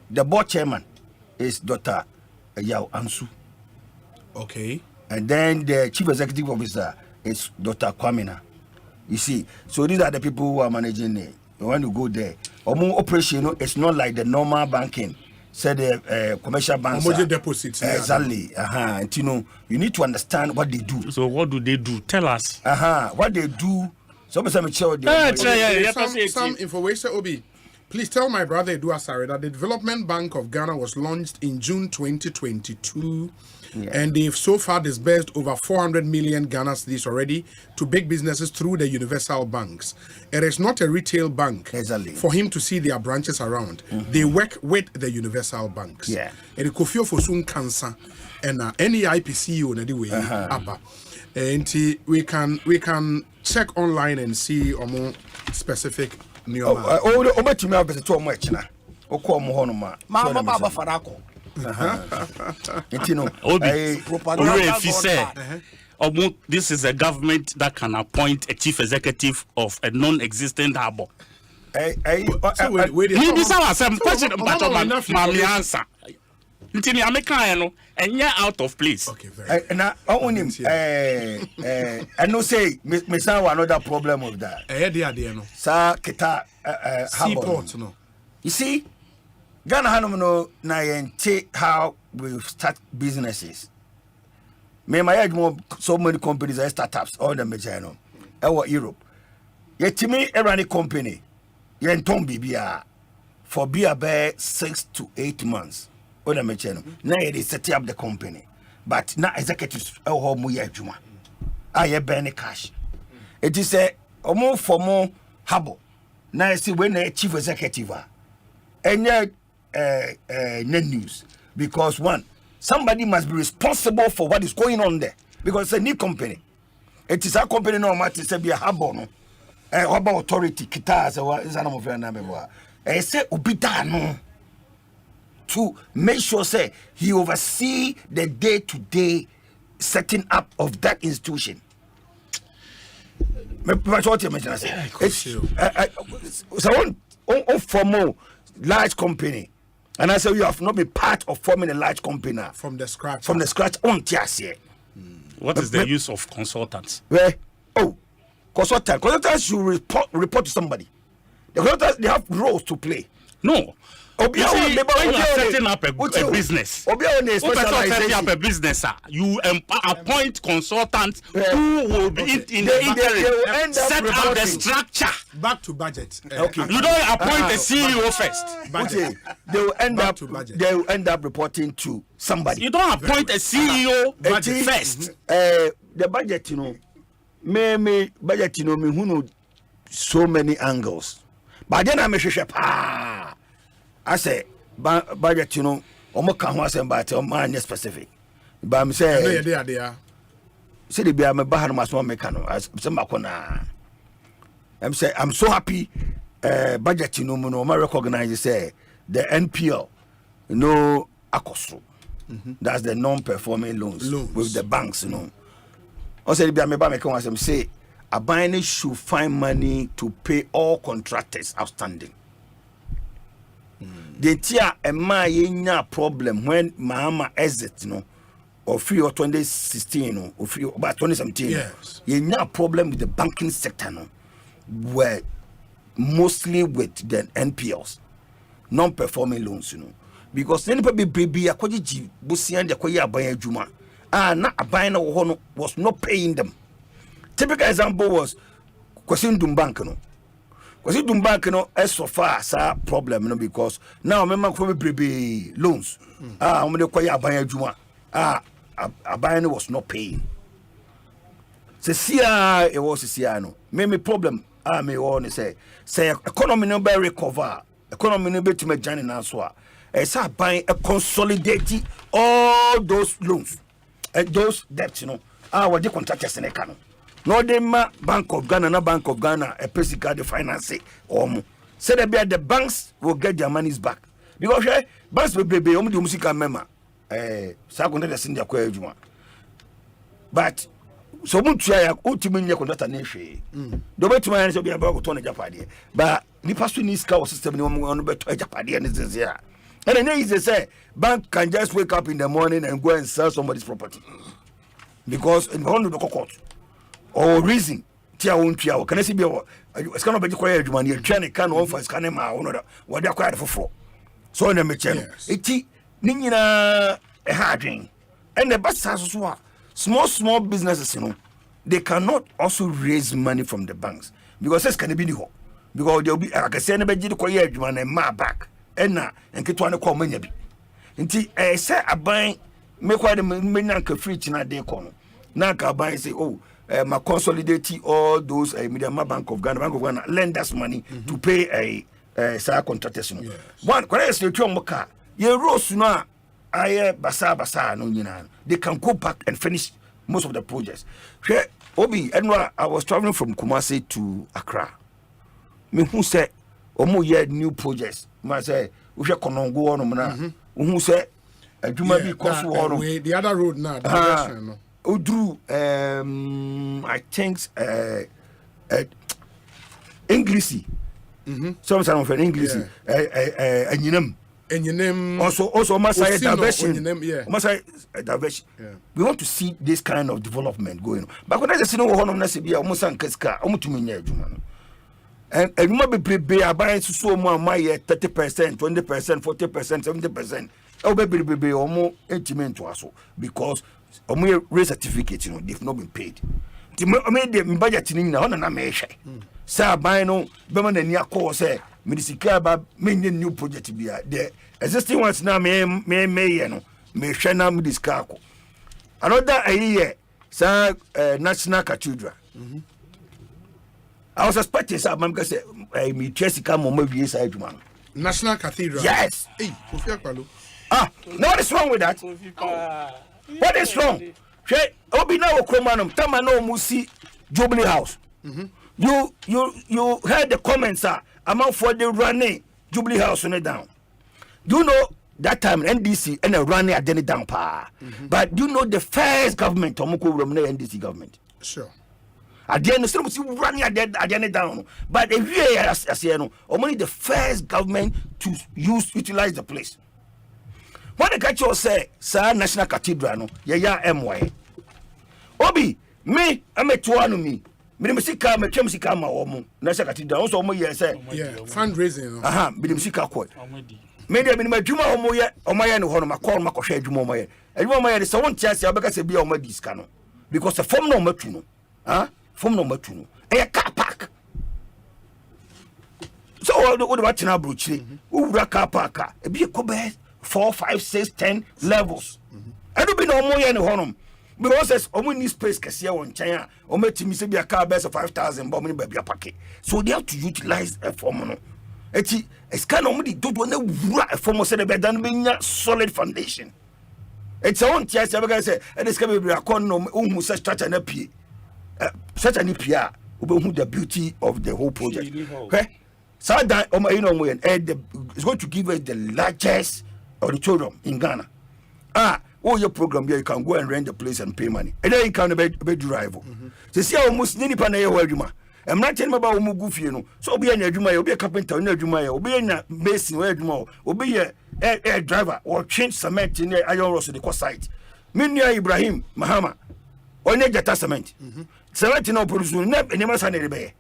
The board chairman is Dr. Yao Ansu. Okay. And then the chief executive officer is Dr. Kwamina. You see, so these are the people who are managing it. When you go there, operation, it's not like the normal banking. Say the commercial banks. Deposits. Exactly. And you need to understand what they do. So what do they do? Tell us. What they do. Some information, Obi. Please tell my brother Edu Asare that the Development Bank of Ghana was launched in June 2022, and they've so far disbursed over 400 million Ghana cedis already to big businesses through the universal banks. It is not a retail bank for him to see their branches around. They work with the universal banks. Yeah. And the Kofi Fosun cancer and any IPCU anyway. And we can check online and see more specific. Obetumi abese to omo ekina okọ omo hono ma baba farako this is a government that can appoint a chief executive of a non-existent harbor. Answer. Out of place. Okay, very and no say me say another problem of that. Sir kita seaport no. You see, Ghana hanum no na yente how we start businesses. Me my so many companies are startups all the major no. Europe. Yetimi erani company yenton bibia for be about 6 to 8 months. Now they set up the company, but now executives how mu ye adwuma. Aye burn cash. It is a more for more habo. Now see when a chief executive and news because one somebody must be responsible for what is going on there because it's a new company. It is a company no matter say be a habo no. Habo authority kita is an of number. Say obita no. To make sure say he oversee the day-to-day setting up of that institution. So on formal large company, and I say you have not been part of forming a large company from the scratch. From the scratch on TSA. What is the use of consultants? Consultants should report to somebody. The consultants they have roles to play. No. When you are setting up a business, you appoint consultants who will be in the interim, set up the structure. Back to budget. Okay. You don't appoint the CEO first. They will end up reporting to somebody. You don't appoint a CEO first. The budget, me budget, me who know so many angles. But then I'm a shesha. I say, budget, you know, omo ka ho asem but man specific. But I'm saying, they are. Say the be am ba no maso make no. As say makona. I'm say I'm so happy. Budget, you know, no recognize say the NPL, you know, akoso. That's the non-performing loans with the banks, you know. Also, the be am ba make one say a buyer should find money to pay all contractors outstanding. The tia a my problem when Mahama exit, you know, or free or 2016, no, or free about 2017. Yes. You problem with the banking sector, no, where mostly with the NPLs, non-performing loans, you know, because anybody be a kwaji busi and the kwaya buyer juma, not a buyer was not paying them. Typical example was Kwasindum Bank, no. Kwasindum Bank, no, as so far as a problem, no, because now member for me loans. I'm the kwaya buyer juma. A buyer was not paying. It was a Siano. Maybe problem. Me want to say economy no be recover. Economy no be to make Johnny Nanswa. It's a buying a consolidating all those loans and those debts, you know. What the contractors in the canon. No, the Bank of Ghana, no Bank of Ghana, a physical the finance or say that the banks will get their monies back because banks will be only the music member. Second, the senior question. But so much ultimately contract nation. The way to manage to be about to Japan, but the person needs cow system on better Japan and this year. And then they say bank can just wake up in the morning and go and sell somebody's property because in one of the court or reason. Tia won't tia. Can I see? It's kind of be quiet. You money. Trying to can offer scanning my own. What they are quiet for. So in the machine, it's nina a harding, and the best has small businesses, you know, they cannot also raise money from the banks because this can be the whole. Because they'll be like I say, anybody the quiet man and my back, and now and get one call money. Until I say a buying make quite a million free in day corner. Now I buy say, oh, my consolidating all those Media Bank of Ghana, lend us money to pay a side contractors. You know. One, correct, the Chomboka, you rose now. Basa no, they can go back and finish most of the projects. Obi, I was traveling from Kumasi to Accra. Me who said, Omo ye new projects. Ma say, we shall go on. Who said, Juma cost the other road now. Udru, I think, English. Some of an English, and you know. And your name also Masai diversion. Masai diversion. We want to see this kind of development going on. But when I say no one of Nasibia, almost Ankeska, almost to me, and you might be buying so more my 30%, 20%, 40%, 70%. Oh, baby, almost 80% to us because raise certificate, you know, they've not been paid. I made the budget in on an amazing. Sir, buy no, Beman and Yako say. Minister about many new project be the existing ones now may share now with this car. Another a year, sir, National Cathedral. I was expecting some man say me Jessica maybe inside one. National Cathedral. Yes. What is wrong with that? What is wrong? Obi now Kromanum, Tamano Musi Jubilee House. You heard the comments, sir. Amount for the running Jubilee House on it down. Do you know that time NDC and a running at it down pa? But do you know the first government Tomuko Romney NDC government? Sure. At the end of the running at it down. But if you as you know, only the first government to utilize the place. When the catch say, sir, National Cathedral, no, yeah, MY. Obi, me, I'm a tuanu me. Midimsika, my Chemsika, my woman, National Cathedral, also more years. Fundraising. Midimsika quote. Maybe my Juma or Moya or my own home, I call my Koshe Jumoya. And you want so one chance, I because be on my discano. Because the form no matuno. Form no matuno. A car park. So, what about now, Bruchy? Ura car parker, a be a cobe 4, 5, 6, 10 levels. I don't be no more in home. Because says only space Cassia on China, or met me say be a car best of 5,000 bombing baby a packet. So they have to utilize a formula. eti esika na omudi dodo na wura efomo se de be dan be solid foundation. It's on tia se be say e de sika be akon no ohun se structure na pie structure ni pie a obehu the beauty of the whole project. Okay, so that it's going to give us the largest auditorium in Ghana. Your program here, you can go and rent the place and pay money, and then you can be drive. So see almost any pan a I'm not telling about Mugufi, you know. So be an eduma, you'll be a carpenter, no eduma, you'll be a mason, where you will be a driver or change cement in the iron ross of the coast site. Minya Ibrahim, Mahama, or Nejata cement. Cement no produce, never san any bay.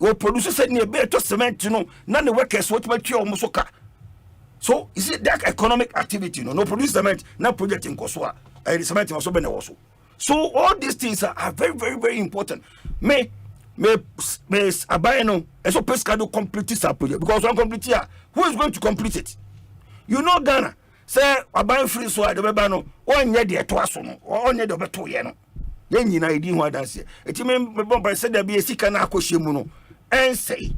Or producer said near better cement, you know, none the workers what might you almost occur. So is it that economic activity, you know, no produce cement, no project in Koswa, and cement also been also. So all these things are very, very, very important. Me abayeno eso pesca do complete this project because one complete here who is going to complete it. You know Ghana say abayen free so ade beba no onye de to aso no onye de beto ye no ye nyina edi ho adanse eti me bomba say da be sika na akohye mu no ensei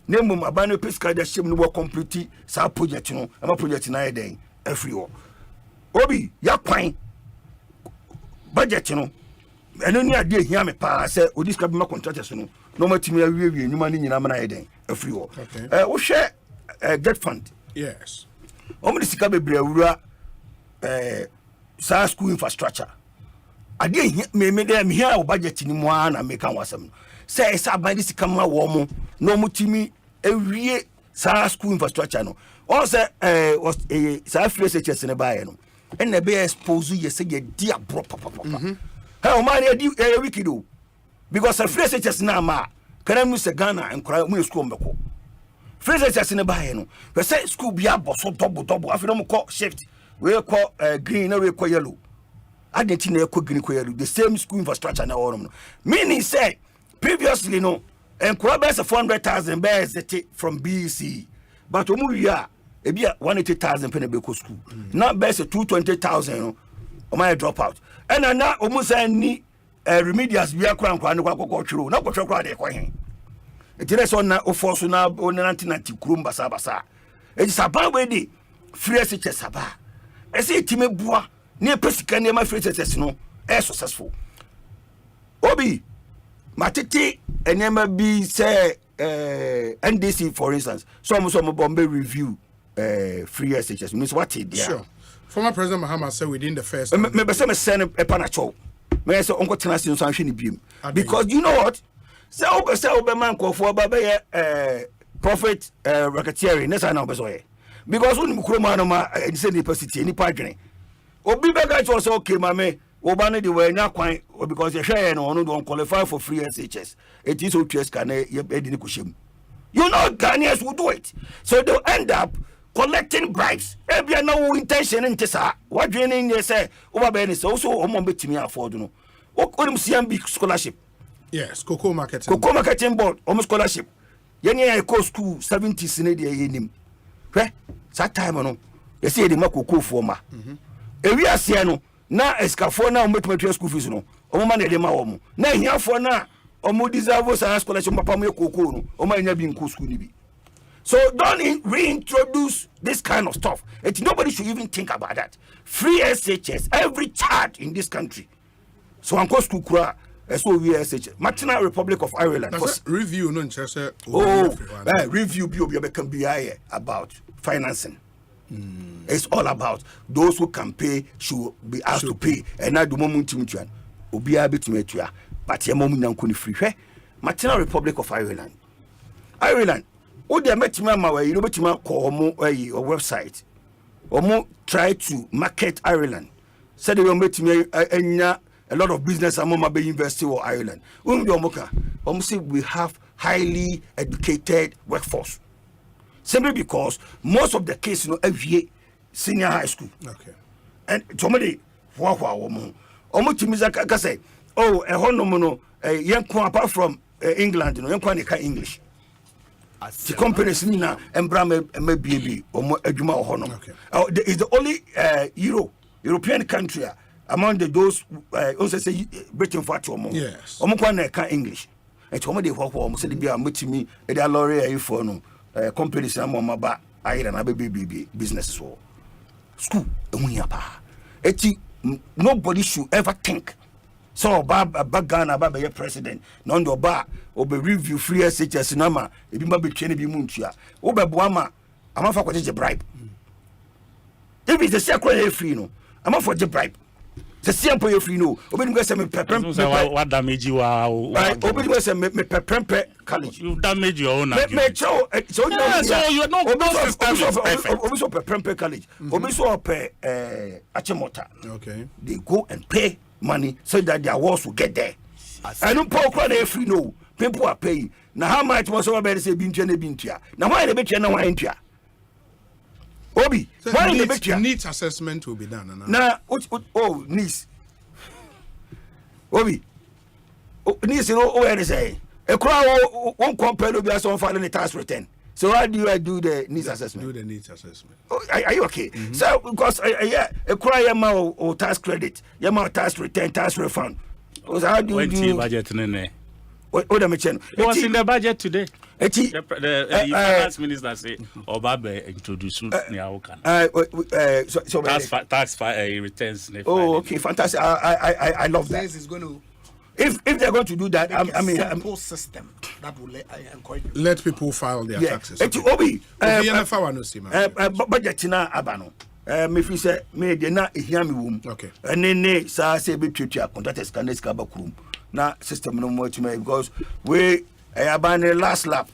na mum abayen pesca da hyem no complete sa project no ama project na ye den afri wo obi ya kwan budget no eno ni ade hia me pa se odisika be ma contractors no no matimi awie nyuma ni nyina mana eden afri wo wo hwe get fund. Yes, omudi sika bebre awura sa school infrastructure ade hia me de me hia wo budget ni mu ana me kan wasam se esa ban sika ma wo mo no mutimi awie sa school infrastructure no o se sa free SHS ne bae no en be expose ye se ye dia bro papa. How man you a wicked because a free SHS na ma can I say Ghana and cry when school mbeko. Free SHS in the buy no. We say school be a boss so double after them call shift. We call green and we call yellow. I didn't know green yellow. The same school infrastructure na all. Meaning say previously no and cry best 400,000 bears from BC. But we are e be 180,000 penny beko school. Now best 220,000 no. My drop out. And now almost any remedials we are crying no kwakwo na kwotwe kwa de kwahin etire so na ofoso na onantinanti kurum basa e saba we di free SHS saba e se time bua ne pesika ne ma free SHS no e successful obi matete enema bi say NDC for instance some bombe review free SHS means what it there. Sure. Former President Mahama said within the first me be say me send a panacho me say onko tena sin so ahwe ni biem because you know what say obe man ko for baba ye prophet racketeering nessa na obe so ye because when mukuro man no ma say university ni padwene obi be ga cho say okay mame oba no de we nya kwan because ye hwe no no don qualify for free SHS it is OTS can ye edi ni kushem. You know Ghanaians will do it, so they'll end up collecting bribes. Every no intention in Tessa. What draining they say over Benny so on between afford no. What CMB scholarship? Yes, Cocoa Marketing Board, almost scholarship. Yenny I school 70 Senadia in him. That time no. They say the Mako former. We are Siano, now Escafona make school fees no. O man de ma na here for now. Omo deserve us scholarship papa me Cocoa no. O man nya bi in school ni bi. So don't reintroduce this kind of stuff. Nobody should even think about that. Free SHS, every child in this country. So I'm going to kura so we SHS. Martina Republic of Ireland. That's review no interest. Review can be about financing. It's all about those who can pay should be asked to pay. And now the moment to be able to make you. But your mom is free. Martina Republic of Ireland. O de metima ma we you betima call omo or website omo try to market Ireland said they will metima enya a lot of business among my university or Ireland omo say we have highly educated workforce simply because most of the case every senior high school and somebody omo timiza ka say oh hono no yenko apart from England yenko ne ka English. The companies nina embra me bibi omo adwuma ho no is the only European country among those also say Britain for omo omo kwa na ka English and omo dey ho omo say dey bia metimi e dey lorry for no companies na mo ba ayira na be business so school ehunya pa eti nobody should ever think so Ghana ba be president no ndo ba obe review free SHS na ma ebi ma be twene bi mu ntua wo be boa ma amafa ko je bribe if it's the secret free no amafa je bribe the simple you free no obi go say me pepem what damage you are obi go say me pepem college you damage your own me so you no system is perfect obi so pepem college obi so pay achimota okay they go and pay money so that their walls will get there and no poor crowd free no people are paying now how much was over better say bintua now why the betcha now why intua Obi, so why the betcha needs assessment will be done now needs Obi needs where they say a crowd won't compare to be someone filing a tax return. So how do I do the needs assessment? Do the needs assessment. Are you okay? So because a cry or tax credit, tax return, tax refund. So how do you do budget in what it was in the budget today. The finance minister say Obabe introduce tax returns. Oh, okay, fantastic. I love that. Is going to if they're going to do that, I mean, simple system that will encourage let people file their taxes. Obi, budget na abano. Me fi say me de na ehia me wom. Okay. Ne sa say be twetwa contractors can this ka bakrum. Na system no more to me because we abane last lap.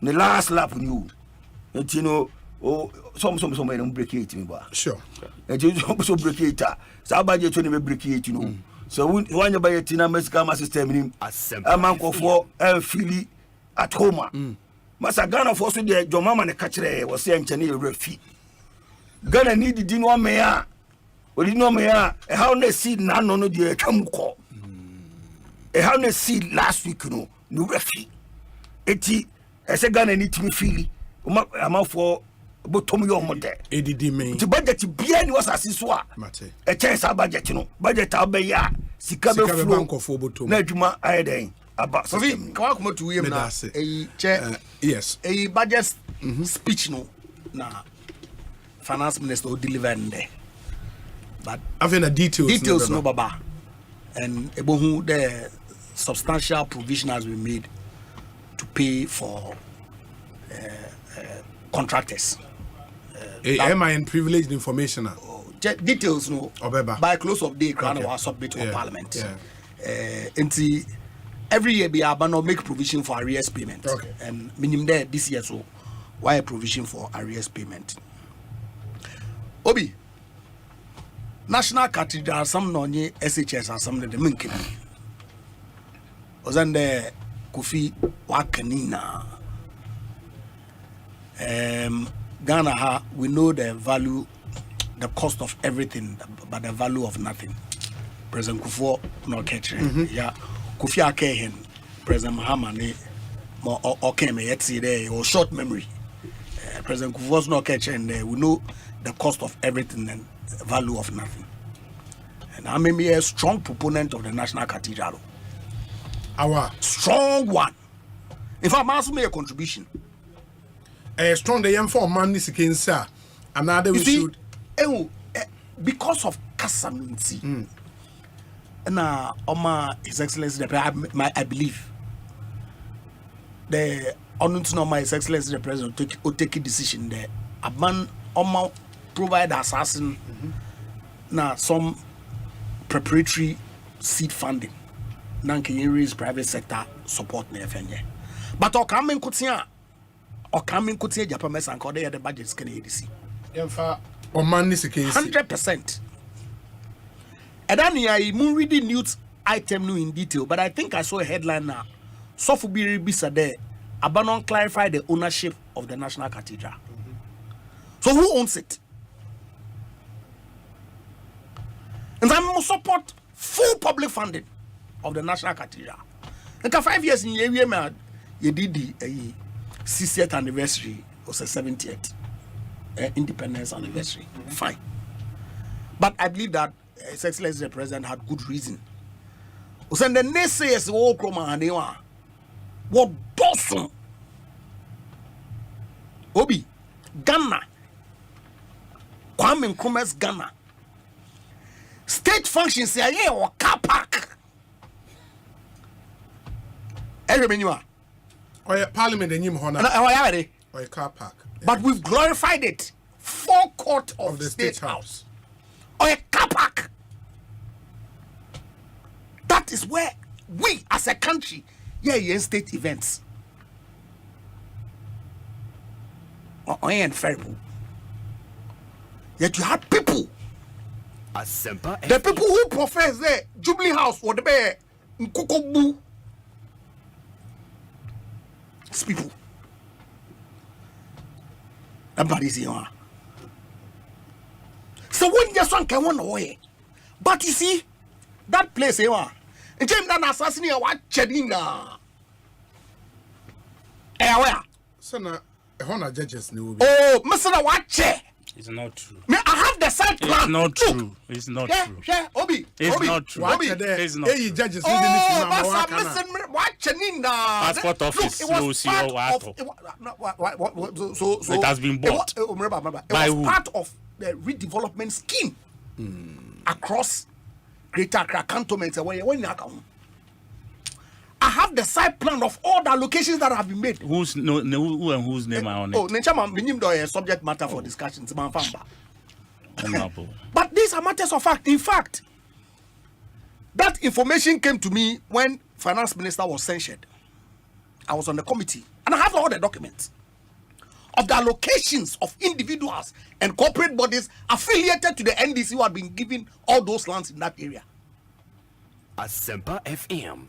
The last lap new. You know, some break it me ba. Sure. And you so break it. Sa budget to me break it, you know. So when you buy a tina Mexican system in a man for Philly at home. Masa Ghana for so the your mama and catcher was saying Chinese refi. Ghana need the dinner mea. Or did no mea a how they see none no the Kamuko. A how they see last week no refi. Eti as a Ghana need to me Philly. I'm for bottom your mother. ADD me. The budget bien was as is what. A chance our budget, you know. Budget Abeya, Sikabe bank of Oboto. Nejuma Aiden. About so we come to him now. Yes. A budget speech no na finance minister deliver there. But having a details no baba. And ebohu the substantial provision has been made to pay for contractors. Am I in privileged information? Details no. By close of day, Crown was submit to Parliament. Every year, be able make provision for arrears payment. Okay. And minimum there this year, so why a provision for arrears payment? Obi, National Cathedral, some nonye SHS and some of the minkin. Ozande Kofi Wakanina. Ghana, we know the value, the cost of everything, but the value of nothing. President Kufuor no catching. Yeah, Kofi Akehen, President Mahama okay me yet see there or short memory. President Kufuor's no catching. We know the cost of everything and the value of nothing. And I may be a strong proponent of the National Cathedral. Our strong one. In fact, I must make a contribution. Strong the young for man is against sir. Another we should because of Casaminti. Na Oma His Excellency I believe the unknown His Excellency the President will take a decision there. A man Oma provide assassin na some preparatory seed funding. Nanke raise private sector support na FNye. But o coming kutia or coming kutia Japan and call the budgets can ADC. Or man is against 100%. And then I read the news item new in detail, but I think I saw a headline now. Sofubiri Bisa there, Abanon clarified the ownership of the National Cathedral. So who owns it? And I must support full public funding of the National Cathedral. And 5 years in area, you did the 60th anniversary or 70th independence anniversary. Fine. But I believe that His Excellency the President had good reason. When the naysayers all come and they what Bonsu Obi, Ghana, Kwame Nkrumah's Ghana. State functions here or car park. Every or a parliament and you or a car park. But we've glorified it. Forecourt of the State House. Or a car park. That is where we as a country, in state events. And terrible. Yet you have people. Asempa. The people who profess the Jubilee House or the bear Nkukobu. These people. Everybody's here. So when just one can run away. But you see, that place here, and James Dan assassinate what Chedinga. Where? So now, judges know. Oh, Mr. Watch. It's not true. I have the side plan. It's not true. It's not true. Yeah, Obi. It's Obi. not true. Obi. It's not true. Judges Passport office knows you what. So it has been bought. It by was who? part of the redevelopment scheme across Greater Accra cantonment. I have the side plan of all the allocations that have been made. Who and whose name are on it? Oh, Nenchama, subject matter for discussions. But these are matters of fact. In fact, that information came to me when Finance Minister was censured. I was on the committee, and I have all the documents of the allocations of individuals and corporate bodies affiliated to the NDC who had been given all those lands in that area. Asempa FM.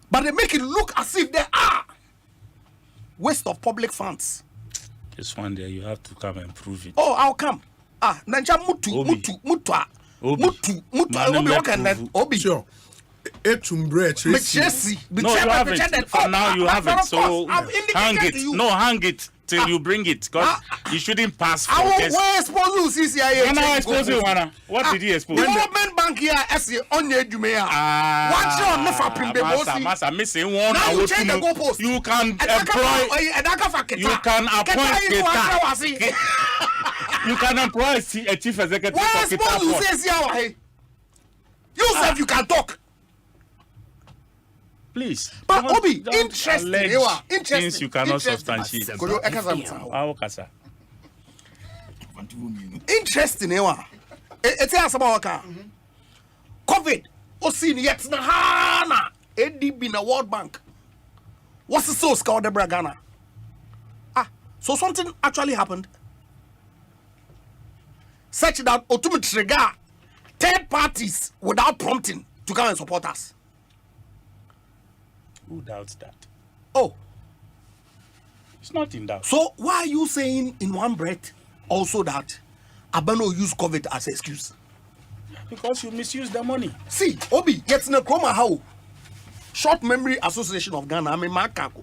But they make it look as if they are waste of public funds. This one there, you have to come and prove it. Oh, I'll come. Nanja mutu. Obi. Sure. No, you haven't. For now, you haven't. So hang it. No, hang it till you bring it. Because you shouldn't pass for this. Where expose you, CCIA? When I expose you, Wana, what did he expose? Development Bank here, SC, on your Jumea. Watch your nefa pimbe. Massa, missing one. Now you change the goalpost. You can employ. You can appoint. You can employ a chief executive. Where expose you, CCIA? You said you can talk. Please. But Obi, interesting. Things you cannot substantiate. Interesting. It's a sabawaka. COVID. Osin yet na hana. ADB na World Bank. What's the source called the Bragana? So something actually happened. Such that ultimately trigger third parties without prompting to come and support us. Who doubts that? Oh. It's not in doubt. So why are you saying in one breath also that Abano use COVID as an excuse? Because you misuse the money. See, Obi, yet na Chroma how? Short Memory Association of Ghana, I mean, Makako.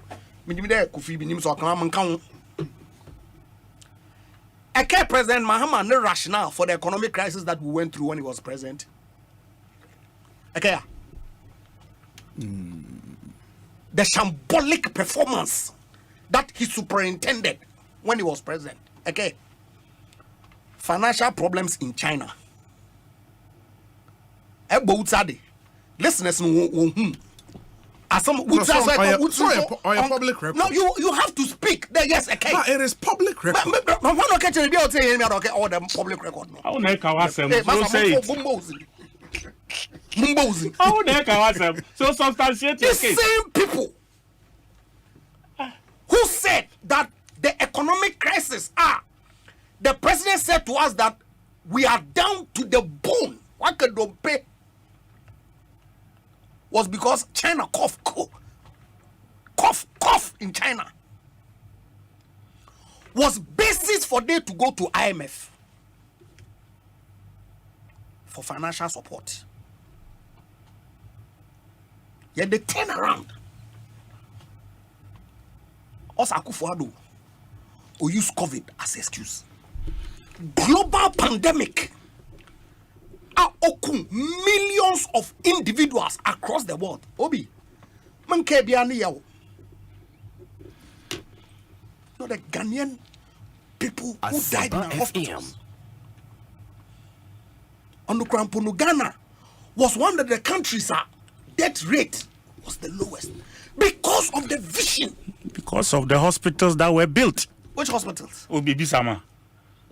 A care President Mahama no rationale for the economic crisis that we went through when he was president. Okay. The shambolic performance that he superintended when he was president. Okay. Financial problems in China. Listeners, public record. No, you have to speak. Yes, okay. No, it is public record. Why not catch the bill saying all the public record? How the heck I say it? How the heck I say so substantiate the same people who said that the economic crisis the president said to us that we are down to the bone. What could don't pay? Was because China cough in China was basis for them to go to IMF for financial support. Yet they turn around. Also, Akufo-Addo or use COVID as excuse. Global pandemic. Millions of individuals across the world. Obi, man ke bia ni yawo. not the Ghanaian people who died in our hospitals. On the Krampono, Ghana was one of the countries that death rate was the lowest because of the vision. Because of the hospitals that were built. Which hospitals? Obibi Sama.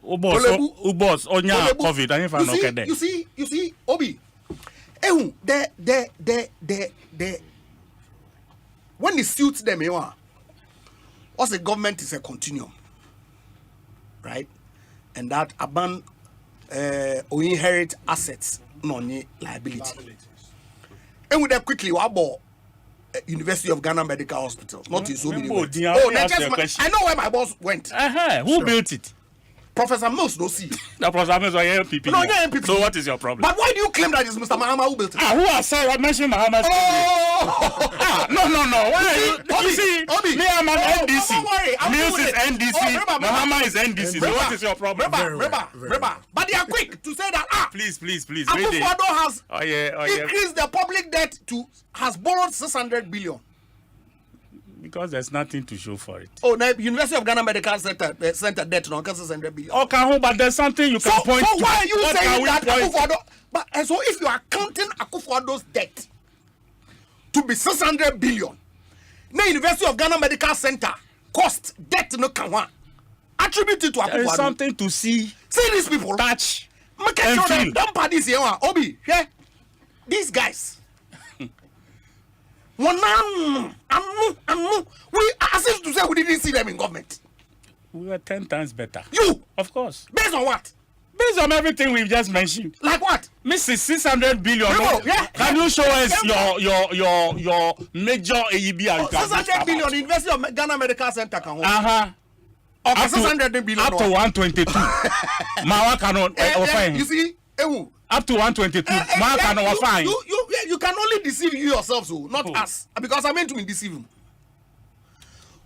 Ubos, Onya, COVID. I didn't know that. You see, Obi. When it suits them, what's the government is a continuum, right? And that abandon or inherit assets, not liability. And with that quickly, what about University of Ghana Medical Hospital? Not in so many words. I know where my boss went. Who built it? Professor Mills, no see. The Professor Mills are MPP. No, you're MPP. So what is your problem? But why do you claim that it's Mr. Mahama who built it? Who has said I mentioned Mahama's no. Why you see, me, I'm an NDC. Mills is NDC. Mahama is NDC. So what is your problem? Remember. But they are quick to say that, Please. Akufo-Addo has increased the public debt has borrowed 600 billion. Because there's nothing to show for it. Oh, now University of Ghana Medical Center debt no 600 billion. Okay, but there's something you can point to. So why are you saying that Akufo-Addo? But and so if you are counting Akufo-Addo's debt to be 600 billion, now University of Ghana Medical Center cost debt no can one attributed to Akufo-Addo. There is something to see. See these people. Touch. Make sure that don't party here. Obi, yeah. These guys. We as if to say we didn't see them in government. We were 10 times better. You? Of course. Based on what? Based on everything we've just mentioned. Like what? Mrs. 600 billion. Yeah. Can you show us your major AEB? 600 billion University of Ghana Medical Center can hold. Okay, 600 billion. Up to 122. Mawa cannot. You see? Up to 122. Mawa cannot. Fine. You can only deceive you yourselves, not us. Because I meant to deceive him.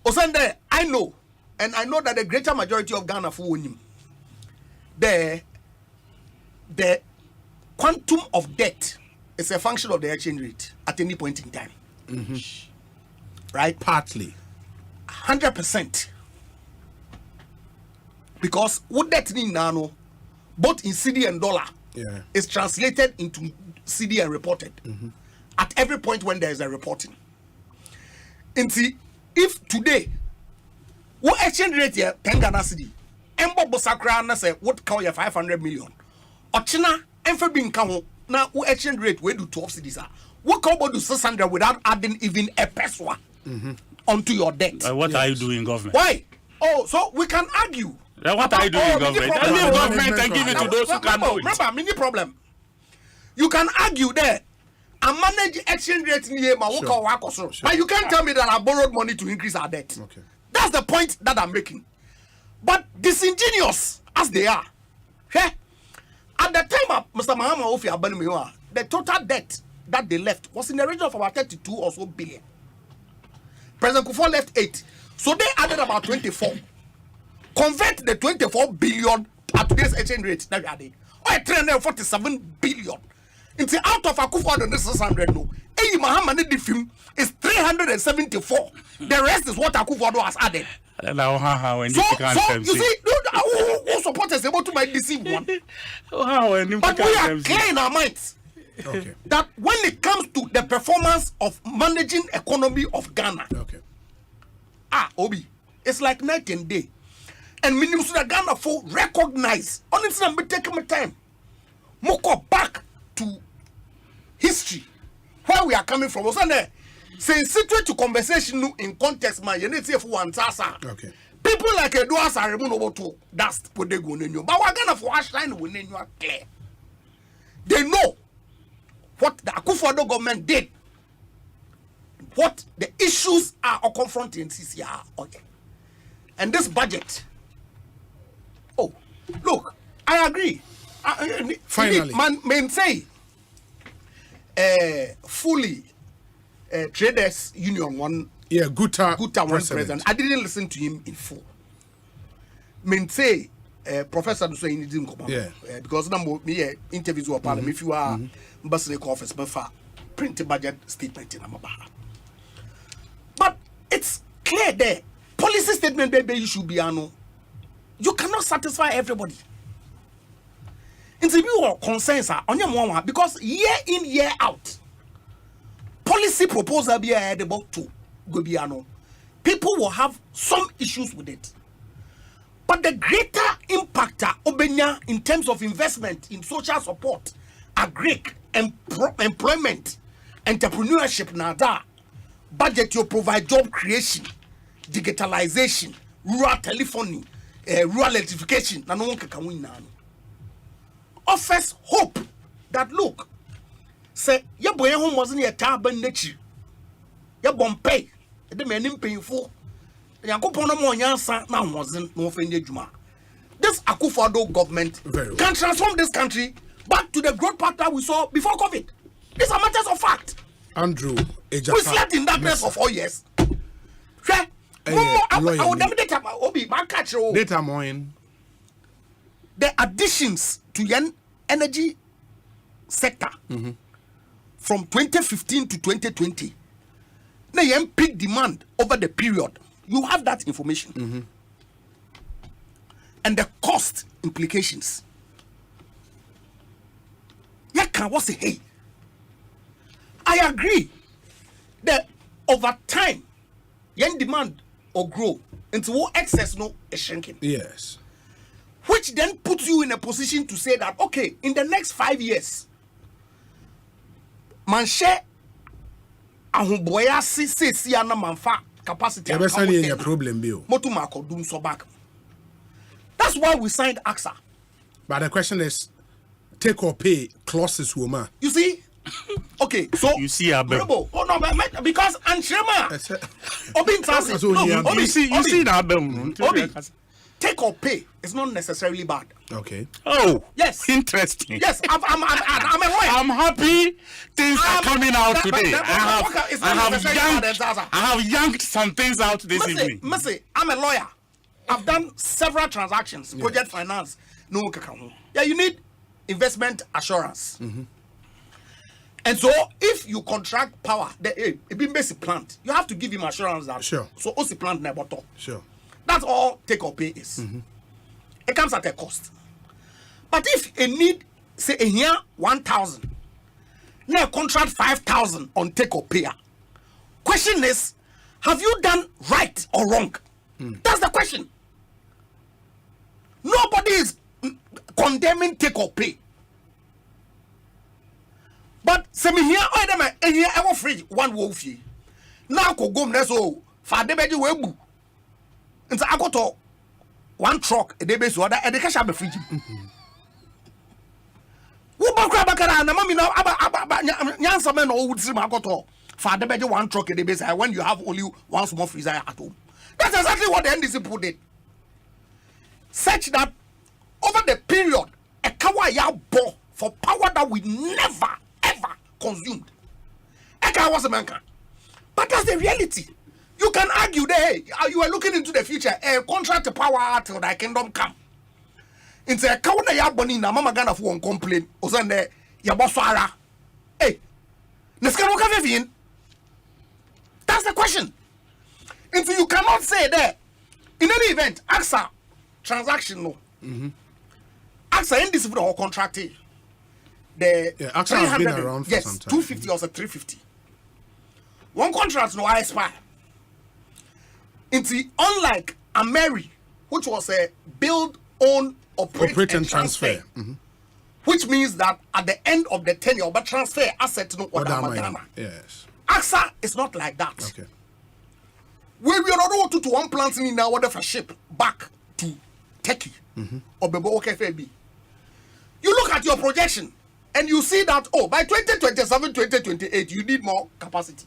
Osende, I know. And I know that the greater majority of Ghana for him. The quantum of debt is a function of the exchange rate at any point in time. Right? Partly. 100%. Because what debt in Nano, both in CD and dollar, is translated into CD and reported at every point when there is a reporting. And see, if today, what exchange rate here, 10 Ghana CD, Embo Bosakra say what count your 500 million, or China, and being count now, what exchange rate where do 12 cities are? What count do 600 without adding even a peso onto your debt? What are you doing, government? Why? Oh, so we can argue. What are you doing, government? Leave government and give it to those who can do it. Remember, mini problem. You can argue there and manage exchange rate near my work. But you can't tell me that I borrowed money to increase our debt. Okay. That's the point that I'm making. But disingenuous as they are, at the time of Mr. Mahama Ofi Abanimiwa, the total debt that they left was in the region of about 32 or so billion. President Kufuor left 8. So they added about 24. Convert the 24 billion at today's exchange rate that we are doing. Or 347 billion. It's out of Akufo-Addo, this 600 no. Hey, Mahama need the film is 374. The rest is what Akufo-Addo has added. So you see, who supporters able to make deceive one? But we are clear in our minds that when it comes to the performance of managing economy of Ghana, Obi, it's like night and day. And Minister Ghana for recognize. Honestly, I'm taking my time. Moko back to history, where we are coming from. Say situate to conversation in context, man. You need to say for one sasa. Okay. People like Eduas are removed to dust put they go in you. But we're gonna for Ashline when you are clear. They know what the Akufo-Addo government did, what the issues are confronting CCR. Okay. And this budget. Oh, look, I agree. Finally, man say fully traders union one. Yeah, Guta one president. I didn't listen to him in full. Men say Professor Osei in the because now me interviews were Parliament. If you are ambassador office, but for print budget statement in Amabaha. But it's clear there. policy statement baby you should be ano. You cannot satisfy everybody. Into your concerns are on your one because year in year out, policy proposal be about to go biano. People will have some issues with it. But the greater impact obenya in terms of investment in social support, agric, employment, entrepreneurship nada, budget you provide job creation, digitalization, rural telephony, rural electrification, na no one can win now. Offers hope that look, say ya boy home wasn't a taban nature. Ya bompay, the men painful. Yankopon no more nyansa na wasn't no offended juma. This Akufo-Addo government can transform this country back to the growth path that we saw before COVID. These are matters of fact. Andrew, we slept in darkness for 4 years. Data mine. The additions to the energy sector from 2015 to 2020. Now, peak demand over the period. You have that information. And the cost implications. Yeah, can what say, hey, I agree that over time, yen demand or grow into what excess no is shrinking. Yes. Which then puts you in a position to say that, okay, in the next 5 years, man share ahumboya si ana manfa capacity. A problem bill. Motumako dum so back. That's why we signed AXA. But the question is, take or pay clauses, woman. You see? Okay, so you see, oh no, because Anshema, you see that Obi, take or pay is not necessarily bad. Okay. Oh, yes, interesting. Yes, I'm a lawyer. I'm happy things are coming out today. I have yanked some things out this evening. Missy, I'm a lawyer. I've done several transactions, project finance. No, yeah, you need investment assurance. And so, if you contract power, the basic plant, you have to give him assurance that. Sure. So, Osi plant never talk. Sure. That's all take or pay is. It comes at a cost. But if a need, say a year 1,000, now contract 5,000 on take or pay. Question is, have you done right or wrong? That's the question. Nobody is condemning take or pay. But some here, I here ever free one wolfie. Now go go neso for the baby webu. And so I got to one truck a day base order and the cash be free. Wo ba kra bakara na mami na nyansa men no would see my got to for the baby one truck a day base when you have only one small freezer at home. That's exactly what the NDC put it. Such that over the period a kawaya bought for power that we never ever consumed. Eka was a man can. But that's the reality. You can argue that hey, you are looking into the future. A contract to power till thy kingdom come. Into a counter ya boni na mama gana for one complaint. Osande ya boswara. Hey, neskano kavevin. That's the question. Into you cannot say that in any event, AXA transaction no. AXA in this for the whole contract. The AXA has been around for some time. 250 or 350. One contract no expire. Into unlike Ameri, which was a build, own, operate and transfer. Which means that at the end of the tenure, but transfer asset no order. Yes. AXA is not like that. Okay. We are not to one plant in now order for ship back to Turkey or Bebo KFB. You look at your projection and you see that by 2027, 2028, you need more capacity.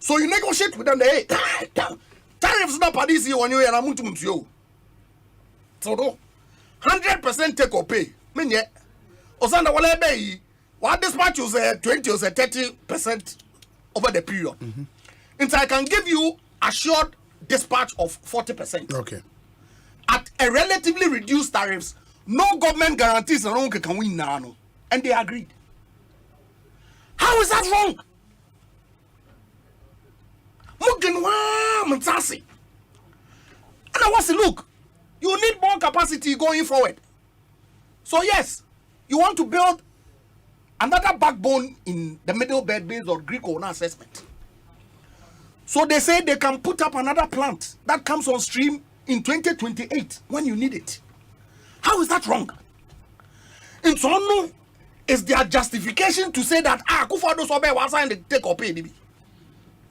So you negotiate with them. Hey, tariffs not this year when you are amuntu you. So 100% take or pay. Menye. Osanda wale be what dispatch is 20 or 30% over the period. And so I can give you assured dispatch of 40%. Okay. At a relatively reduced tariffs, no government guarantees that can win now. And they agreed. How is that wrong? And I was look, you need more capacity going forward. So yes, you want to build another backbone in the middle belt based on Greek owner assessment. So they say they can put up another plant that comes on stream in 2028 when you need it. How is that wrong? In Tono, is their justification to say that Kufado Sobe was signed to take or pay DB?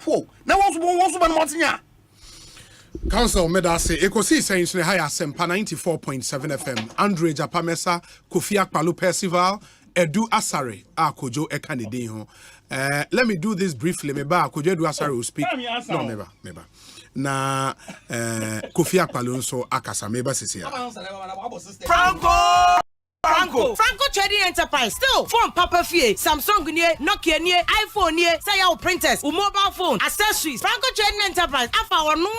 Whoa, now what's Martinia? Council Medase, Ekosiisen On Asempa 94.7 FM, Andre Japamesa, Kofi Akpalo Percival, Edu Asare, Kojo Ekanide ho. Let me do this briefly. Meba Kojo Edu Asare will speak. No, meba. Na Kofi Akpalo so akasa meba sisi. Franco Trading Enterprise still phone Papa Fie, Samsung near, Nokia near, iPhone near, say our printers, mobile phone, accessories. Franco Trading Enterprise, our no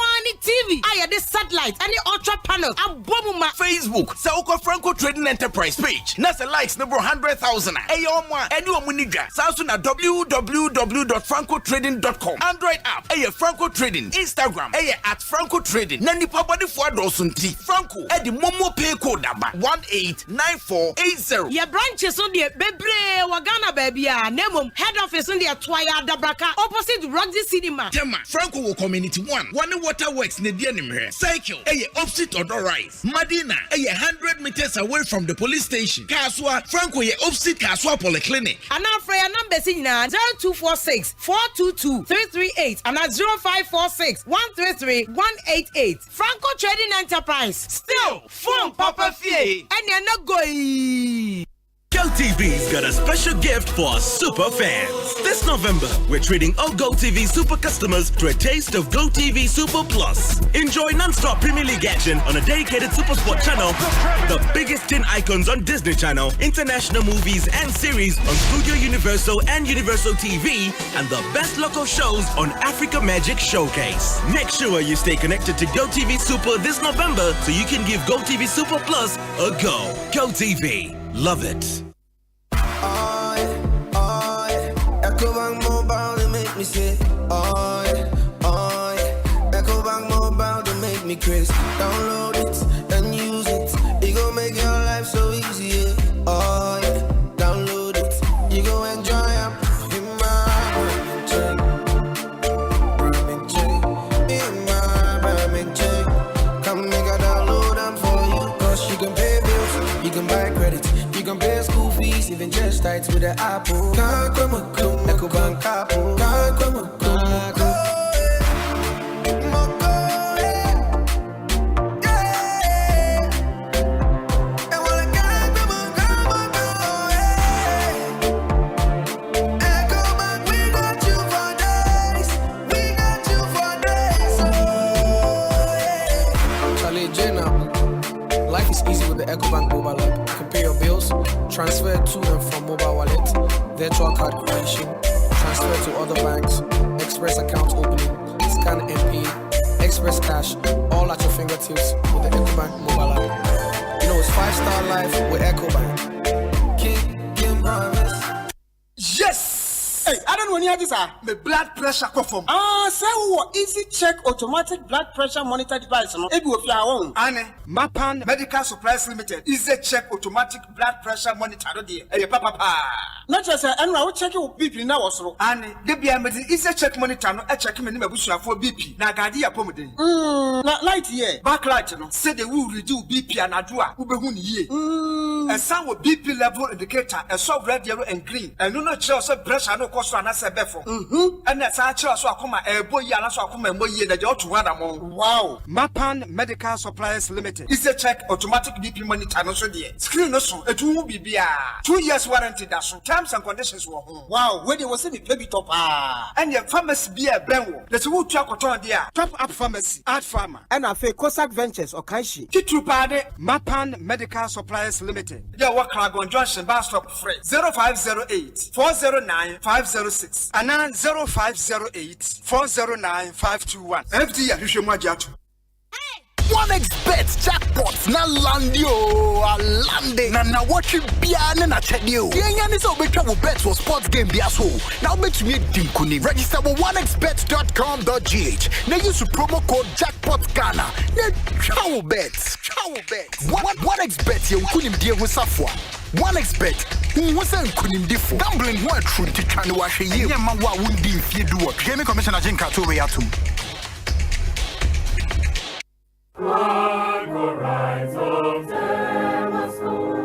TV, this satellite, any ultra panel, Abomuma Facebook, Sauko Franco Trading Enterprise page. Nasa likes number 100,000. Ayoma, Edu Munija, Samsung at www.francotrading.com. Android app, Franco Trading, Instagram, at Franco Trading. Nani Papa de Fuadosunti, Franco, the Momo Pay code number 1894880. Your branches on the Bebre Wagana baby, Nemum, head office on the Twaya Dabraka, opposite Roxy Cinema. Tema, Franco Community 1, One Waterworks Nedianime, Cycle, opposite Odor Rise, Madina, 100 meters away from the police station. Kaswa, Franco, opposite Kaswa Polyclinic. And now for your number, 0246 422 338 and at 0546 133 188. Franco Trading Enterprise. Still, phone Papa Fie, and you're not going. GoTV's got a special gift for our super fans. This November, we're treating all GoTV super customers to a taste of GoTV Super Plus. Enjoy non-stop Premier League action on a dedicated Super Sport channel, the biggest teen icons on Disney Channel, international movies and series on Studio Universal and Universal TV, and the best local shows on Africa Magic Showcase. Make sure you stay connected to GoTV Super this November so you can give GoTV Super Plus a go. GoTV. Love it. Ecobank Mobile, they make me say, oh yeah. Ecobank Mobile, they make me crazy. Download it and use it. It gon' make your life so easy, yeah. Oh yeah. Download it. You go enjoy it. In my check. Come make a download them for you. Cause you can pay bills, you can buy credit, you can pay school fees, even just tights with the Apple. Ecobank Apple. Life is easy with the Ecobank mobile app. You can pay your bills, transfer to and from mobile wallet, virtual card creation, transfer to other banks, express account opening, scan and pay, express cash, all at your fingertips with the Ecobank mobile app. You know it's 5-star life with Ecobank. King promise. Yes! Hey, I don't know when you have this, my blood pressure come from. Say what? Easy check automatic blood pressure monitor device. No, if you are own. Ane, Mapan Medical Supplies Limited. Easy check automatic blood pressure monitor. Hey, papa. Not just and I will check your BP now also. Ane, they be a easy check monitor. No, I check me name for BP. Na gadi ya pomade. Light here. Backlight no. Say they will reduce BP and adua. Ube ye. A sound with BP level indicator. A soft red, yellow, and green. And no choice of pressure no. And that's a before. And that's actually so I come a boy, and so I come and boy that you're to one among. Wow, Mapan Medical Supplies Limited. It's a check automatic BP monitor. No, so dear. Screen no so. It won't be 2 years warranty. That's so terms and conditions were home. Wow, when you was in the baby top. And your pharmacy be a Benwo. There's a wood truck on there. Top up pharmacy, art farmer. And I feel Cossack Ventures or Kaishi. Kitu Pade, Mapan Medical Supplies Limited. They work on Junction Bar Stop Freight 0508 409 506 and 0508 409 521. FD Adusha Majatu. 1xBet jackpots na landio alande na watch bia na chedio. Yenya ni so betwa wo bet for sports game bia so. Now bet me dinkuni. Register with 1xbet.com.gh. Now use promo code jackpot Ghana. Na travel bet. 1xBet ye kunim die ho safwa. 1xBet who send kunim difo. Gambling what true to try to wash ye. Nya ma wa wundi fie do what. Gaming Commissioner Jinka to we atum.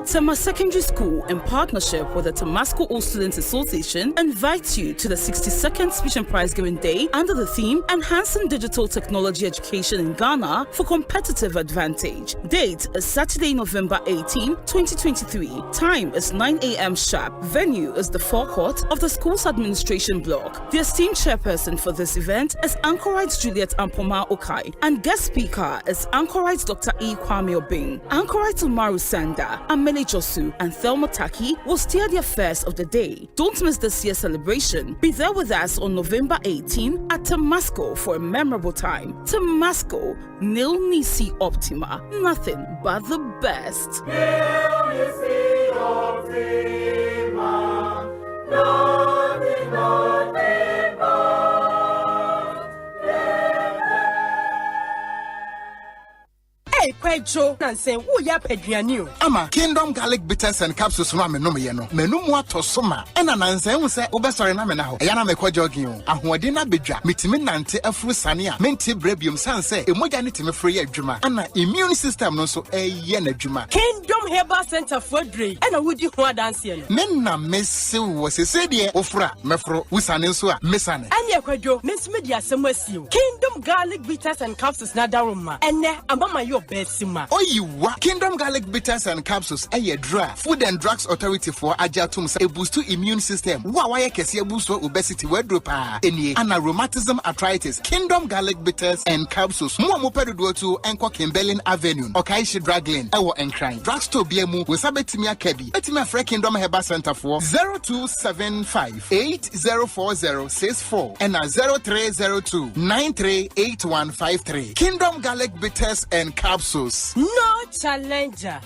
Tema Secondary School, in partnership with the Temasco All Students Association, invites you to the 62nd Speech and Prize Giving Day under the theme Enhancing Digital Technology Education in Ghana for Competitive Advantage. Date is Saturday, November 18, 2023. Time is 9 a.m. sharp. Venue is the forecourt of the school's administration block. The esteemed chairperson for this event is Anchorite Juliet Ampoma Okai, and guest speaker is Anchorite Dr. E. Kwame Obing. Anchorite Umaru Sanda, Amele Josu, and Thelma Taki will steer the affairs of the day. Don't miss this year's celebration. Be there with us on November 18 at Temasco for a memorable time. Temasco, nil nisi optima, nothing but the best. Nil nisi optima, nothing but the Kwejo nansen wo ya paduane o ama Kingdom Garlic Bitters and Capsules ma me no me no menum atosoma ena nansen hu se obesore na me na ho eya na me kwajogin o ahoɔden na bedwa metimi nante afuru sane a mente brabium sanse emoja ne timi free adwuma ana immune system no so eye na adwuma Kingdom Herbal Center for Dre ena wodi ho adanse no menna mese wo sese de ofura mefro wusane nso a mesane anya kwadwo mesime di asem asio Kingdom Garlic Bitters and Capsules na daroma ene amama yo besima oyiwa Kingdom Garlic Bitters and Capsules aye dra Food and Drugs Authority for ajatum say boost immune system wa kese boost obesity wedropa enie ana rheumatism arthritis Kingdom Garlic Bitters and Capsules mo pedodo to enko Kimberlin Avenue Okaishi Drug Lane ewo enkran drugstore biemu we sabetimi akabi etimi afre Kingdom Herbal Center for 0275804064 and 0302938153 Kingdom Garlic Bitters and Capsules. No challenger.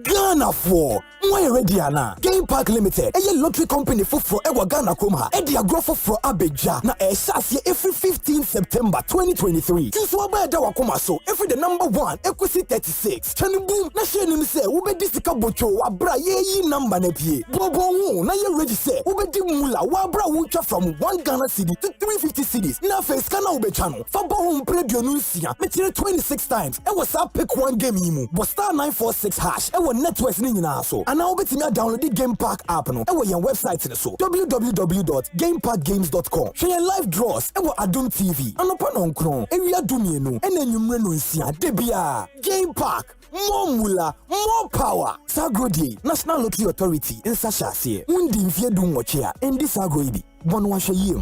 Ghana for why ready ana Game Park Limited a lottery company for ewa Ghana Kromha e dia grow for Abeja na e shase every 15 September 2023 since we be da wakoma so every the number 1 Equity 36 chani boom na share nim say we be disika bocho wa bra ye number na pie bobo hu na ye ready say we be di mula wa bra wucha from 1 Ghana cedi to 350 cedis na face kana we be channel fa bo hu predio no sia me 26 times e was up pick one game yimu but star 946 hash e networks ni nyina so and now betimi download the Game Park app no e your website ni so www.gameparkgames.com share live draws e Adum TV anopa no nkron e wi adumie no e na nwumre no nsia de bia Game Park more mula more power Sagodi National Lottery Authority in Sashase undi mfie du nwoche a endi Sagodi bono wa hwe yie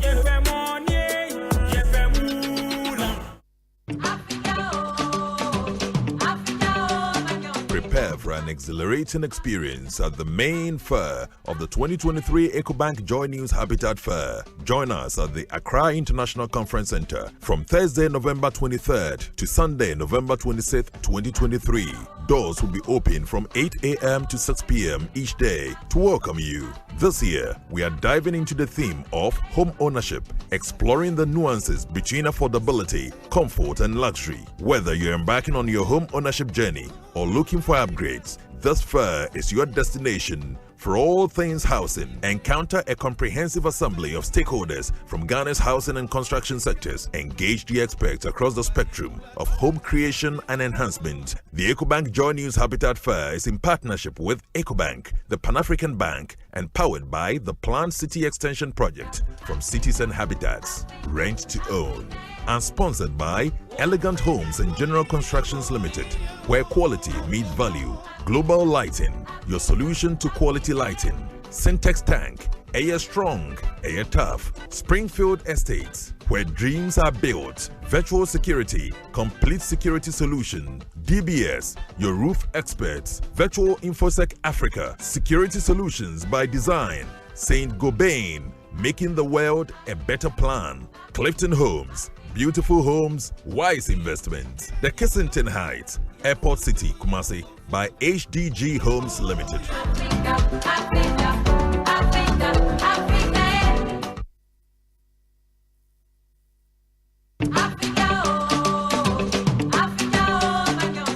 Prepare for an exhilarating experience at the main fair of the 2023 EcoBank Joy News Habitat Fair. Join us at the Accra International Conference Center from Thursday, November 23rd to Sunday, November 26th, 2023. Doors will be open from 8 a.m. to 6 p.m. each day to welcome you. This year, we are diving into the theme of home ownership, exploring the nuances between affordability, comfort, and luxury. Whether you're embarking on your home ownership journey or looking for upgrades, this fair is your destination. For all things housing, encounter a comprehensive assembly of stakeholders from Ghana's housing and construction sectors. Engage the experts across the spectrum of home creation and enhancement. The EcoBank Joy News Habitat Fair is in partnership with EcoBank, the Pan-African Bank, and powered by the Planned City Extension Project from Cities and Habitats. Rent to own. And sponsored by Elegant Homes and General Constructions Limited, where quality meets value. Global Lighting, your solution to quality lighting. Syntex Tank, Air Strong, Air Tough. Springfield Estates, where dreams are built. Virtual Security, complete security solution. DBS, your roof experts. Virtual InfoSec Africa, security solutions by design. Saint Gobain, making the world a better plan. Clifton Homes, Beautiful homes, wise investments. The Kensington Heights, Airport City, Kumasi, by HDG Homes Limited.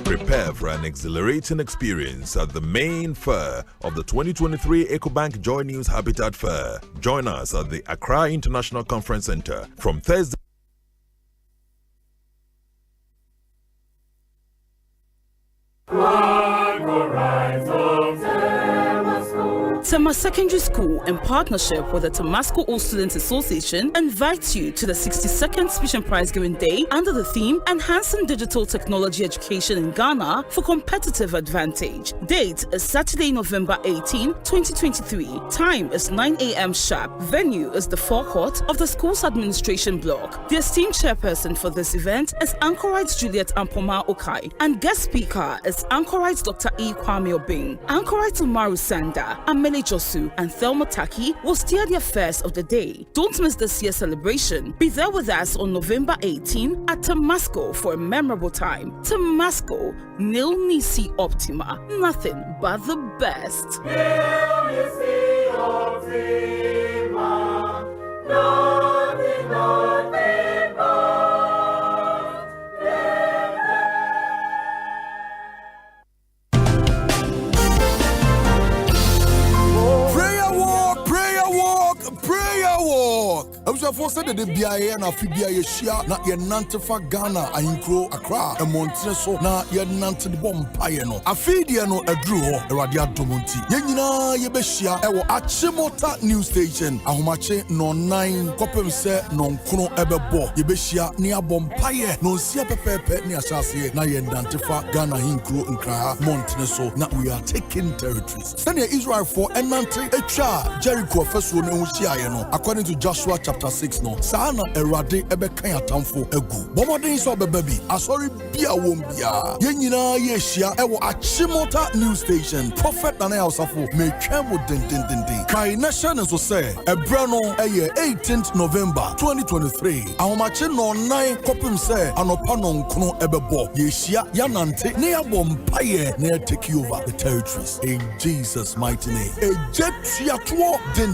Prepare for an exhilarating experience at the main fair of the 2023 Ecobank Joy News Habitat Fair. Join us at the Accra International Conference Center from Thursday. Tema Secondary School, in partnership with the Tamasco All Students Association, invites you to the 62nd Speech and Prize Giving Day under the theme Enhancing Digital Technology Education in Ghana for Competitive Advantage. Date is Saturday, November 18, 2023. Time is 9 a.m. sharp. Venue is the forecourt of the school's administration block. The esteemed chairperson for this event is Anchorite Juliet Ampoma Okai, and guest speaker is Anchorite Dr. E. Kwame Obing. Anchorite Umaru Sanda, Amele Josu, and Thelma Taki will steer the affairs of the day. Don't miss this year's celebration. Be there with us on November 18 at Tamasco for a memorable time. Tamasco, Nil Nisi Optima, nothing but the best. Nil Nisi Optima, nothing but the I was forced to the BIA and Afibia Shia, not your Nantifa Ghana, Ainkro, Accra, and Montreso, not your Nanted Bomb Piano. Afidiano, a drew, a Radia Domonti. Yenina, Yebeshia, Ewa Achimota News Station, Ahumache, no 9, Copem se, non Kuno Ebebo, Yebeshia, near Bompire, no Sia Pepe, near Sassi, na yen Nantifa Ghana, Ainkro, and Kra, Montreso, now we are taking territories. Send your Israel for Enante, Echa, Jericho, first one, according to Joshua chapter 6 no sana erade ebe kan atamfo egu bomodin so bebabi asori bia wom bia yenyina ye hia ewo Achimota News Station prophet na Osafo me twemo den kai nation so say ebra no eye 18th November 2023 ahomache no 9 kopim say anopa no nkono ebebo ye hia yanante ne abom paye ne take over the territories in Jesus mighty name ejetuato den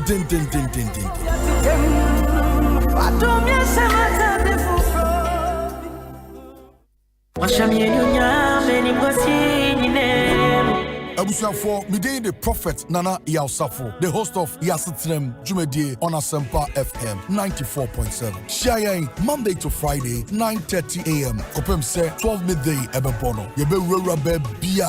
Abusuafo, midday the prophet Nana Yaosafo, the host of Yasitrem Jumedie on Asempa FM 94.7. Shayain Monday to Friday 9:30 a.m. Kopem say 12 midday ebebono. Yebe rura be bia.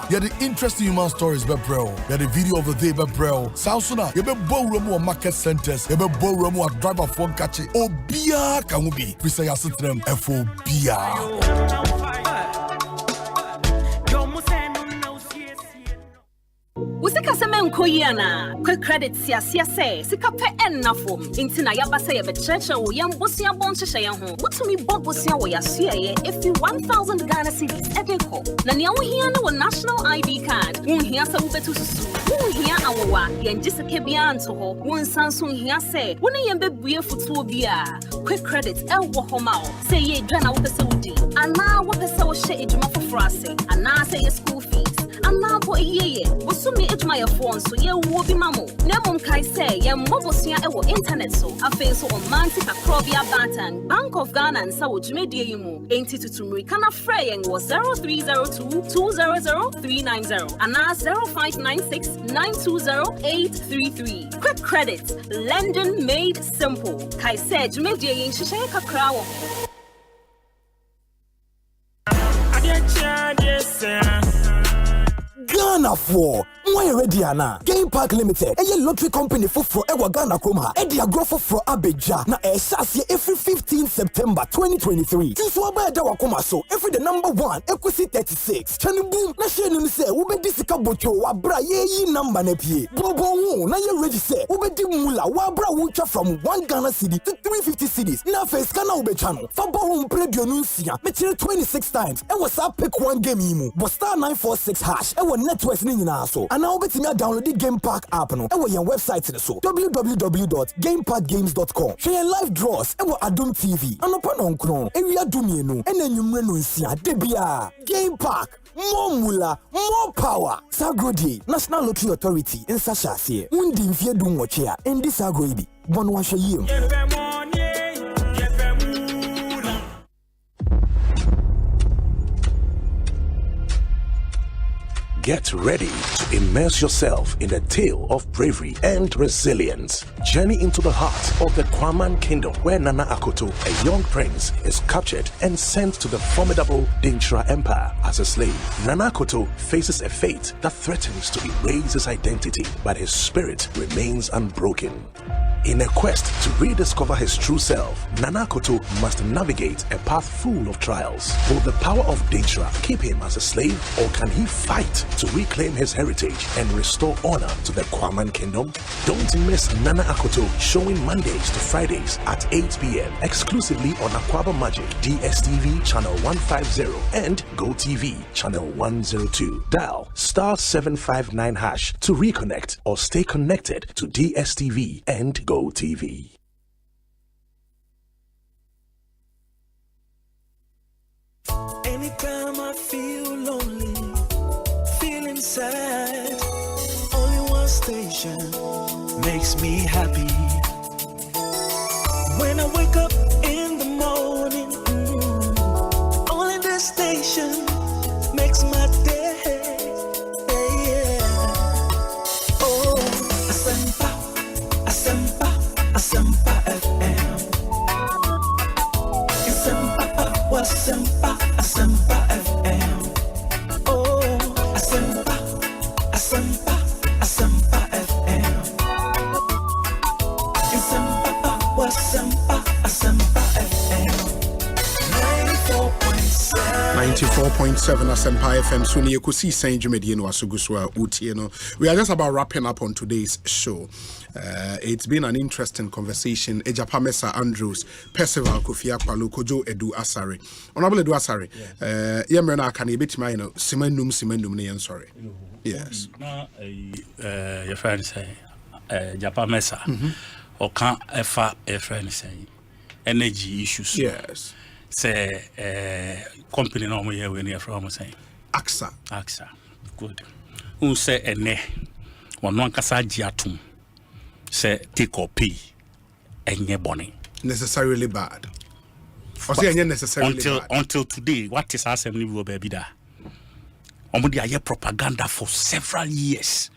Yeah, the interesting human stories be bro. Yeah, the video of the day be bro. Sausuna yebe bo romu market centers. Yebe bo romu a driver phone catch. Obia kamubi. We say Yasitrem FO bia. Usika semen koyana quick credit sia say sika pe ennafom intina yaba say be church wo yam bosia bon hyehyɛ ho mutumi bobosia wo yaso ye if you 1000 Ghana cedis edeko na ne wo hia ne wo national ID card wo hia sa wo betu susu wo hia awowa yenje sika bia nto ho wo nsanso hia say wo ne yem bebue futuo bia quick credit wo ho ma o say ye dwana wo pese wudi ana wo pese wo hye edwuma foforo ase ana say ye school fees ana bo ye wosumi edwuma ye phone so ye wo bi mamo na mom kai say ye mobosua e wo internet so afen so on manti akrobia batan Bank of Ghana and sa wo dwumedie yi mu enti tutumri kana frɛ yen wo 0302200390 ana 0596920833 quick credit lending made simple kai say dwumedie yi hyehyɛ kakra wo Ghana for why ready ana Game Park Limited a lottery company for ewa Ghana Kroma e dia growth for Abeja na e sase every 15 September 2023 so abeda wakoma so every the number 1 Ekosiisen 36 chani boom na share nim say wo be disika bocho wa bra ye number na pie bobo wo na ye ready say wo be di mula wa bra wo twa from 1 Ghana cedi to 350 cedis na face kana wo be channel fa bo wo predio no nsia me kire 26 times e was pick one game yi mu but star 946 hash e wo networks ni nyina so ana Now betimi download the Game Park app no. E wo your website ne so. www.gameparkgames.com. Share live draws e wo Adom TV. Anopa no nkron. Ewia dumienu. E na nwumre no nsia debia. Game Park. More mula, more power. Sagodi, National Lottery Authority in Sashasi. Undi mfie du ngochea. Endi sagoibi. Bon washe yim. Get ready to immerse yourself in a tale of bravery and resilience. Journey into the heart of the Kwaman Kingdom, where Nana Akoto, a young prince, is captured and sent to the formidable Dintra Empire as a slave. Nana Akoto faces a fate that threatens to erase his identity, but his spirit remains unbroken. In a quest to rediscover his true self, Nana Akoto must navigate a path full of trials. Will the power of Dintra keep him as a slave, or can he fight to reclaim his heritage and restore honor to the Kwaman Kingdom? Don't miss Nana Akoto, showing Mondays to Fridays at 8 p.m. exclusively on Aquaba Magic, DSTV channel 150 and GoTV channel 102. Dial *759# to reconnect or stay connected to DSTV and GoTV. Anytime I feel lonely, feeling sad, only one station makes me happy. When I wake up in the morning, only this station makes my day. Oh, Asempa, Asempa, Asempa FM. Asempa, Asempa, Asempa FM. Oh, Asempa, Asempa, Asempa FM. Asempa, Asempa, Asempa FM. 94.7 Asempa FM. So ni Ekosiisen On Asempa no asuguswa utie no. We are just about wrapping up on today's show. It's been an interesting conversation. Ejapamesa Andrews, Percival Kofia Kwalu, Kojo Edu Asare. Honorable Edu Asare, Yemrena Kani Bitima, you know, Simendum, ne, sorry. Yes. Your friend say, Japamesa, or can't ever a friend say, energy issues. Yes. Say, company no more when you're from saying, AXA. Good. Who say, a ne, one kasa jiatum. Say take or pay and bonny necessarily bad. Until today, what is assembly will be there? Omudia propaganda for several years.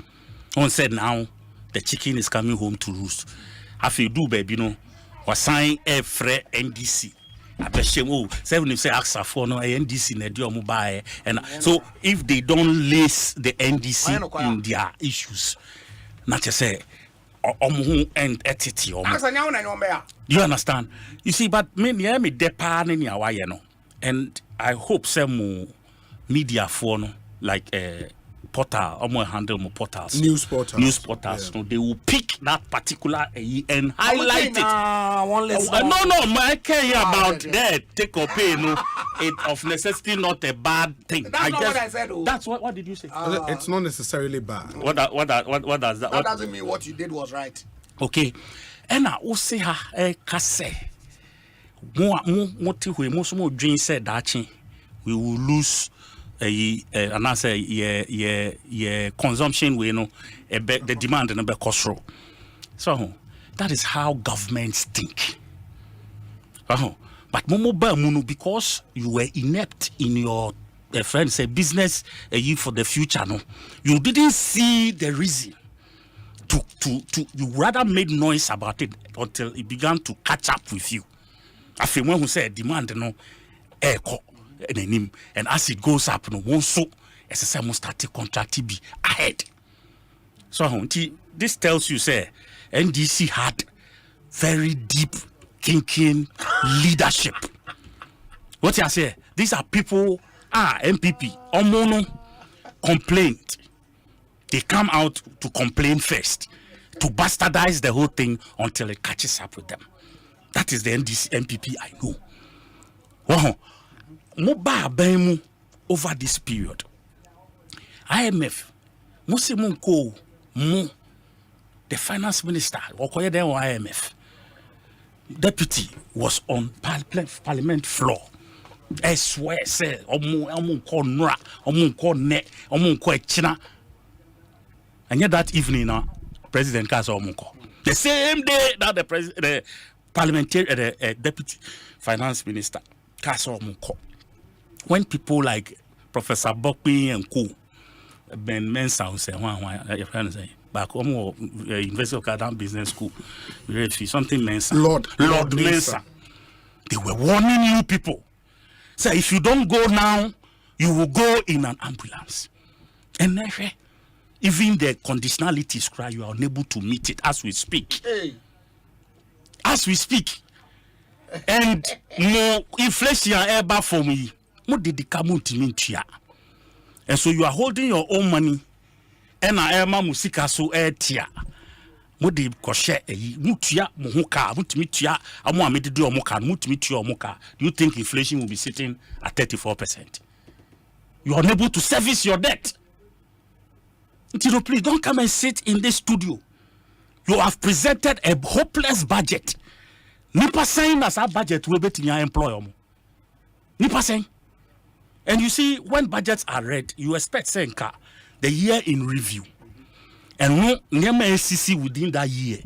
On said now the chicken is coming home to roost. If you do, baby, no, was sign a free NDC. I bet you 7 say AXA for no NDC ne do mobile, and so if they don't lace the NDC in their issues, not to say. And entity. You understand? You see, but me depan in your no, and I hope some media for no, like portal, handle more portals, news portals. Yeah. So they will pick that particular and highlight it. No, I care about that. Take or pay, no, it of necessity not a bad thing. That's not what I said. That's what did you say? It's not necessarily bad. What does that? That doesn't mean what you did was right. Okay, and I will say kase. More dream said that we will lose. And I say, yeah, consumption, we know the demand and the cost. So that is how governments think. But Momo because you were inept in your friend say business for the future, no, you didn't see the reason to you rather made noise about it until it began to catch up with you. I feel when we say demand, no, and as it goes up, no one so as a same start contract be ahead. So this tells you say NDC had very deep thinking leadership. What you say? These are people MPP Omono complaint. They come out to complain first, to bastardize the whole thing until it catches up with them. That is the NDC MPP I know. Wow. Mobile over this period. IMF Musimunko Mu, the finance minister, Okoye den IMF, deputy was on parliament floor. I swear, say, Omunko Nra, Omunko Ne, Omunko Echina. And yet that evening, President Kasa Omunko. The same day that the parliamentary, the deputy finance minister Kasa Omunko. When people like Professor Bokpi and Co. Ben Mensa say, your friend say, back home, University of Kadam Business School, something Mensa. Lord Mensa. They were warning you people. Say, if you don't go now, you will go in an ambulance. And never, even the conditionalities cry, you are unable to meet it as we speak. Hey. As we speak. And more inflation ever for me. And so you are holding your own money. And I am a musika so tia. Modi koshe mutia muhuka mutimitia amu amedi do omuka mutimitia omuka. Do you think inflation will be sitting at 34%? You are unable to service your debt. Until please don't come and sit in this studio. You have presented a hopeless budget. Nipa saying as a budget will be to your employer. Nipa saying. And you see, when budgets are read, you expect Senka the year in review. And no Nema SCC within that year.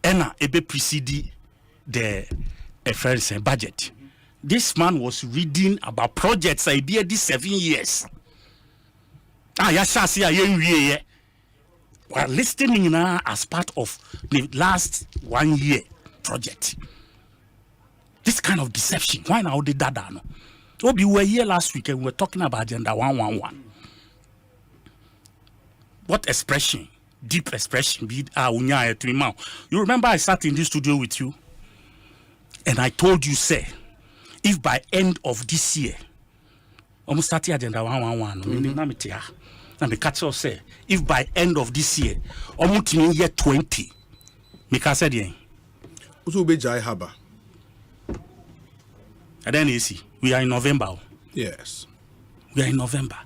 And ebe precede the FRS budget. This man was reading about projects idea these 7 years. We're listening now as part of the last 1 year project. This kind of deception. Why now did that no? We were here last week and we were talking about Agenda 111. What expression? Deep expression. You remember I sat in this studio with you and I told you, say, if by end of this year, almost starting Agenda 111, and the catcher say, if by end of this year, almost year 20, Mika said, and then you see, we are in November. Yes. We are in November.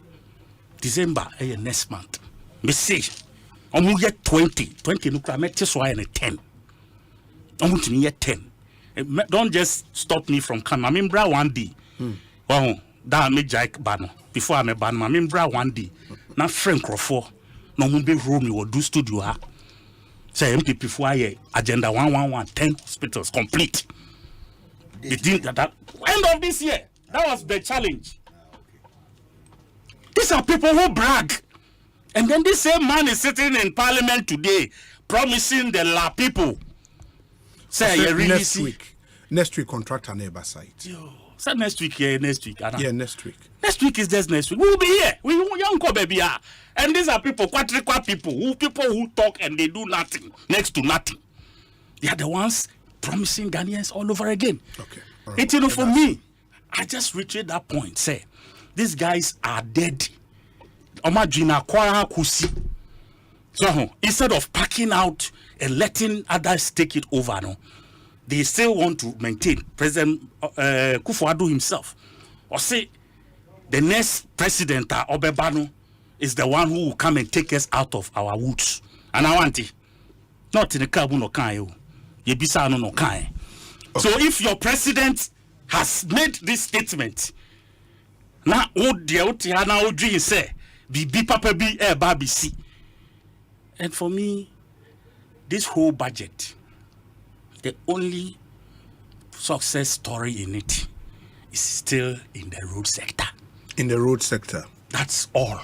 December, next month. Me say, almost year 20. 20, look, I met this one 10. Almost year 10. Don't just stop me from coming. I mean, bra one day. Wow, that made Jack Banner. Before I met Banner, I mean, bra one day. Now, Frank Crawford, no one be room, you will do studio. Say, MPP before Agenda 111, 10 hospitals complete. They did that end of this year. That was the challenge. These are people who brag. And then this same man is sitting in parliament today promising the La people. Say, you really next week contract a neighbor site. Yo, so next week, next week. Yeah, next week. Next week is just next week. We will be here. We young baby. And these are people, quadriqua people who talk and they do nothing, next to nothing. They are the ones promising Ghanaians all over again. Okay. Right. It, for me, I just reached that point. Say, these guys are dead. So instead of packing out and letting others take it over, no, they still want to maintain. President Kufuor himself, or say, the next president Obebano is the one who will come and take us out of our woods. And I want it. Not in the Kabu no Kayo. Yebisa no Kai. So if your president has made this statement, now say be papa be baby see. And for me, this whole budget, the only success story in it is still in the road sector. In the road sector. That's all.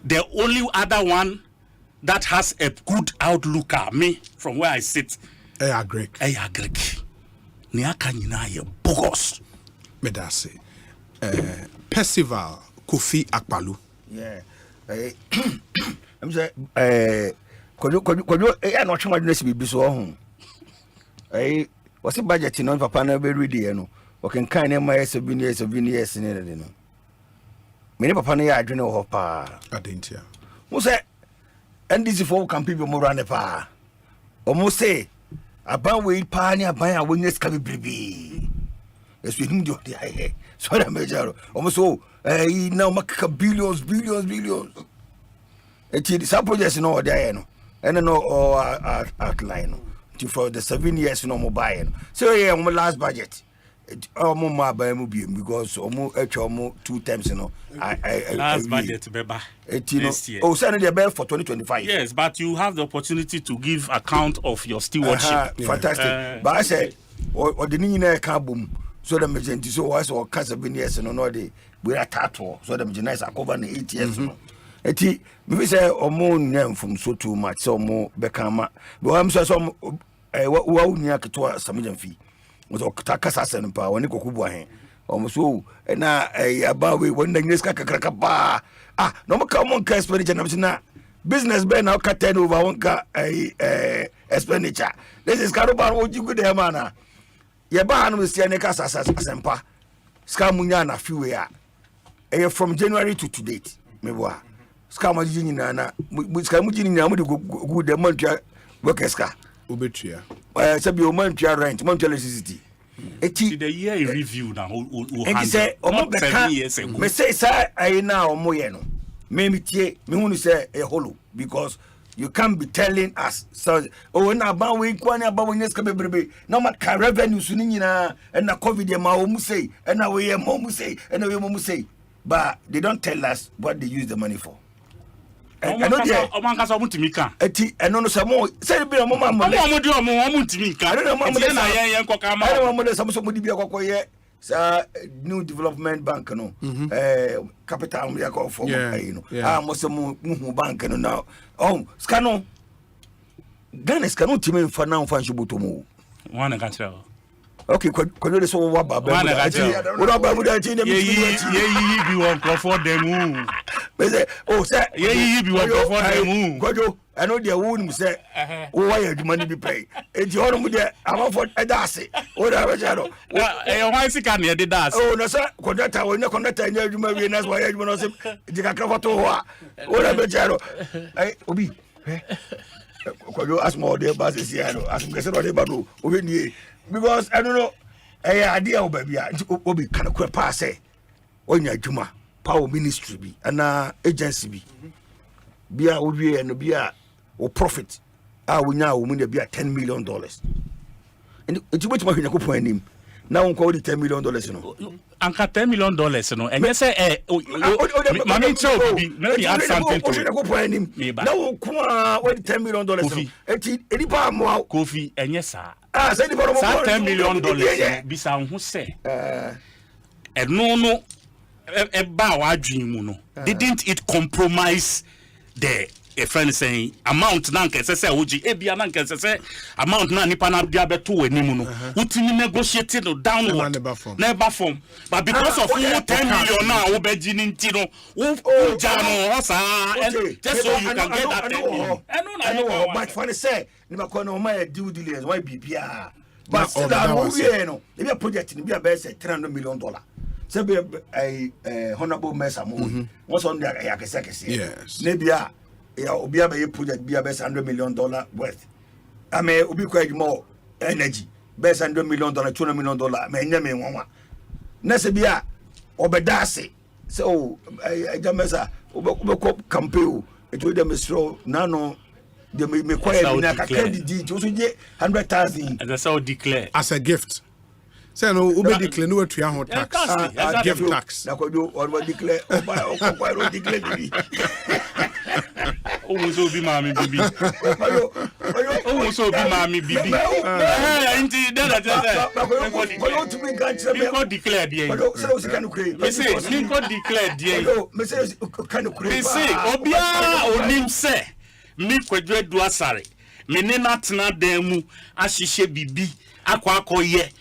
The only other one that has a good outlook at me from where I sit. I agree. Niaka nyina ye bogus. Medase. Percival Kofi Akpalu. Yeah. I'm say kojo e no twema dwena sibi so ho. What's budget no papa na be ready no. O kan kan na my 7 years ne no. Me papa na ya adwene ho pa. Adentia. Mo say NDC for can people mo run pa. O mo say aban we pa ni aban a wonya ska bebrebe. Yes we him do so that major. O mo so now make billions. some projects no there no and no outline for the 7 years no mobile. So yeah, my last budget. More by because almost 2 times, you know. Last budget, Beba. Oh, send the bill for 2025. Yes, but you have the opportunity to give account of your stewardship. Fantastic. But I say, or the Nina can boom. So the majority so was or cancer been years and no day. We are tattoo. So the majority are covered 8 years. Eti, maybe say or more name from so too much, so more Becama. But I'm so some near to some fee. Was Takas Asempa when you go Kubuahe. Almost so, and now about when the Nesca Crackaba. No more common expenditure. Business ben now cut 10 over 1 car expenditure. This is Carobar, what you could have, mana. Yaban will see a Necas Asempa. Scamunyana few year. From January to date. Mewa. Scamajina, Scamujina, good the Montreal workers. Ubetria. Sabio Montreal rent, Montreal electricity. The year review now. And he said, "Oh, 7 years ago." Me say, "Sir, I now moyeno." Me tie, me who say a hollow because you can't be telling us. So, oh, na ba we kwani about when yeska bebrebe. Now my revenue sunina and na COVID ma omu say, and now we momu say, and now we momu say, but they don't tell us what they use the money for. I know there. Omankasa omutimika. Eti eno so mo say be mama mo. Omo di omo omutimika. I don't know mama na yen koka ma. I don't know mama some mo di bi akokoye. Sa new development bank no. Capital we go for you know. Mo se mo bank no now. Oh, scano. Ghana scano timi for now fan shubuto mo. Wana ka tell. Okay, kwado so wa baba. Wana ka tell. Wo baba mu da tin dem. Ye bi won for them. Me say, oh say ye bi won for them. Kwado I know the wound say, oh, why the money be paid? It's your own there. I'm for a dassy. What I was shadow. Why is it can you did that? Oh, no, sir. Conductor will not conduct and you may be and that's why I want to say, you can cover to what I bet shadow. I obi. You ask more dear buses here. Ask me, about because I don't know. A idea of baby. Obi can quite pass. When you're Juma, power ministry be and agency be. Bia we and bia or profit we now win the bia $10 million and it's which much you put him now on call it $10 million you know anka $10 million you know and you say mami cho maybe add something to it now what $10 million any pa mo Kofi enye sa say $10 million bisa hu say no e ba wa adwin mu no didn't it compromise the a friend saying amount na nke say oji ebia na nke say amount na nipa na bia beto wanimu no utimi negotiate no downward never form but because of 10 million now we beji ni nti no wo ja no hosa just so you can get that 10 million I know but for say ni ba ko no ma due diligence why bibia but still that we no if a project ni bia be say $300 million say be honorable mesa mo what's on there yakese yes nebia ya obi abaye project bia be $100 million worth I mean obi kwa more energy be $100 million $200 million me nya me nwanwa na se bia obedase so jamesa obeko campaign it will dem stro nano de me kwaya bi na ka credit so je 100,000 and that's how declare as a gift. Say no, we declare no to your tax. Gift tax. Na ko do or declare o declare. Oh, so be mommy bibi. Oh, so be mommy bibi. Inti that. To me can't go declare there. So can create. Me say me go declare there. Me say can create. Me say obia onim say me kwadwe du asare. Me ne na tena dan mu ahihye bibi akwakoye.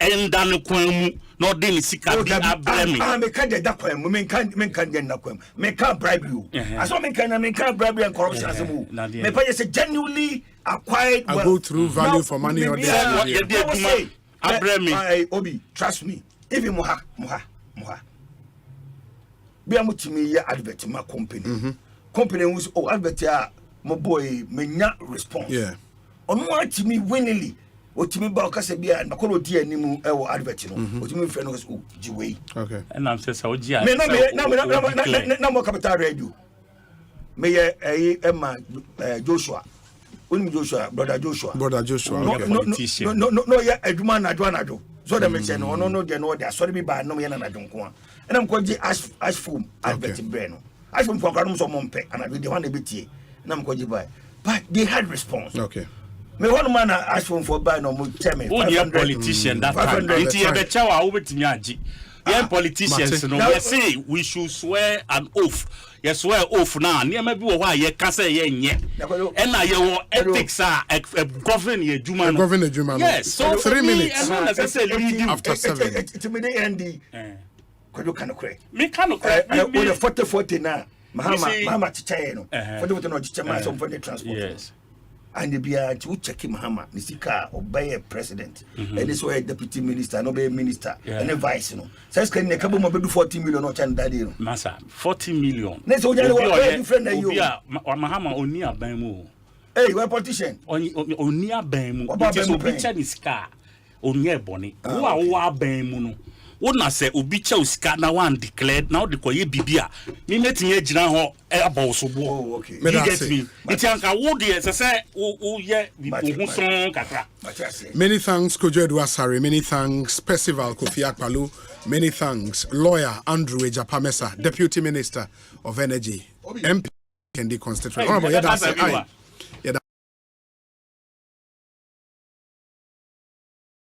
Enda no kwam no de ni sika bi abrami me can get that kwam me can get na kwam me can bribe you aso me can bribe and corruption asemu me pay say genuinely acquired I go through value for money or there abrami obi trust me if you moha be amutimi ya advert ma company who's advert ya mo boy me nya response onu atimi willingly otimi ba okase bia na kolo di animu e wo advert no otimi frɛ no so jiwei okay and I'm say so gia me na mo capital radio me Emma Joshua. Joshua, brother Joshua. No, yeah, a woman adwanado. So the mention, no, they know they are sorry by no man and I don't want. And I'm going to ash foam, Advertisements Breno. I from Programum some Mompe, and I will the one a bit, and I'm going to buy. But they had response. Okay. Me one man asked for buy no more tell me. Only a politician that time. Until the chow over to me. Yeah, politicians, no, we say we should swear an oath. You swear oath now. Near maybe why you can't say yeah. And now your ethics are govern your Juma. Govern a Juma. Yes, so 3 minutes. As long as I say after 7. It's me the Andy. You cannot cry. Me cannot cry. With a 40 now. Mama Chichano. For the no Chichama for the transport. Yes. And the Bia to check him Hama, Nisika, or by a president, and this way deputy minister, no be minister, and a vice. No, says can a couple of 40 million or 10 daddy. Massa, 40 million. Let's go different than you. Or Mahama or near Bamu. Hey, we're politician. On near Bamu, what is a Chinese car? On near Bonnie. Who are Bamu? What I say, Ubicha Uska now one declared now the Koye Bibia. Me met me Jina about so. Oh, okay. You get me. It's Uncle Woody, as I say, yeah, many thanks, Kojo Edwasari. Many thanks, Percival Kofi Akpalu. Many thanks, lawyer Andrew Ejapamesa, Deputy Minister of Energy, MP Kendi Constituency.